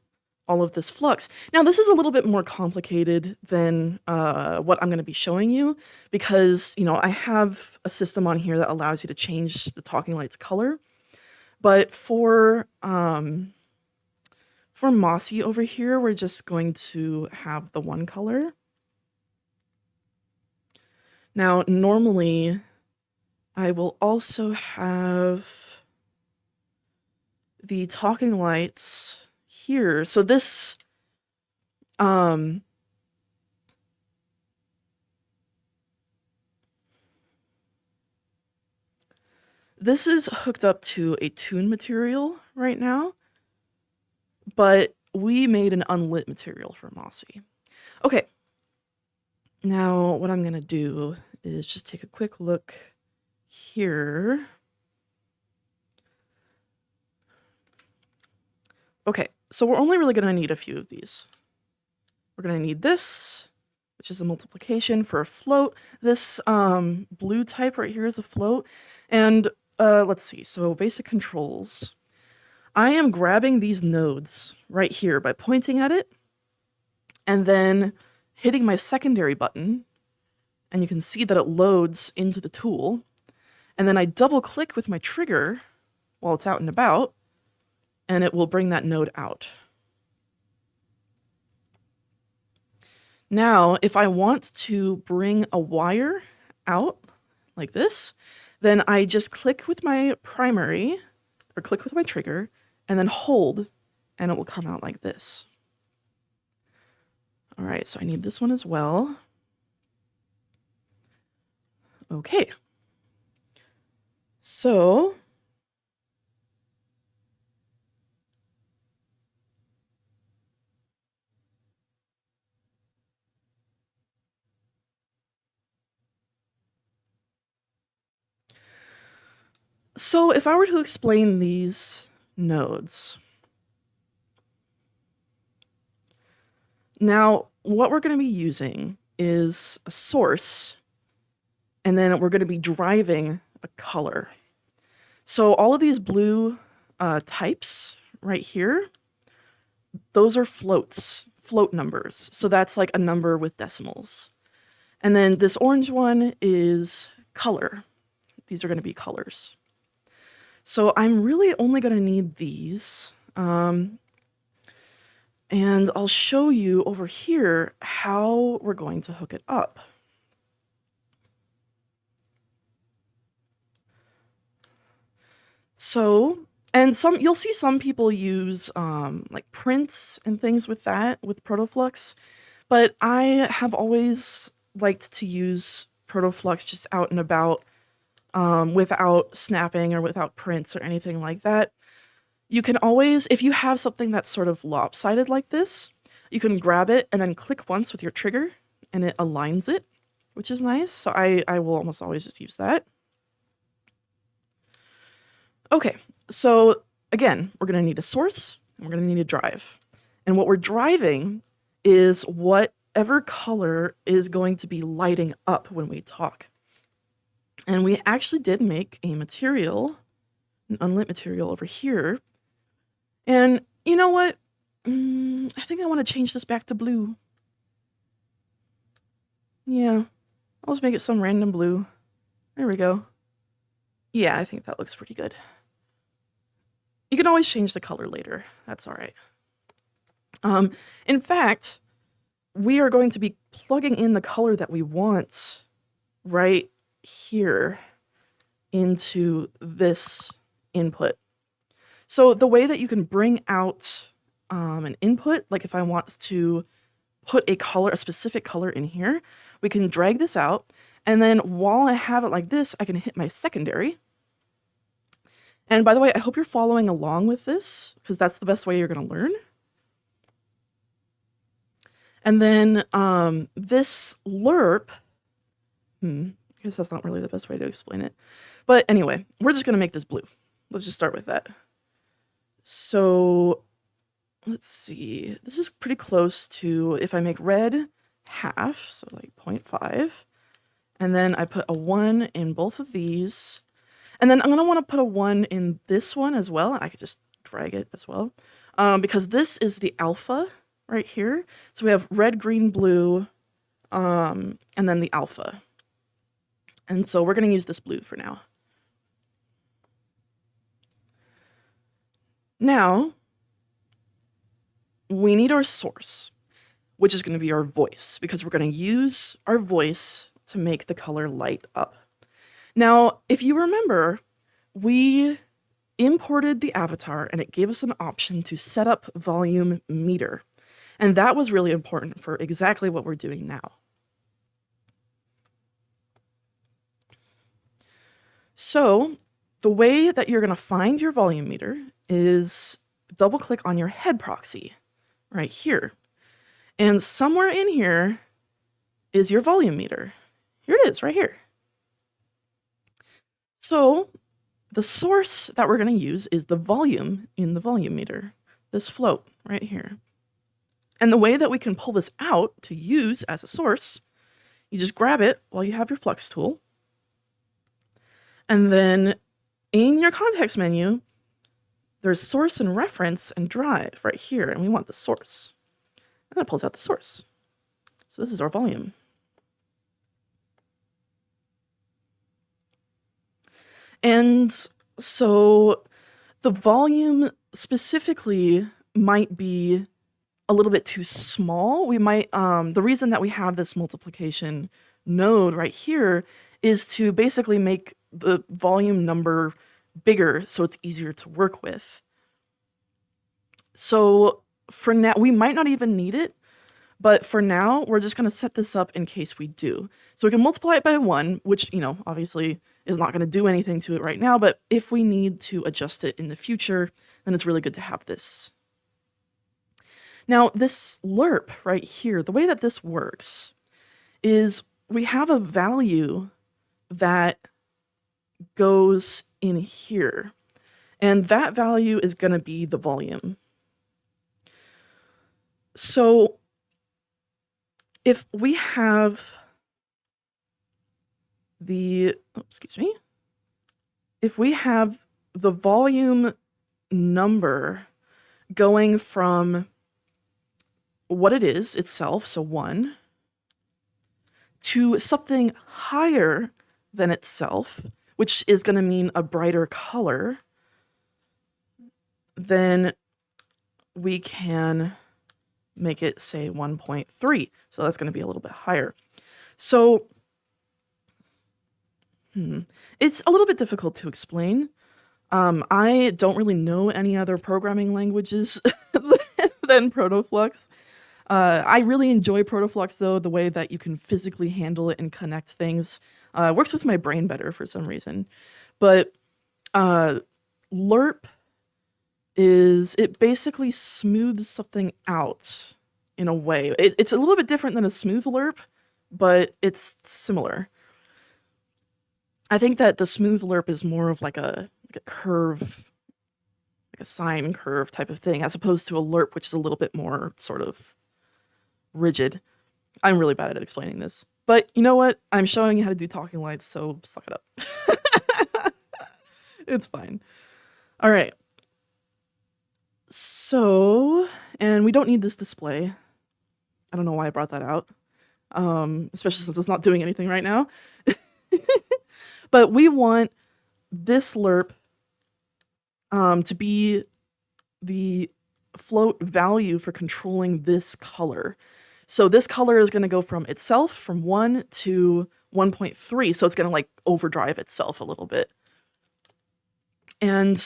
A: all of this flux. Now this is a little bit more complicated than what I'm going to be showing you because, you know, I have a system on here that allows you to change the talking lights color. But for Mossy over here, we're just going to have the one color. Now, normally, I will also have the talking lights here. So this, this is hooked up to a tune material right now, but we made an unlit material for Mossy. Okay. Now, what I'm going to do is just take a quick look here. Okay, so we're only really going to need a few of these. We're going to need this, which is a multiplication for a float. This blue type right here is a float. And let's see, so basic controls. I am grabbing these nodes right here by pointing at it and then hitting my secondary button, and you can see that it loads into the tool. And then I double click with my trigger while it's out and about, and it will bring that node out. Now, if I want to bring a wire out like this, then I just click with my primary, or click with my trigger, and then hold, and it will come out like this. All right, so I need this one as well. Okay. So if I were to explain these nodes, now what we're going to be using is a source, and then we're going to be driving a color. So all of these blue types right here, those are floats, float numbers. So that's like a number with decimals. And then this orange one is color. These are going to be colors. So I'm really only going to need these. And I'll show you over here how we're going to hook it up. So, and you'll see some people use like prints and things with that, with Protoflux, but I have always liked to use Protoflux just out and about without snapping or without prints or anything like that. You can always, if you have something that's sort of lopsided like this, you can grab it and then click once with your trigger and it aligns it, which is nice. So I will almost always just use that. Okay, so again, we're going to need a source and we're going to need a drive. And what we're driving is whatever color is going to be lighting up when we talk. And we actually did make a material, an unlit material over here. And you know what? I think I want to change this back to blue. Yeah, I'll just make it some random blue. There we go. Yeah, I think that looks pretty good. You can always change the color later. That's all right. In fact, we are going to be plugging in the color that we want right here into this input. So the way that you can bring out an input, like if I want to put a specific color in here, we can drag this out. And then while I have it like this, I can hit my secondary. And by the way, I hope you're following along with this because that's the best way you're going to learn. And then this lerp, I guess that's not really the best way to explain it. But anyway, we're just going to make this blue. Let's just start with that. So let's see. This is pretty close to if I make red half, so like 0.5. And then I put a 1 in both of these. And then I'm going to want to put a 1 in this one as well. And I could just drag it as well. Because this is the alpha right here. So we have red, green, blue, and then the alpha. And so we're going to use this blue for now. Now, we need our source, which is going to be our voice, because we're going to use our voice to make the color light up. Now, if you remember, we imported the avatar and it gave us an option to set up volume meter. And that was really important for exactly what we're doing now. So the way that you're going to find your volume meter is double click on your head proxy right here. And somewhere in here is your volume meter. Here it is right here. So the source that we're going to use is the volume in the volume meter, this float right here. And the way that we can pull this out to use as a source, you just grab it while you have your Flux tool. And then in your context menu, there's source and reference and drive right here. And we want the source. And it pulls out the source. So this is our volume. And so the volume specifically might be a little bit too small. We might, the reason that we have this multiplication node right here is to basically make the volume number bigger so it's easier to work with. So for now, we might not even need it, but for now, we're just going to set this up in case we do. So we can multiply it by 1, which, you know, obviously is not going to do anything to it right now, but if we need to adjust it in the future, then it's really good to have this. Now, this lerp right here, the way that this works is we have a value that goes in here, and that value is going to be the volume. So if we have if we have the volume number going from what it is itself, so 1, to something higher than itself, which is going to mean a brighter color, then we can make it, say, 1.3. So that's going to be a little bit higher. So it's a little bit difficult to explain. I don't really know any other programming languages than Protoflux. I really enjoy Protoflux, though, the way that you can physically handle it and connect things. It works with my brain better for some reason. But lerp it basically smooths something out in a way. It's a little bit different than a smooth lerp, but it's similar. I think that the smooth lerp is more of like a curve, like a sine curve type of thing, as opposed to a lerp, which is a little bit more sort of rigid. I'm really bad at explaining this. But you know what? I'm showing you how to do talking lights, so suck it up. It's fine. All right. So, and we don't need this display. I don't know why I brought that out, especially since it's not doing anything right now. But we want this lerp to be the float value for controlling this color. So this color is going to go from itself from 1 to 1.3. So it's going to like overdrive itself a little bit. And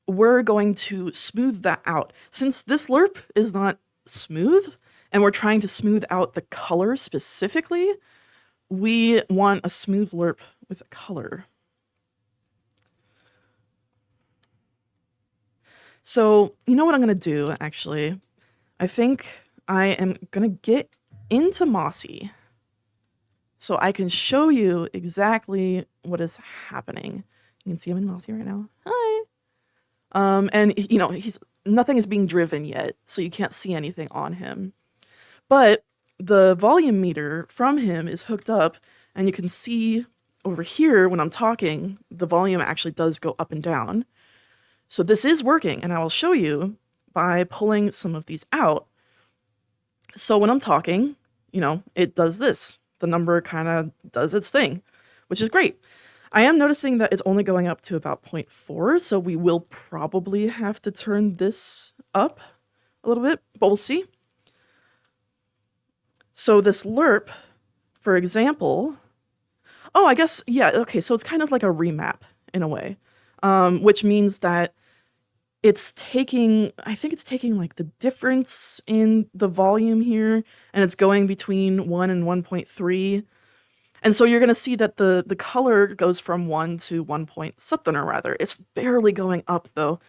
A: we're going to smooth that out. Since this lerp is not smooth, and we're trying to smooth out the color specifically, we want a smooth lerp with a color. So, you know what I'm going to do, actually? I think I am going to get into Mossy so I can show you exactly what is happening. You can see I'm in Mossy right now. Hi! And, you know, nothing is being driven yet, so you can't see anything on him. But the volume meter from him is hooked up, and you can see over here when I'm talking, the volume actually does go up and down. So this is working, and I will show you by pulling some of these out. So when I'm talking, you know, it does this. The number kind of does its thing, which is great. I am noticing that it's only going up to about 0.4, so we will probably have to turn this up a little bit, but we'll see. So this lerp, for example, oh, I guess, yeah, okay, so it's kind of like a remap in a way, which means that it's taking, I think it's taking like the difference in the volume here, and it's going between 1 and 1.3. And so you're going to see that the color goes from 1 to 1 point something or rather. It's barely going up though.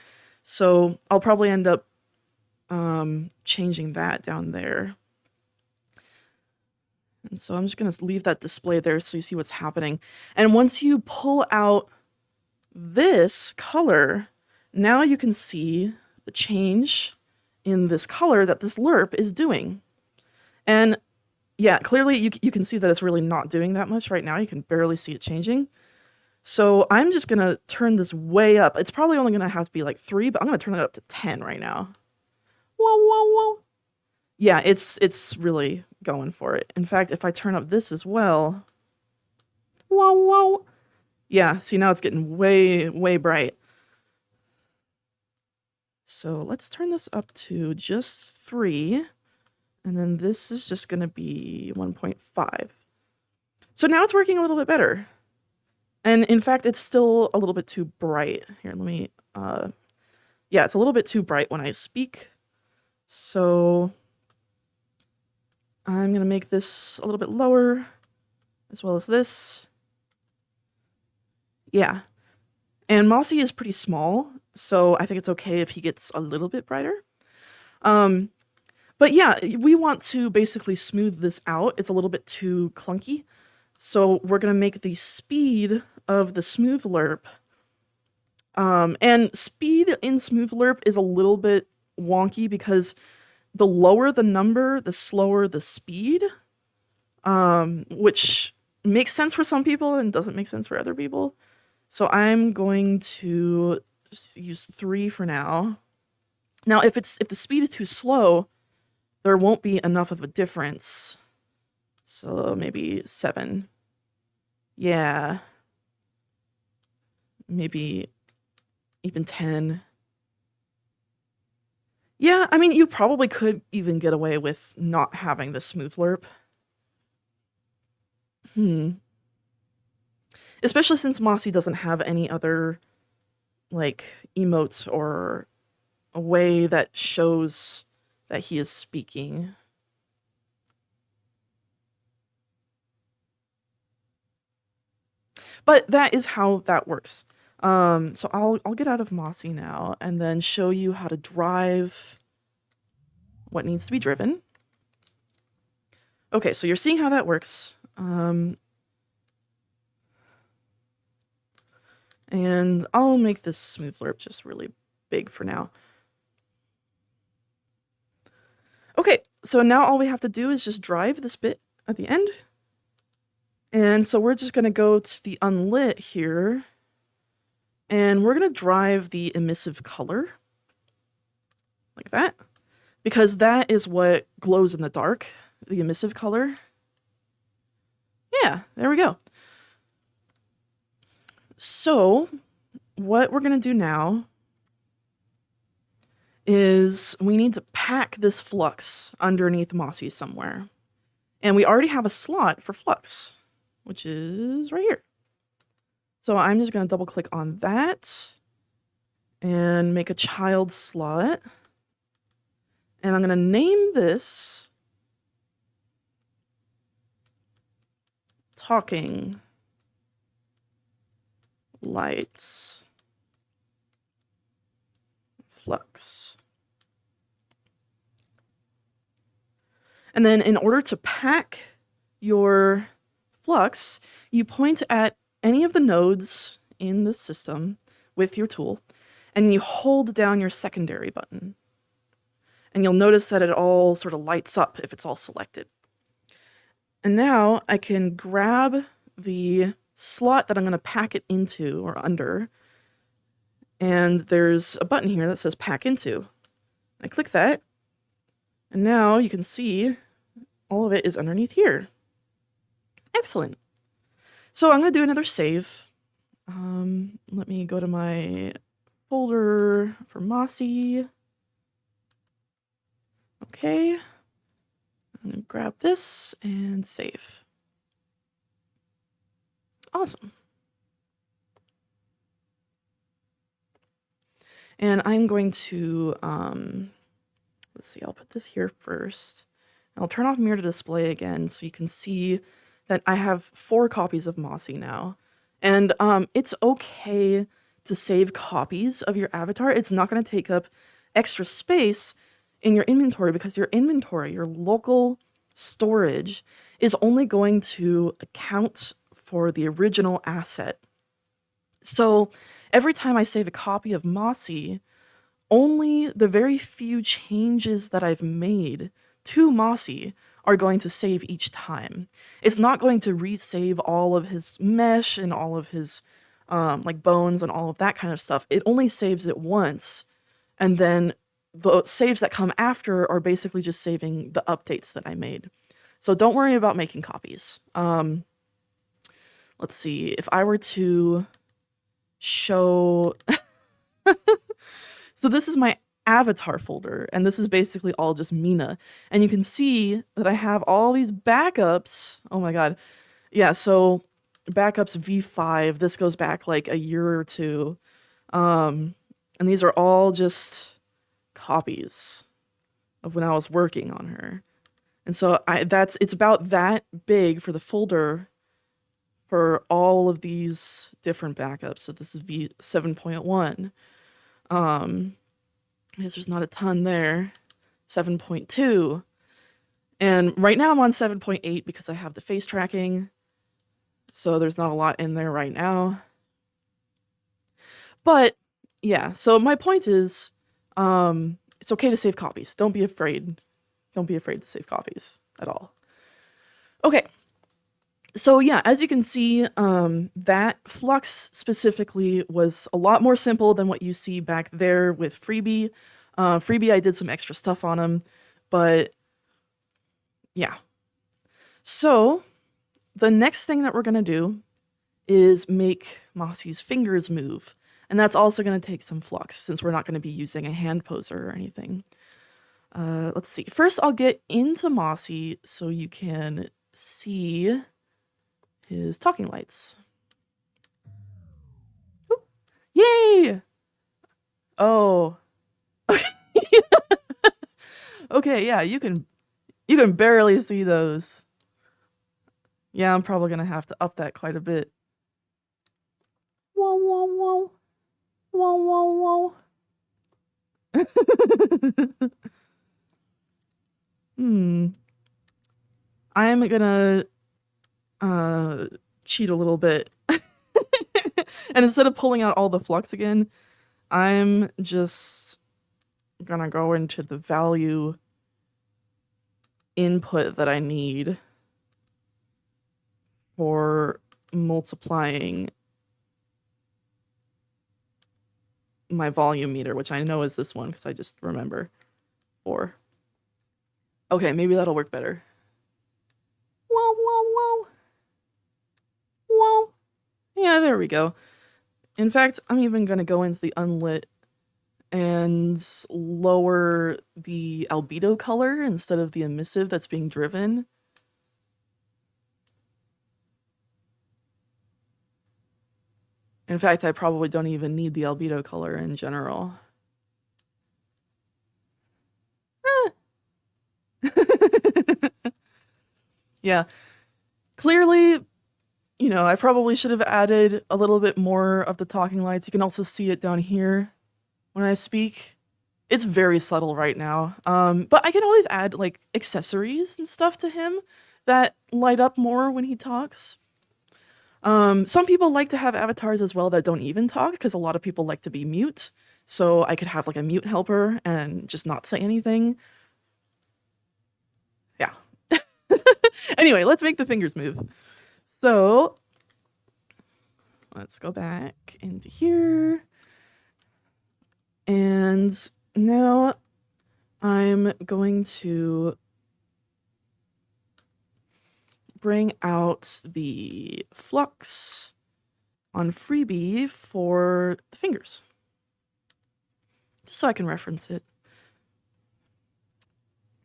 A: So I'll probably end up changing that down there. And so I'm just going to leave that display there so you see what's happening. And once you pull out this color, now you can see the change in this color that this lerp is doing. And yeah, clearly you can see that it's really not doing that much right now. You can barely see it changing. So I'm just going to turn this way up. It's probably only going to have to be like 3, but I'm going to turn it up to 10 right now. Whoa, whoa, whoa. Yeah, it's really going for it. In fact, if I turn up this as well, whoa, whoa. Yeah, see, now it's getting way, way bright. So let's turn this up to just 3, and then this is just going to be 1.5. So now it's working a little bit better. And in fact, it's still a little bit too bright. Here, let me, yeah, it's a little bit too bright when I speak. So I'm going to make this a little bit lower, as well as this. Yeah. And Mossy is pretty small, so I think it's okay if he gets a little bit brighter. But yeah, we want to basically smooth this out. It's a little bit too clunky. So we're going to make the speed of the smooth lerp. And speed in smooth lerp is a little bit wonky because the lower the number, the slower the speed, which makes sense for some people and doesn't make sense for other people. So I'm going to just use 3 for now. Now, if the speed is too slow, there won't be enough of a difference. So maybe 7. Yeah. Maybe even 10. Yeah, I mean, you probably could even get away with not having the smooth lerp. Especially since Mossy doesn't have any other, like, emotes or a way that shows that he is speaking. But that is how that works. So I'll get out of Mossy now and then show you how to drive what needs to be driven. Okay, so you're seeing how that works. And I'll make this smooth lerp just really big for now. Okay, so now all we have to do is just drive this bit at the end. And so we're just going to go to the unlit here. And we're going to drive the emissive color. Like that. Because that is what glows in the dark. The emissive color. Yeah, there we go. So, what we're going to do now is we need to pack this flux underneath Mossy somewhere. And we already have a slot for flux, which is right here. So I'm just going to double click on that. and make a child slot. And I'm going to name this Talking Lights Flux. And then in order to pack your flux, you point at any of the nodes in the system with your tool, and you hold down your secondary button. And you'll notice that it all sort of lights up if it's all selected. And now I can grab the slot that I'm going to pack it into or under, and there's a button here that says Pack Into. I click that, and now you can see all of it is underneath here. Excellent. So I'm going to do another save. Let me go to my folder for Mossy. Okay. I'm going to grab this and save. Awesome. And I'm going to, let's see, I'll put this here first. I'll turn off Mirror to Display again so you can see that I have 4 copies of Mossy now. And it's okay to save copies of your avatar. It's not going to take up extra space in your inventory because your inventory, your local storage, is only going to account for the original asset. So every time I save a copy of Mossy, only the very few changes that I've made to Mossy are going to save each time. It's not going to resave all of his mesh and all of his like bones and all of that kind of stuff. It only saves it once, and then the saves that come after are basically just saving the updates that I made. So don't worry about making copies. Let's see, if I were to show... So this is my avatar folder, and this is basically all just Mina. And you can see that I have all these backups. Oh my god. Yeah, so backups V5. This goes back like a year or two. And these are all just copies of when I was working on her. And so it's about that big for the folder for all of these different backups. So this is V7.1. I guess there's not a ton there. 7.2. And right now I'm on 7.8 because I have the face tracking. So there's not a lot in there right now. But yeah, so my point is, it's okay to save copies. Don't be afraid. Don't be afraid to save copies at all. Okay. So yeah, as you can see, that Flux specifically was a lot more simple than what you see back there with Freebie. Freebie, I did some extra stuff on him, but yeah. So the next thing that we're going to do is make Mossy's fingers move. And that's also going to take some Flux since we're not going to be using a hand poser or anything. Let's see. First, I'll get into Mossy so you can see his talking lights. Oop. Yay! Oh. Okay, yeah, you can barely see those. Yeah, I'm probably gonna have to up that quite a bit. Whoa, whoa, whoa. Whoa, whoa, whoa. I'm gonna cheat a little bit. And instead of pulling out all the flux again, I'm just gonna go into the value input that I need for multiplying my volume meter, which I know is this one because I just remember 4. Okay, maybe that'll work better. Whoa, whoa, whoa. Whoa. Yeah, there we go. In fact, I'm even going to go into the unlit and lower the albedo color instead of the emissive that's being driven. In fact, I probably don't even need the albedo color in general. Yeah, clearly, you know, I probably should have added a little bit more of the talking lights. You can also see it down here when I speak. It's very subtle right now. But I can always add like accessories and stuff to him that light up more when he talks. Some people like to have avatars as well that don't even talk because a lot of people like to be mute. So I could have like a mute helper and just not say anything. Yeah. Anyway, let's make the fingers move. So let's go back into here. And now I'm going to bring out the Flux on freebie for the fingers, just so I can reference it.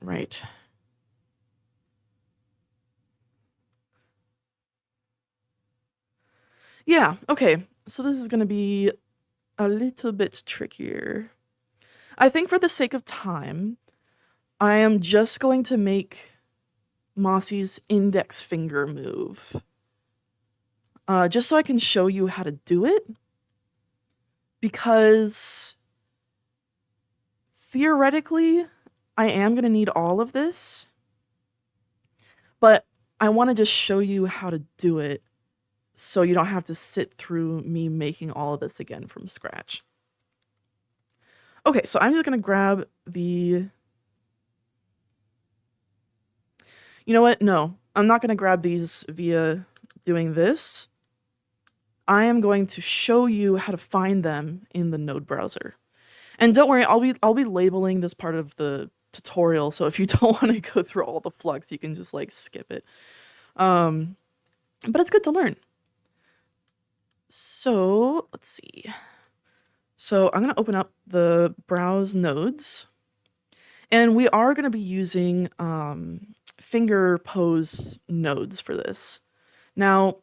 A: Right. Yeah, okay. So this is going to be a little bit trickier. I think for the sake of time, I am just going to make Mossy's index finger move. Just so I can show you how to do it. Because theoretically, I am going to need all of this. But I want to just show you how to do it so you don't have to sit through me making all of this again from scratch. Okay, so I'm just going to grab the... You know what? No, I'm not going to grab these via doing this. I am going to show you how to find them in the Node browser. And don't worry, I'll be labeling this part of the tutorial, so if you don't want to go through all the Flux, you can just like skip it. But it's good to learn. So let's see. So I'm going to open up the browse nodes, and we are going to be using finger pose nodes for this. Now,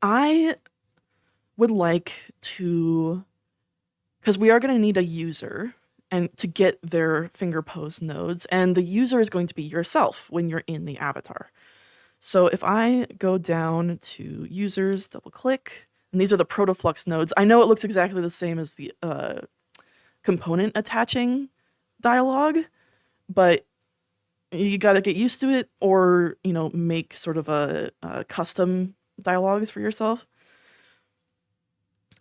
A: I would like to, because we are going to need a user and to get their finger pose nodes, and the user is going to be yourself when you're in the avatar. So if I go down to users, double click, and these are the Protoflux nodes. I know it looks exactly the same as the component attaching dialog, but you got to get used to it, or, you know, make sort of a custom dialogues for yourself.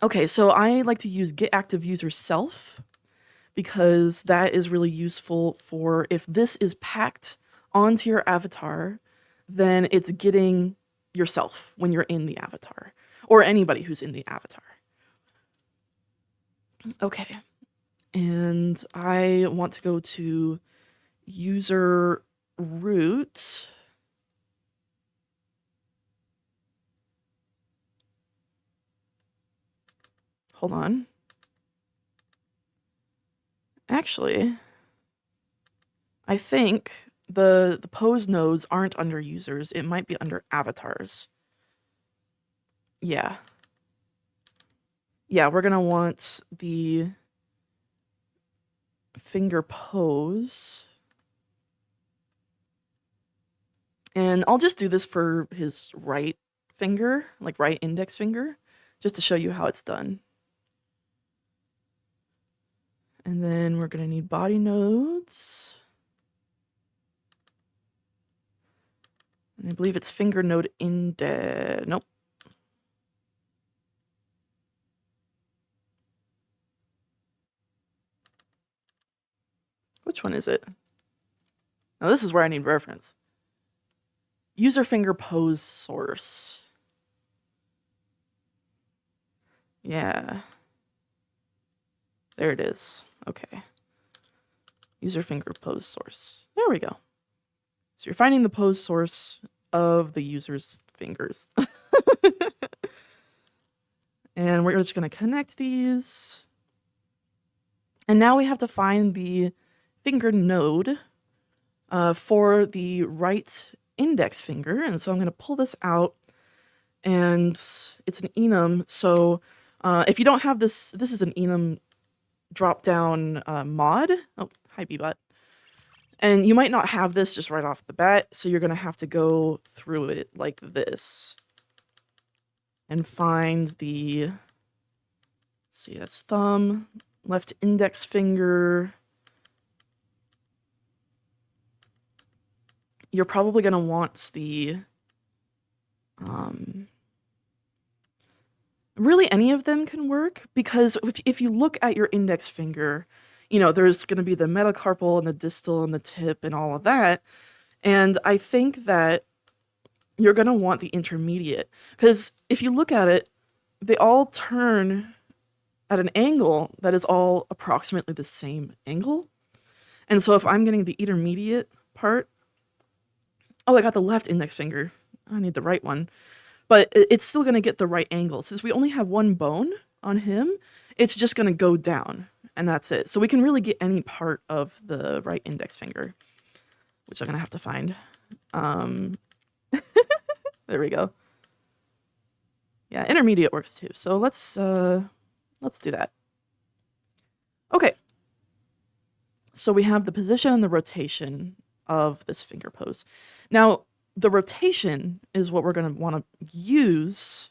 A: Okay, so I like to use get active user self because that is really useful for if this is packed onto your avatar, then it's getting yourself when you're in the avatar, or anybody who's in the avatar. Okay, and I want to go to user root. Hold on. Actually, I think the pose nodes aren't under users. It might be under avatars. Yeah. Yeah, we're gonna want the finger pose. And I'll just do this for his right finger, like right index finger, just to show you how it's done. And then we're gonna need body nodes. And I believe it's finger node index. Nope. Which one is it? Now this is where I need reference. User finger pose source. Yeah. There it is. Okay. User finger pose source. There we go. So you're finding the pose source of the user's fingers. And we're just going to connect these. And now we have to find the finger node for the right index finger. And so I'm going to pull this out. and it's an enum. So if you don't have this, this is an enum drop down mod. Oh, hi Bbot. And you might not have this just right off the bat, so you're going to have to go through it like this and find the, let's see, that's thumb, left index finger. You're probably going to want the, really any of them can work, because if you look at your index finger, you know, there's going to be the metacarpal and the distal and the tip and all of that. And I think that you're going to want the intermediate, because if you look at it, they all turn at an angle that is all approximately the same angle. And so if I'm getting the intermediate part, oh, I got the left index finger. I need the right one. But it's still going to get the right angle. Since we only have one bone on him, it's just going to go down, and that's it. So we can really get any part of the right index finger, which I'm going to have to find. There we go. Yeah, intermediate works too. So let's do that. Okay. So we have the position and the rotation of this finger pose. Now, the rotation is what we're going to want to use.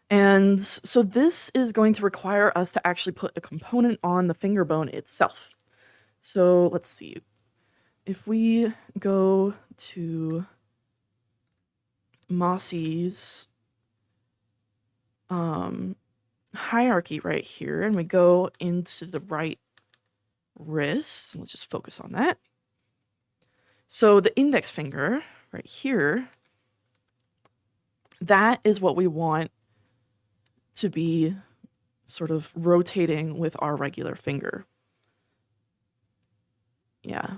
A: And so this is going to require us to actually put a component on the finger bone itself. So let's see. If we go to Mossy's hierarchy right here, and we go into the right wrist, let's just focus on that. So the index finger right here, that is what we want to be sort of rotating with our regular finger. Yeah.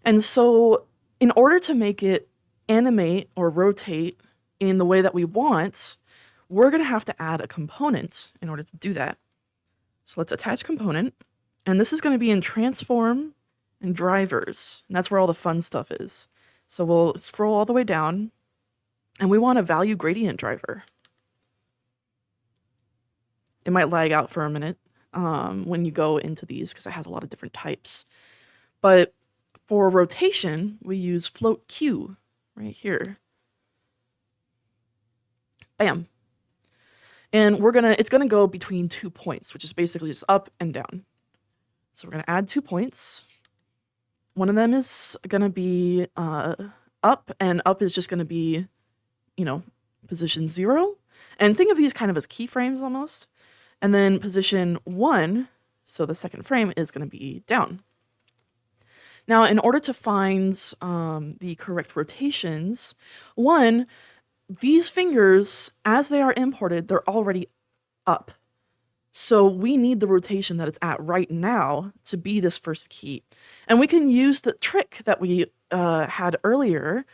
A: And so in order to make it animate or rotate in the way that we want, we're going to have to add a component in order to do that. So let's attach component. And this is going to be in transform and drivers. And that's where all the fun stuff is. So we'll scroll all the way down, and we want a value gradient driver. It might lag out for a minute when you go into these, because it has a lot of different types. But for rotation, we use float Q right here. Bam. And it's gonna go between 2 points, which is basically just up and down. So we're gonna add 2 points. One of them is gonna be up, and up is just gonna be, you know, position 0. And think of these kind of as keyframes almost. And then position 1, so the second frame, is gonna be down. Now, in order to find the correct rotations, one, these fingers, as they are imported, they're already up. So we need the rotation that it's at right now to be this first key. And we can use the trick that we had earlier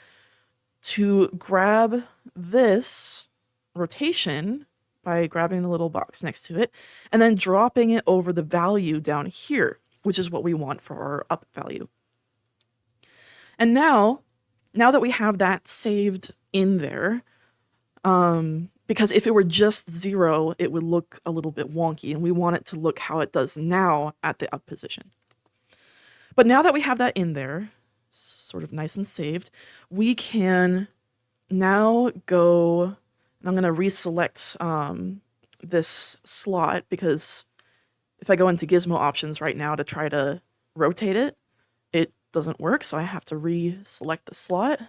A: to grab this rotation by grabbing the little box next to it and then dropping it over the value down here, which is what we want for our up value. And now that we have that saved in there, because if it were just 0, it would look a little bit wonky, and we want it to look how it does now at the up position. But now that we have that in there, sort of nice and saved, we can now go, and I'm going to reselect this slot, because if I go into gizmo options right now to try to rotate it, it doesn't work, so I have to reselect the slot.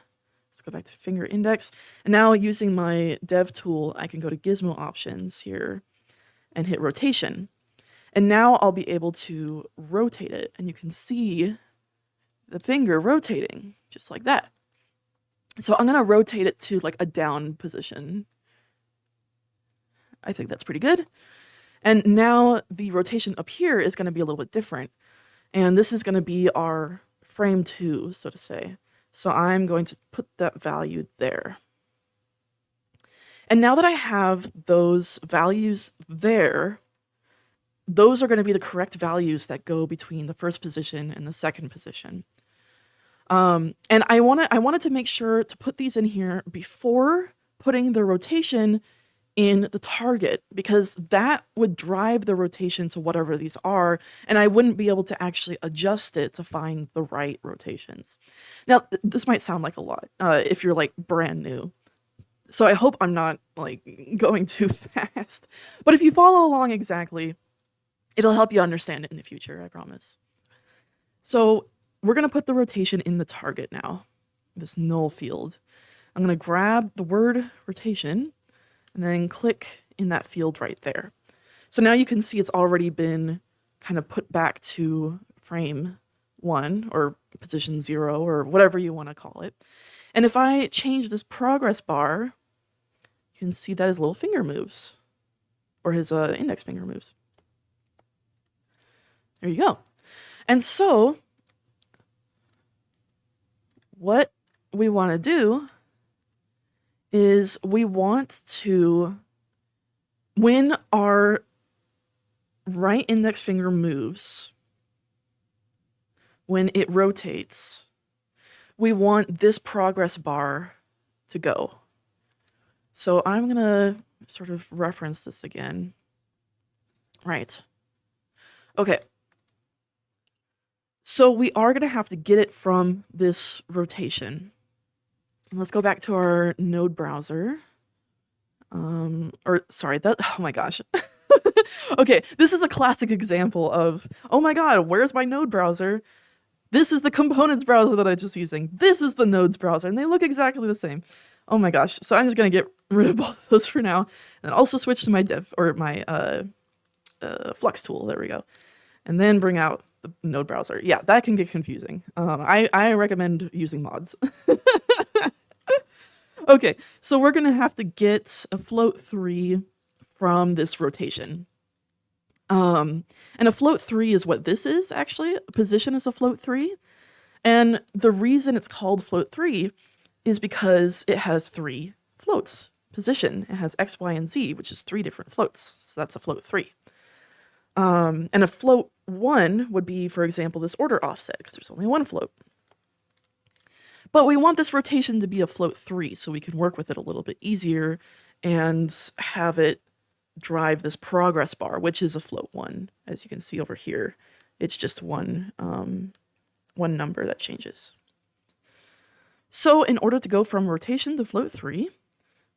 A: Let's go back to finger index. And now using my dev tool, I can go to gizmo options here and hit rotation. And now I'll be able to rotate it, and you can see the finger rotating just like that. So I'm going to rotate it to like a down position. I think that's pretty good. And now the rotation up here is going to be a little bit different. And this is going to be our frame 2, so to say. So I'm going to put that value there. And now that I have those values there, those are going to be the correct values that go between the first position and the second position. And I wanted to make sure to put these in here before putting the rotation in the target, because that would drive the rotation to whatever these are, and I wouldn't be able to actually adjust it to find the right rotations. Now, this might sound like a lot if you're like brand new, so I hope I'm not like going too fast, but if you follow along exactly, it'll help you understand it in the future, I promise. So we're gonna put the rotation in the target now, this null field. I'm gonna grab the word rotation and then click in that field right there. So now you can see it's already been kind of put back to frame 1 or position 0 or whatever you want to call it. And if I change this progress bar, you can see that his little finger moves, or his index finger moves. There you go. And so what we want to do is we want to, when our right index finger moves, when it rotates, we want this progress bar to go. So I'm gonna sort of reference this again. Right. Okay. So we are gonna have to get it from this rotation. Let's go back to our node browser. Oh my gosh. Okay, this is a classic example of, oh my god, where's my node browser? This is the components browser that I'm just using. This is the nodes browser, and they look exactly the same. Oh my gosh. So I'm just gonna get rid of both of those for now, and also switch to my Flux tool. There we go. And then bring out the node browser. Yeah, that can get confusing. I recommend using mods. Okay, so we're gonna have to get a float 3 from this rotation. And a float 3 is what this is, actually. A position is a float 3. And the reason it's called float 3 is because it has 3 floats. Position, it has X, Y, and Z, which is 3 different floats. So that's a float 3. And a float 1 would be, for example, this order offset, because there's only 1 float. But we want this rotation to be a float 3 so we can work with it a little bit easier and have it drive this progress bar, which is a float 1. As you can see over here, it's just one number that changes. So in order to go from rotation to float 3,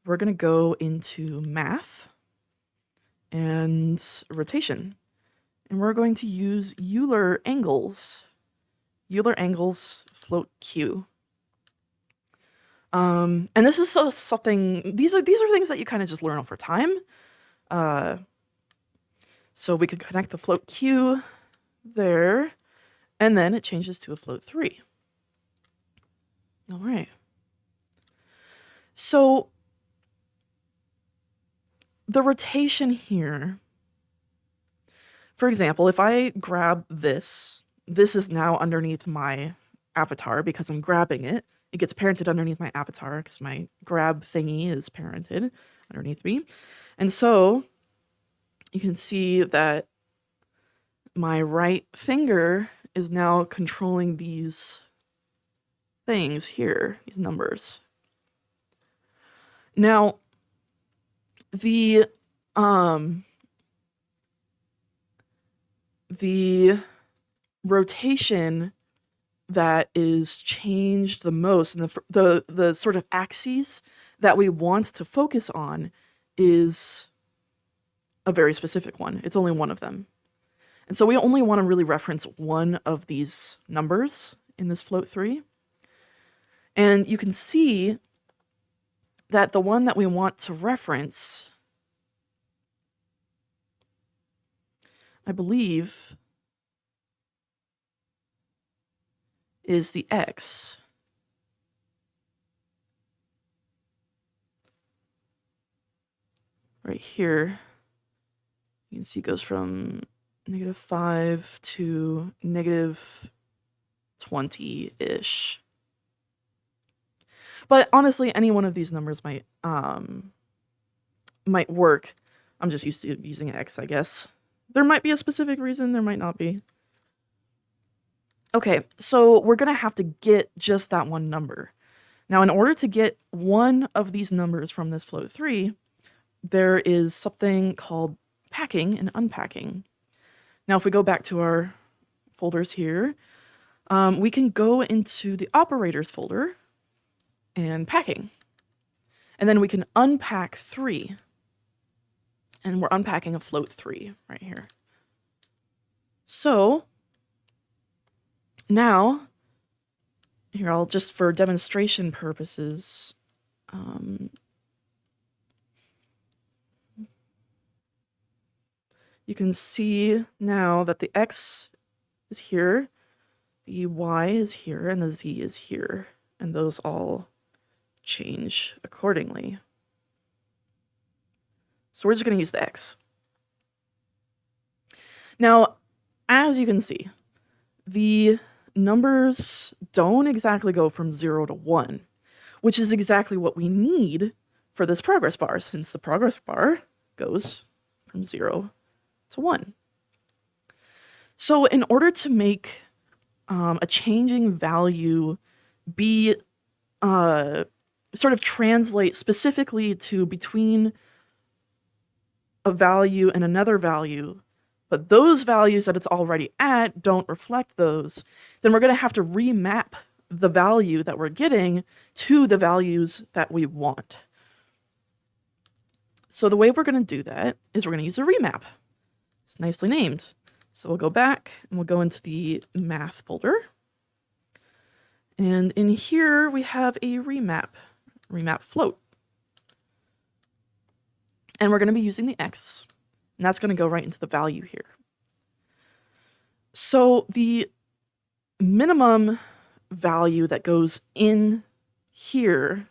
A: we're going to go into math and rotation. And we're going to use Euler angles. Euler angles float Q. And this is something, these are things that you kind of just learn over time. So we could connect the float Q there, and then it changes to a float 3. All right. So the rotation here, for example, if I grab this is now underneath my avatar because I'm grabbing it. It gets parented underneath my avatar because my grab thingy is parented underneath me. And so you can see that my right finger is now controlling these things here, these numbers. Now, the rotation that is changed the most, and the sort of axes that we want to focus on is a very specific one. It's only one of them. And so we only want to really reference one of these numbers in this float 3. And you can see that the one that we want to reference, I believe, is the X. Right here, you can see it goes from -5 to -20-ish. But honestly, any one of these numbers might work. I'm just used to using X, I guess. There might be a specific reason, there might not be. Okay, so we're going to have to get just that one number. Now, in order to get one of these numbers from this float 3, there is something called packing and unpacking. Now, if we go back to our folders here, we can go into the operators folder and packing. And then we can unpack 3. And we're unpacking a float 3 right here. So now, here, I'll just for demonstration purposes, you can see now that the X is here, the Y is here, and the Z is here. And those all change accordingly. So we're just going to use the X. Now, as you can see, the numbers don't exactly go from 0 to 1, which is exactly what we need for this progress bar, since the progress bar goes from 0 to 1. So in order to make a changing value be sort of translate specifically to between a value and another value, but those values that it's already at don't reflect those, then we're going to have to remap the value that we're getting to the values that we want. So the way we're going to do that is we're going to use a remap. It's nicely named. So we'll go back and we'll go into the math folder. And in here we have a remap float. And we're going to be using the X. And that's going to go right into the value here. So the minimum value that goes in here,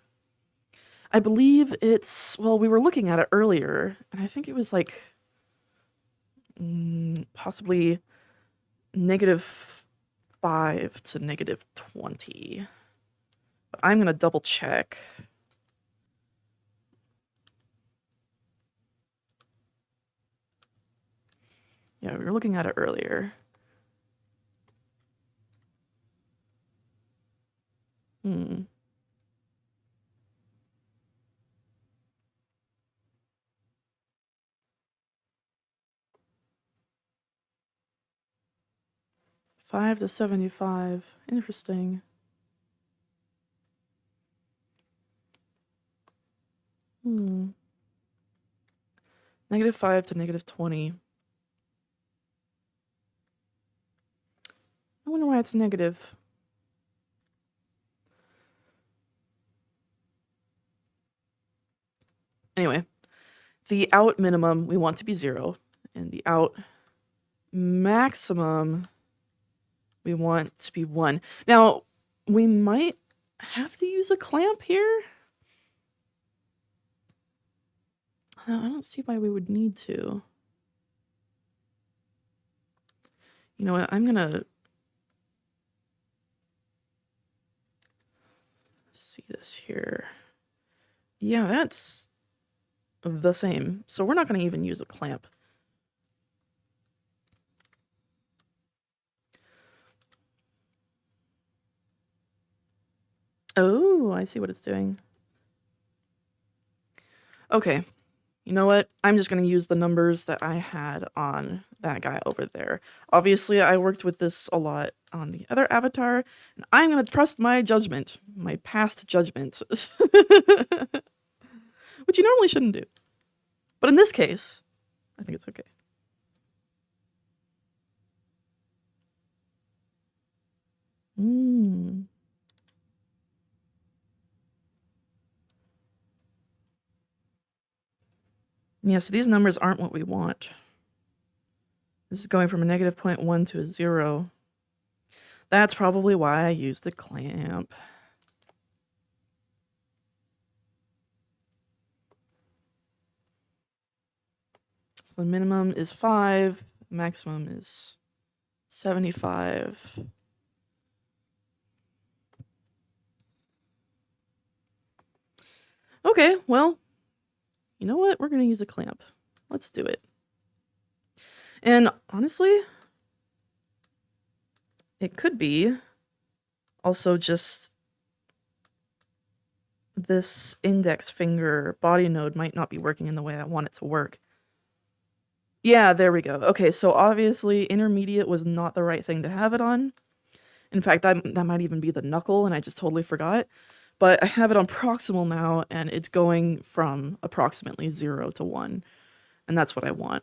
A: I believe it's, well, we were looking at it earlier, and I think it was like possibly -5 to -20. But I'm going to double check. Yeah, we were looking at it earlier. 5 to 75. Interesting. -5 to -20. I wonder why it's negative. Anyway, the out minimum we want to be 0, and the out maximum we want to be 1. Now, we might have to use a clamp here. I don't see why we would need to. You know what? I'm gonna see this here. Yeah, that's the same. So we're not gonna even use a clamp. Oh, I see what it's doing. Okay, you know what? I'm just going to use the numbers that I had on that guy over there. Obviously, I worked with this a lot on the other avatar, and I'm going to trust my judgment, my past judgment, which you normally shouldn't do. But in this case, I think it's okay. Yeah, so these numbers aren't what we want. This is going from a -0.1 to a 0. That's probably why I used the clamp. So the minimum is 5, maximum is 75. Okay, well, you know what? We're going to use a clamp. Let's do it. And honestly, it could be also just this index finger body node might not be working in the way I want it to work. Yeah, there we go. Okay, so obviously intermediate was not the right thing to have it on. In fact, that might even be the knuckle, and I just totally forgot. But I have it on proximal now, and it's going from approximately 0 to 1, and that's what I want.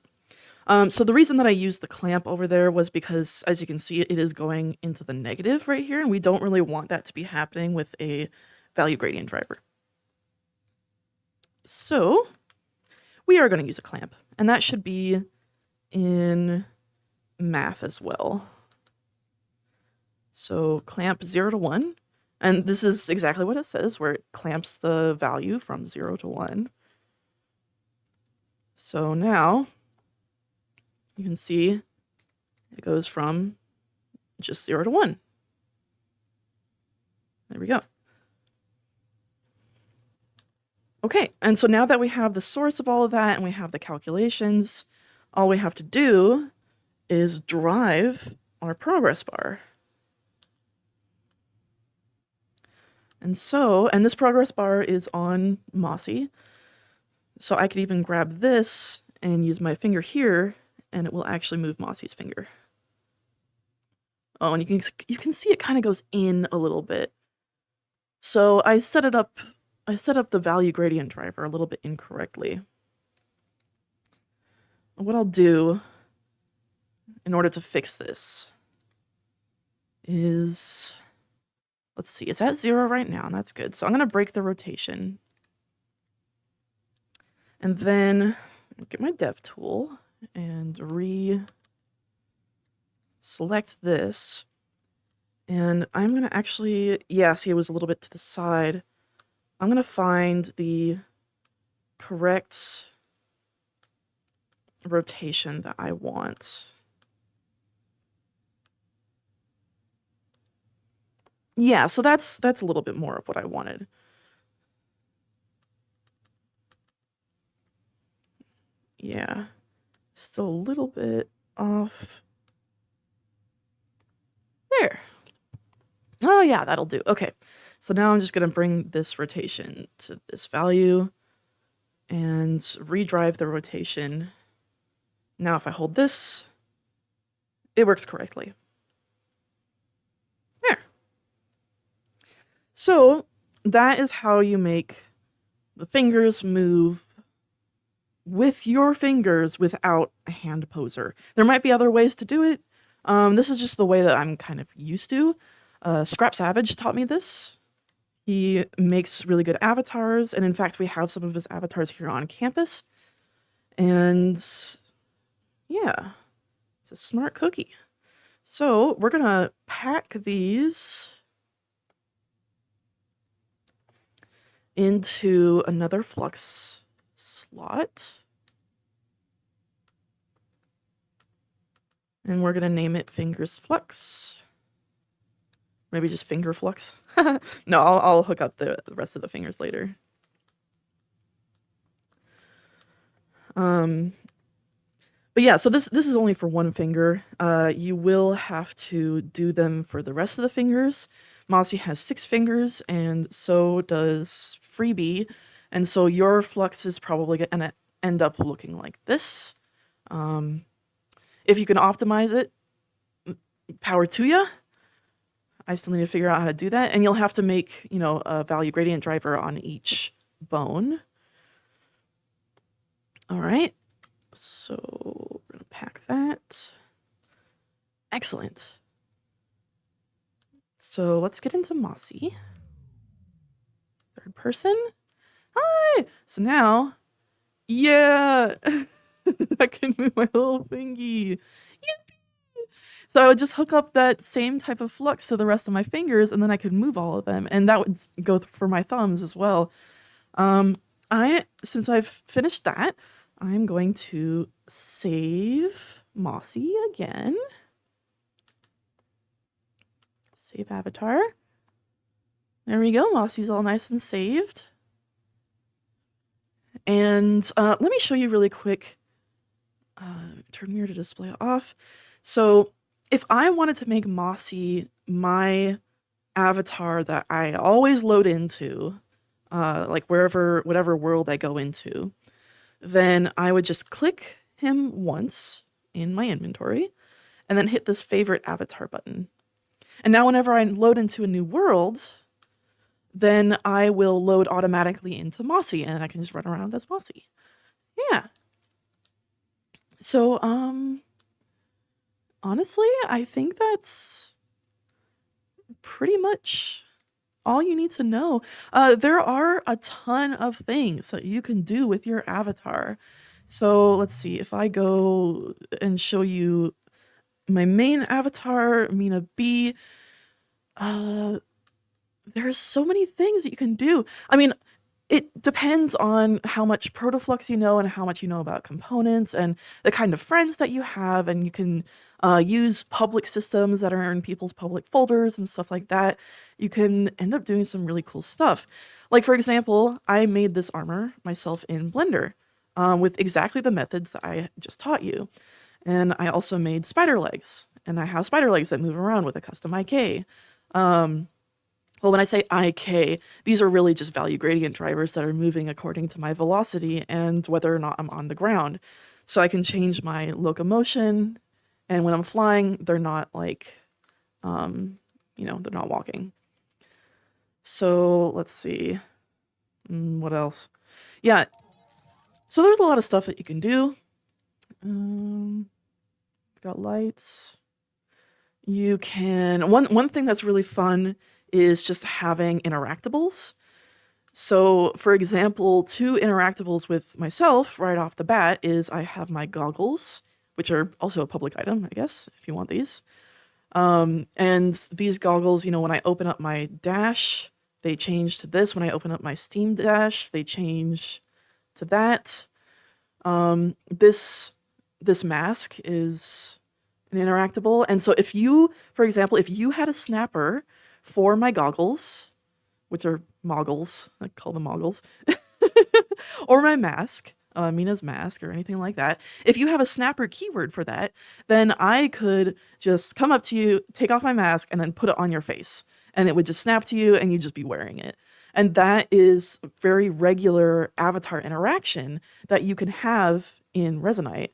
A: So the reason that I used the clamp over there was because, as you can see, it is going into the negative right here, and we don't really want that to be happening with a value gradient driver. So we are going to use a clamp, and that should be in math as well. So clamp 0 to 1, and this is exactly what it says, where it clamps the value from 0 to 1. So now you can see it goes from just 0 to 1. There we go. Okay, and so now that we have the source of all of that and we have the calculations, all we have to do is drive our progress bar. And this progress bar is on Mossy, so I could even grab this and use my finger here, and it will actually move Mossy's finger. Oh, and you can see it kind of goes in a little bit. So I set up the value gradient driver a little bit incorrectly. What I'll do in order to fix this is, let's see, it's at 0 right now, and that's good. So I'm going to break the rotation. And then get my dev tool and select this. And I'm going to actually, yeah, see, it was a little bit to the side. I'm going to find the correct rotation that I want. Yeah, so that's a little bit more of what I wanted. Yeah, still a little bit off. There. Oh yeah, that'll do. Okay, so now I'm just going to bring this rotation to this value and redrive the rotation. Now if I hold this, it works correctly. There. So that is how you make the fingers move with your fingers without a hand poser. There might be other ways to do it. This is just the way that I'm kind of used to. Scrap Savage taught me this. He makes really good avatars, and in fact, we have some of his avatars here on campus. And yeah, it's a smart cookie. So we're gonna pack these into another Flux slot. And we're gonna name it Fingers Flux. Maybe just Finger Flux. No, I'll hook up the rest of the fingers later. But yeah, so this is only for one finger. You will have to do them for the rest of the fingers. Mossy has 6 fingers, and so does Freebie. And so your Flux is probably gonna end up looking like this. If you can optimize it, power to ya. I still need to figure out how to do that. And you'll have to make, you know, a value gradient driver on each bone. All right. So we're going to pack that. Excellent. So let's get into Mossy. Third person. Hi. So now, yeah, I can move my little fingy. So I would just hook up that same type of flux to the rest of my fingers, and then I could move all of them, and that would go for my thumbs as well. Since I've finished that, I'm going to save Mossy again. Save avatar. There we go. Mossy's all nice and saved. And let me show you really quick. Turn mirror to display off. So if I wanted to make Mossy my avatar that I always load into, like whatever world I go into, then I would just click him once in my inventory and then hit this favorite avatar button. And now whenever I load into a new world, then I will load automatically into Mossy and I can just run around as Mossy. Yeah. So, honestly, I think that's pretty much all you need to know. There are a ton of things that you can do with your avatar. So let's see, if I go and show you my main avatar, Mina B, there's so many things that you can do. I mean, it depends on how much Protoflux you know and how much you know about components and the kind of friends that you have, and you can use public systems that are in people's public folders and stuff like that. You can end up doing some really cool stuff. Like, for example, I made this armor myself in Blender with exactly the methods that I just taught you. And I also made spider legs, and I have spider legs that move around with a custom IK. Well, when I say IK, these are really just value gradient drivers that are moving according to my velocity and whether or not I'm on the ground. So I can change my locomotion, and when I'm flying, they're not like, they're not walking. So let's see, what else? Yeah, so there's a lot of stuff that you can do. Got lights. You can, one thing that's really fun is just having interactables. So, for example, 2 interactables with myself right off the bat is I have my goggles, which are also a public item, I guess, if you want these. And these goggles, when I open up my dash, they change to this. When I open up my Steam Dash, they change to that. This mask is an interactable. And so if you, for example, if you had a snapper for my goggles, which are moggles, I call them moggles, or my mask, Mina's mask, or anything like that, if you have a snapper keyword for that, then I could just come up to you, take off my mask, and then put it on your face. And it would just snap to you, and you'd just be wearing it. And that is very regular avatar interaction that you can have in Resonite.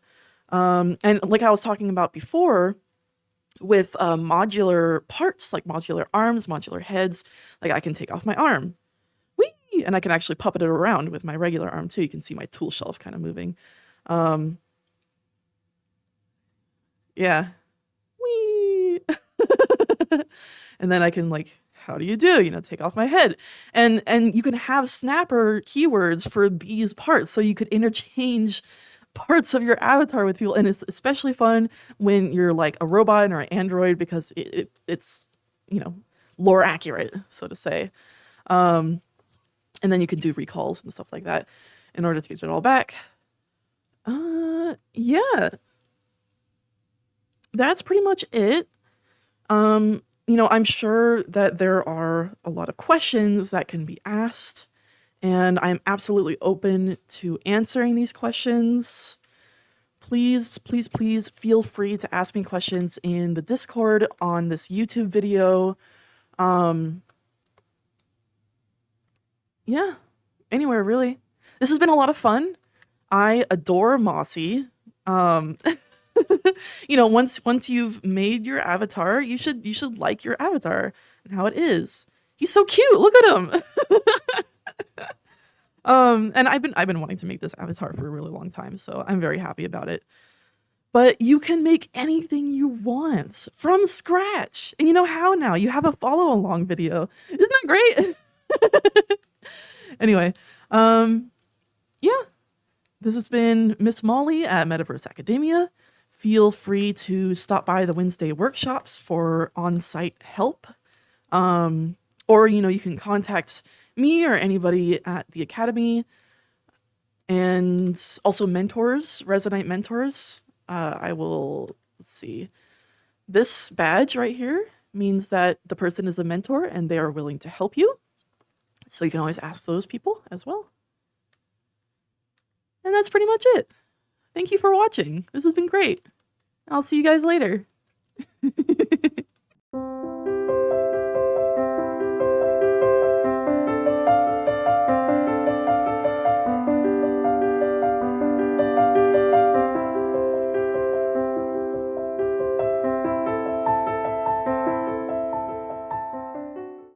A: And like I was talking about before, with modular parts, like modular arms, modular heads, like I can take off my arm, whee, and I can actually puppet it around with my regular arm too. You can see my tool shelf kind of moving. Yeah, whee. And then I can, like, how do you do? Take off my head. And you can have snapper keywords for these parts, so you could interchange parts of your avatar with people, and it's especially fun when you're like a robot or an android, because it's lore accurate, so to say. And then you can do recalls and stuff like that in order to get it all back. Yeah, that's pretty much it. I'm sure that there are a lot of questions that can be asked, and I'm absolutely open to answering these questions. Please, please, please feel free to ask me questions in the Discord on this YouTube video. Yeah, anywhere really. This has been a lot of fun. I adore Mossy. Once you've made your avatar, you should like your avatar and how it is. He's so cute. Look at him. And I've been wanting to make this avatar for a really long time, so I'm very happy about it. But you can make anything you want from scratch. And you know how now? You have a follow along video. Isn't that great? Anyway, yeah. This has been Miss Molly at Metaverse Academia. Feel free to stop by the Wednesday workshops for on-site help. Or, you can contact me or anybody at the Academy. And also mentors, Resonite mentors. Let's see. This badge right here means that the person is a mentor and they are willing to help you. So you can always ask those people as well. And that's pretty much it. Thank you for watching. This has been great. I'll see you guys later.